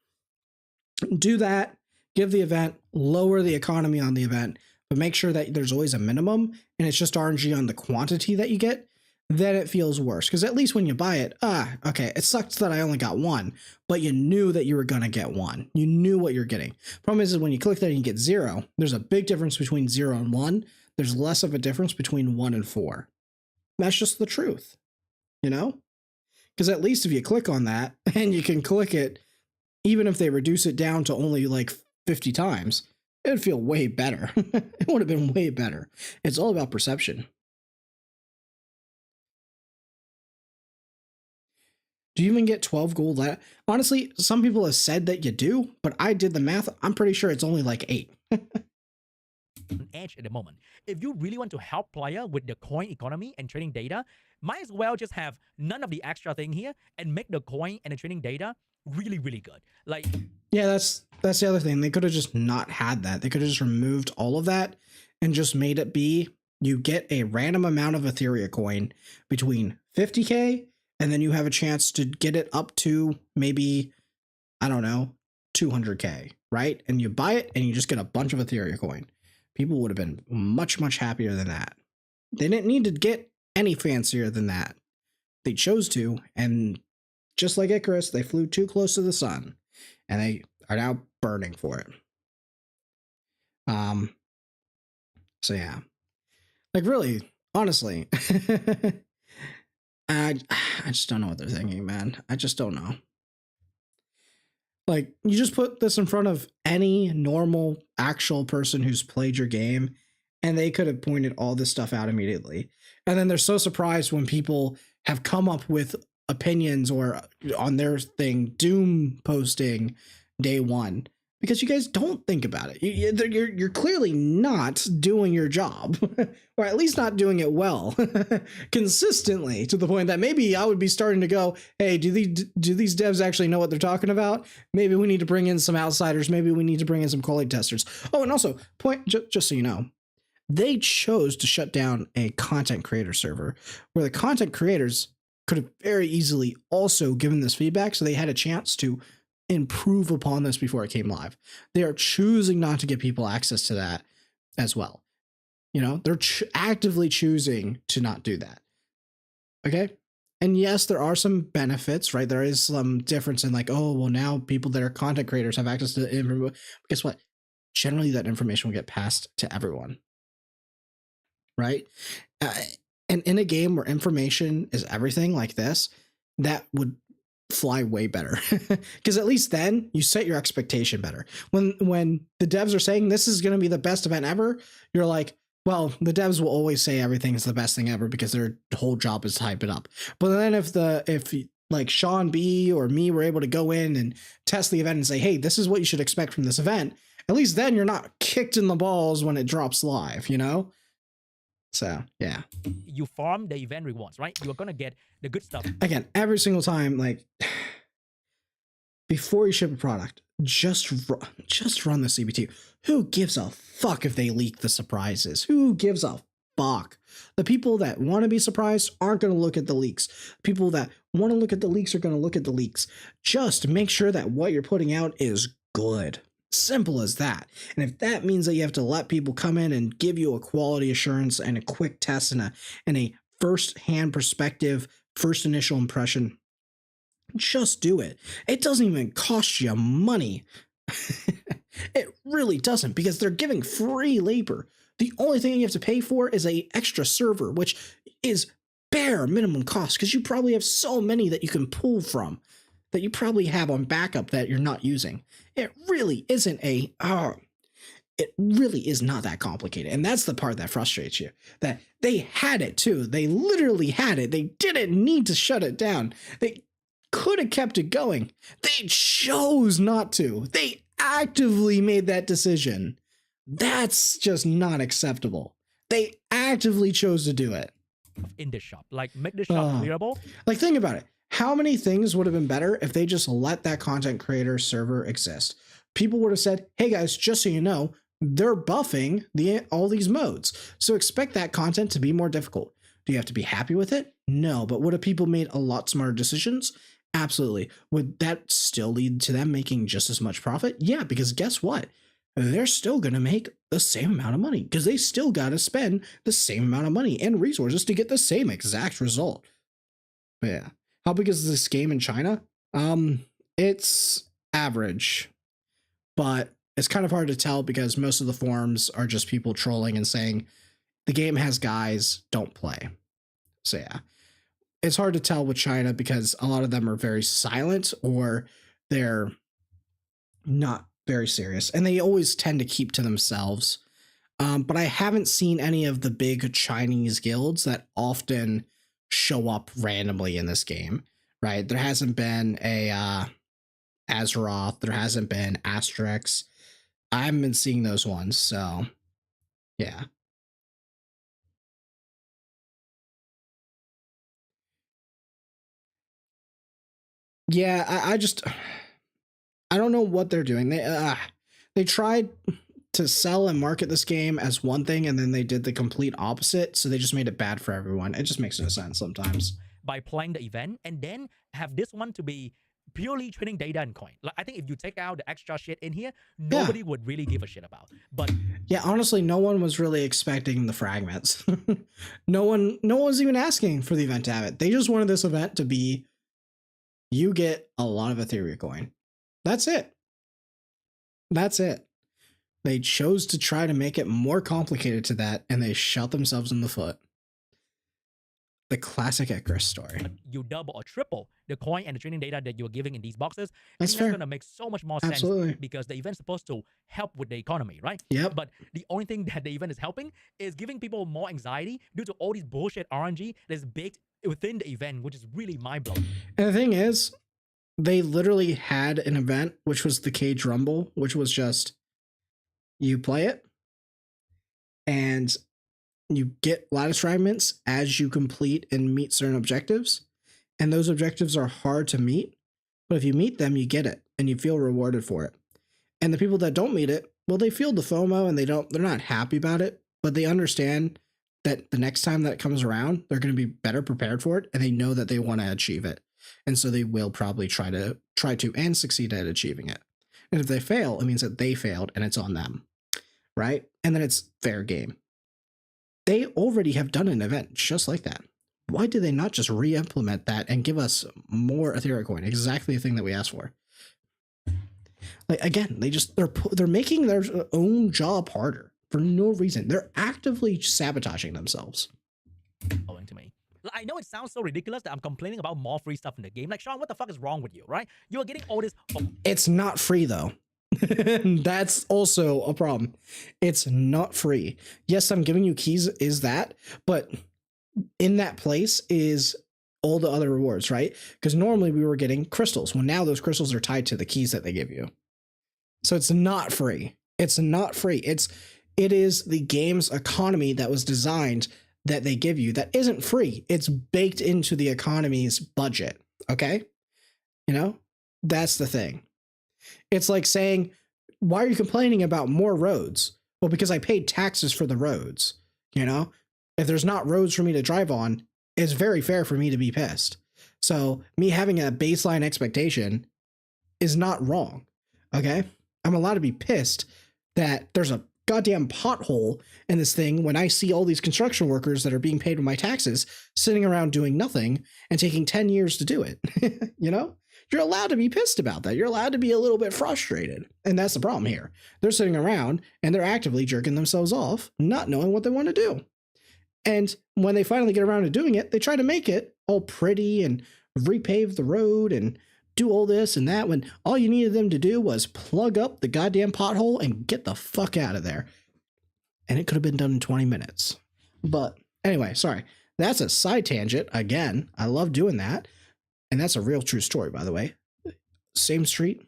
Do that, give the event, lower the economy on the event, but make sure that there's always a minimum and it's just RNG on the quantity that you get. Then it feels worse, because at least when you buy it, okay, it sucks that I only got one, but you knew that you were going to get one. You knew what you're getting. Problem is when you click that and you get 0, there's a big difference between 0 and 1. There's less of a difference between 1 and 4. That's just the truth, you know? Because at least if you click on that and you can click it, even if they reduce it down to only like 50 times, it'd feel way better. It would have been way better. It's all about perception. Do you even get 12 gold? Honestly, some people have said that you do, but I did the math. I'm pretty sure it's only like 8. Edge at the moment. If you really want to help player with the coin economy and trading data, might as well just have none of the extra thing here and make the coin and the trading data really, really good. Like, yeah, that's the other thing. They could have just not had that. They could have just removed all of that and just made it be you get a random amount of Etheria coin between 50K, and then you have a chance to get it up to maybe, I don't know, 200K, right? And you buy it and you just get a bunch of Etheria coin. People would have been much, much happier than that. They didn't need to get any fancier than that. They chose to, and just like Icarus, they flew too close to the sun, and they are now burning for it. So yeah, like really, honestly, I just don't know what they're thinking, man. I just don't know. Like, you just put this in front of any normal, actual person who's played your game, and they could have pointed all this stuff out immediately. And then they're so surprised when people have come up with opinions or on their thing, doom posting day one, because you guys don't think about it. You're clearly not doing your job, or at least not doing it well, consistently, to the point that maybe I would be starting to go, hey, do these devs actually know what they're talking about? Maybe we need to bring in some outsiders. Maybe we need to bring in some quality testers. Oh, and also, just so you know, they chose to shut down a content creator server where the content creators could have very easily also given this feedback, so they had a chance to improve upon this before it came live. They are choosing not to give people access to that as well. You know, they're actively choosing to not do that. Okay. And yes, there are some benefits, right? There is some difference in like, oh, well, now people that are content creators have access to information. Guess what? Generally, that information will get passed to everyone. Right. And in a game where information is everything like this, that would fly way better, because at least then you set your expectation better. When the devs are saying this is going to be the best event ever, you're like, well, the devs will always say everything is the best thing ever because their whole job is to hype it up. But then if like Sean B or me were able to go in and test the event and say, hey, this is what you should expect from this event, at least then you're not kicked in the balls when it drops live, you know? So yeah, You farm the event rewards, right? You're gonna get the good stuff. Again, every single time, like, before you ship a product, just run the CBT. Who gives a fuck if they leak the surprises? Who gives a fuck? The people that want to be surprised aren't going to look at the leaks. People that want to look at the leaks are going to look at the leaks. Just make sure that what you're putting out is good. Simple as that. And if that means that you have to let people come in and give you a quality assurance and a quick test and a first-hand perspective, first initial impression, just do it. It doesn't even cost you money. It really doesn't, because they're giving free labor. The only thing you have to pay for is a extra server, which is bare minimum cost, because you probably have so many that you can pull from, that you probably have on backup that you're not using. It really isn't it really is not that complicated. And that's the part that frustrates you, that they had it too. They literally had it. They didn't need to shut it down. They could have kept it going. They chose not to. They actively made that decision. That's just not acceptable. They actively chose to do it. In the shop, like make the shop clearable. Like, think about it. How many things would have been better if they just let that content creator server exist? People would have said, hey guys, just so you know, they're buffing all these modes, so expect that content to be more difficult. Do you have to be happy with it? No. But would have people made a lot smarter decisions? Absolutely. Would that still lead to them making just as much profit? Yeah, because guess what? They're still going to make the same amount of money, because they still got to spend the same amount of money and resources to get the same exact result. But yeah. How big is this game in China? It's average, but it's kind of hard to tell because most of the forums are just people trolling and saying the game has guys, don't play. So yeah, it's hard to tell with China because a lot of them are very silent or they're not very serious, and they always tend to keep to themselves. But I haven't seen any of the big Chinese guilds that often show up randomly in this game, right? There hasn't been a Azeroth, there hasn't been Asterix. I haven't been seeing those ones, so yeah. Yeah, I don't know what they're doing. They tried to sell and market this game as one thing, and then they did the complete opposite, so they just made it bad for everyone. It just makes no sense sometimes. By playing the event and then have this one to be purely trading data and coin. Like, I think if you take out the extra shit in here, nobody would really give a shit about. But yeah, honestly, no one was really expecting the fragments. No one was even asking for the event to have it. They just wanted this event to be you get a lot of Etheria coin. That's it. That's it. They chose to try to make it more complicated to that, and they shot themselves in the foot. The classic Icarus story. You double or triple the coin and the training data that you're giving in these boxes. That's That's fair. going to make so much more Absolutely. sense because the event's supposed to help with the economy, right? Yep. But the only thing that the event is helping is giving people more anxiety due to all these bullshit RNG that's baked within the event, which is really mind-blowing. And the thing is, they literally had an event, which was the Cage Rumble, which was just you play it and you get lattice fragments as you complete and meet certain objectives. And those objectives are hard to meet, but if you meet them, you get it and you feel rewarded for it. And the people that don't meet it, well, they feel the FOMO and they're not happy about it, but they understand that the next time that it comes around, they're going to be better prepared for it. And they know that they want to achieve it. And so they will probably try to and succeed at achieving it. And if they fail, it means that they failed and it's on them. Right? And then it's fair game. They already have done an event just like that. Why did they not just re-implement that and give us more Etheria coin? Exactly the thing that we asked for. Like again, they're making their own job harder for no reason. They're actively sabotaging themselves. Owing to me. I know it sounds so ridiculous that I'm complaining about more free stuff in the game. Like, Sean, what the fuck is wrong with you, right? You're getting all this. It's not free though. That's also a problem. It's not free. Yes, I'm giving you keys, is that, but in that place is all the other rewards, right? Because normally we were getting crystals. Well, now those crystals are tied to the keys that they give you. So it's not free. It's not free. It is the game's economy that was designed that they give you that isn't free. It's baked into the economy's budget. Okay? You know, that's the thing. It's like saying, why are you complaining about more roads? Well, because I paid taxes for the roads. You know, if there's not roads for me to drive on, it's very fair for me to be pissed. So me having a baseline expectation is not wrong. Okay? I'm allowed to be pissed that there's a goddamn pothole in this thing when I see all these construction workers that are being paid with my taxes sitting around doing nothing and taking 10 years to do it. You know? You're allowed to be pissed about that. You're allowed to be a little bit frustrated. And that's the problem here. They're sitting around and they're actively jerking themselves off, not knowing what they want to do. And when they finally get around to doing it, they try to make it all pretty and repave the road and do all this and that when all you needed them to do was plug up the goddamn pothole and get the fuck out of there. And it could have been done in 20 minutes. But anyway, sorry. That's a side tangent. Again, I love doing that. And that's a real true story, by the way. Same street,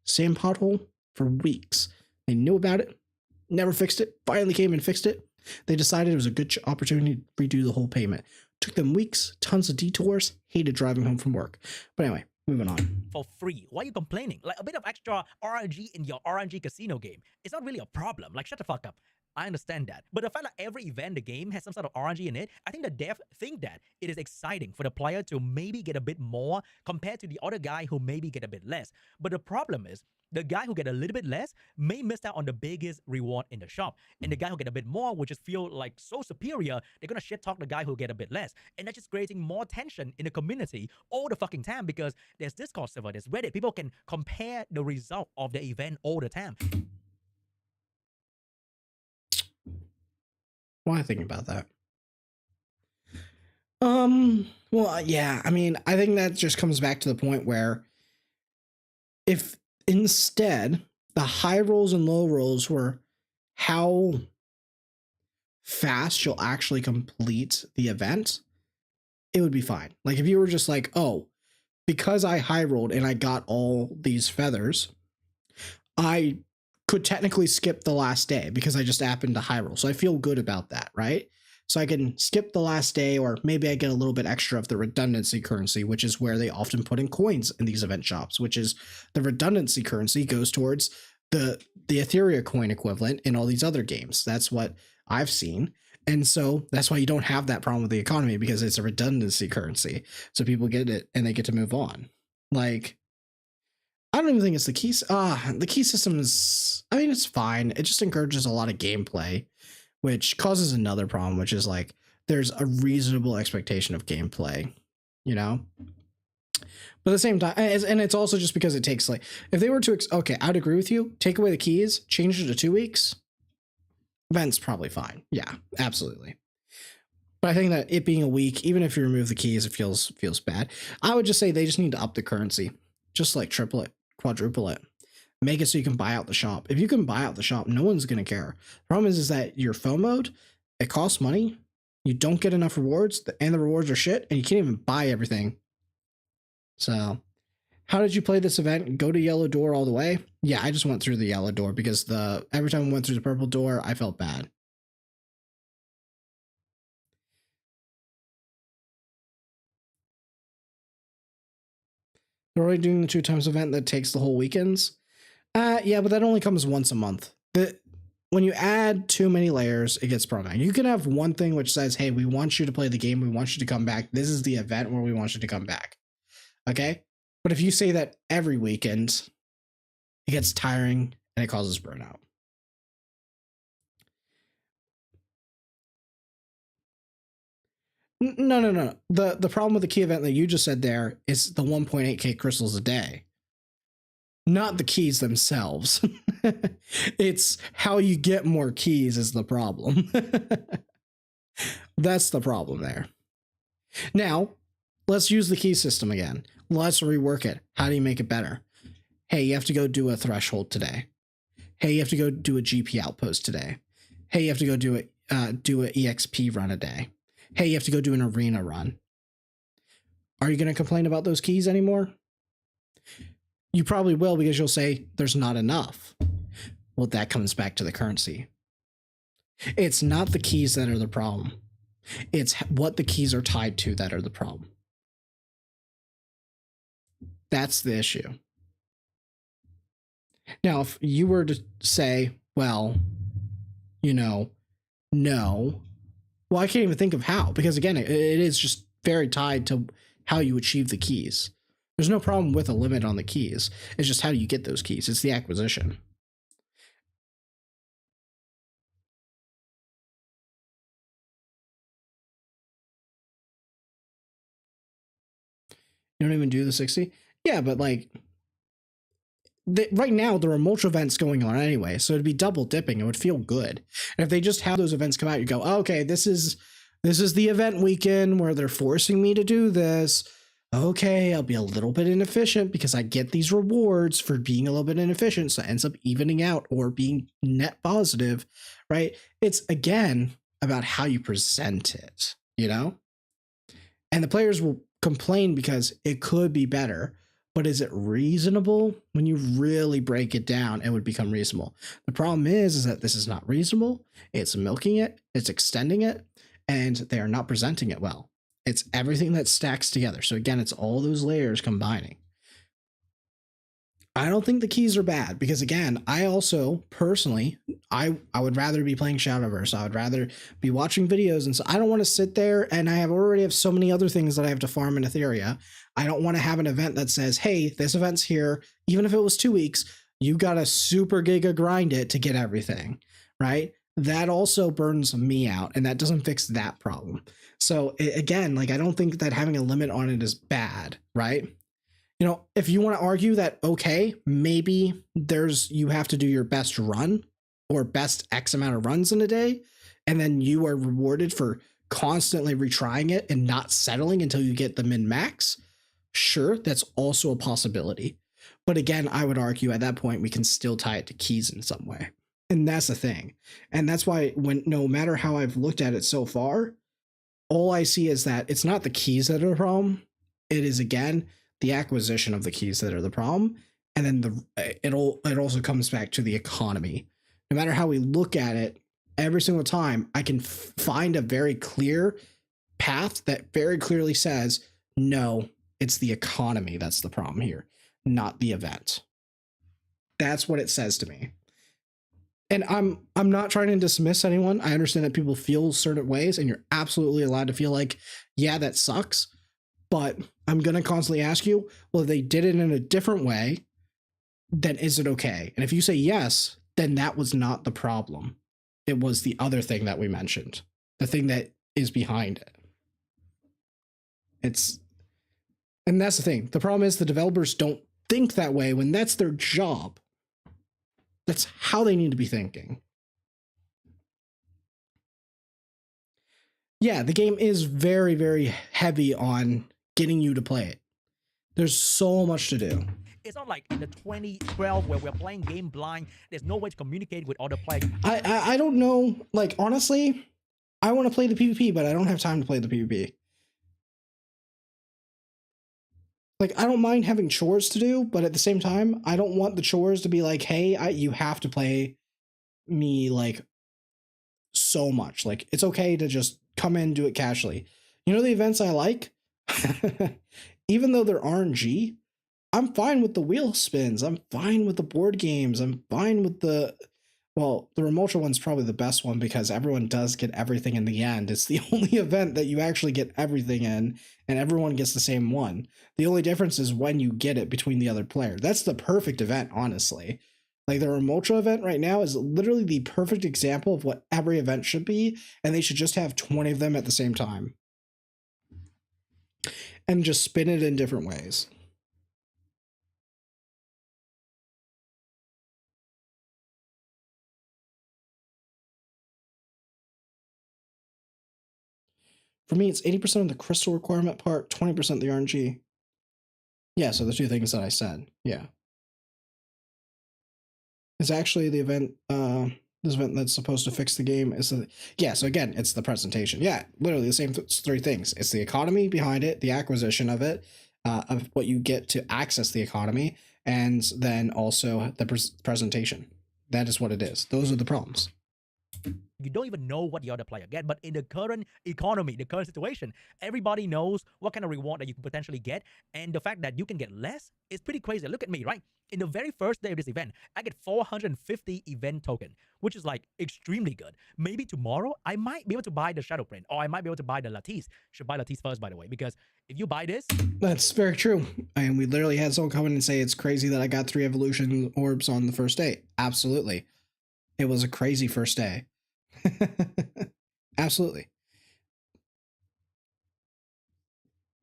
same pothole for weeks. They knew about it, never fixed it, finally came and fixed it. They decided it was a good opportunity to redo the whole payment. Took them weeks, tons of detours, hated driving home from work. But anyway, moving on. For free. Why are you complaining? Like a bit of extra RNG in your RNG casino game. It's not really a problem. Like, shut the fuck up. I understand that. But the fact that every event in the game has some sort of RNG in it, I think the dev think that it is exciting for the player to maybe get a bit more compared to the other guy who maybe get a bit less. But the problem is, the guy who get a little bit less may miss out on the biggest reward in the shop. And the guy who get a bit more, which just feel like so superior, they're gonna shit talk the guy who get a bit less. And that's just creating more tension in the community all the fucking time because there's Discord server, there's Reddit. People can compare the result of the event all the time. Why think about that? Well, yeah, I mean, I think that just comes back to the point where if instead the high rolls and low rolls were how fast you'll actually complete the event, it would be fine. Like if you were just like, oh, because I high rolled and I got all these feathers, I could technically skip the last day because I just happened to high roll. So I feel good about that, right? So I can skip the last day, or maybe I get a little bit extra of the redundancy currency, which is where they often put in coins in these event shops, which is the redundancy currency goes towards the Etheria coin equivalent in all these other games. That's what I've seen. And so that's why you don't have that problem with the economy, because it's a redundancy currency. So people get it and they get to move on. Like, I don't even think it's the key. The key system is, I mean, it's fine. It just encourages a lot of gameplay, which causes another problem, which is like, there's a reasonable expectation of gameplay, you know? But at the same time, and it's also just because it takes like, if they were to, okay, I'd agree with you. Take away the keys, change it to 2 weeks. Event's probably fine. Yeah, absolutely. But I think that it being a week, even if you remove the keys, it feels bad. I would just say they just need to up the currency, just like triple it, quadruple it. Make it so you can buy out the shop. If you can buy out the shop, no one's gonna care. The problem is that your phone mode, it costs money. You don't get enough rewards, and the rewards are shit, and you can't even buy everything. So, how did you play this event? Go to yellow door all the way? Yeah, I just went through the yellow door because every time I went through the purple door, I felt bad. They're already doing the 2 times event that takes the whole weekends. Yeah, but that only comes once a month. When you add too many layers, it gets problematic. You can have one thing which says, hey, we want you to play the game. We want you to come back. This is the event where we want you to come back. Okay? But if you say that every weekend, it gets tiring and it causes burnout. No. The problem with the key event that you just said there is the 1.8k crystals a day. Not the keys themselves. It's how you get more keys is the problem. That's the problem there. Now, let's use the key system again. Let's rework it. How do you make it better? Hey, you have to go do a threshold today. Hey, you have to go do a GP outpost today. Hey, you have to go do an EXP run a day. Hey, you have to go do an arena run. Are you going to complain about those keys anymore? You probably will, because you'll say there's not enough. Well, that comes back to the currency. It's not the keys that are the problem. It's what the keys are tied to that are the problem. That's the issue. Now, if you were to say, well, no. Well, I can't even think of how, because again, it is just very tied to how you achieve the keys. There's no problem with a limit on the keys. It's just how do you get those keys? It's the acquisition. You don't even do the 60? Yeah, but like, right now there are multiple events going on anyway, so it'd be double dipping. It would feel good. And if they just have those events come out, you go, oh, okay, this is the event weekend where they're forcing me to do this. Okay, I'll be a little bit inefficient because I get these rewards for being a little bit inefficient, so it ends up evening out or being net positive, right? It's, again, about how you present it, And the players will complain because it could be better, but is it reasonable? When you really break it down, it would become reasonable. The problem is that this is not reasonable. It's milking it, it's extending it, and they are not presenting it well. It's everything that stacks together. So again, it's all those layers combining. I don't think the keys are bad because, again, I also personally, I would rather be playing Shadowverse. I would rather be watching videos. And so I don't want to sit there and I already have so many other things that I have to farm in Etheria. I don't want to have an event that says, hey, this event's here. Even if it was 2 weeks, you got to super giga grind it to get everything, right? That also burns me out, and that doesn't fix that problem. So again, like, I don't think that having a limit on it is bad, right? If you want to argue that, okay, maybe you have to do your best run or best X amount of runs in a day, and then you are rewarded for constantly retrying it and not settling until you get the min max. Sure, that's also a possibility. But again, I would argue at that point, we can still tie it to keys in some way. And that's the thing. And that's why no matter how I've looked at it so far, all I see is that it's not the keys that are the problem. It is, again, the acquisition of the keys that are the problem. And then it also comes back to the economy. No matter how we look at it, every single time I can find a very clear path that very clearly says, no, it's the economy that's the problem here, not the event. That's what it says to me. And I'm not trying to dismiss anyone. I understand that people feel certain ways, and you're absolutely allowed to feel like, yeah, that sucks. But I'm going to constantly ask you, well, if they did it in a different way, then is it okay? And if you say yes, then that was not the problem. It was the other thing that we mentioned, the thing that is behind it. And that's the thing. The problem is the developers don't think that way when that's their job. That's how they need to be thinking. Yeah, the game is very, very heavy on getting you to play it. There's so much to do. It's not like in the 2012 where we're playing game blind. There's no way to communicate with other players. I don't know. Like, honestly, I want to play the PvP, but I don't have time to play the PvP. Like, I don't mind having chores to do, but at the same time, I don't want the chores to be like, hey, you have to play me, like, so much. Like, it's okay to just come in and do it casually. You know the events I like? Even though they're RNG, I'm fine with the wheel spins. I'm fine with the board games. I'm fine with the... Well, the Remotra one's probably the best one because everyone does get everything in the end. It's the only event that you actually get everything in, and everyone gets the same one. The only difference is when you get it between the other player. That's the perfect event, honestly. Like, the Remotra event right now is literally the perfect example of what every event should be, and they should just have 20 of them at the same time. And just spin it in different ways. For me, it's 80% of the crystal requirement part, 20% the RNG. Yeah, so the two things that I said. Yeah. It's actually the event, this event that's supposed to fix the game. Yeah, so again, it's the presentation. Yeah, literally the same three things. It's the economy behind it, the acquisition of it, of what you get to access the economy, and then also the presentation. That is what it is. Those are the problems. You don't even know what the other player get, but in the current economy, the current situation, everybody knows what kind of reward that you can potentially get, and the fact that you can get less is pretty crazy. Look at me, right? In the very first day of this event, I get 450 event token, which is like extremely good. Maybe tomorrow I might be able to buy the Shadow Print, or I might be able to buy the Lattice. Should buy Lattice first, by the way, because if you buy this... That's very true. And we literally had someone come in and say it's crazy that I got 3 evolution orbs on the first day. Absolutely. It was a crazy first day. Absolutely.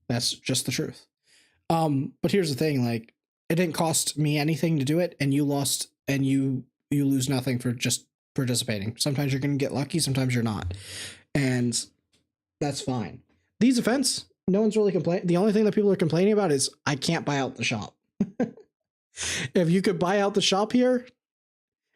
That's just the truth. But here's the thing, like, it didn't cost me anything to do it, and you lost, and you lose nothing for just participating. Sometimes you're going to get lucky, sometimes you're not. And that's fine. These events, no one's really complaining. The only thing that people are complaining about is I can't buy out the shop. If you could buy out the shop here,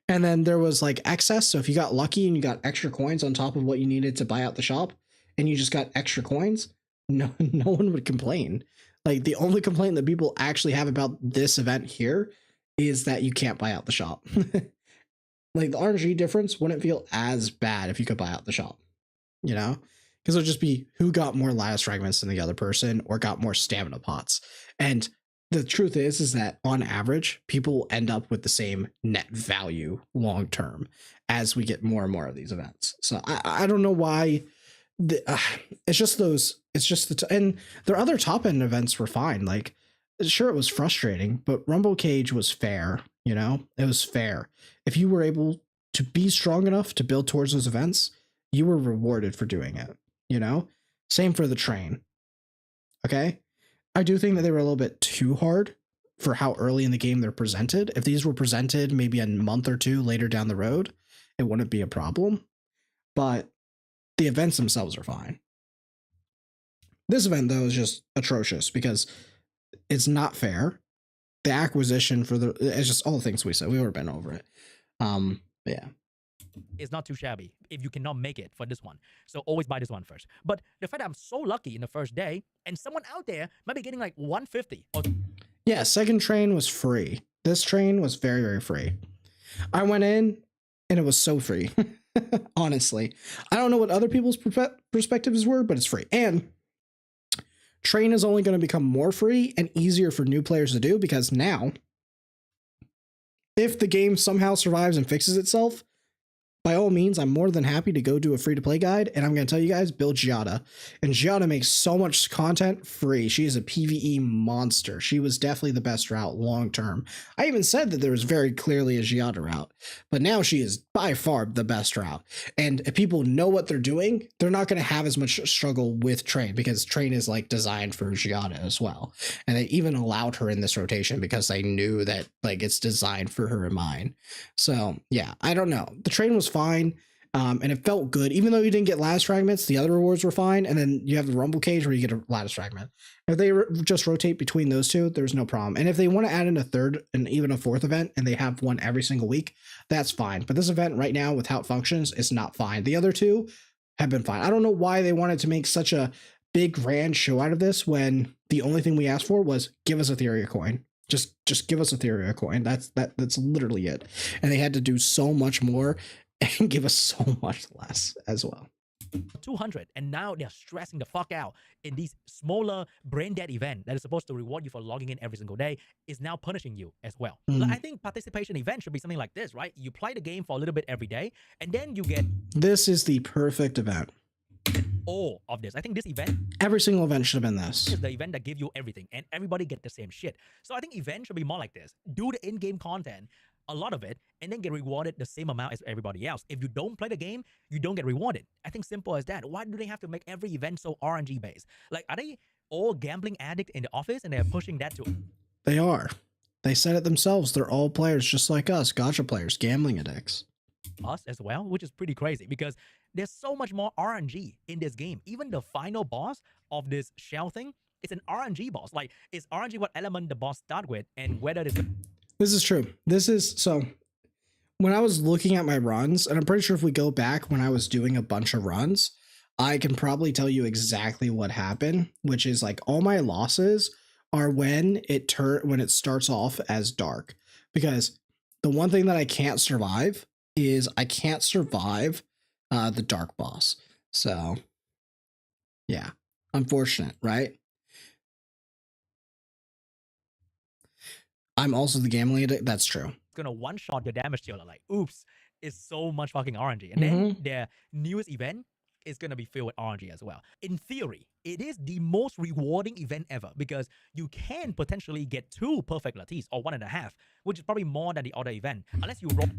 and then there was like excess, so if you got lucky and you got extra coins on top of what you needed to buy out the shop, and you just got extra coins, no one would complain. Like, the only complaint that people actually have about this event here is that you can't buy out the shop. Like, the RNG difference wouldn't feel as bad if you could buy out the shop, you know? Because it'll just be who got more Laios fragments than the other person or got more stamina pots. And the truth is that on average, people will end up with the same net value long term as we get more and more of these events. So I don't know why. It's just those. It's just and their other top end events were fine. Like, sure, it was frustrating, but Rumble Cage was fair. You know, it was fair. If you were able to be strong enough to build towards those events, you were rewarded for doing it. You know, same for the train. Okay. I do think that they were a little bit too hard for how early in the game they're presented. If these were presented maybe a month or two later down the road, it wouldn't be a problem. But the events themselves are fine. This event, though, is just atrocious because it's not fair. The acquisition for it's just all the things we said. We've already been over it. Yeah. It's not too shabby if you cannot make it for this one. So always buy this one first. But the fact that I'm so lucky in the first day, and someone out there might be getting like 150. Yeah, second train was free. This train was very, very free. I went in and it was so free. Honestly, I don't know what other people's perspectives were, but it's free. And train is only going to become more free and easier for new players to do because now, if the game somehow survives and fixes itself, by all means, I'm more than happy to go do a free-to-play guide, and I'm going to tell you guys, build Giada. And Giada makes so much content free. She is a PvE monster. She was definitely the best route long-term. I even said that there was very clearly a Giada route, but now she is by far the best route. And if people know what they're doing, they're not going to have as much struggle with Train, because Train is like designed for Giada as well. And they even allowed her in this rotation because they knew that like it's designed for her in mind. So yeah, I don't know. The Train was fine, and it felt good. Even though you didn't get lattice fragments, the other rewards were fine. And then you have the rumble cage where you get a lattice fragment. If they just rotate between those two, there's no problem. And if they want to add in a third and even a fourth event, and they have one every single week, that's fine. But this event right now, with how it functions, is not fine. The other two have been fine. I don't know why they wanted to make such a big grand show out of this when the only thing we asked for was give us Etheria coin. Just give us Etheria coin. That's literally it. And they had to do so much more and give us so much less as well. 200, and now they're stressing the fuck out in these smaller brain dead event that is supposed to reward you for logging in every single day is now punishing you as well. Like, I think participation event should be something like this, right? You play the game for a little bit every day, and then you get This is the perfect event. all of this. I think this event, Every single event should have been this. is the event that give you everything, and everybody get the same shit. So I think event should be more like this. Do the in-game content, a lot of it, and then get rewarded the same amount as everybody else. If you don't play the game, you don't get rewarded. I think simple as that. Why do they have to make every event so RNG based? Like, are they all gambling addict in the office and they're pushing that to They are. They said it themselves. They're all players just like us, gacha players, gambling addicts. us as well, which is pretty crazy because there's so much more RNG in this game. Even the final boss of this shell thing, it's an RNG boss. Like, is RNG what element the boss start with, and whether it's This is true. This is so. When I was looking at my runs, and I'm pretty sure if we go back when I was doing a bunch of runs, I can probably tell you exactly what happened, which is like all my losses are when it starts off as dark. Because the one thing that I can't survive is I can't survive the dark boss. So yeah, unfortunate, right? I'm also the gambling addict. That's true. gonna one-shot your damage dealer, like, oops, it's so much fucking RNG. And then their newest event is gonna be filled with RNG as well. In theory, it is the most rewarding event ever because you can potentially get 2 perfect Lattice or 1.5, which is probably more than the other event, unless you roll.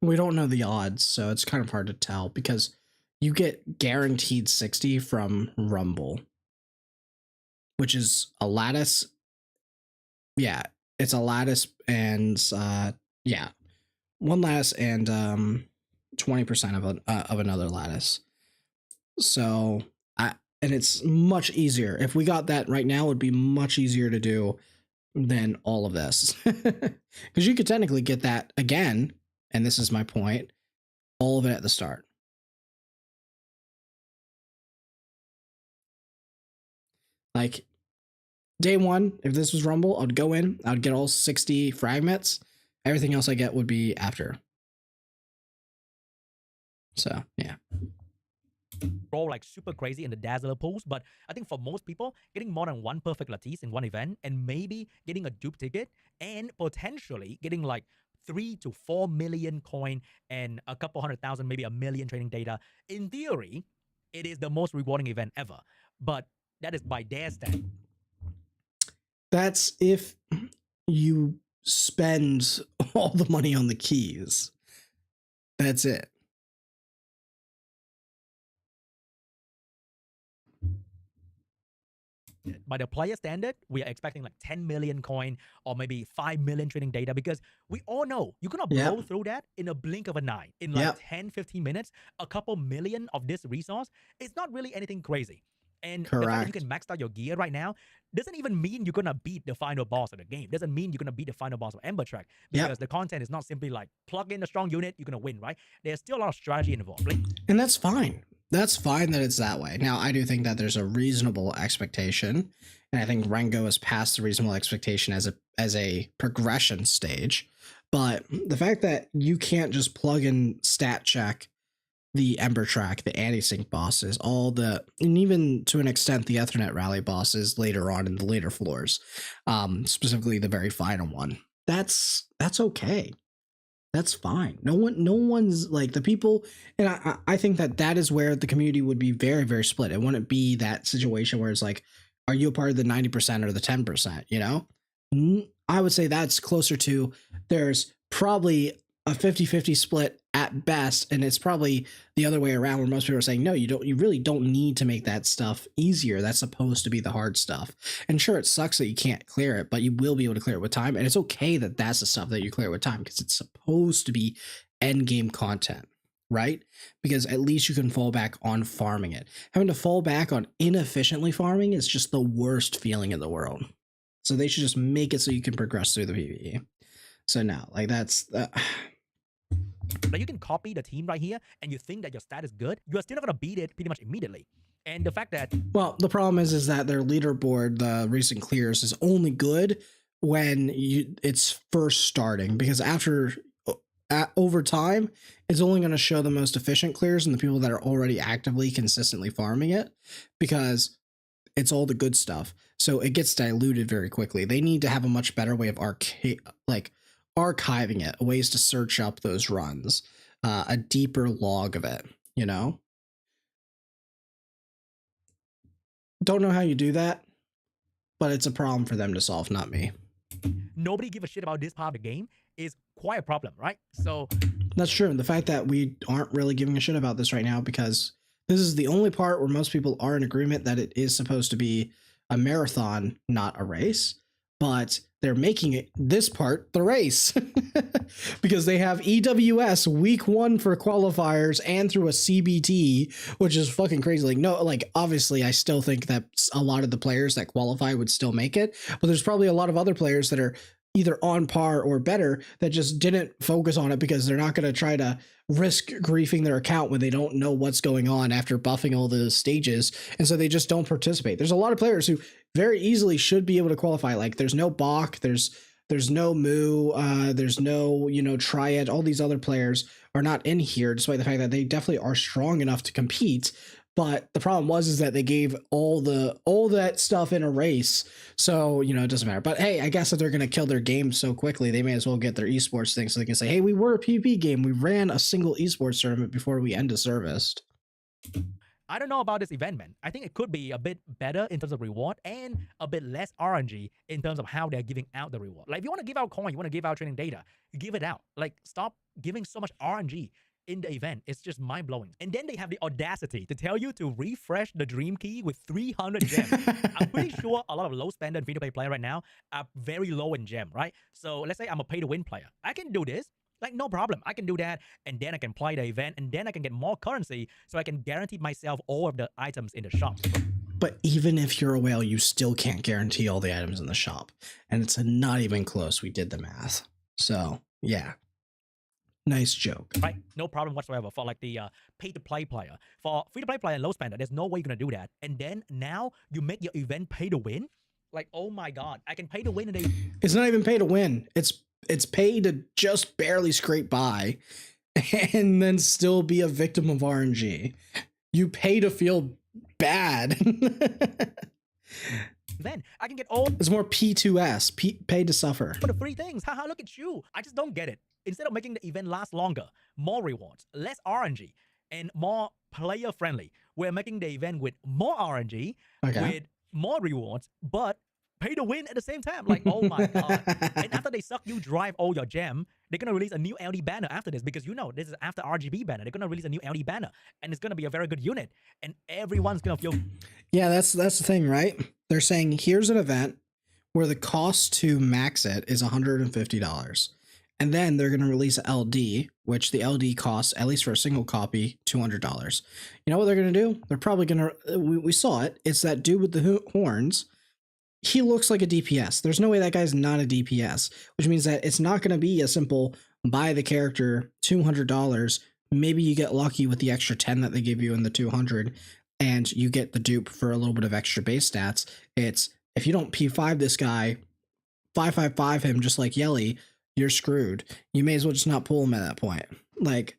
We don't know the odds, so it's kind of hard to tell because you get guaranteed 60 from Rumble, which is a lattice. Yeah, it's a lattice and yeah, one lattice and 20% of another lattice. So and it's much easier. If we got that right now, it would be much easier to do than all of this, because you could technically get that again. And this is my point, all of it at the start. Like day one, if this was Rumble, I'd go in, I'd get all 60 fragments. Everything else I get would be after. So yeah. Roll like super crazy in the Dazzler pools, but I think for most people, getting more than 1 perfect Lattice in one event and maybe getting a dupe ticket and potentially getting like 3 to 4 million coin and a couple 100,000, maybe 1 million trading data. In theory, it is the most rewarding event ever, but that is by their standard. That's if you spend all the money on the keys. That's it. By the player standard, we are expecting like 10 million coin or maybe 5 million trading data because we all know you're going to blow through that in a blink of an eye. In like 10, 15 minutes, a couple million of this resource is not really anything crazy. And the fact that you can max out your gear right now doesn't even mean you're going to beat the final boss of the game. Doesn't mean you're going to beat the final boss of Ember Track because the content is not simply like plug in a strong unit, you're going to win, right? There's still a lot of strategy involved. And that's fine. That's fine that it's that way. Now, I do think that there's a reasonable expectation, and I think Rengo has passed the reasonable expectation as a progression stage. But the fact that you can't just plug in stat check the Ember Track, the anti-sync bosses, and even to an extent the Ethernet rally bosses later on in the later floors, specifically the very final one. that's okay. That's fine. No one's like the people, and I think that is where the community would be very, very split. It wouldn't be that situation where it's like, are you a part of the 90% or the 10%? You know, I would say that's closer to there's probably a 50-50 split at best, and it's probably the other way around where most people are saying, no, you really don't need to make that stuff easier. That's supposed to be the hard stuff. And sure, it sucks that you can't clear it, but you will be able to clear it with time. And it's okay that that's the stuff that you clear with time because it's supposed to be end game content, right? Because at least you can fall back on farming it. Having to fall back on inefficiently farming is just the worst feeling in the world. So they should just make it so you can progress through the PvE. So now, like that's Like you can copy the team right here, and you think that your stat is good, you are still not gonna beat it pretty much immediately. And the fact that well, the problem is that their leaderboard, the recent clears, is only good when it's first starting because over time, it's only going to show the most efficient clears and the people that are already actively consistently farming it because it's all the good stuff. So it gets diluted very quickly. They need to have a much better way of archiving it, ways to search up those runs, a deeper log of it, you know? Don't know how you do that, but it's a problem for them to solve, not me. nobody give a shit about this part of the game is quite a problem, right? So that's true. The fact that we aren't really giving a shit about this right now because this is the only part where most people are in agreement that it is supposed to be a marathon, not a race, but they're making it this part the race because they have EWS week 1 for qualifiers and through a CBT, which is fucking crazy. Like, no, like obviously I still think that a lot of the players that qualify would still make it, but there's probably a lot of other players that are either on par or better that just didn't focus on it because they're not going to try to risk griefing their account when they don't know what's going on after buffing all the stages. And so they just don't participate. There's a lot of players who very easily should be able to qualify. Like there's no Bach, there's no Moo, there's no, Triad. All these other players are not in here, despite the fact that they definitely are strong enough to compete. But the problem is that they gave all that stuff in a race. So, it doesn't matter. But hey, I guess if they're going to kill their game so quickly, they may as well get their esports thing so they can say, hey, we were a PvP game. We ran a single esports tournament before we end a service. I don't know about this event, man. I think it could be a bit better in terms of reward and a bit less RNG in terms of how they're giving out the reward. Like if you want to give out coin, you want to give out training data, you give it out. Like stop giving so much RNG in the event. It's just mind-blowing. And then they have the audacity to tell you to refresh the dream key with 300 gems. I'm pretty sure a lot of low spender and free-to-play player right now are very low in gem, right? So let's say I'm a pay-to-win player. I can do this. Like, no problem. I can do that, and then I can play the event, and then I can get more currency, so I can guarantee myself all of the items in the shop. But even if you're a whale, you still can't guarantee all the items in the shop. And it's not even close. We did the math. So, yeah. Nice joke. Right? No problem whatsoever for like the pay-to-play player. For free-to-play player and low spender, there's no way you're going to do that. And then now you make your event pay-to-win? Like, oh my God. I can pay to win. It's not even pay to win. It's pay to just barely scrape by and then still be a victim of RNG. You pay to feel bad. Then I can get all... It's more P2S, pay to suffer. For the free things. Haha, look at you. I just don't get it. Instead of making the event last longer, more rewards, less RNG, and more player-friendly, we're making the event with more RNG, with more rewards, but pay to win at the same time. Like, oh my God. And after they suck you drive all your gem, they're going to release a new LD banner after this because this is after RGB banner. They're going to release a new LD banner and it's going to be a very good unit and everyone's going to feel... Yeah, that's the thing, right? They're saying here's an event where the cost to max it is $150. And then they're going to release LD, which the LD costs, at least for a single copy, $200. You know what they're going to do? They're probably going to... We saw it. It's that dude with the horns. He looks like a DPS. There's no way that guy's not a DPS, which means that it's not going to be a simple buy the character $200. Maybe you get lucky with the extra 10 that they give you in the 200 and you get the dupe for a little bit of extra base stats. It's if you don't P5 this guy, 555 him just like Yelly, you're screwed. You may as well just not pull him at that point. Like,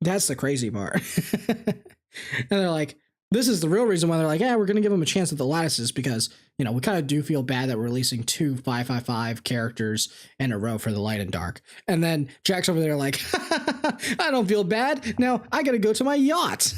that's the crazy part. And they're like, this is the real reason why they're like, yeah, we're going to give them a chance at the lattices because, you know, we kind of do feel bad that we're releasing 2 555 characters in a row for the light and dark. And then Jack's over there like, I don't feel bad. Now I got to go to my yacht.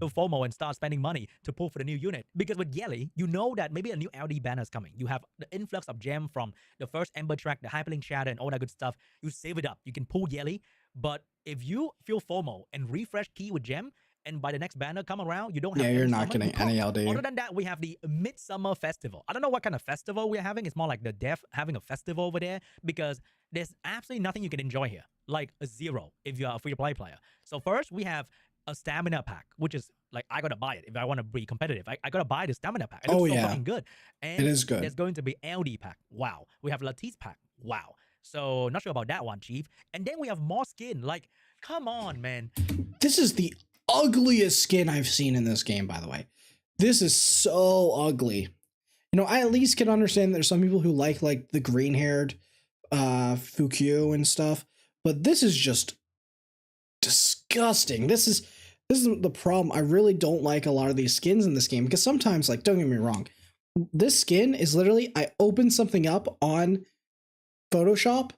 FOMO and start spending money to pull for the new unit. Because with Yelly, you know that maybe a new LD banner is coming. You have the influx of gem from the first Ember track, the Hyperlink Shadow, and all that good stuff. You save it up. You can pull Yelly. But if you feel FOMO and refresh key with gem, and by the next banner come around, you don't have you're not getting any LD. Other than that, we have the Midsummer Festival. I don't know what kind of festival we're having. It's more like the dev having a festival over there because there's absolutely nothing you can enjoy here. Like a zero if you're a free-to-play player. So first, we have a stamina pack, which is like, I gotta buy it if I want to be competitive. I gotta buy the stamina pack. It looks so fucking good. And it is good. There's going to be LD pack. Wow. We have Latisse pack. Wow. So not sure about that one, Chief. And then we have more skin. Like, come on, man. This is the ugliest skin I've seen in this game, by the way. This is so ugly. You know, I at least can understand there's some people who like the green-haired Fukyu and stuff, but this is just disgusting. This is the problem. I really don't like a lot of these skins in this game because sometimes, like, don't get me wrong, this skin is literally, I open something up on Photoshop,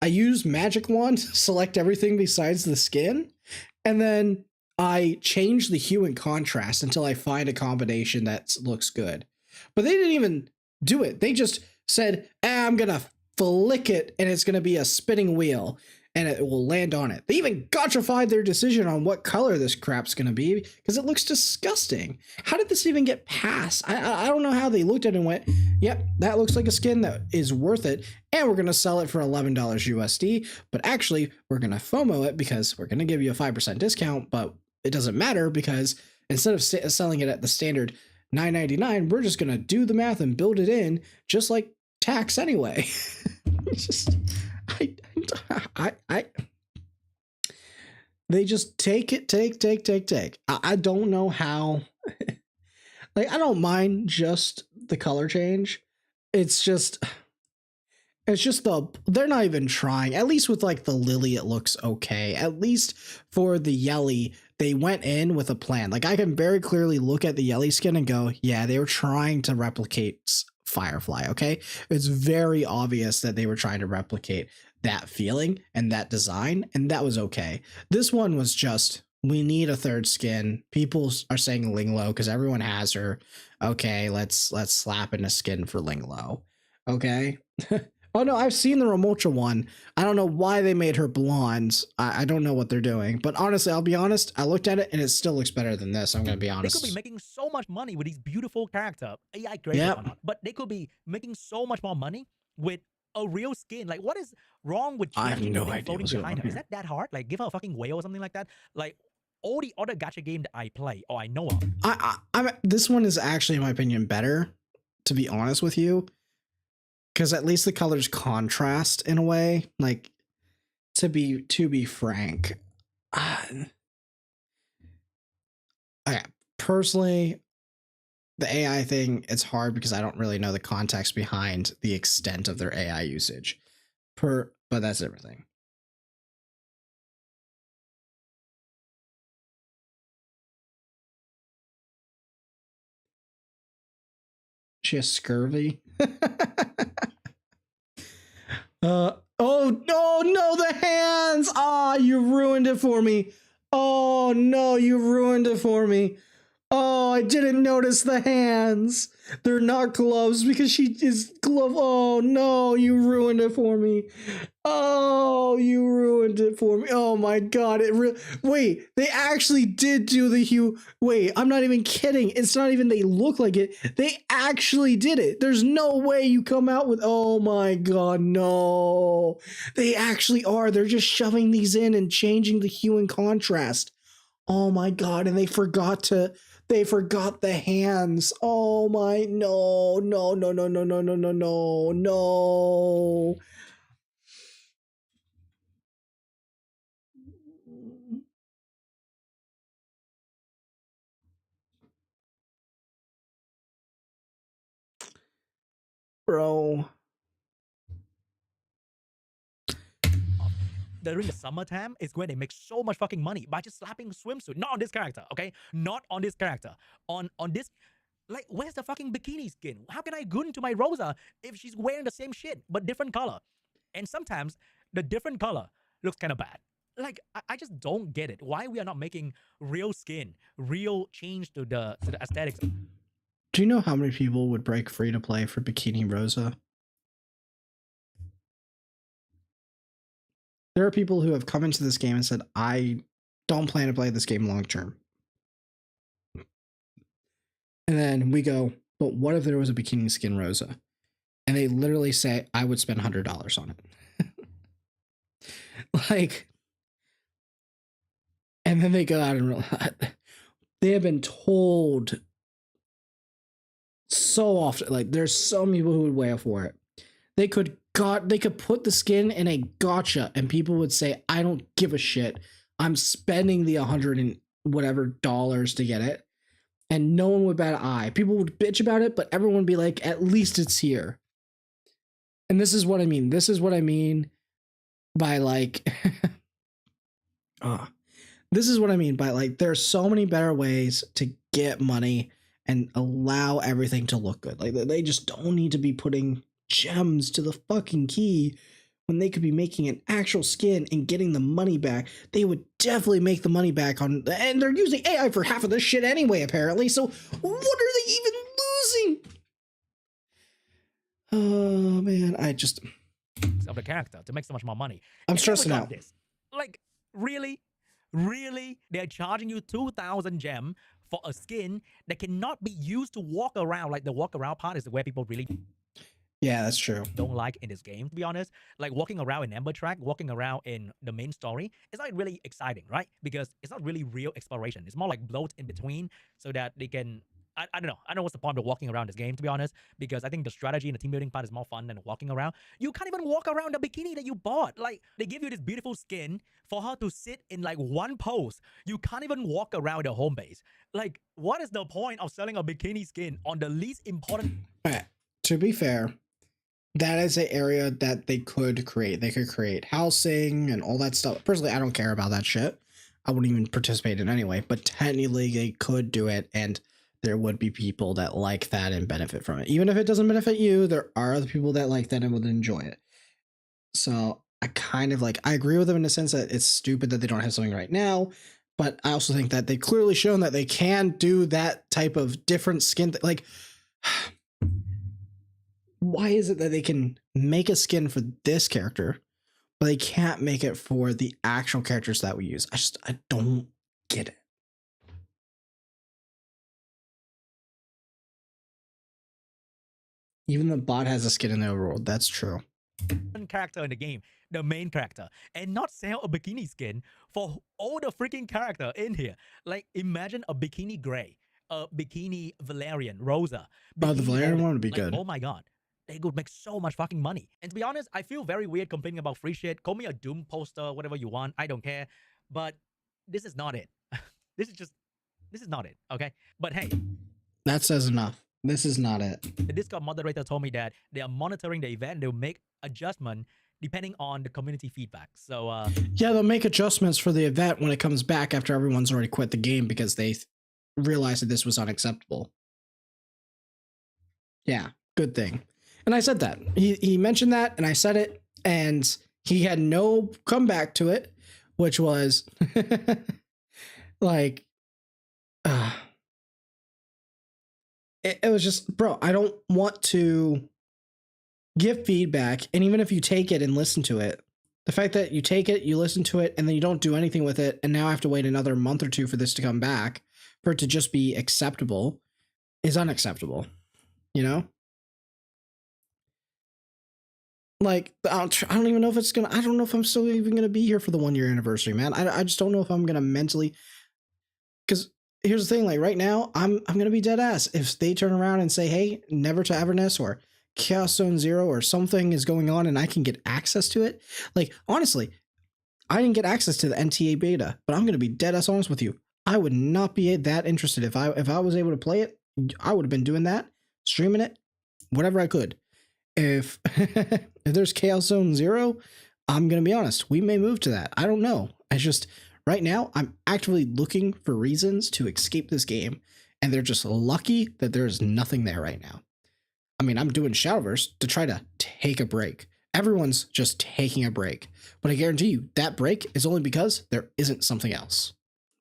I use Magic Wand to select everything besides the skin, and then I change the hue and contrast until I find a combination that looks good. But they didn't even do it. They just said, I'm gonna flick it and it's gonna be a spinning wheel and it will land on it. They even gotchified their decision on what color this crap's gonna be because it looks disgusting. How did this even get passed? I don't know how they looked at it and went, yep, that looks like a skin that is worth it, and we're gonna sell it for $11 USD, but actually we're gonna FOMO it because we're gonna give you a 5% discount, but it doesn't matter because instead of selling it at the standard $9.99, we're just gonna do the math and build it in just like tax anyway. It's just, they just take. I don't know how. Like, I don't mind just the color change. It's just they're not even trying. At least with like the Lily, it looks okay. At least for the Yelly, they went in with a plan. Like, I can very clearly look at the Yelly skin and go, yeah, they were trying to replicate Firefly. Okay, it's very obvious that they were trying to replicate that feeling and that design, and that was okay. This one was just, we need a third skin. People are saying Linglo because everyone has her. Okay, let's slap in a skin for Linglo. Okay. Oh no, I've seen the Ramocha one. I don't know why they made her blonde. I don't know what they're doing. But honestly, I'll be honest, I looked at it and it still looks better than this. I'm going to be honest. They could be making so much money with these beautiful characters. AI created or not. But they could be making so much more money with a real skin. Like, what is wrong with I have no idea what's behind her? Is that hard? Like, give her a fucking whale or something like that? Like, all the other gacha game that I play or I know of. This one is actually, in my opinion, better, to be honest with you. Because at least the colors contrast in a way. Like, to be frank, personally, the AI thing, it's hard because I don't really know the context behind the extent of their AI usage. But that's everything. She has scurvy. Oh no, the hands! Ah, you ruined it for me. Oh no, you ruined it for me. Oh, I didn't notice the hands. They're not gloves because she is glove. Oh no, you ruined it for me. Oh, you ruined it for me. Oh my god, wait, they actually did do the hue. Wait, I'm not even kidding. It's not even they look like it. They actually did it. There's no way you come out with, oh my god, no. They actually are. They're just shoving these in and changing the hue and contrast. Oh my god, and they forgot the hands. Oh my, no. Bro. during the summertime is when they make so much fucking money by just slapping swimsuit. Not on this character, okay? Not on this character. On this, like, where's the fucking bikini skin? How can I gun to my Rosa if she's wearing the same shit but different color? And sometimes the different color looks kind of bad. Like, I just don't get it. Why we are not making real skin, real change to the aesthetics. Do you know how many people would break free to play for Bikini Rosa? There are people who have come into this game and said, I don't plan to play this game long term. And then we go, but what if there was a Bikini Skin Rosa? And they literally say, I would spend $100 on it. Like, and then they go out and realize, they have been told so often, like, there's so many people who would wail for it. They could put the skin in a gotcha and people would say, I don't give a shit. I'm spending the $100 and whatever dollars to get it. And no one would bat an eye. People would bitch about it, but everyone would be like, at least it's here. And this is what I mean. This is what I mean by like, this is what I mean by like, there's so many better ways to get money and allow everything to look good. Like, they just don't need to be putting gems to the fucking key when they could be making an actual skin and getting the money back. They would definitely make the money back on, and they're using AI for half of this shit anyway, apparently. So what are they even losing? Oh man, I just of the character to make so much more money. I'm stressing out. This. Like, really, they're charging you 2,000 gem for a skin that cannot be used to walk around. Like, the walk around part is where people really Yeah, that's true. don't like in this game, to be honest. Like, walking around in Ember Track, walking around in the main story, it's not really exciting, right? Because it's not really real exploration. It's more like bloat in between so that they can, I don't know. I don't know what's the point of walking around this game, to be honest, because I think the strategy and the team building part is more fun than walking around. You can't even walk around the bikini that you bought. Like, they give you this beautiful skin for her to sit in like one pose. You can't even walk around the home base. Like, what is the point of selling a bikini skin on the least important? To be fair, that is an area that they could create. They could create housing and all that stuff. Personally, I don't care about that shit. I wouldn't even participate in anyway, but technically they could do it, and there would be people that like that and benefit from it. Even if it doesn't benefit you, there are other people that like that and would enjoy it. So I kind of like, I agree with them in the sense that it's stupid that they don't have something right now, but I also think that they've clearly shown that they can do that type of different skin. Like, why is it that they can make a skin for this character, but they can't make it for the actual characters that we use? I don't get it. Even the bot has a skin in the overworld. That's true. Character in the game, the main character, and not sell a bikini skin for all the freaking character in here. Like, imagine a bikini Gray, a bikini Valerian, Rosa. Oh, the Valerian one would be like, good. Oh my god. They could make so much fucking money. And to be honest, I feel very weird complaining about free shit. Call me a Doom poster, whatever you want. I don't care. But this is not it. This is not it, okay? But hey. That says enough. This is not it. The Discord moderator told me that they are monitoring the event. They'll make adjustment depending on the community feedback. So, yeah, they'll make adjustments for the event when it comes back after everyone's already quit the game because they realized that this was unacceptable. Yeah, good thing. And I said that. He mentioned that, and I said it, and he had no comeback to it, which was like, it was just, bro, I don't want to give feedback. And even if you take it and listen to it, the fact that you take it, you listen to it, and then you don't do anything with it, and now I have to wait another month or two for this to come back, for it to just be acceptable, is unacceptable. You know? Like, I don't even know if it's gonna, I don't know if I'm still even gonna be here for the 1 year anniversary, man. I just don't know if I'm gonna mentally, because here's the thing, like right now, I'm gonna be dead ass. If they turn around and say, hey, Never to Everness or Chaos Zone Zero or something is going on and I can get access to it, like, honestly, I didn't get access to the NTA beta, but I'm gonna be dead ass honest with you. I would not be that interested. If I was able to play it, I would have been doing that, streaming it, whatever I could. If if there's Chaos Zone Zero, I'm going to be honest, we may move to that. I don't know. It's just right now I'm actively looking for reasons to escape this game, and they're just lucky that there's nothing there right now. I mean, I'm doing Shadowverse to try to take a break. Everyone's just taking a break. But I guarantee you that break is only because there isn't something else.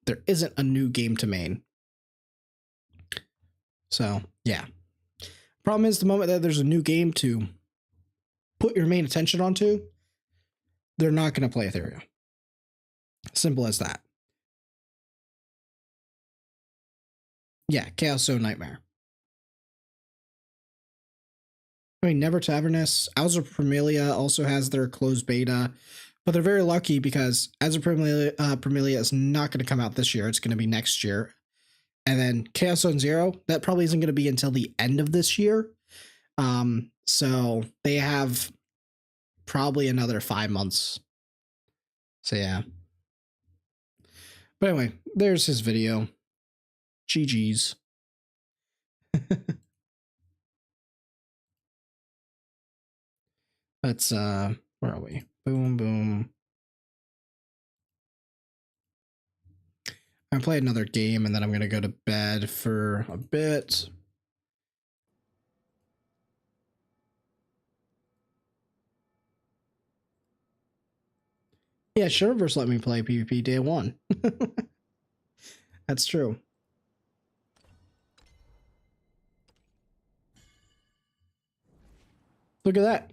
There isn't a new game to main. So, yeah. Problem is, the moment that there's a new game to put your main attention onto, they're not going to play Etheria. Simple as that. Yeah, Chaos Zone Nightmare. I mean, Never Tavernus, Alza Primalia also has their closed beta, but they're very lucky because Alza Primalia is not going to come out this year. It's going to be next year. And then Chaos Zone Zero, that probably isn't going to be until the end of this year. So they have probably another 5 months. So yeah. But anyway, there's his video. GG's. Let's where are we? Boom, boom. I'm gonna play another game and then I'm gonna go to bed for a bit. Yeah, Shadowverse let me play PvP day one. That's true. Look at that.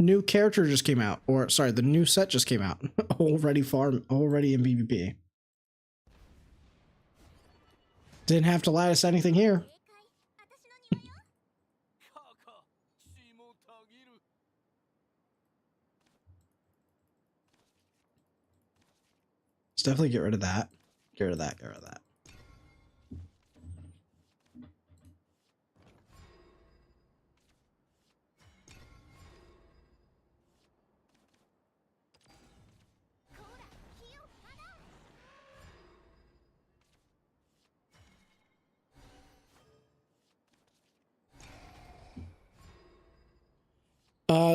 New character just came out, or sorry, the new set just came out. already in PvP. Didn't have to lie us anything here. Let's definitely get rid of that. Get rid of that. Get rid of that.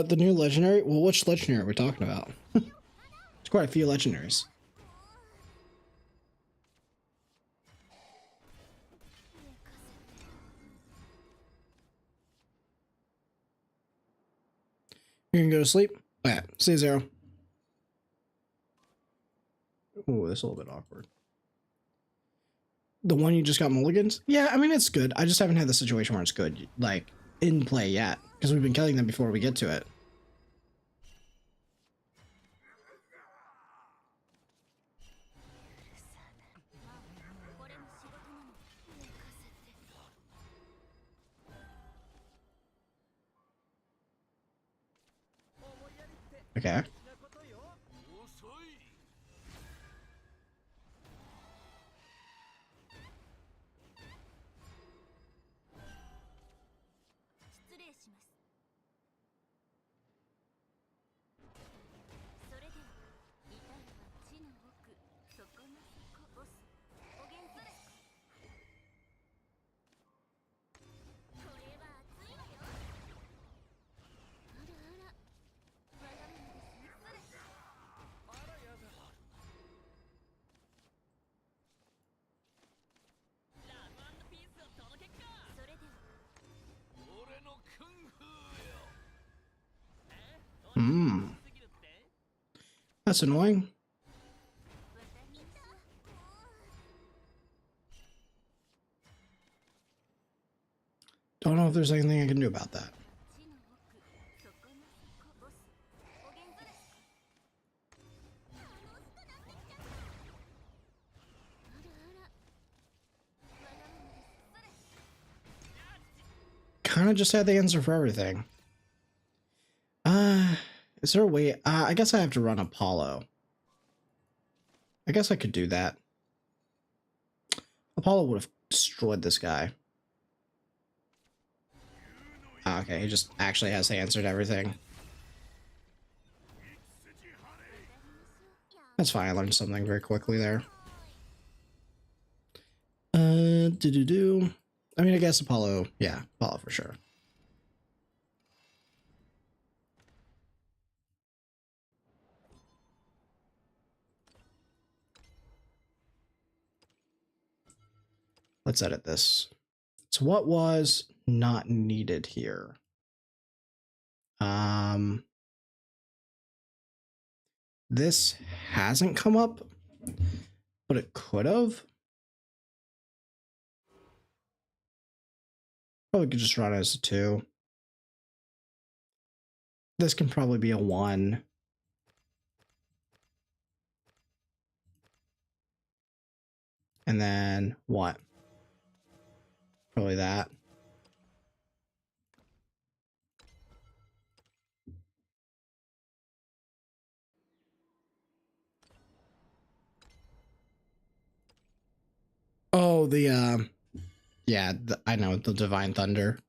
The new legendary? Well, which legendary are we talking about? There's quite a few legendaries. You can go to sleep? Yeah, stay zero. Oh, that's a little bit awkward. The one you just got mulligans? Yeah, I mean, it's good. I just haven't had the situation where it's good, like, in play yet. Because we've been killing them before we get to it. Okay. That's annoying. Don't know if there's anything I can do about that. Kind of just had the answer for everything. Is there a way? I guess I have to run Apollo. I guess I could do that. Apollo would have destroyed this guy. Okay, he just actually has answered everything. That's fine, I learned something very quickly there. I mean, I guess Apollo, yeah, Apollo for sure. let's edit this. So what was not needed here? This hasn't come up, but it could have. Probably could just run it as a 2. This can probably be a 1. And then what? Probably that. Oh, yeah, I know, the Divine Thunder.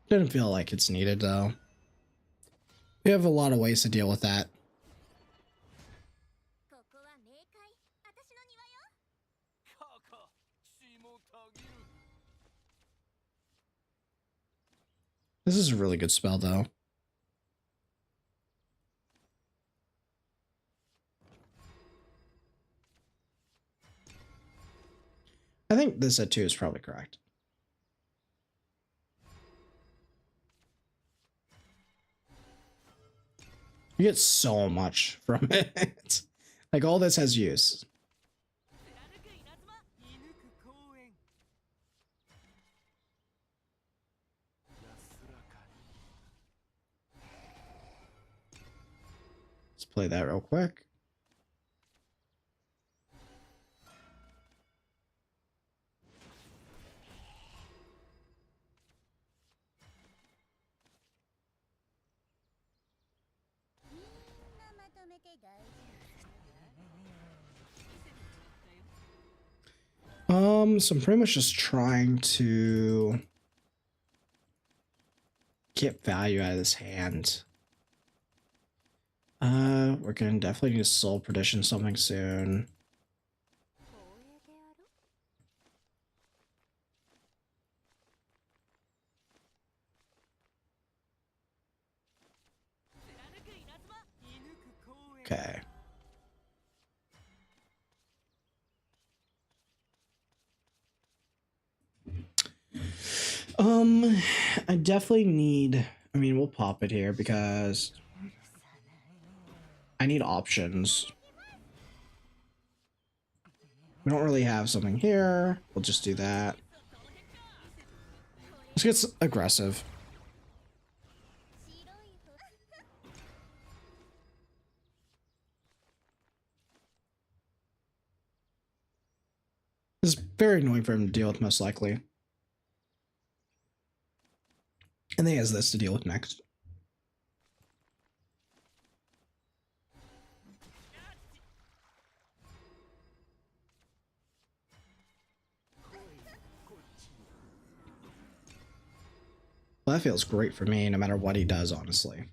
Didn't feel like it's needed, though. We have a lot of ways to deal with that. This is a really good spell, though. I think this at 2 is probably correct. You get so much from it. Like, all this has use. Let's play that real quick. So I'm pretty much just trying to get value out of this hand. We're gonna definitely need to soul perdition something soon. Okay. I definitely need, I mean, we'll pop it here because I need options. We don't really have something here. We'll just do that. Let's get aggressive. This is very annoying for him to deal with, most likely. And then he has this to deal with next. Well, that feels great for me, no matter what he does, honestly.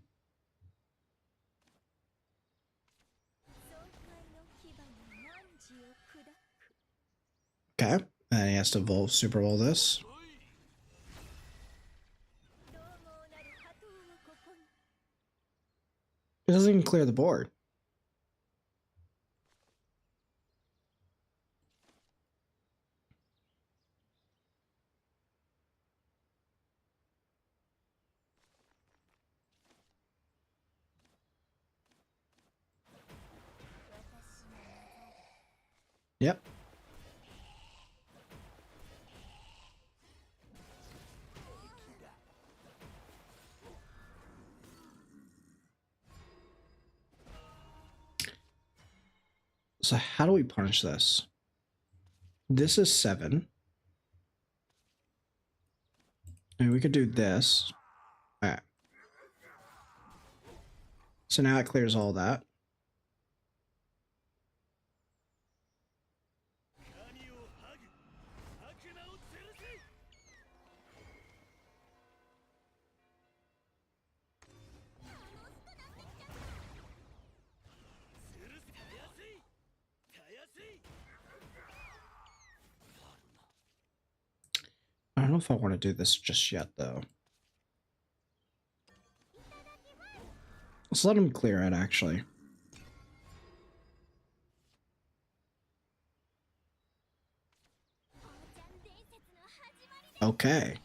Okay, and he has to Super Bowl this. It doesn't even clear the board. Yep. So how do we punish this? This is 7. And we could do this. All right. So now it clears all that. I don't know if I want to do this just yet, though. Let's let him clear it, actually. Okay.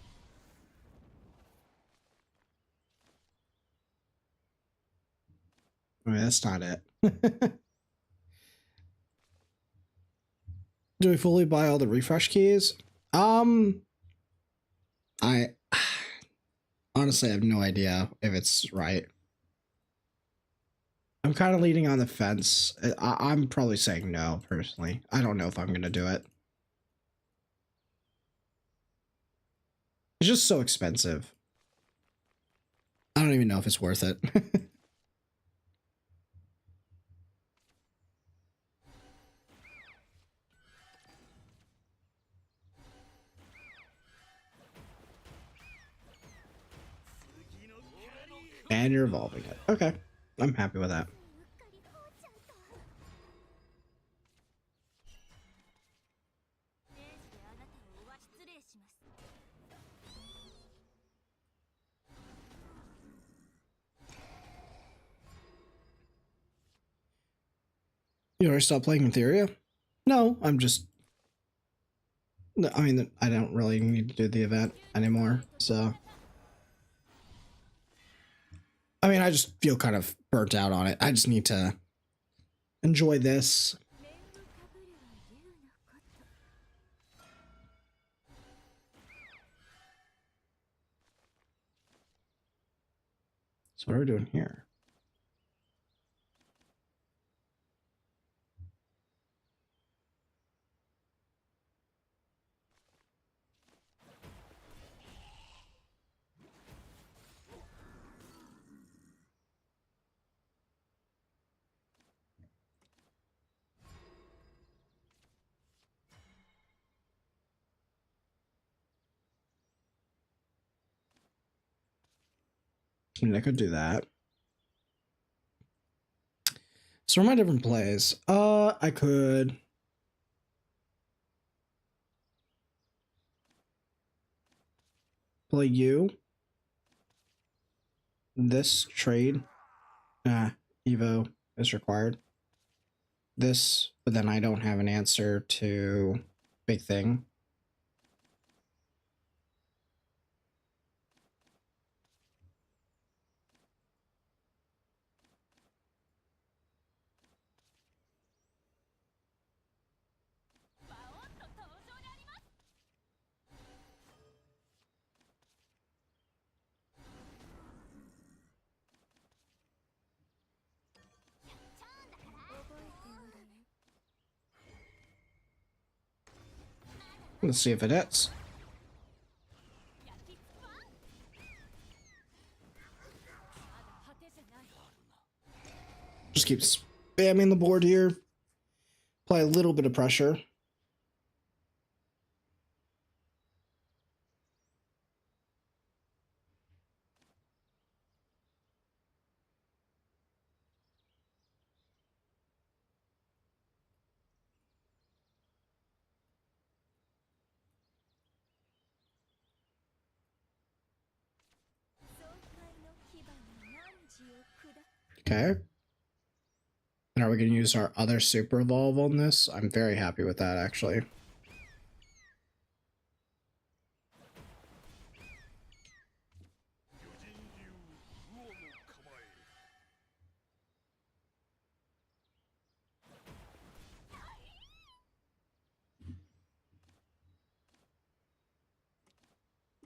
I mean, that's not it. Do we fully buy all the refresh keys? I honestly have no idea if it's right. I'm kind of leaning on the fence. I'm probably saying no, personally. I don't know if I'm going to do it. It's just so expensive. I don't even know if it's worth it. And you're evolving it. Okay. I'm happy with that. You already stopped playing Etheria? No, I'm just... I mean, I don't really need to do the event anymore, so... I mean, I just feel kind of burnt out on it. I just need to enjoy this. So what are we doing here? I mean, I could do that. So what are my different plays? I could... play you. This trade. Evo is required. This, but then I don't have an answer to big thing. Let's see if it hits. Just keep spamming the board here. Apply a little bit of pressure. Okay. And are we going to use our other super evolve on this? I'm very happy with that, actually.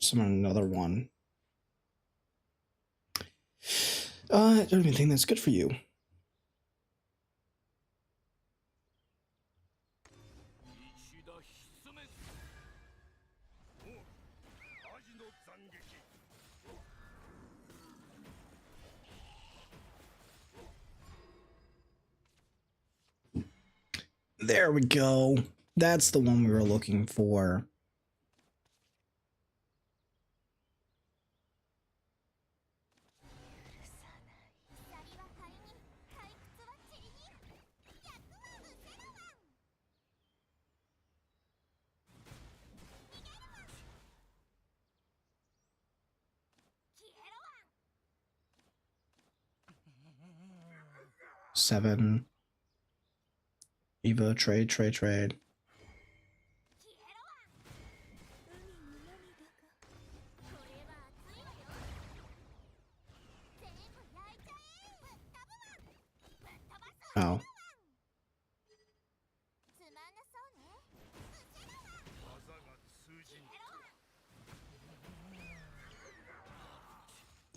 Summon another one. I don't even think that's good for you. There we go. That's the one we were looking for. Seven. Evo, trade. Oh.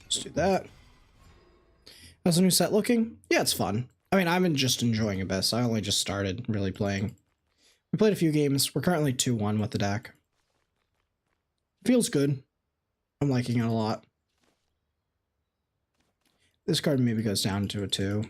Let's do that. How's the new set looking? Yeah, it's fun. I mean, I'm just enjoying Abyss. I only just started really playing. We played a few games. We're currently 2-1 with the deck. Feels good. I'm liking it a lot. This card maybe goes down to a 2.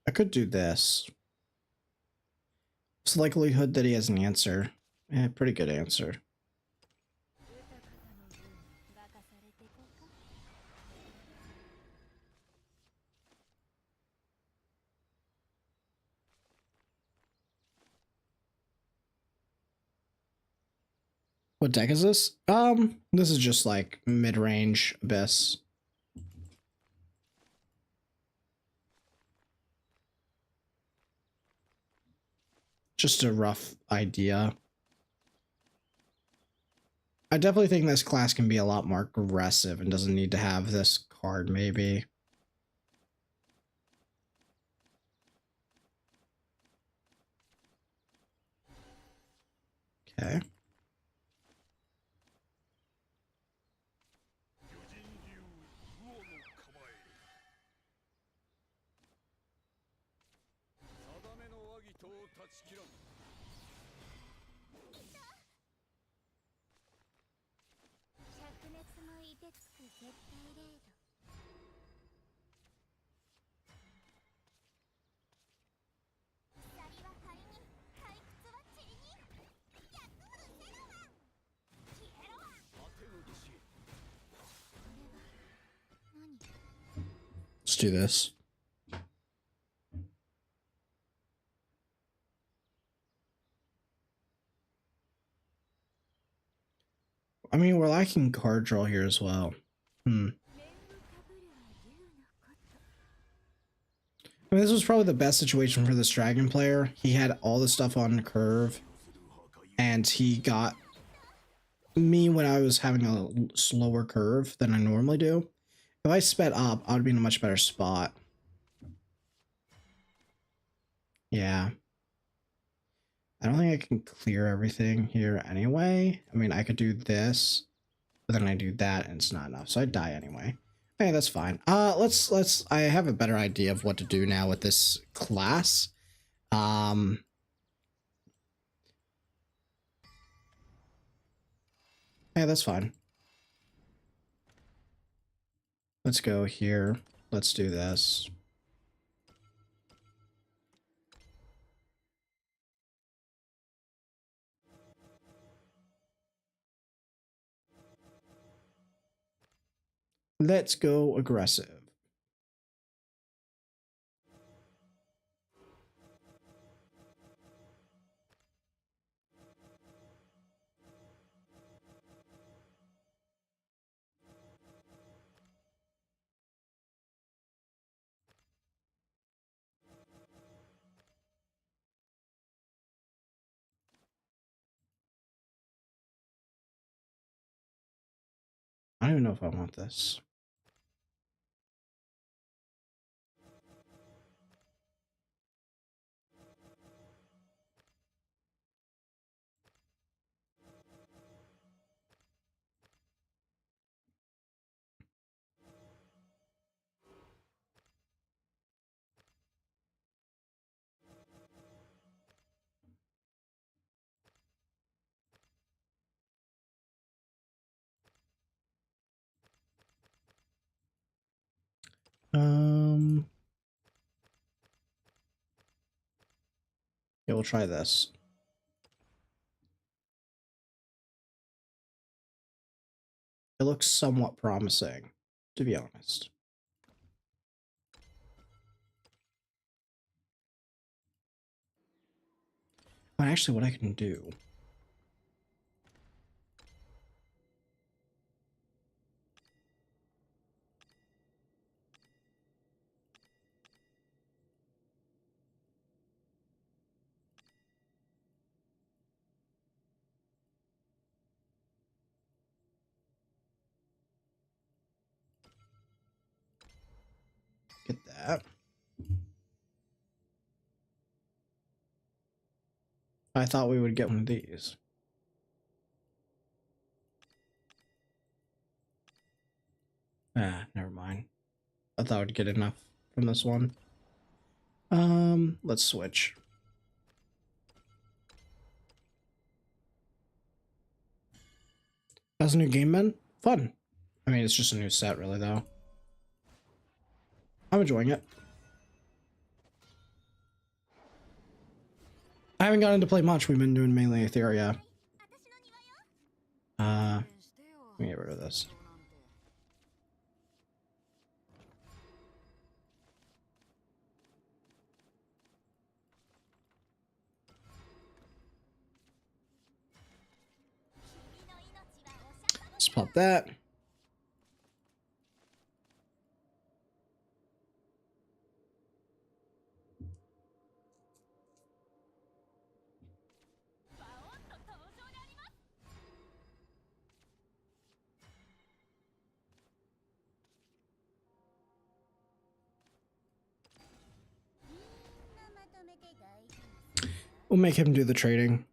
I could do this. What's the likelihood that he has an answer? Eh, pretty good answer. What deck is this? This is just like mid-range Abyss. Just a rough idea. I definitely think this class can be a lot more aggressive and doesn't need to have this card, maybe. Okay. Let's do this. I mean, we're lacking card draw here as well. I mean, this was probably the best situation for this dragon player. He had all the stuff on curve, and he got me when I was having a slower curve than I normally do. If I sped up, I would be in a much better spot. Yeah. I don't think I can clear everything here anyway. I mean, I could do this, but then I do that and it's not enough, so I die anyway. Okay, that's fine. Let's I have a better idea of what to do now with this class. Yeah, that's fine. Let's go here. Let's do this. Let's go aggressive. I don't even know if I want this. Yeah, we'll try this. It looks somewhat promising, to be honest. But actually, what I can do Get that. I thought we would get one of these. Ah, never mind. I thought I'd get enough from this one. Let's switch. That's a new game, man. Fun. I mean, it's just a new set, really, though. I'm enjoying it. I haven't gotten to play much. We've been doing mainly Etheria. Let me get rid of this. Let's pop that. We'll make him do the trading.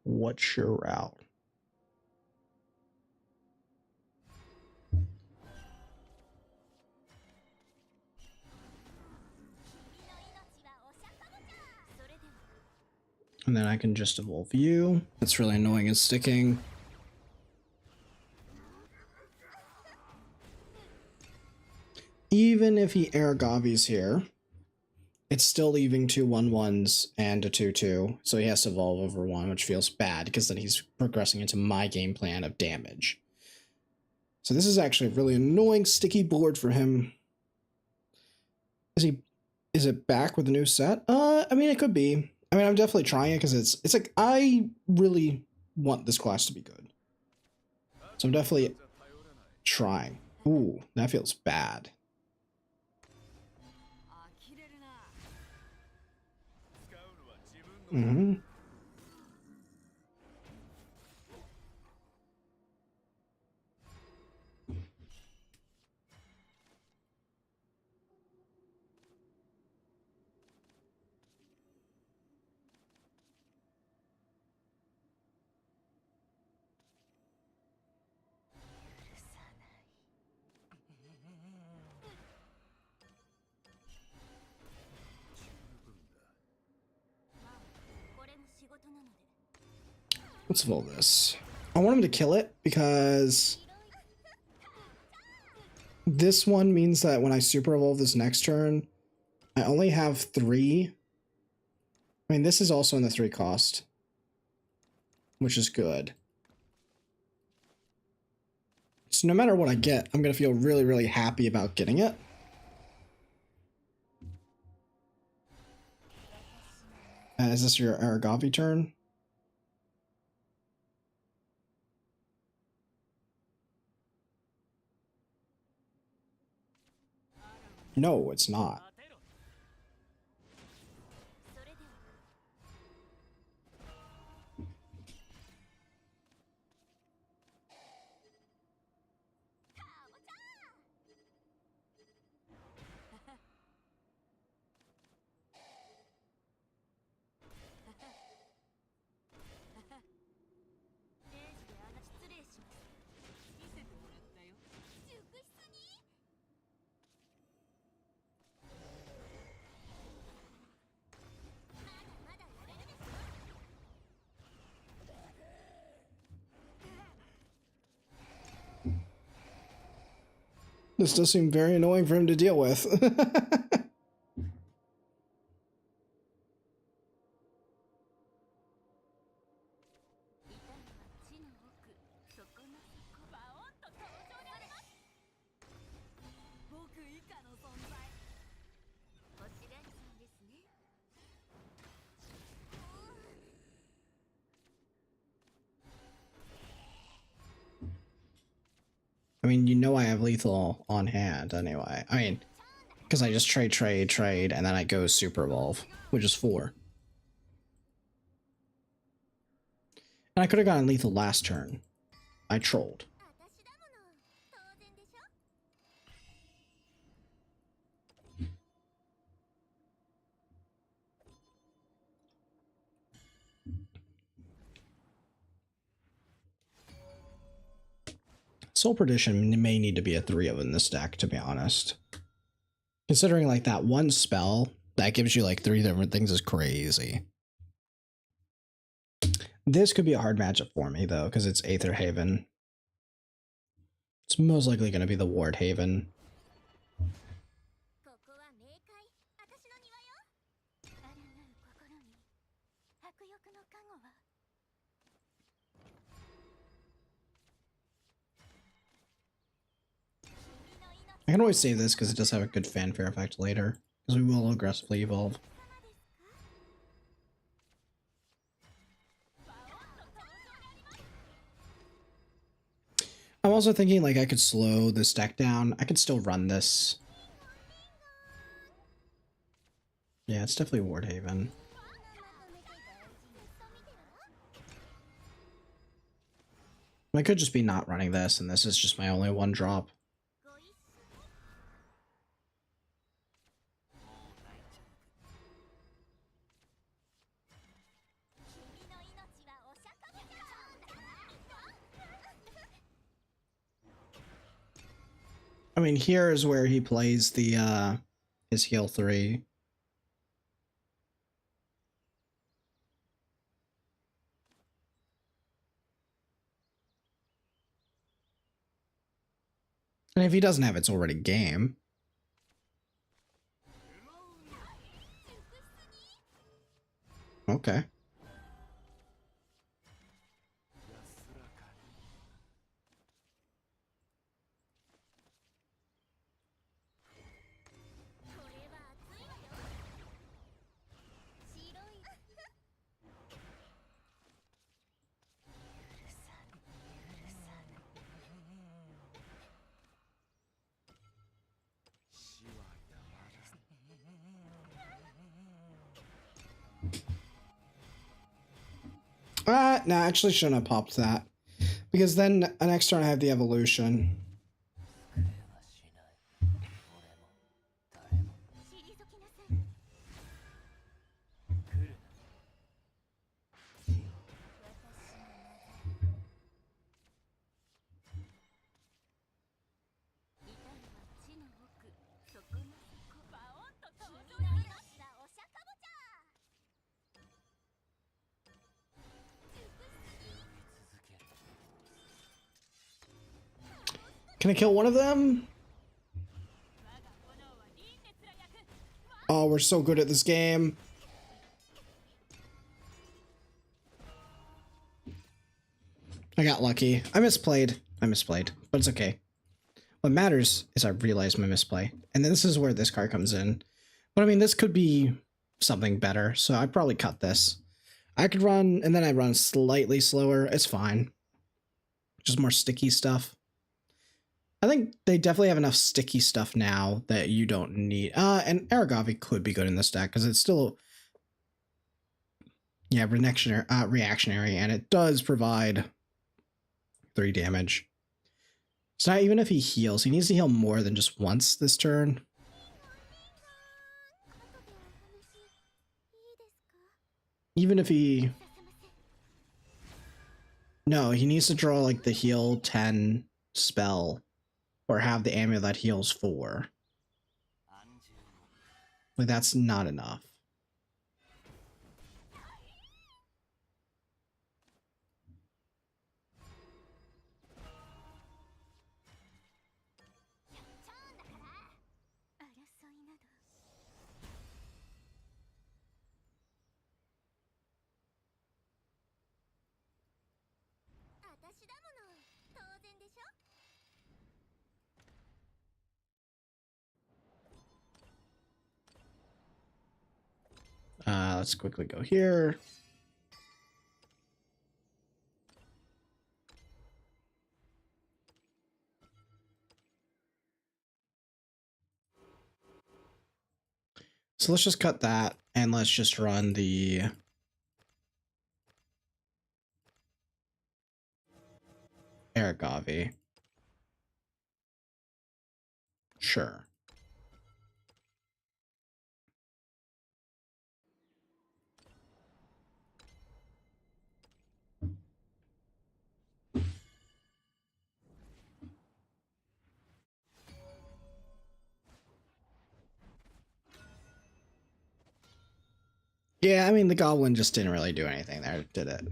What's your route? And then I can just evolve you. That's really annoying is sticking. Even if he Aragavi's here, it's still leaving 2 1/1s and a 2/2, so he has to evolve over 1, which feels bad because then he's progressing into my game plan of damage. So this is actually a really annoying sticky board for him. Is it back with a new set? I mean, it could be. I mean, I'm definitely trying it because it's like I really want this class to be good. So I'm definitely trying. Ooh, that feels bad. Mm-hmm. Let's evolve this. I want him to kill it because this one means that when I super evolve this next turn, I only have 3. I mean, this is also in the 3 cost, which is good. So no matter what I get, I'm going to feel really, really happy about getting it. Is this your Aragavi turn? No, it's not. This does seem very annoying for him to deal with. I mean, you know I have lethal on hand anyway. I mean, because I just trade, and then I go super evolve, which is 4. And I could have gotten lethal last turn. I trolled. Soul Perdition may need to be a 3 of in this deck, to be honest. Considering like that one spell that gives you like 3 different things is crazy. This could be a hard matchup for me though, because it's Aether Haven. It's most likely going to be the Ward Haven. I can always save this because it does have a good fanfare effect later, because we will aggressively evolve. I'm also thinking like I could slow this deck down. I could still run this. Yeah, it's definitely Ward Haven. I could just be not running this, and this is just my only 1 drop. I mean, here is where he plays the his heal 3. And if he doesn't have it, it's already game. Okay. No, I actually shouldn't have popped that. Because then next turn I have the evolution. Can I kill one of them? Oh, we're so good at this game. I got lucky. I misplayed, but it's okay. What matters is I realized my misplay. And this is where this card comes in. But I mean, this could be something better, so I'd probably cut this. I could run, and then I run slightly slower. It's fine. Just more sticky stuff. I think they definitely have enough sticky stuff now that you don't need. And Aragavi could be good in this deck because it's still, yeah, reactionary, and it does provide 3 damage. So even if he heals, he needs to heal more than just once this turn. Even if he, no, he needs to draw like the heal 10 spell. Or have the amulet that heals 4. Like, that's not enough. let's quickly go here. So let's just cut that and let's just run the Aragavi. Sure. Yeah, I mean, the goblin just didn't really do anything there, did it?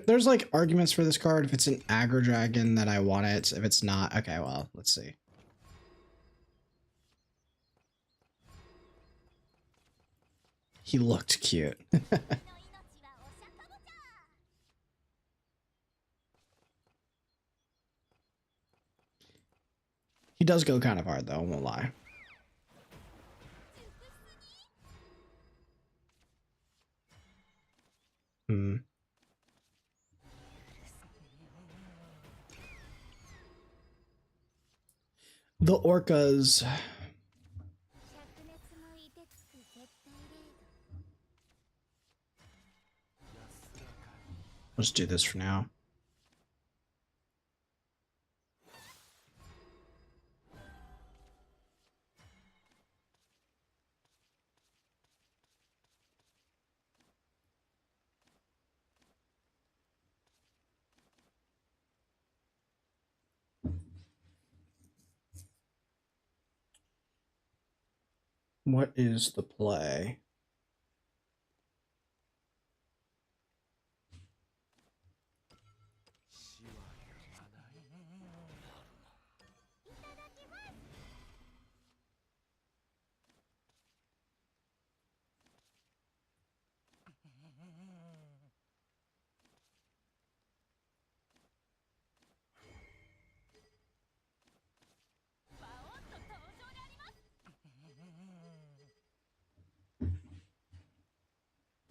There's like arguments for this card. If it's an aggro dragon, then I want it. If it's not, okay, well, let's see. He looked cute. He does go kind of hard, though, I won't lie. Hmm. The orcas. Let's do this for now. What is the play?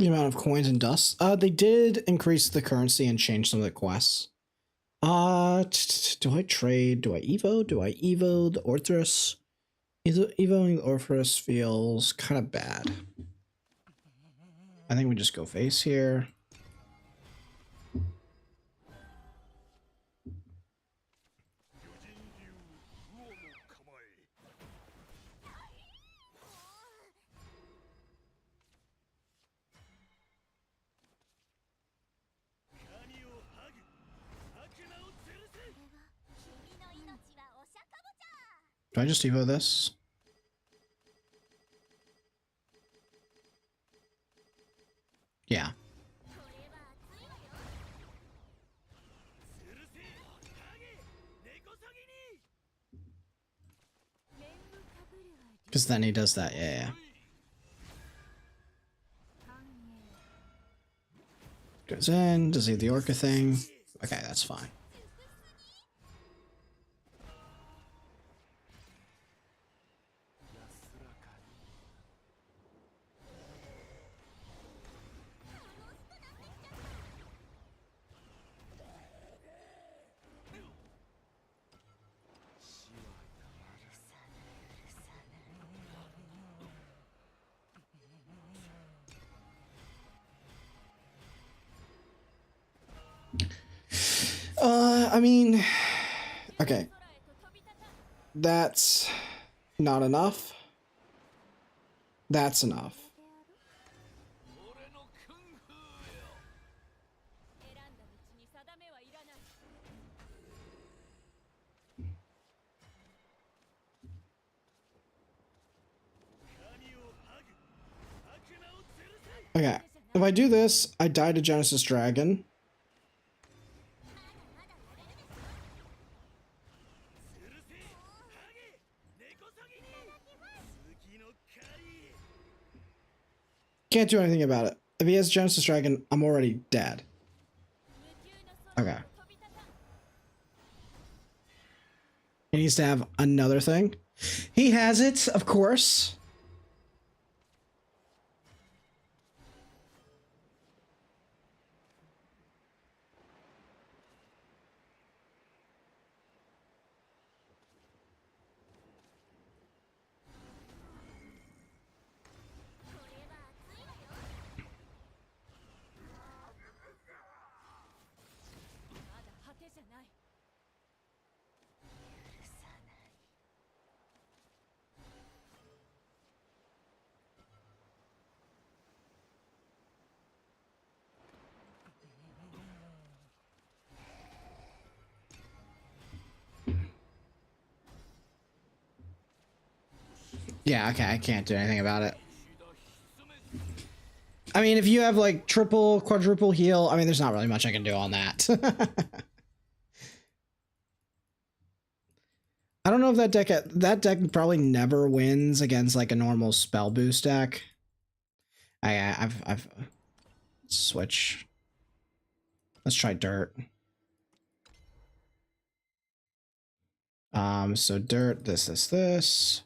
The amount of coins and dust. They did increase the currency and change some of the quests. Do I trade? Do I Evo? Do I Evo the Orthrus? Evoing the Orthrus feels kind of bad. I think we just go face here. Do I just Evo this? Yeah. Because then he does that, yeah. Goes in, does he the Orca thing? Okay, that's fine. I mean, okay. That's not enough. That's enough. Okay, if I do this, I die to Genesis Dragon. Can't do anything about it. If he has Genesis Dragon, I'm already dead. Okay. He needs to have another thing. He has it, of course. Yeah, okay, I can't do anything about it. I mean, if you have like triple, quadruple heal, I mean, there's not really much I can do on that. I don't know if that deck probably never wins against like a normal spell boost deck. I've switch. Let's try dirt. So dirt, this.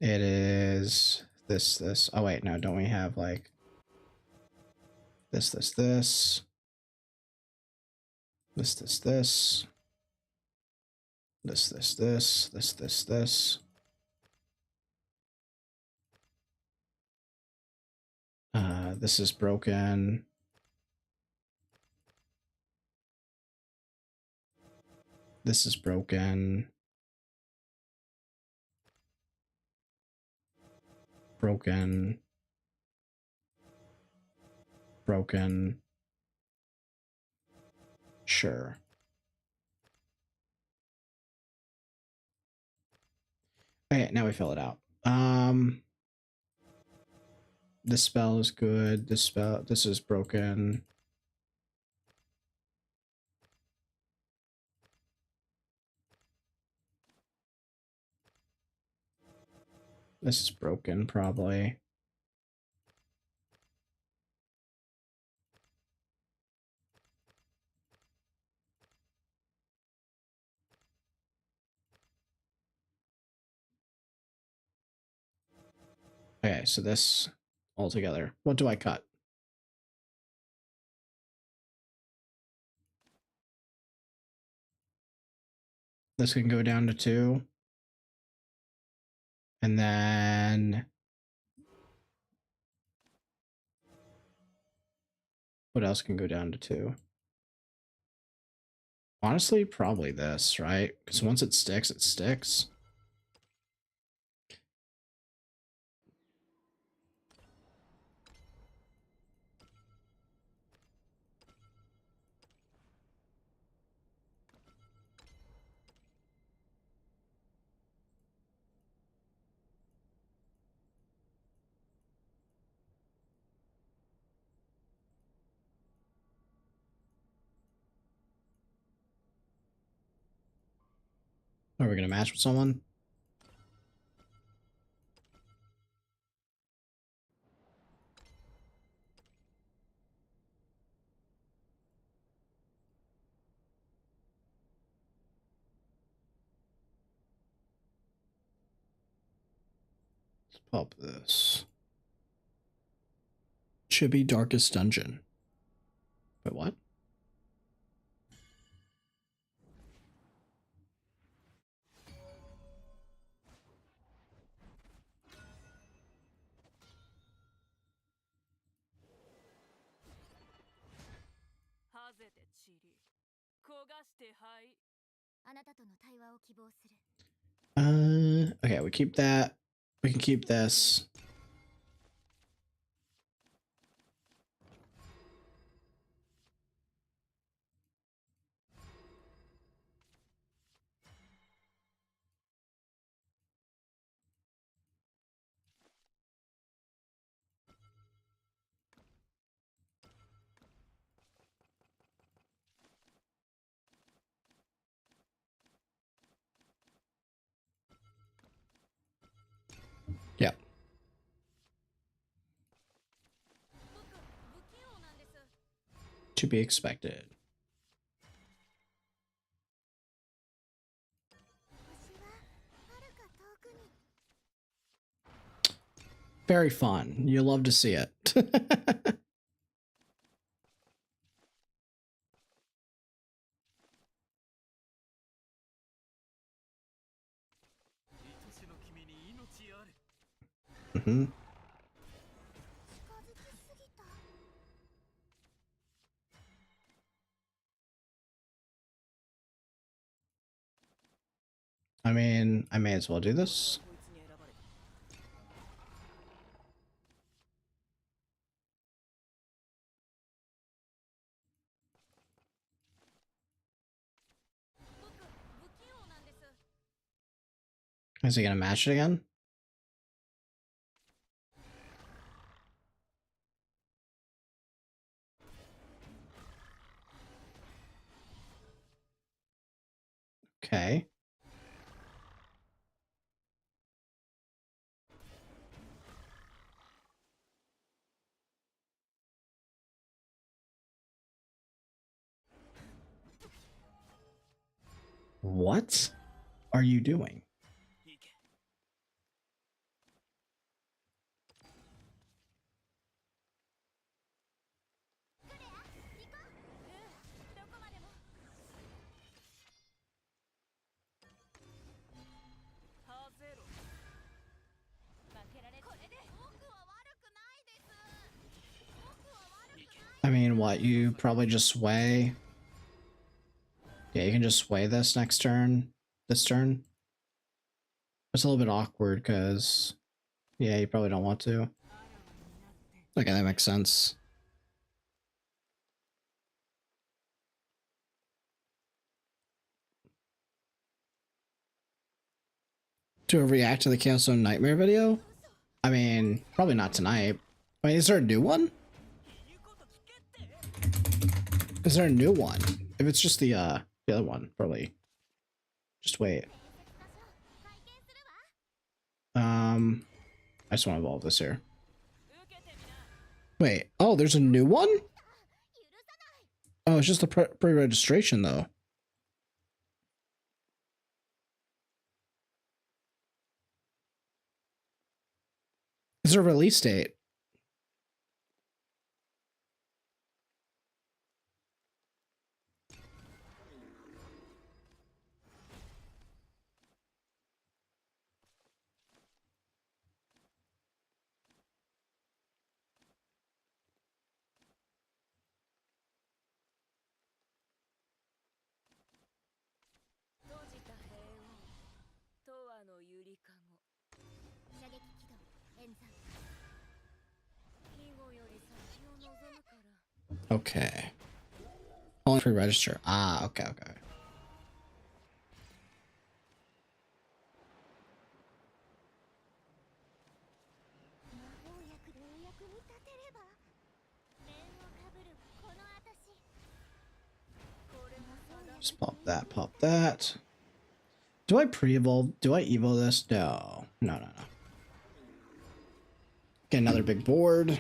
It is this. Oh wait, no, don't we have like this. This. This is broken. This is broken. Broken. Sure. Okay, now we fill it out. This spell is good. This is broken. This is broken, probably. Okay, so this all together. What do I cut? This can go down to 2. And then what else can go down to 2? Honestly, probably this, right? Because once it sticks, it sticks. Are we going to match with someone? Let's pop this. Chibi Darkest Dungeon. Wait, what? Okay, we keep that. We can keep this. Yep. To be expected. Very fun. You love to see it. Mm-hmm. I mean, I may as well do this. Is he gonna match it again? Okay. What are you doing? I mean, what? You probably just sway. Yeah, you can just sway this next turn. This turn. It's a little bit awkward because, yeah, you probably don't want to. Okay, that makes sense. To react to the Chaos Zone Nightmare video? I mean, probably not tonight. Wait, is there a new one? Is there a new one? If it's just the other one, probably. Just wait. I just want to evolve this here. Wait, oh, there's a new one? Oh, it's just a pre-registration though. Is there a release date? Okay. Only pre-register. Ah, okay, okay. Just pop that, pop that. Do I pre-evolve? Do I evo this? No. No, no, no. Get another big board.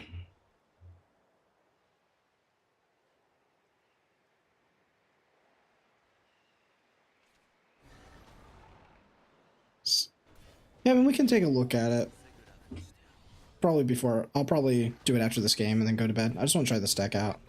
Yeah, I mean, we can take a look at it. Probably before. I'll probably do it after this game and then go to bed. I just want to try this deck out.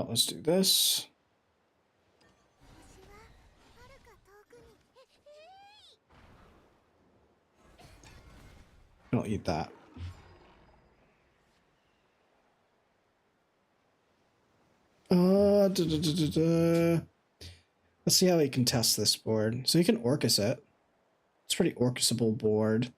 Let's do this. Don't eat that. Let's see how we can test this board. So you can Orcus it. It's a pretty Orcusable board.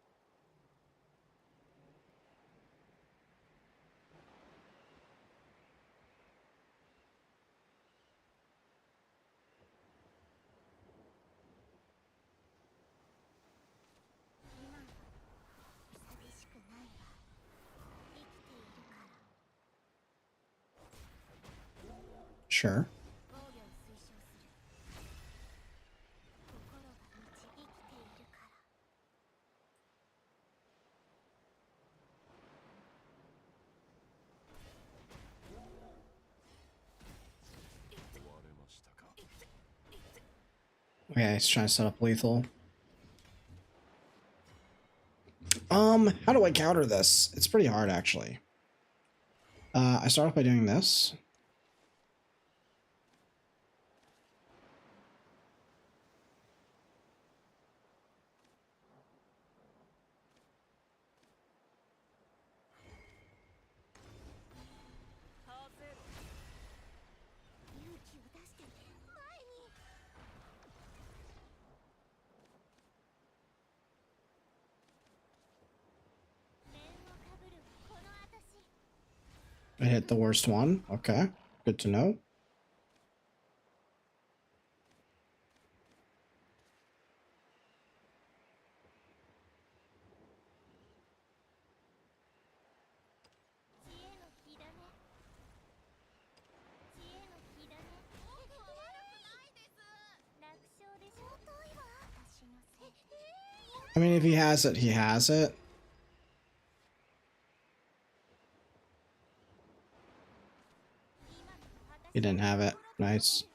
Sure. Okay, he's trying to set up lethal. How do I counter this? It's pretty hard, actually. I start off by doing this. I hit the worst one. Okay, good to know. I mean, if he has it, he has it. He didn't have it. Nice.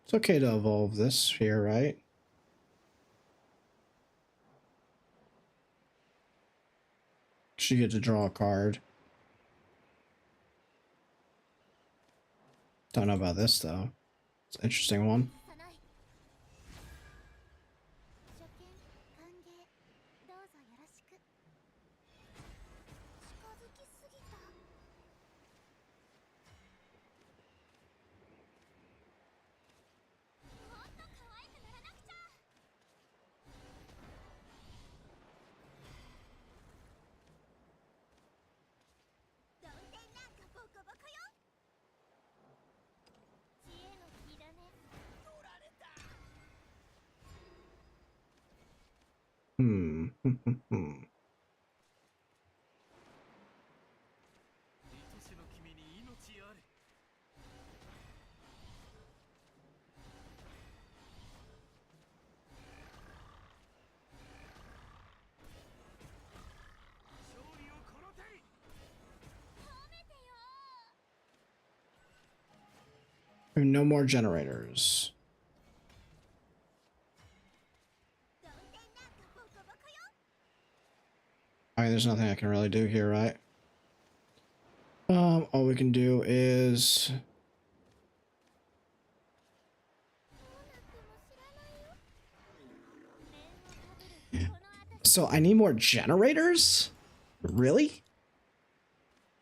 It's okay to evolve this here, right? She get to draw a card. Don't know about this though. It's an interesting one. Hmm. No more generators. I mean, there's nothing I can really do here, right? All we can do is... So I need more generators? Really?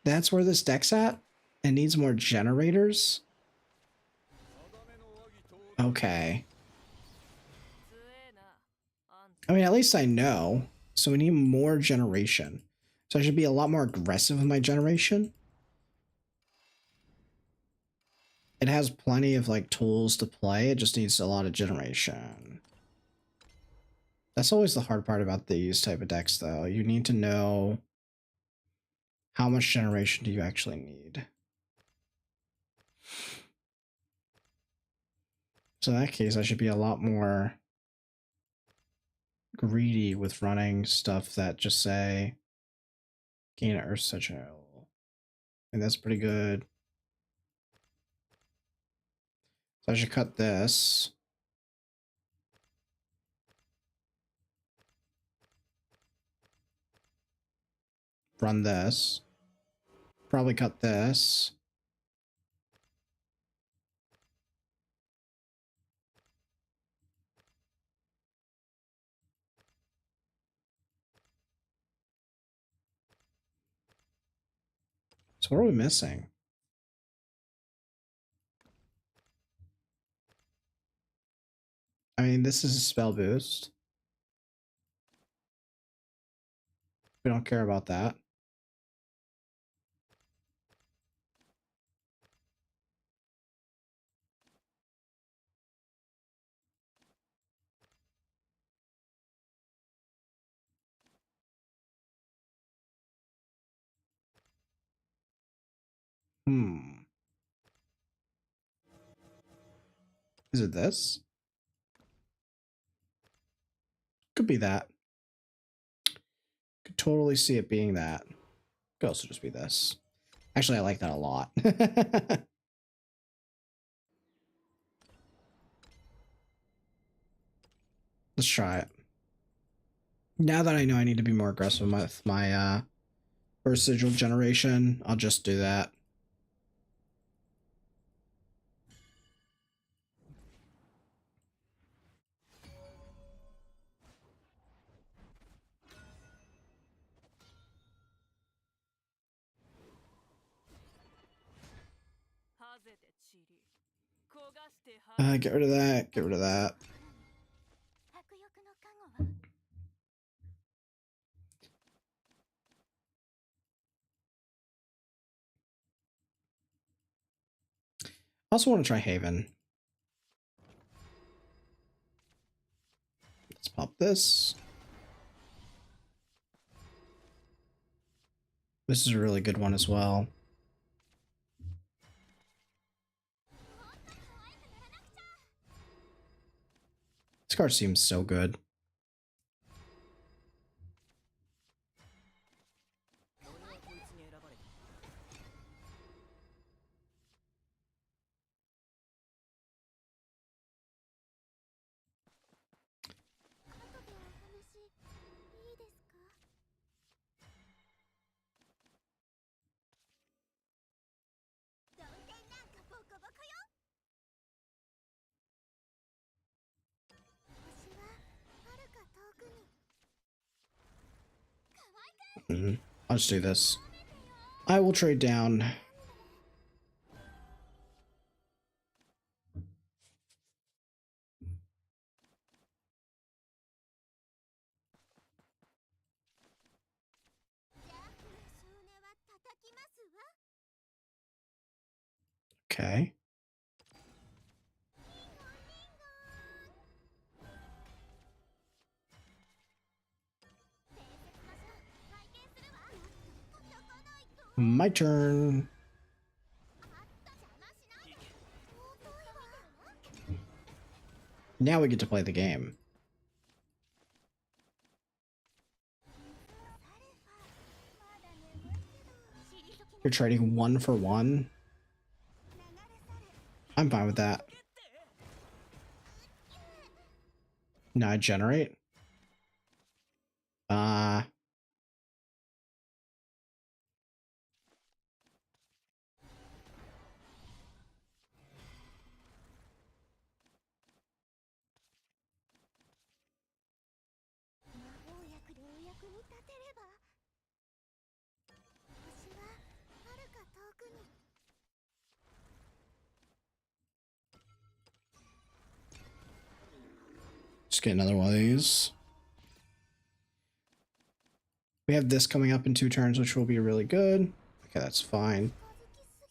That's where this deck's at? It needs more generators? Okay. I mean, at least I know. So we need more generation. So I should be a lot more aggressive with my generation. It has plenty of like tools to play. It just needs a lot of generation. That's always the hard part about these type of decks though. You need to know how much generation do you actually need. So in that case, I should be a lot more greedy with running stuff that just say gain Earth Sigil. And that's pretty good. So I should cut this. Run this. Probably cut this. So what are we missing? I mean, this is a spell boost. We don't care about that. Is it this? Could be that. Could totally see it being that. Could also just be this. Actually, I like that a lot. Let's try it. Now that I know I need to be more aggressive with my first sigil generation, I'll just do that. Get rid of that. Get rid of that. I also want to try Haven. Let's pop this. This is a really good one as well. This card seems so good. I'll just do this. I will trade down. Okay. My turn. Now we get to play the game. You're trading 1 for 1. I'm fine with that. Now I generate. Just get another one of these. We have this coming up in 2 turns, which will be really good. Okay, that's fine.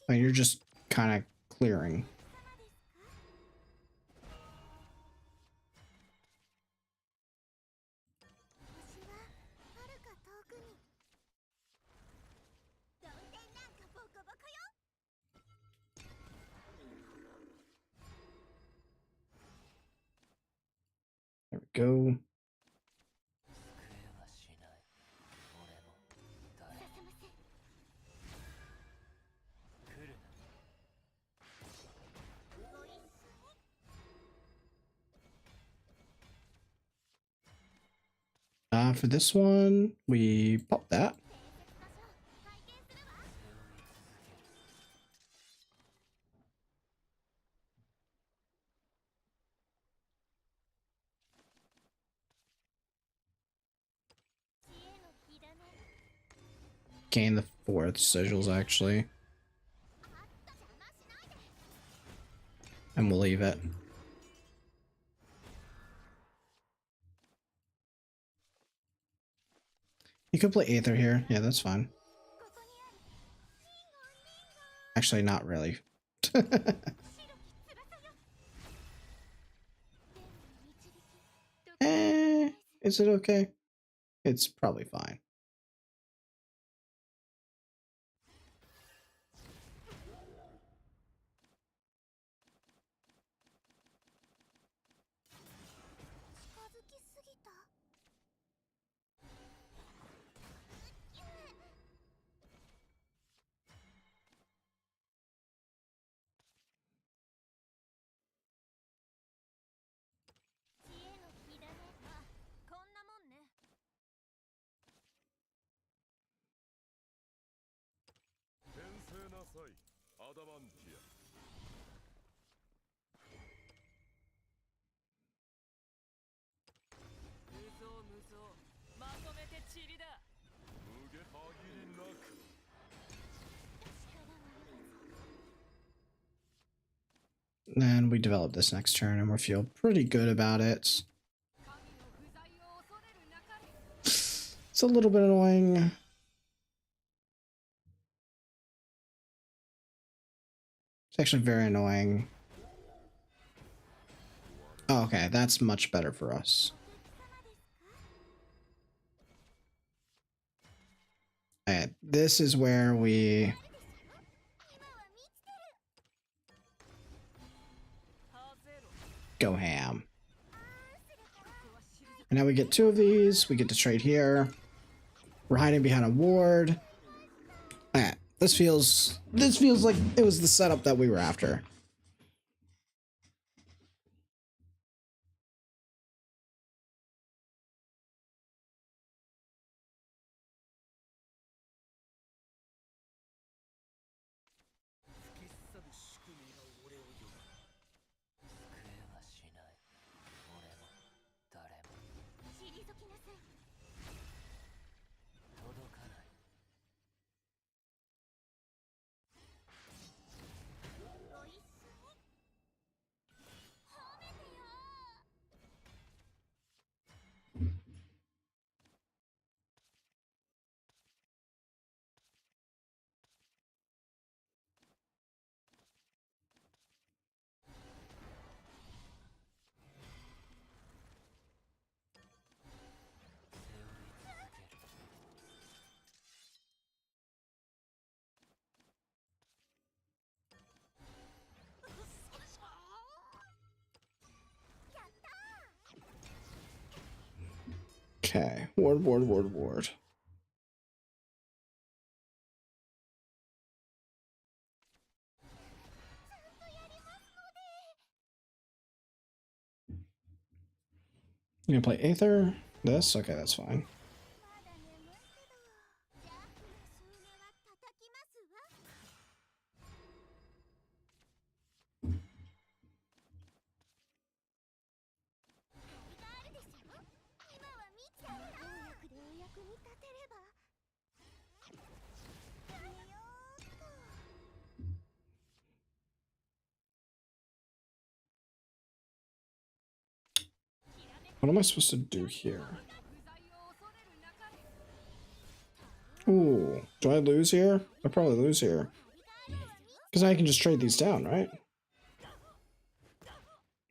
I mean, you're just kind of clearing. There we go. For this one, we pop that. Gain the 4th sigils, actually. And we'll leave it. You could play Aether here. Yeah, that's fine. Actually, not really. Is it okay? It's probably fine. And we develop this next turn and we feel pretty good about it. It's a little bit annoying. It's actually very annoying. Oh, okay, that's much better for us. Alright, this is where we go ham. And now we get 2 of these. We get to trade here. We're hiding behind a ward. Alright, this feels like it was the setup that we were after. Okay, ward. You gonna play Aether? This? Okay, that's fine. What am I supposed to do here? Ooh, do I lose here? I probably lose here. Because I can just trade these down, right?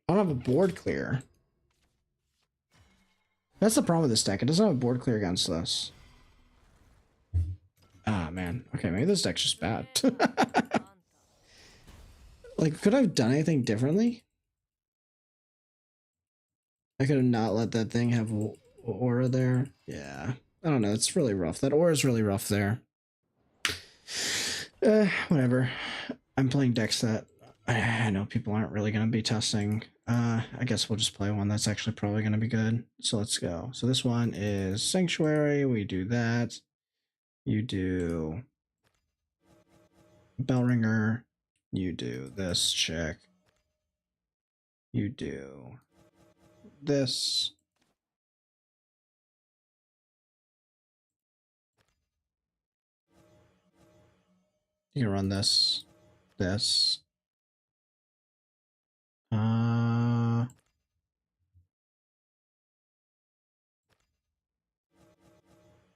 I don't have a board clear. That's the problem with this deck. It doesn't have a board clear against this. Ah, man. Okay, maybe this deck's just bad. Like, could I have done anything differently? I could have not let that thing have aura there. Yeah. I don't know. It's really rough. That aura is really rough there. Whatever. I'm playing decks that I know people aren't really going to be testing. I guess we'll just play one that's actually probably going to be good. So let's go. So this one is Sanctuary. We do that. You do Bellringer. You do this chick. You do this. You can run this. This.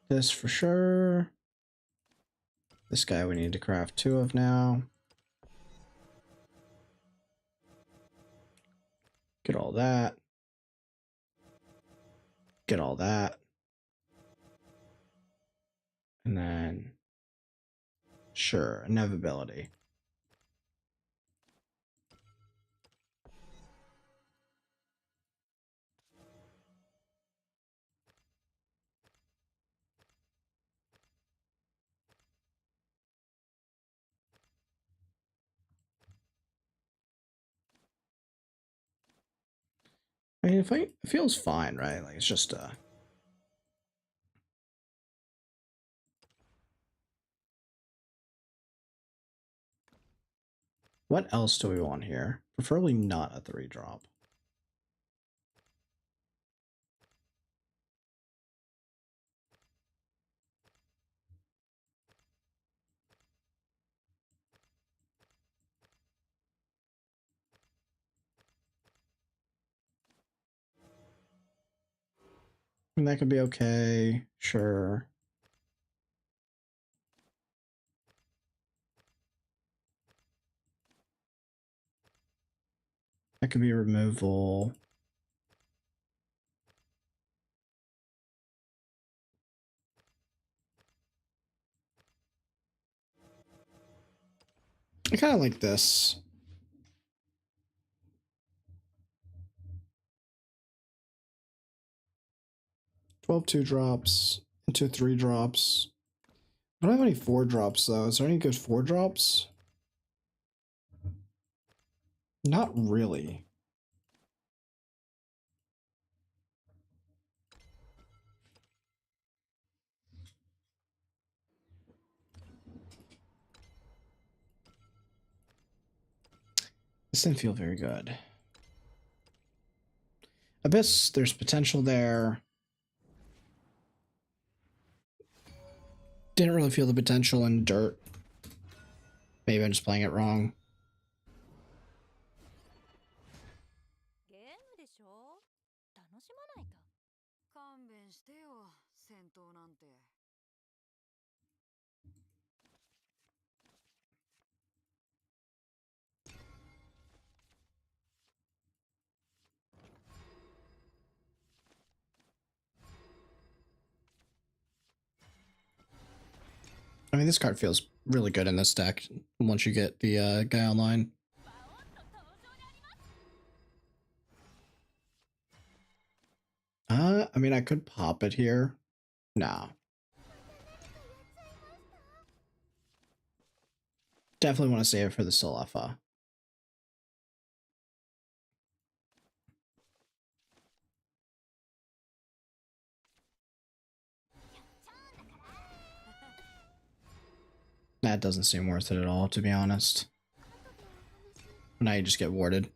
This for sure. This guy we need to craft 2 of now. Get all that. Get all that. And then, sure, inevitability. I mean, it feels fine, right? Like, it's just, what else do we want here? Preferably not a 3-drop. And that could be okay, sure. That could be removal. I kind of like this. 12 2-drops into 3-drops. I don't have any 4-drops though. Is there any good 4-drops? Not really. This didn't feel very good. Abyss, there's potential there. Didn't really feel the potential in Dirt. Maybe I'm just playing it wrong. I mean, this card feels really good in this deck once you get the guy online. I mean, I could pop it here. No. Definitely want to save it for the Solafa. That doesn't seem worth it at all, to be honest. Now you just get warded.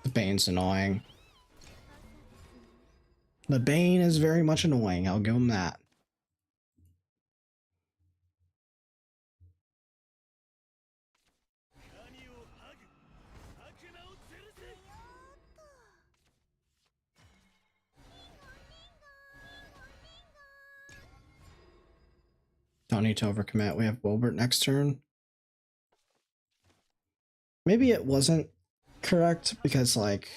The Bane's annoying. The Bane is very much annoying, I'll give him that. Don't need to overcommit. We have Wilbert next turn. Maybe it wasn't correct because, like,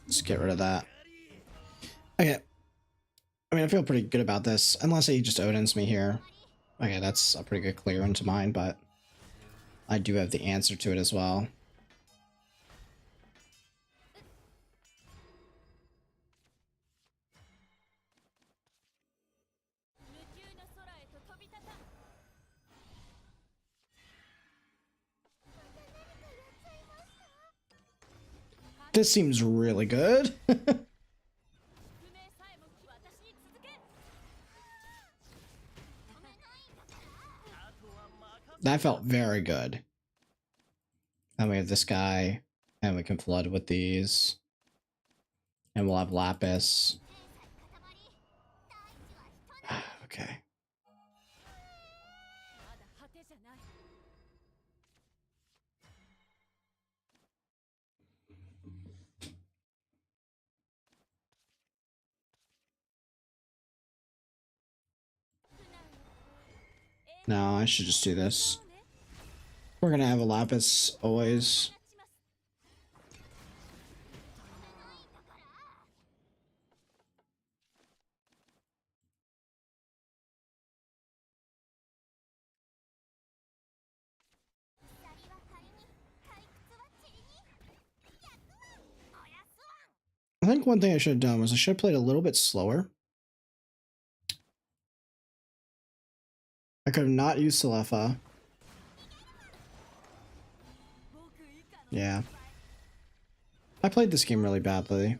Let's get rid of that. Okay. I mean, I feel pretty good about this, unless he just Odin's me here. Okay, that's a pretty good clear into mine, but I do have the answer to it as well. This seems really good. That felt very good. And we have this guy, and we can flood with these. And we'll have Lapis. Okay. No, I should just do this. We're gonna have a Lapis always. I think one thing I should have done was I should have played a little bit slower. I could have not used Selefa. Yeah. I played this game really badly.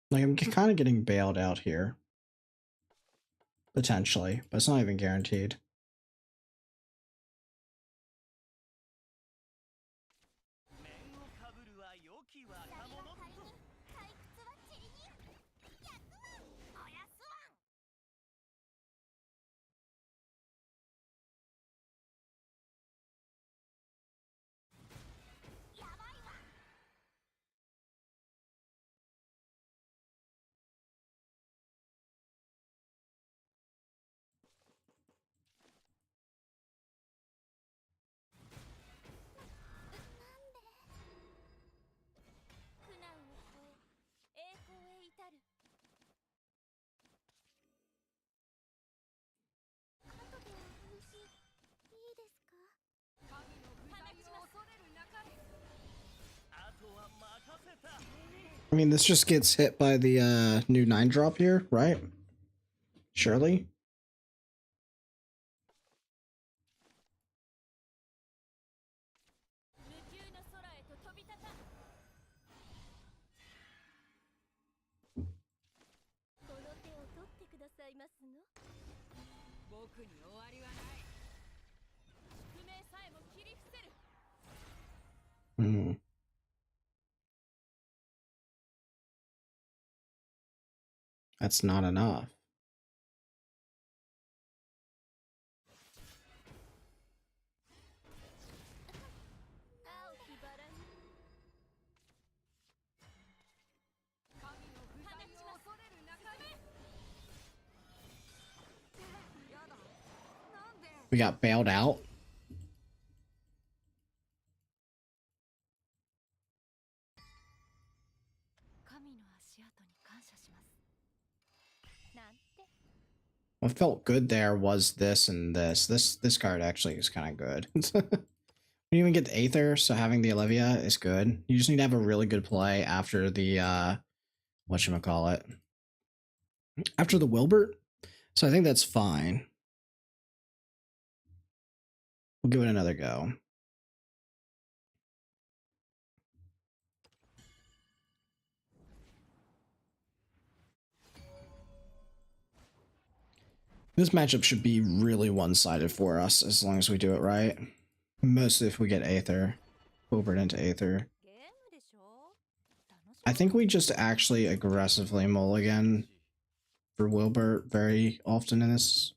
Like, I'm kind of getting bailed out here. Potentially, but it's not even guaranteed. I mean, this just gets hit by the new 9 drop here, right? Surely? Hmm. That's not enough. We got bailed out. What felt good there was this and this. This card actually is kind of good. We even get the Aether, so having the Olivia is good. You just need to have a really good play after the whatchamacallit. After the Wilbert. So I think that's fine. We'll give it another go. This matchup should be really one-sided for us as long as we do it right. Mostly if we get Aether. Wilbert into Aether. I think we just actually aggressively mulligan for Wilbert very often in this.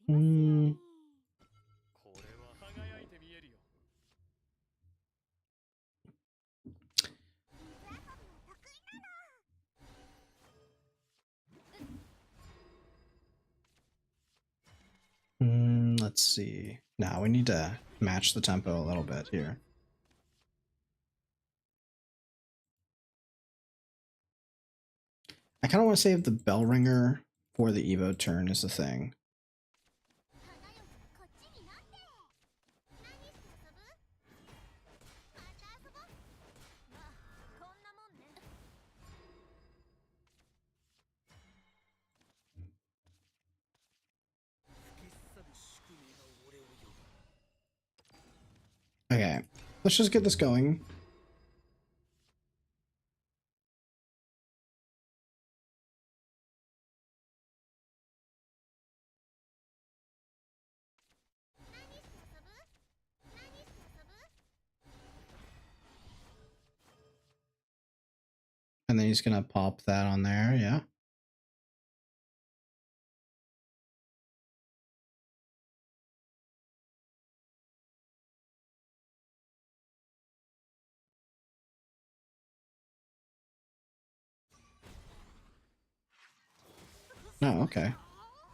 Mm. Let's see. Now we need to match the tempo a little bit here. I kind of want to save the bell ringer for the Evo turn is the thing. Okay, let's just get this going. And then he's gonna pop that on there, yeah. Oh, okay.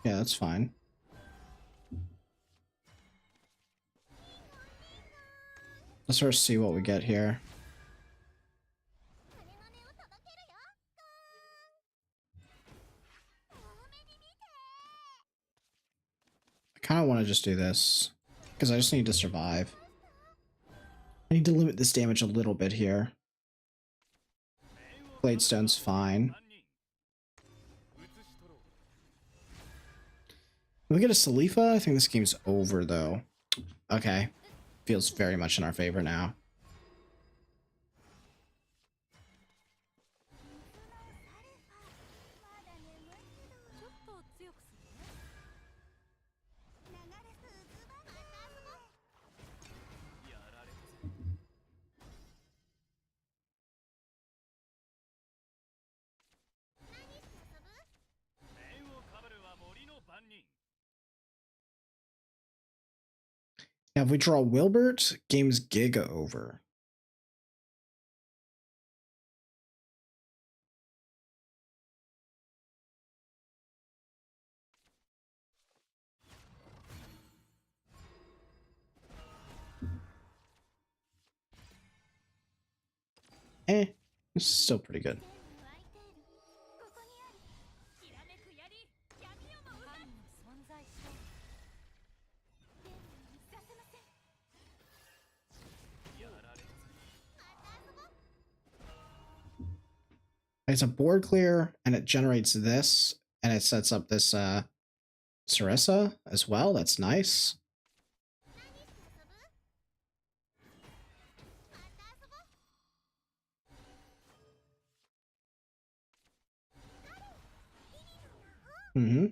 Yeah, that's fine. Let's first see what we get here. I kind of want to just do this because I just need to survive. I need to limit this damage a little bit here. Bladestone's fine. Can we get a Salifa? I think this game's over though. Okay. Feels very much in our favor now. Now, if we draw Wilbert, game's giga over. This is still pretty good. It's a board clear, and it generates this, and it sets up this Sarissa as well. That's nice. Mm-hmm.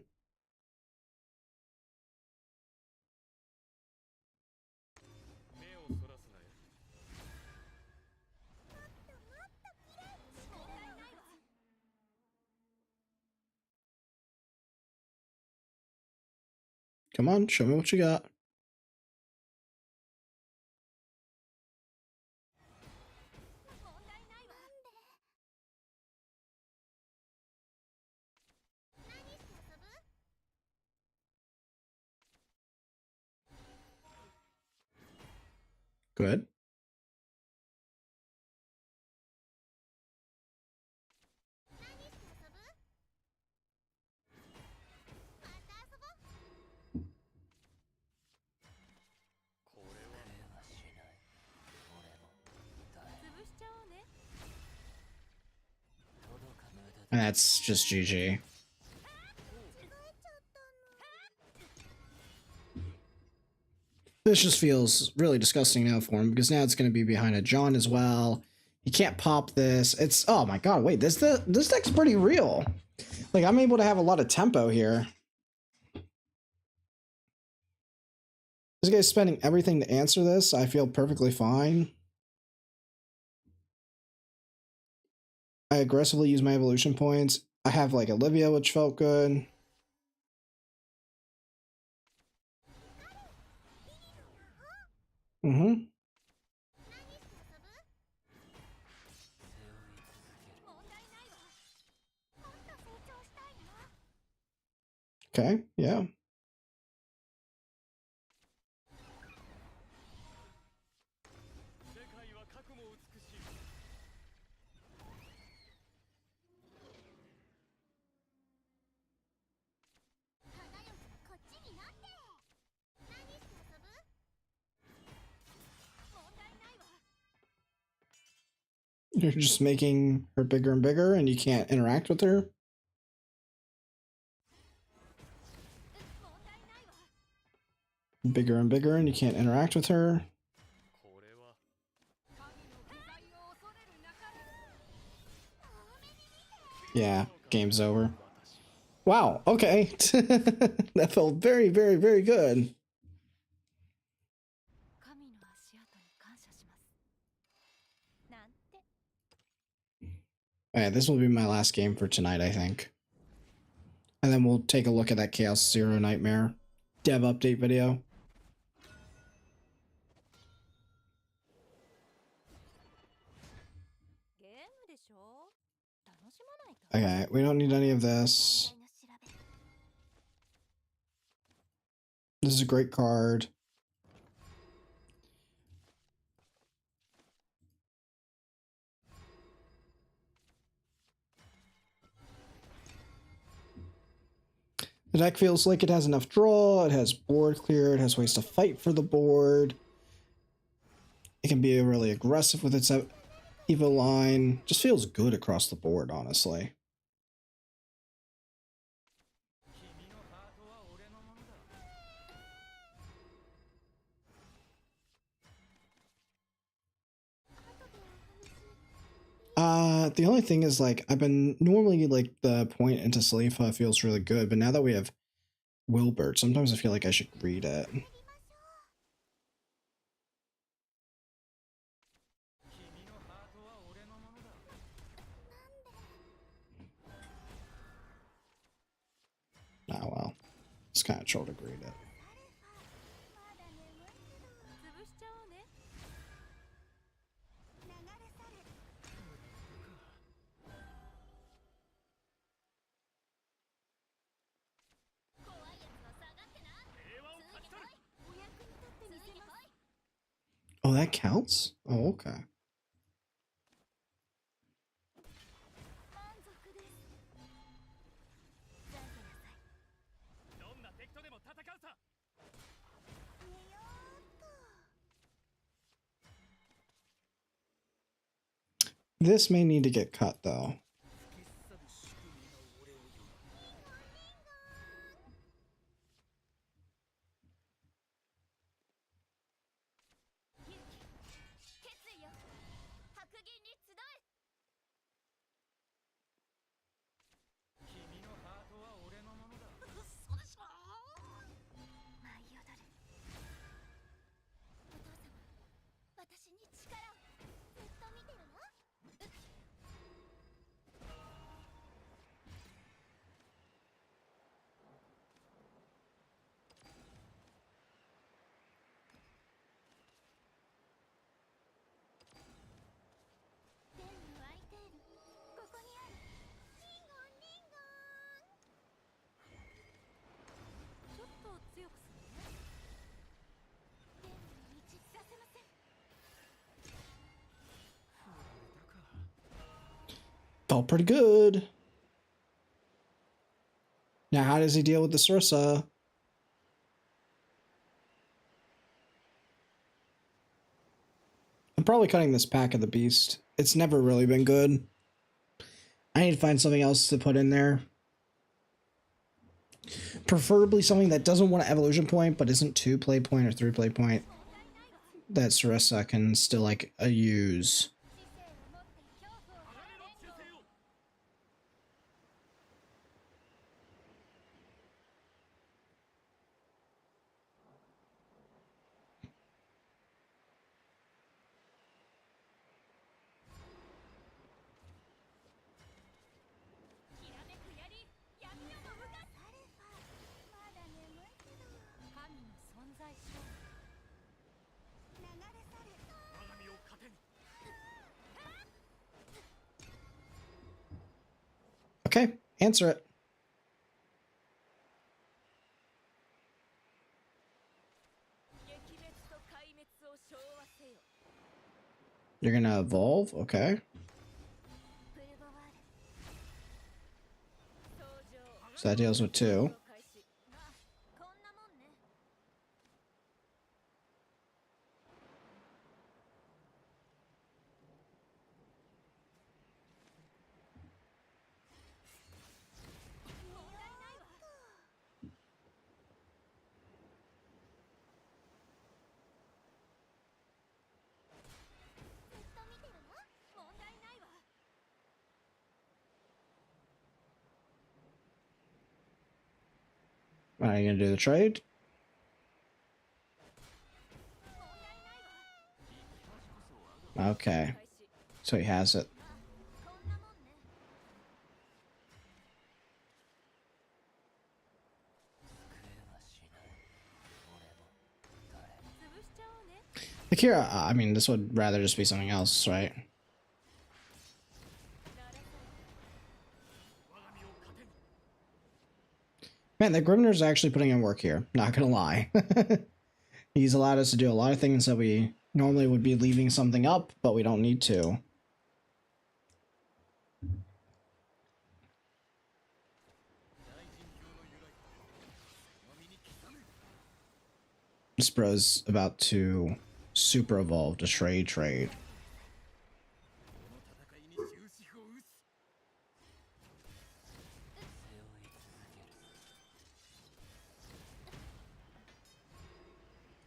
Come on, show me what you got. Good. And that's just GG. This just feels really disgusting now for him because now it's going to be behind a John as well. You can't pop this. It's, oh my god, wait, this deck's pretty real. Like, I'm able to have a lot of tempo here. This guy's spending everything to answer this. I feel perfectly fine. I aggressively use my evolution points. I have like Olivia, which felt good. Mm-hmm. Okay, yeah. You're just making her bigger and bigger and you can't interact with her. Bigger and bigger and you can't interact with her. Yeah, game's over. Wow, okay. That felt very, very, very good. Alright, this will be my last game for tonight, I think. And then we'll take a look at that Chaos Zero Nightmare dev update video. Okay, we don't need any of this. This is a great card. The deck feels like it has enough draw, it has board clear, it has ways to fight for the board. It can be really aggressive with its Evo line. Just feels good across the board, honestly. The only thing is, like, I've been normally, like, the point into Salifa feels really good, but now that we have Wilbert, sometimes I feel like I should read it. Oh well, it's kind of troll to read it. Oh, that counts? Oh, okay. This may need to get cut, though. Felt pretty good. Now, how does he deal with the Sursa? I'm probably cutting this Pack of the Beast. It's never really been good. I need to find something else to put in there. Preferably something that doesn't want an evolution point, but isn't 2 play point or 3 play point. That Sursa can still, like, use. Okay, answer it. You're gonna evolve? Okay. So that deals with 2. Are you gonna do the trade? Okay. So he has it. Akira, I mean, this would rather just be something else, right? Man, the Grimner's actually putting in work here. Not gonna lie. He's allowed us to do a lot of things that we normally would be leaving something up, but we don't need to. This bro's about to super evolve to trade.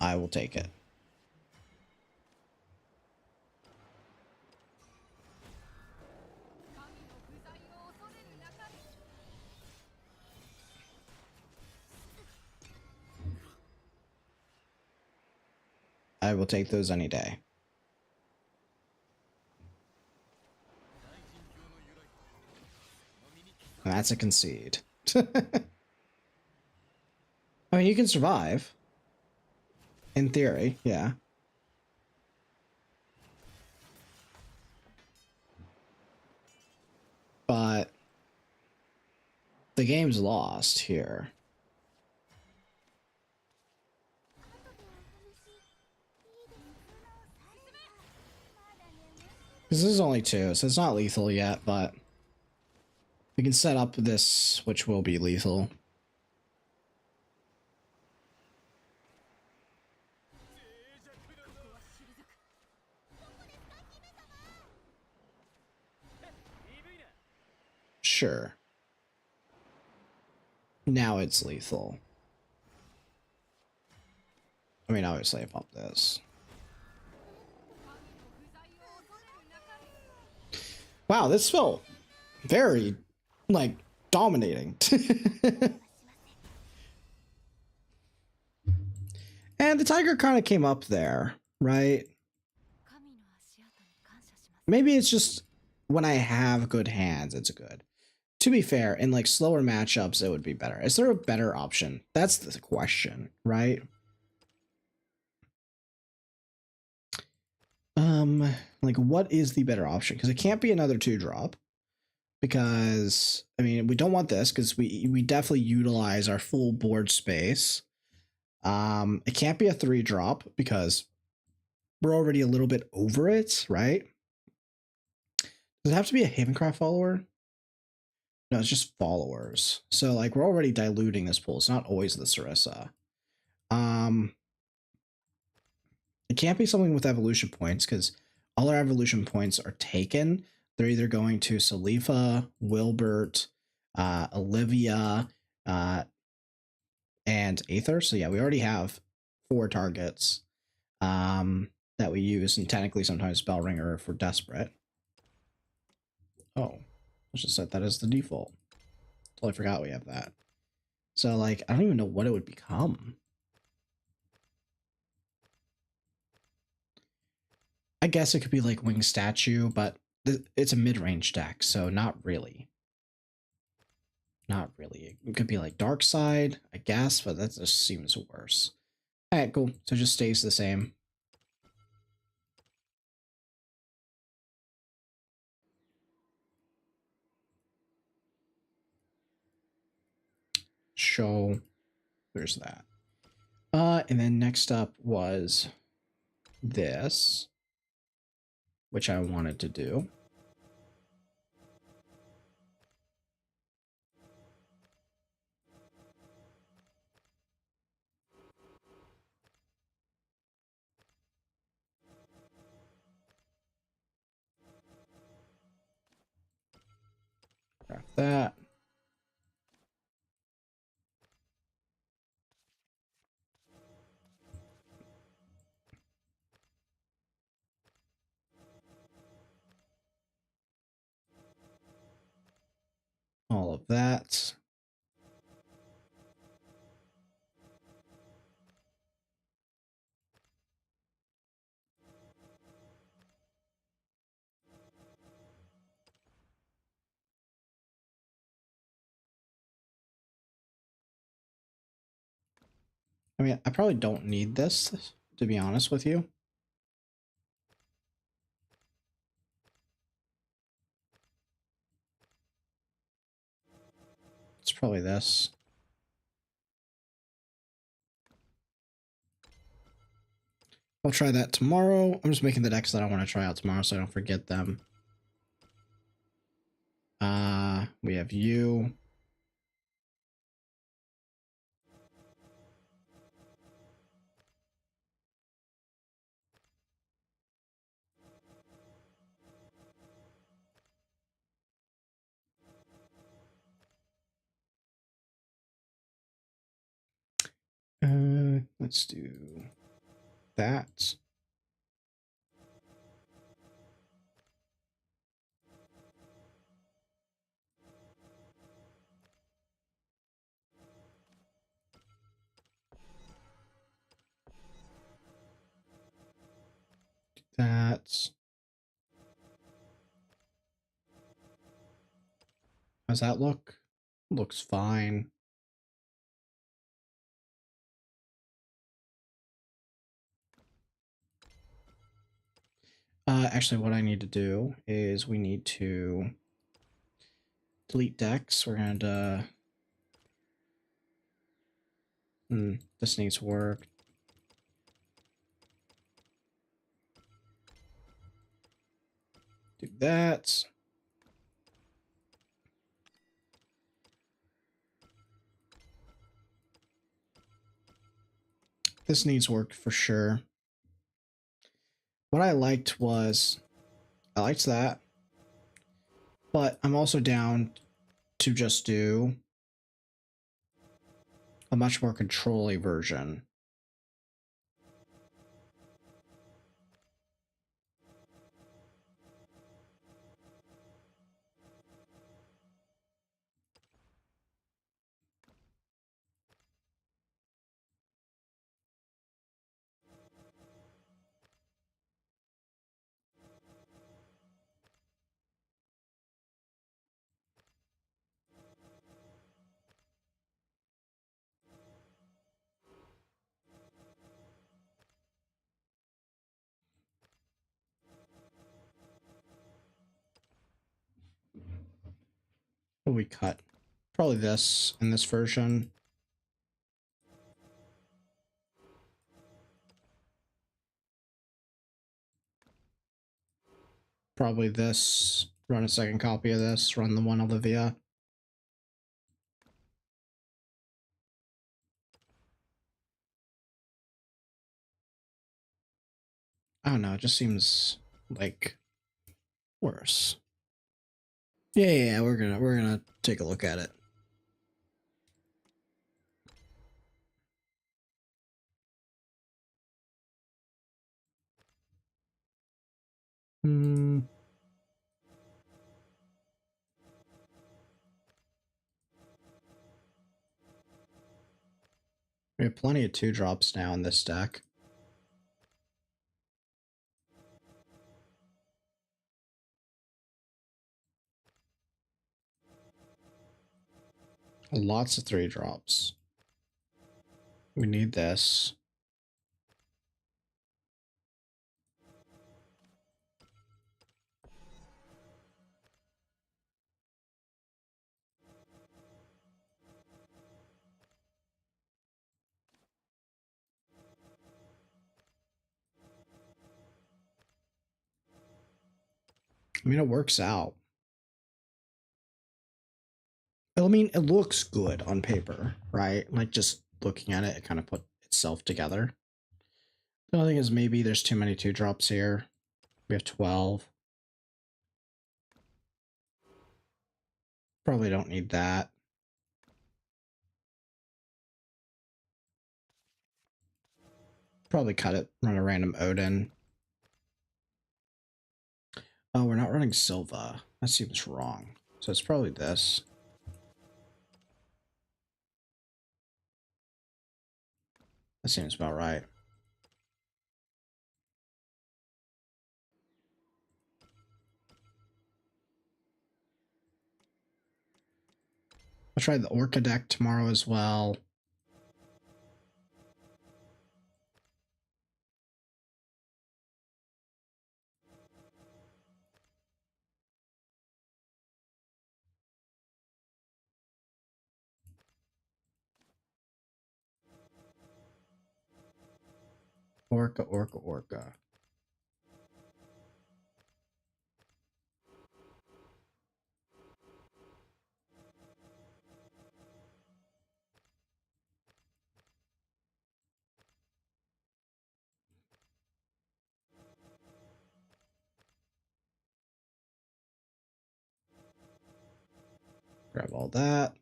I will take it. I will take those any day. And that's a concede. I mean, you can survive. In theory, yeah. But the game's lost here. This is only 2, so it's not lethal yet, but we can set up this, which will be lethal. Sure. Now it's lethal. I mean, obviously I pop this. Wow, this felt very, like, dominating. And the tiger kind of came up there, right? Maybe it's just when I have good hands, it's good. To be fair, in like slower matchups, it would be better. Is there a better option? That's the question, right? Like what is the better option? Because it can't be another 2-drop. Because I mean, we don't want this because we definitely utilize our full board space. It can't be a 3-drop because we're already a little bit over it, right? Does it have to be a Havencraft follower? No, it's just followers. So like we're already diluting this pool. It's not always the Sarissa. It can't be something with evolution points because all our evolution points are taken. They're either going to Salifa, Wilbert, Olivia, and Aether. So yeah, we already have 4 targets that we use, and technically sometimes Spellringer if we're desperate. Oh, let's just set that as the default. Totally forgot we have that. So like, I don't even know what it would become. I guess it could be like Wing Statue, but it's a mid-range deck, so not really. Not really. It could be like Dark Side, I guess, but that just seems worse. All right, cool. So it just stays the same. Show. There's that. And then next up was this, which I wanted to do. Grab that. All of that. I mean, I probably don't need this, to be honest with you. It's probably this. I'll try that tomorrow. I'm just making the decks that I want to try out tomorrow so I don't forget them. We have you. Let's do that. That. How's that look? Looks fine. Actually, what I need to do is we need to delete decks. We're gonna this needs work. Do that. This needs work for sure. What I liked was, I liked that, but I'm also down to just do a much more control-y version. What do we cut? Probably this in this version. Probably this. Run a second copy of this. Run the one Olivia. I don't know. It just seems like worse. Yeah, we're gonna take a look at it. We have plenty of 2-drops now in this deck. Lots of 3-drops. We need this. I mean, it works out. I mean, it looks good on paper, right? Like, just looking at it, it kind of put itself together. The only thing is maybe there's too many 2-drops here. We have 12. Probably don't need that. Probably cut it, run a random Odin. Oh, we're not running Silva. That seems wrong. So it's probably this. That seems about right. I'll try the Orca deck tomorrow as well. Orca, Orca, Orca. Grab all that.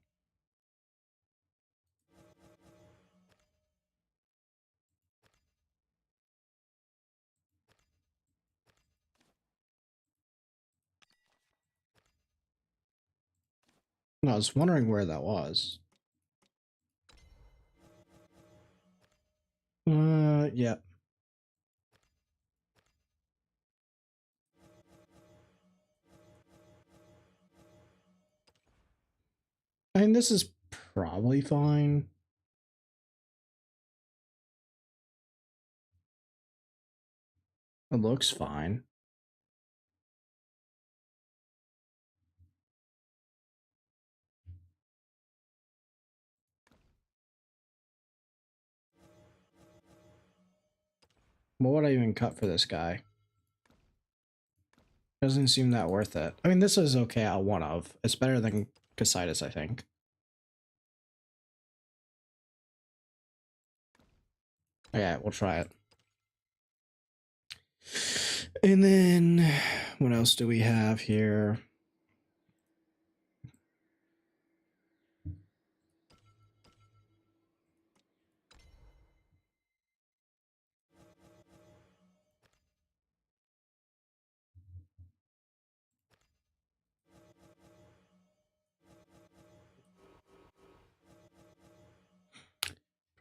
No, I was wondering where that was. Yeah. I mean, this is probably fine. It looks fine. What would I even cut for this guy? Doesn't seem that worth it. I mean, this is okay at 1 of. It's better than Casitas, I think. Yeah, we'll try it. And then, what else do we have here?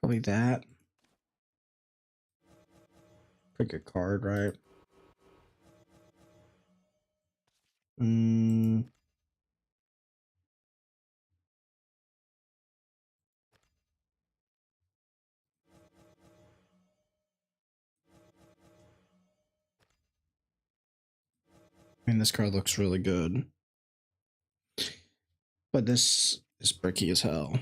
Probably that. Pick a card, right? Mm. I mean, this card looks really good. But this is bricky as hell.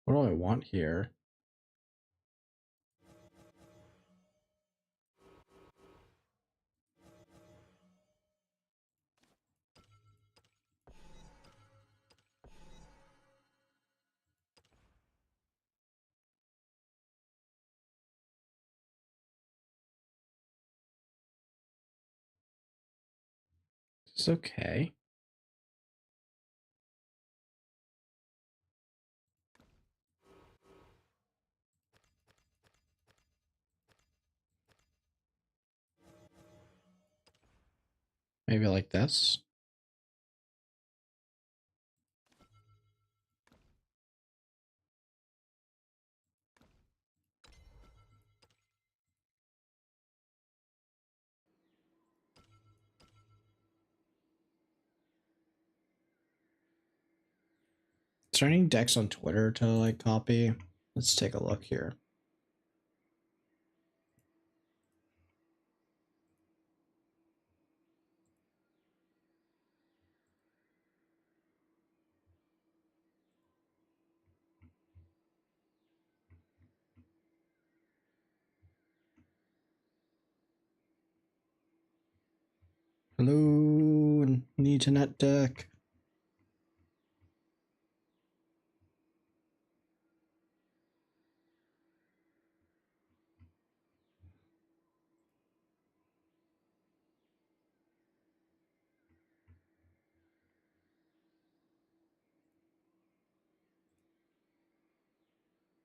What do I want here? It's okay. Maybe like this. there any decks on Twitter to like copy? Let's take a look here. Hello, need to net deck.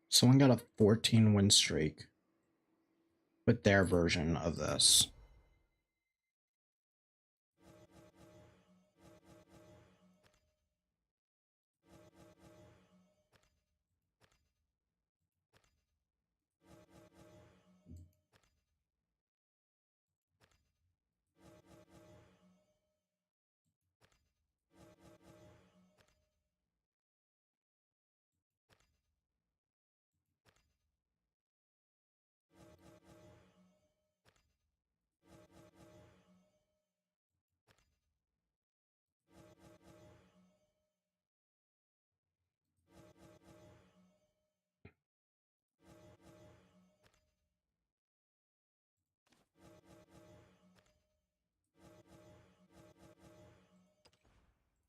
Someone got a 14 win streak with their version of this.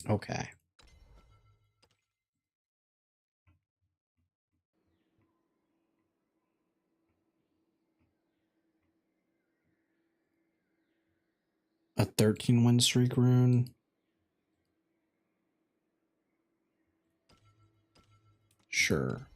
Okay. A 13 win streak rune. Sure.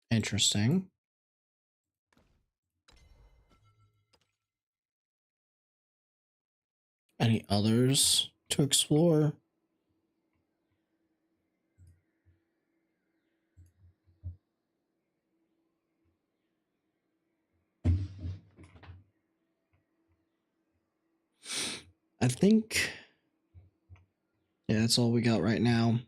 Interesting. Any others to explore? I think, yeah, that's all we got right now.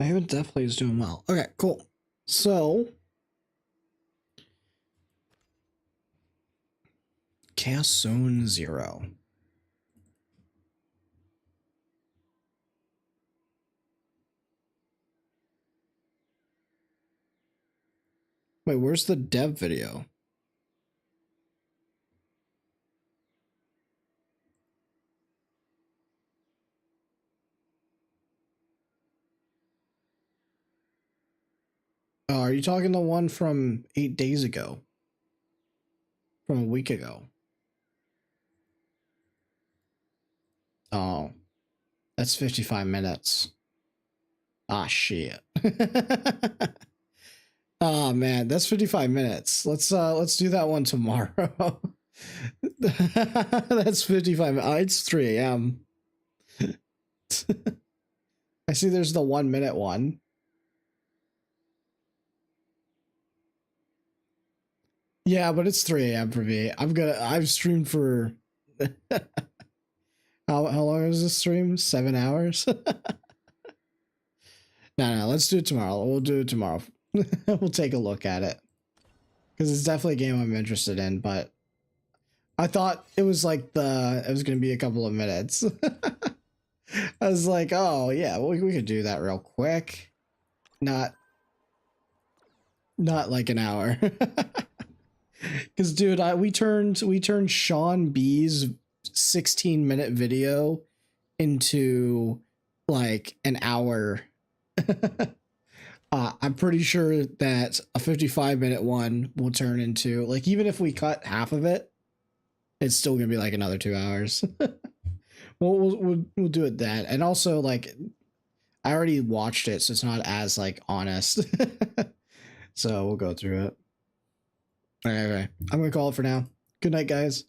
Haven definitely is doing well. Okay, cool. So, Chaos Zone 0. Wait, where's the dev video? Oh, are you talking the one from 8 days ago? From a week ago? Oh, that's 55 minutes. Ah, shit. Oh man, that's 55 minutes. Let's do that one tomorrow. That's 55 minutes. It's 3 a.m. I see there's the 1 minute one. Yeah, but it's 3 a.m. for me. I've streamed for how long is this stream? 7 hours? No, let's do it tomorrow. We'll do it tomorrow. We'll take a look at it. Because it's definitely a game I'm interested in, but I thought it was like it was gonna be a couple of minutes. I was like, oh yeah, we could do that real quick. Not like an hour. Because dude, we turned Sean B's 16-minute video into like an hour. I'm pretty sure that a 55-minute one will turn into, like, even if we cut half of it, it's still gonna be like another 2 hours. we'll do it that, and also like I already watched it, so it's not as like honest. So we'll go through it. All right, I'm gonna call it for now. Good night, guys.